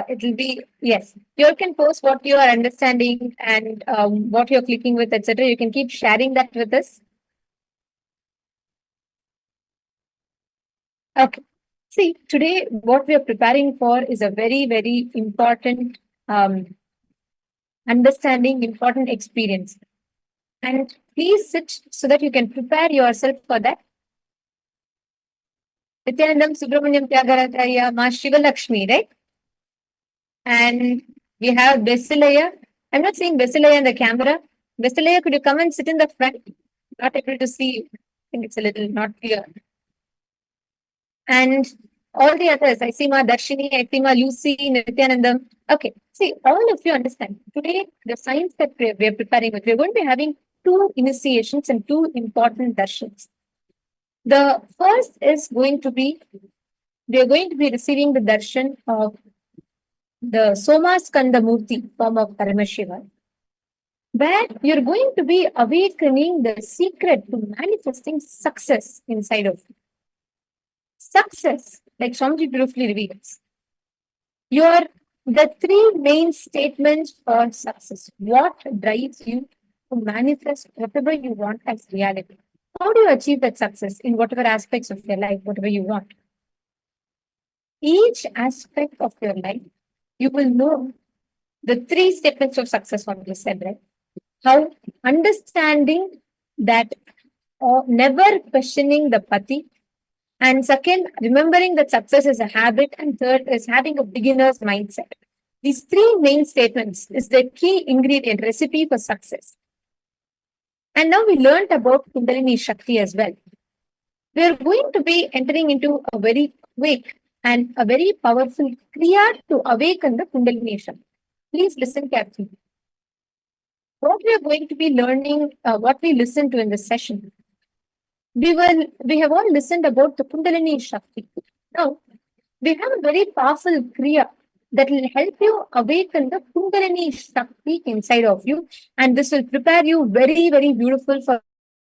It will be, yes. You all can post what you are understanding and what you're clicking with, etc. You can keep sharing that with us. Okay. See, today what we are preparing for is a very, very important understanding, important experience. And please sit so that you can prepare yourself for that. Nityanandam, Subramanya, Ma Shiva Lakshmi, right? And we have Besilaya, I'm not seeing Veselaya in the camera. Veselaya, could you come and sit in the front? Not able to see you. I think it's a little not clear. And all the others, I see Ma Darshini, I see Ma Lucy, Nityanandam. Okay, see, all of you understand. Today, the science that we're preparing with, we're going to be having 2 initiations and 2 important darshans. The first is going to be, we're going to be receiving the darshan of the Soma Skanda Murti form of Paramashiva, where you're going to be awakening the secret to manifesting success inside of you. Success, like Swamiji beautifully reveals, the 3 main statements for success. What drives you to manifest whatever you want as reality? How do you achieve that success in whatever aspects of your life, whatever you want? Each aspect of your life, you will know the 3 statements of success, what we said, right? How understanding that, or never questioning the pati, and second, remembering that success is a habit, and third is having a beginner's mindset. These 3 main statements is the key ingredient recipe for success. And now we learned about Kundalini Shakti as well. We are going to be entering into a very quick and a very powerful Kriya to awaken the Kundalini Shakti. Please listen carefully. What we are going to be learning, what we listened to in this session, we have all listened about the Kundalini Shakti. Now, we have a very powerful Kriya that will help you awaken the Kundalini Shakti inside of you, and this will prepare you very, very beautiful for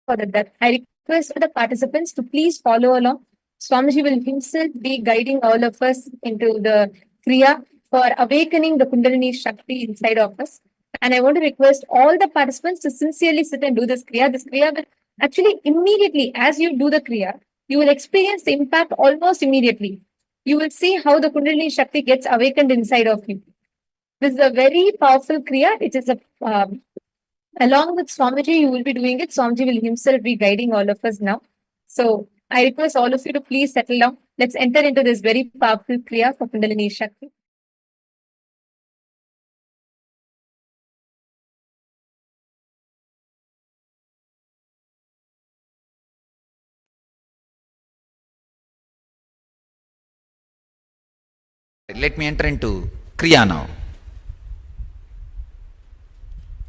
that. I request the participants to please follow along. Swamiji will himself be guiding all of us into the Kriya for awakening the Kundalini Shakti inside of us. And I want to request all the participants to sincerely sit and do this Kriya. This Kriya will actually immediately, as you do the Kriya, you will experience the impact almost immediately. You will see how the Kundalini Shakti gets awakened inside of you. This is a very powerful Kriya. It is along with Swamiji, you will be doing it. Swamiji will himself be guiding all of us now. So I request all of you to please settle down. Let's enter into this very powerful Kriya for Kundalini Shakti. Let me enter into Kriya now.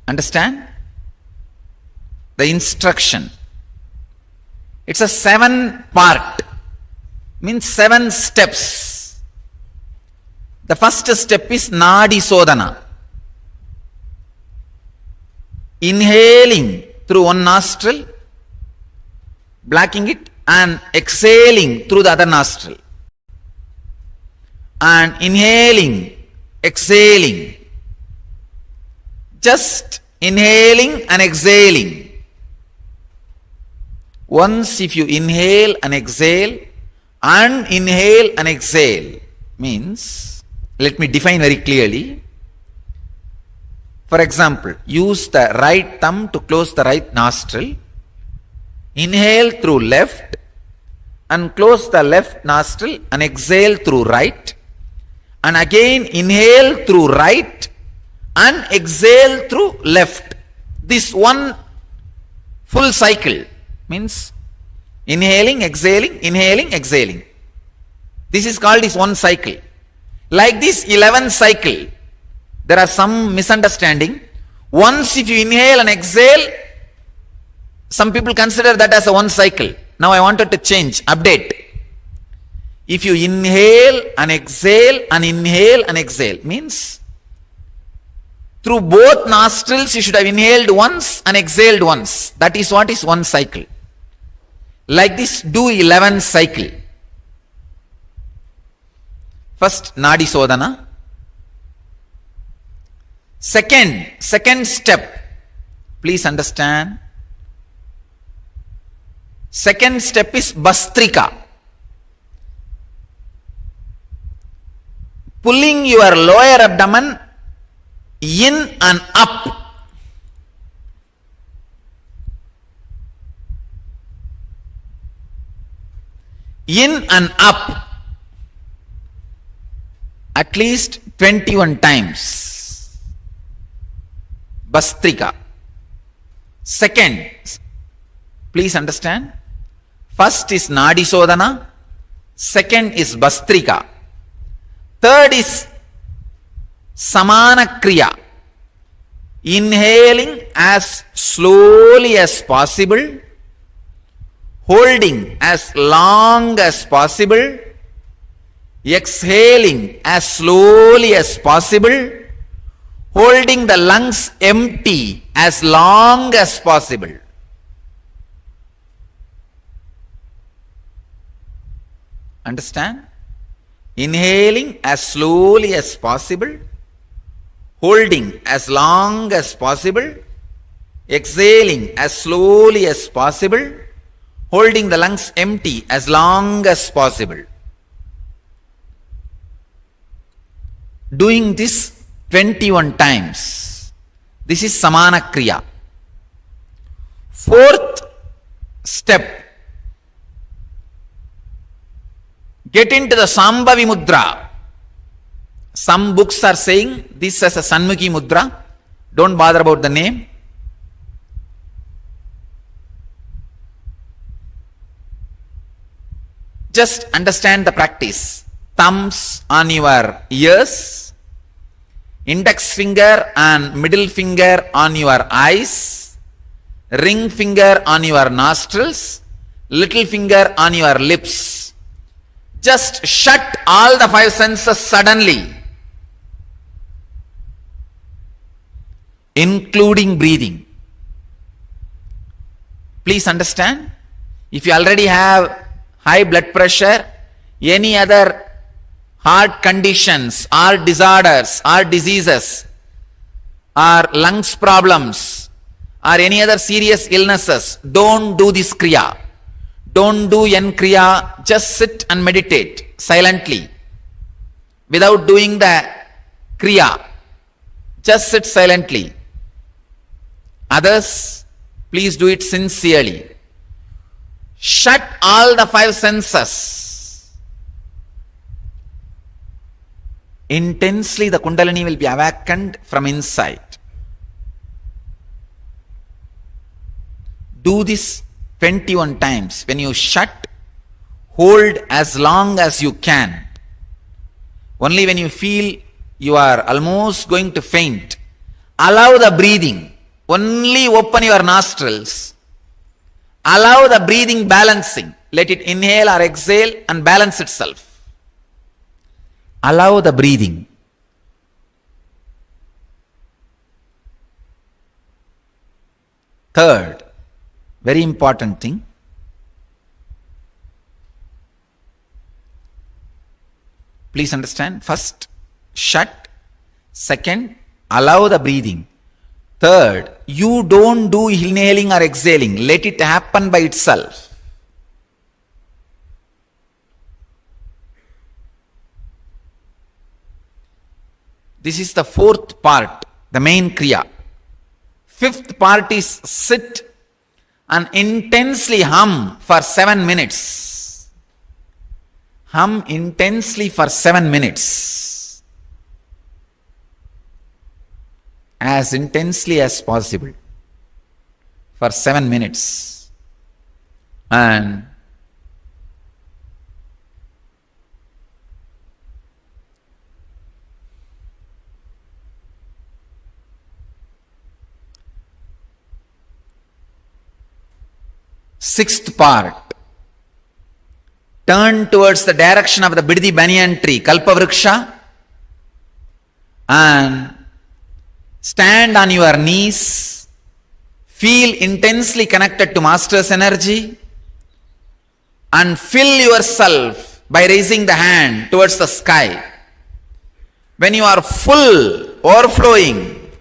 Understand? The instruction. It's a 7-part, means 7 steps. The first step is Nadi Sodhana. Inhaling through one nostril, blocking it, and exhaling through the other nostril. And inhaling, exhaling. Just inhaling and exhaling. Once if you inhale and exhale, and inhale and exhale, means, let me define very clearly. For example, use the right thumb to close the right nostril. Inhale through left and close the left nostril and exhale through right. And again inhale through right and exhale through left. This one full cycle means inhaling, exhaling, inhaling, exhaling. This is called one cycle. Like this 11 cycle, there are some misunderstanding. Once if you inhale and exhale, some people consider that as a one cycle. Now I wanted to change, update. If you inhale and exhale and inhale and exhale, means through both nostrils you should have inhaled once and exhaled once. That is what is one cycle. Like this, do 11 cycle. First, Nadi Sodhana. Second step, please understand. Second step is Bastrika. Pulling your lower abdomen in and up. In and up. At least 21 times. Bastrika. Second, please understand, first is Nadi Sodhana, second is Bastrika, third is Samana Kriya. Inhaling as slowly as possible, holding as long as possible, exhaling as slowly as possible, holding the lungs empty as long as possible. Understand? Inhaling as slowly as possible, holding as long as possible, exhaling as slowly as possible, holding the lungs empty as long as possible. Doing this 21 times. This is Samana Kriya. Fourth step, get into the Sambhavi Mudra. Some books are saying this as a Sanmukhi Mudra. Don't bother about the name. Just understand the practice. Thumbs on your ears, index finger and middle finger on your eyes, ring finger on your nostrils, little finger on your lips. Just shut all the five senses suddenly, including breathing. Please understand, if you already have high blood pressure, any other heart conditions or disorders or diseases or lungs problems or any other serious illnesses, don't do this Kriya. Don't do N Kriya, just sit and meditate silently without doing the Kriya. Just sit silently. Others, please do it sincerely. Shut all the five senses. Intensely the Kundalini will be awakened from inside. Do this 21 times. When you shut, hold as long as you can. Only when you feel you are almost going to faint, allow the breathing. Only open your nostrils. Allow the breathing balancing. Let it inhale or exhale and balance itself. Allow the breathing. Third, very important thing. Please understand. First, shut. Second, allow the breathing. Third, you don't do inhaling or exhaling. Let it happen by itself. This is the fourth part, the main Kriya. Fifth part is sit and intensely hum for 7 minutes. Hum intensely for 7 minutes. As intensely as possible for 7 minutes. And sixth part, turn towards the direction of the Biddi banyan tree, Kalpavriksha, and stand on your knees. Feel intensely connected to Master's energy and fill yourself by raising the hand towards the sky. When you are full, overflowing,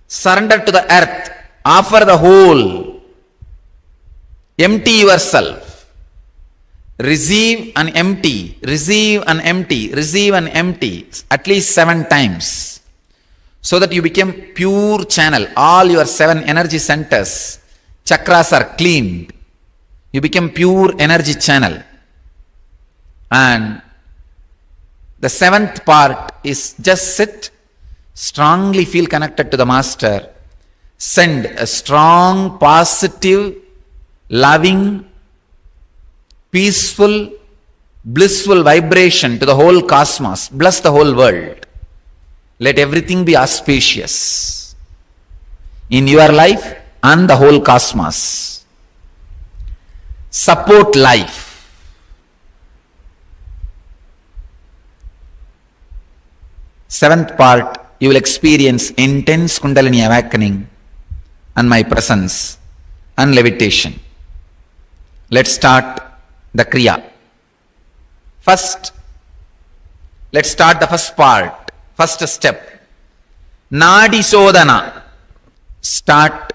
surrender to the earth, offer the whole. Empty yourself. Receive and empty, receive and empty, receive and empty, at least 7 times. So that you become pure channel. All your 7 energy centers, chakras are cleaned. You become pure energy channel. And the 7th part is just sit, strongly feel connected to the Master, send a strong, positive, loving, peaceful, blissful vibration to the whole cosmos. Bless the whole world. Let everything be auspicious in your life and the whole cosmos. Support life. Seventh part, you will experience intense Kundalini awakening and my presence and levitation. Let's start the Kriya. First, let's start the first part, first step. Nadi Sodhana. Start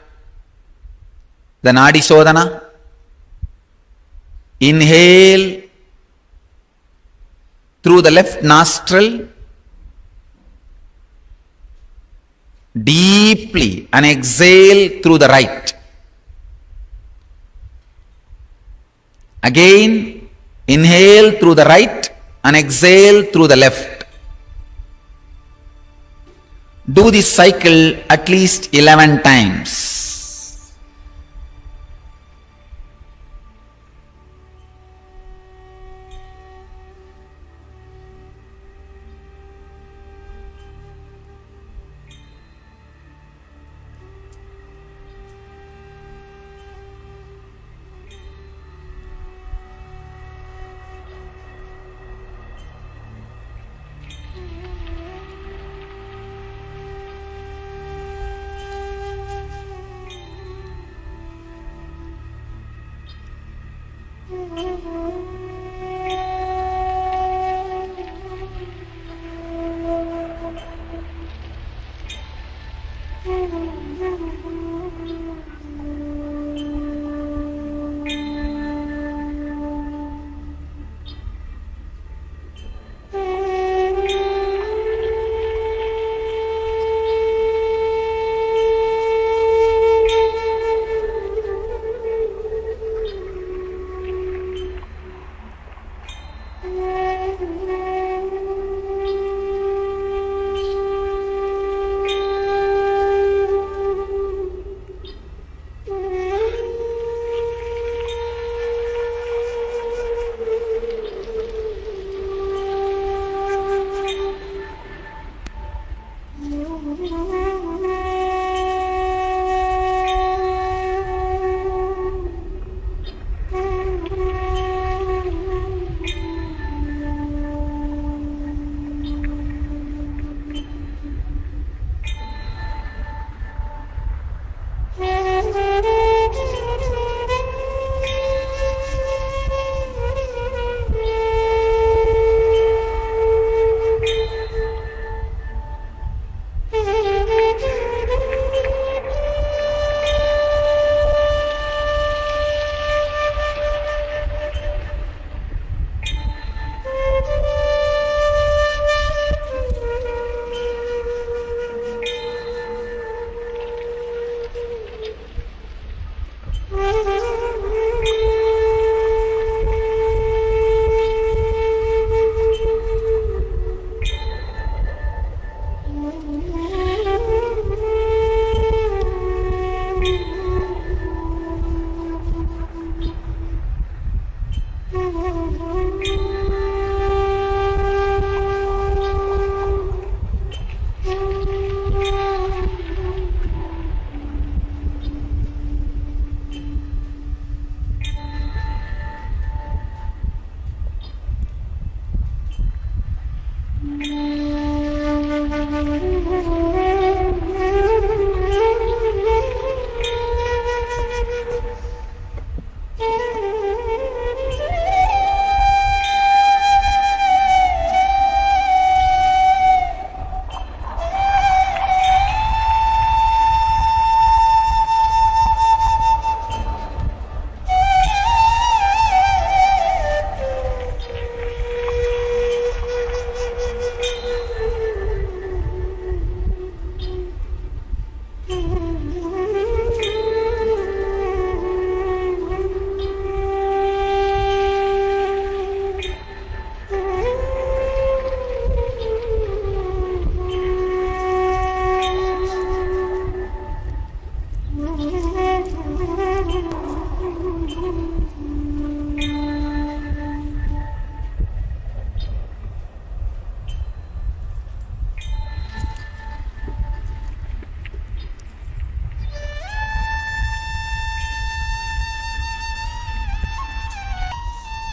the Nadi Sodhana. Inhale through the left nostril deeply and exhale through the right. Again, inhale through the right and exhale through the left. Do this cycle at least 11 times.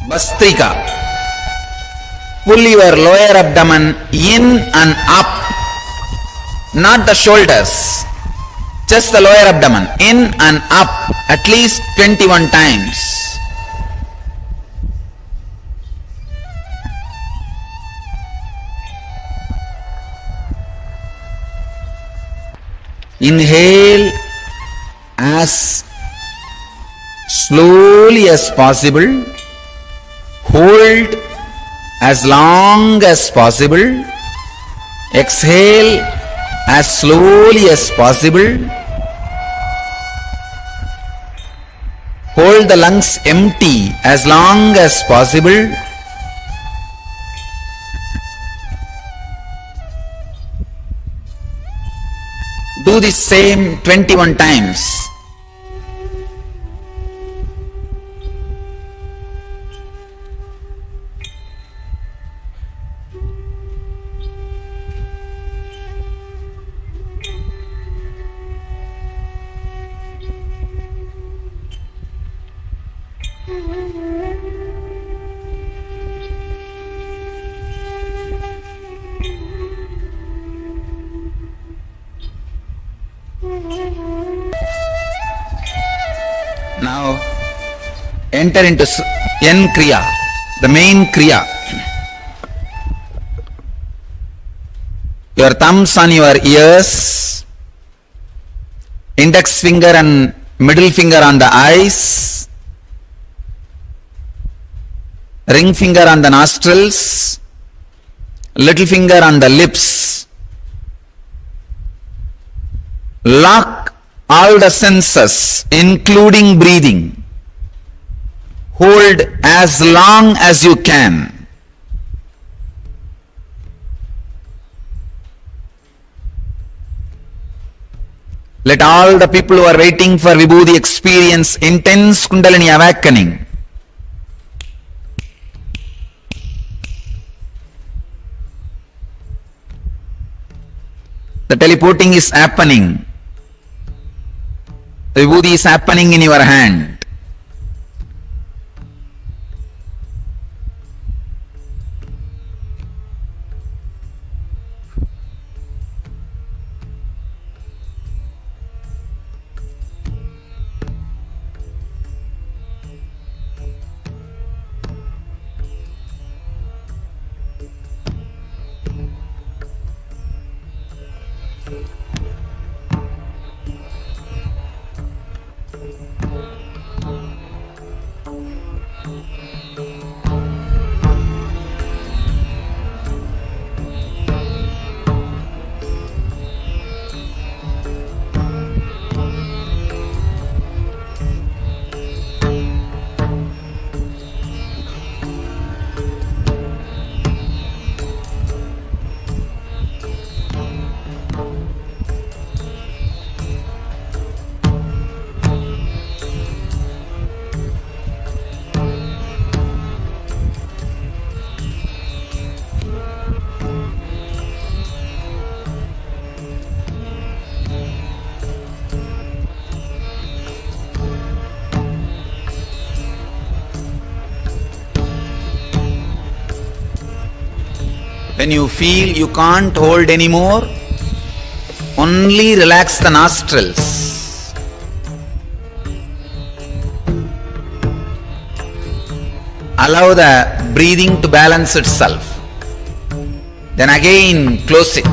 Bastrika. Pull your lower abdomen in and up, not the shoulders, just the lower abdomen, in and up at least 21 times. Inhale as slowly as possible. Hold as long as possible. Exhale as slowly as possible. Hold the lungs empty as long as possible. Do the same 21 times. Now enter into N Kriya, the main Kriya. Your thumbs on your ears, index finger and middle finger on the eyes, ring finger on the nostrils, little finger on the lips. Lock all the senses, including breathing. Hold as long as you can. Let all the people who are waiting for Vibhuti experience intense Kundalini awakening. The teleporting is happening. The Vibhuti is happening in your hand. When you feel you can't hold anymore, only relax the nostrils. Allow the breathing to balance itself. Then again close it.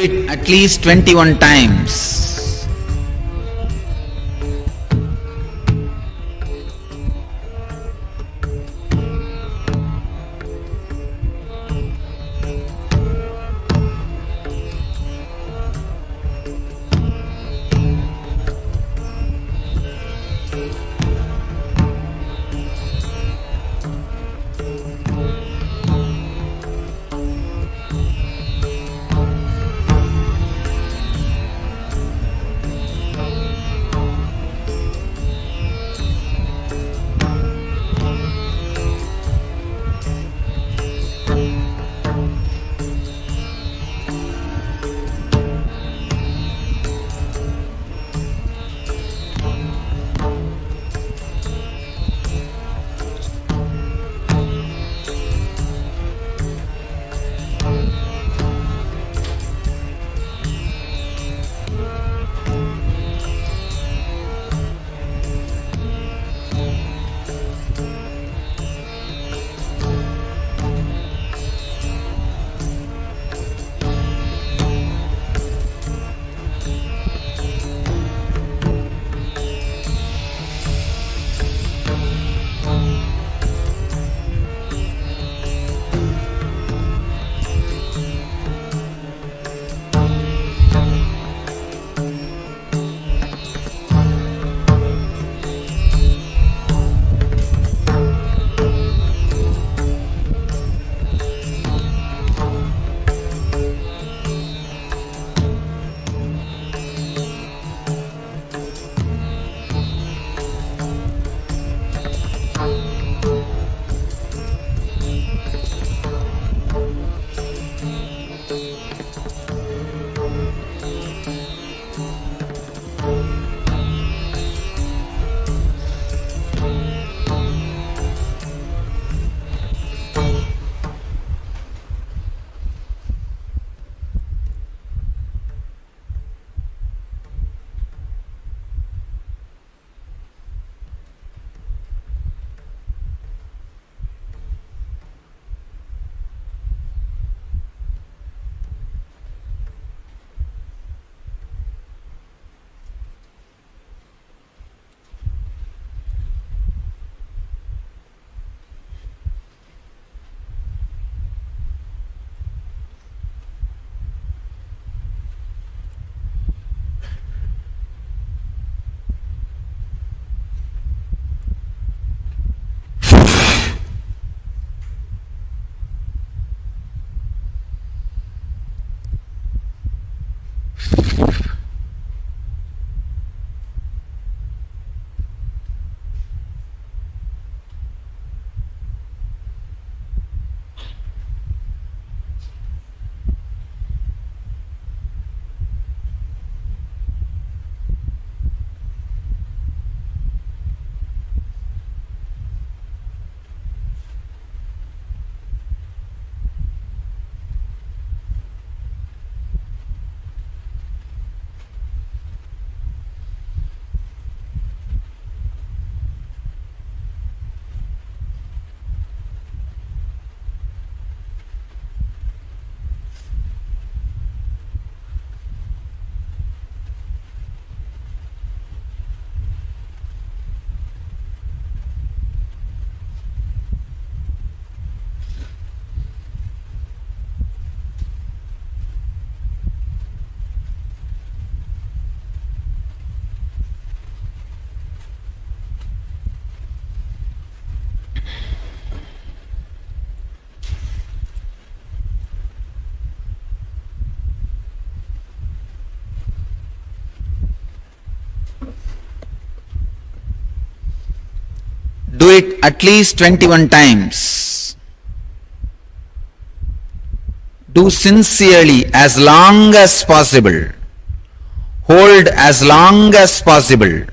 it at least 21 times. Do it at least 21 times. Do sincerely as long as possible. Hold as long as possible.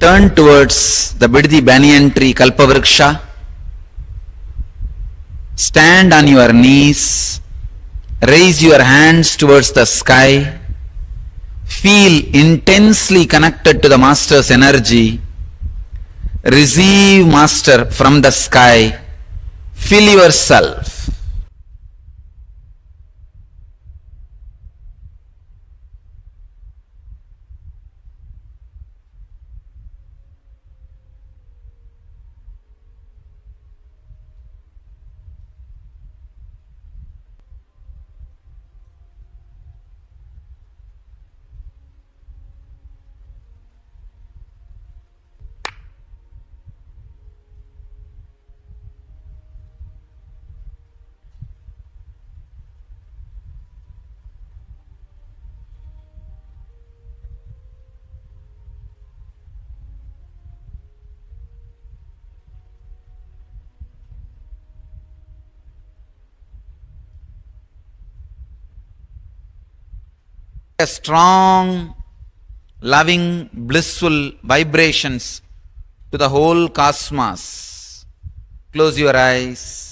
turn towards the Biddi Banyan tree Kalpavriksha. Stand on your knees. Raise your hands towards the sky. Feel intensely connected to the Master's energy. Receive Master from the sky. Feel yourself. Strong, loving, blissful vibrations to the whole cosmos. Close your eyes.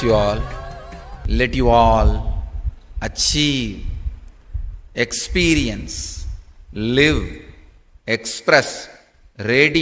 bless you all. Let you all achieve, experience, live, express, radiate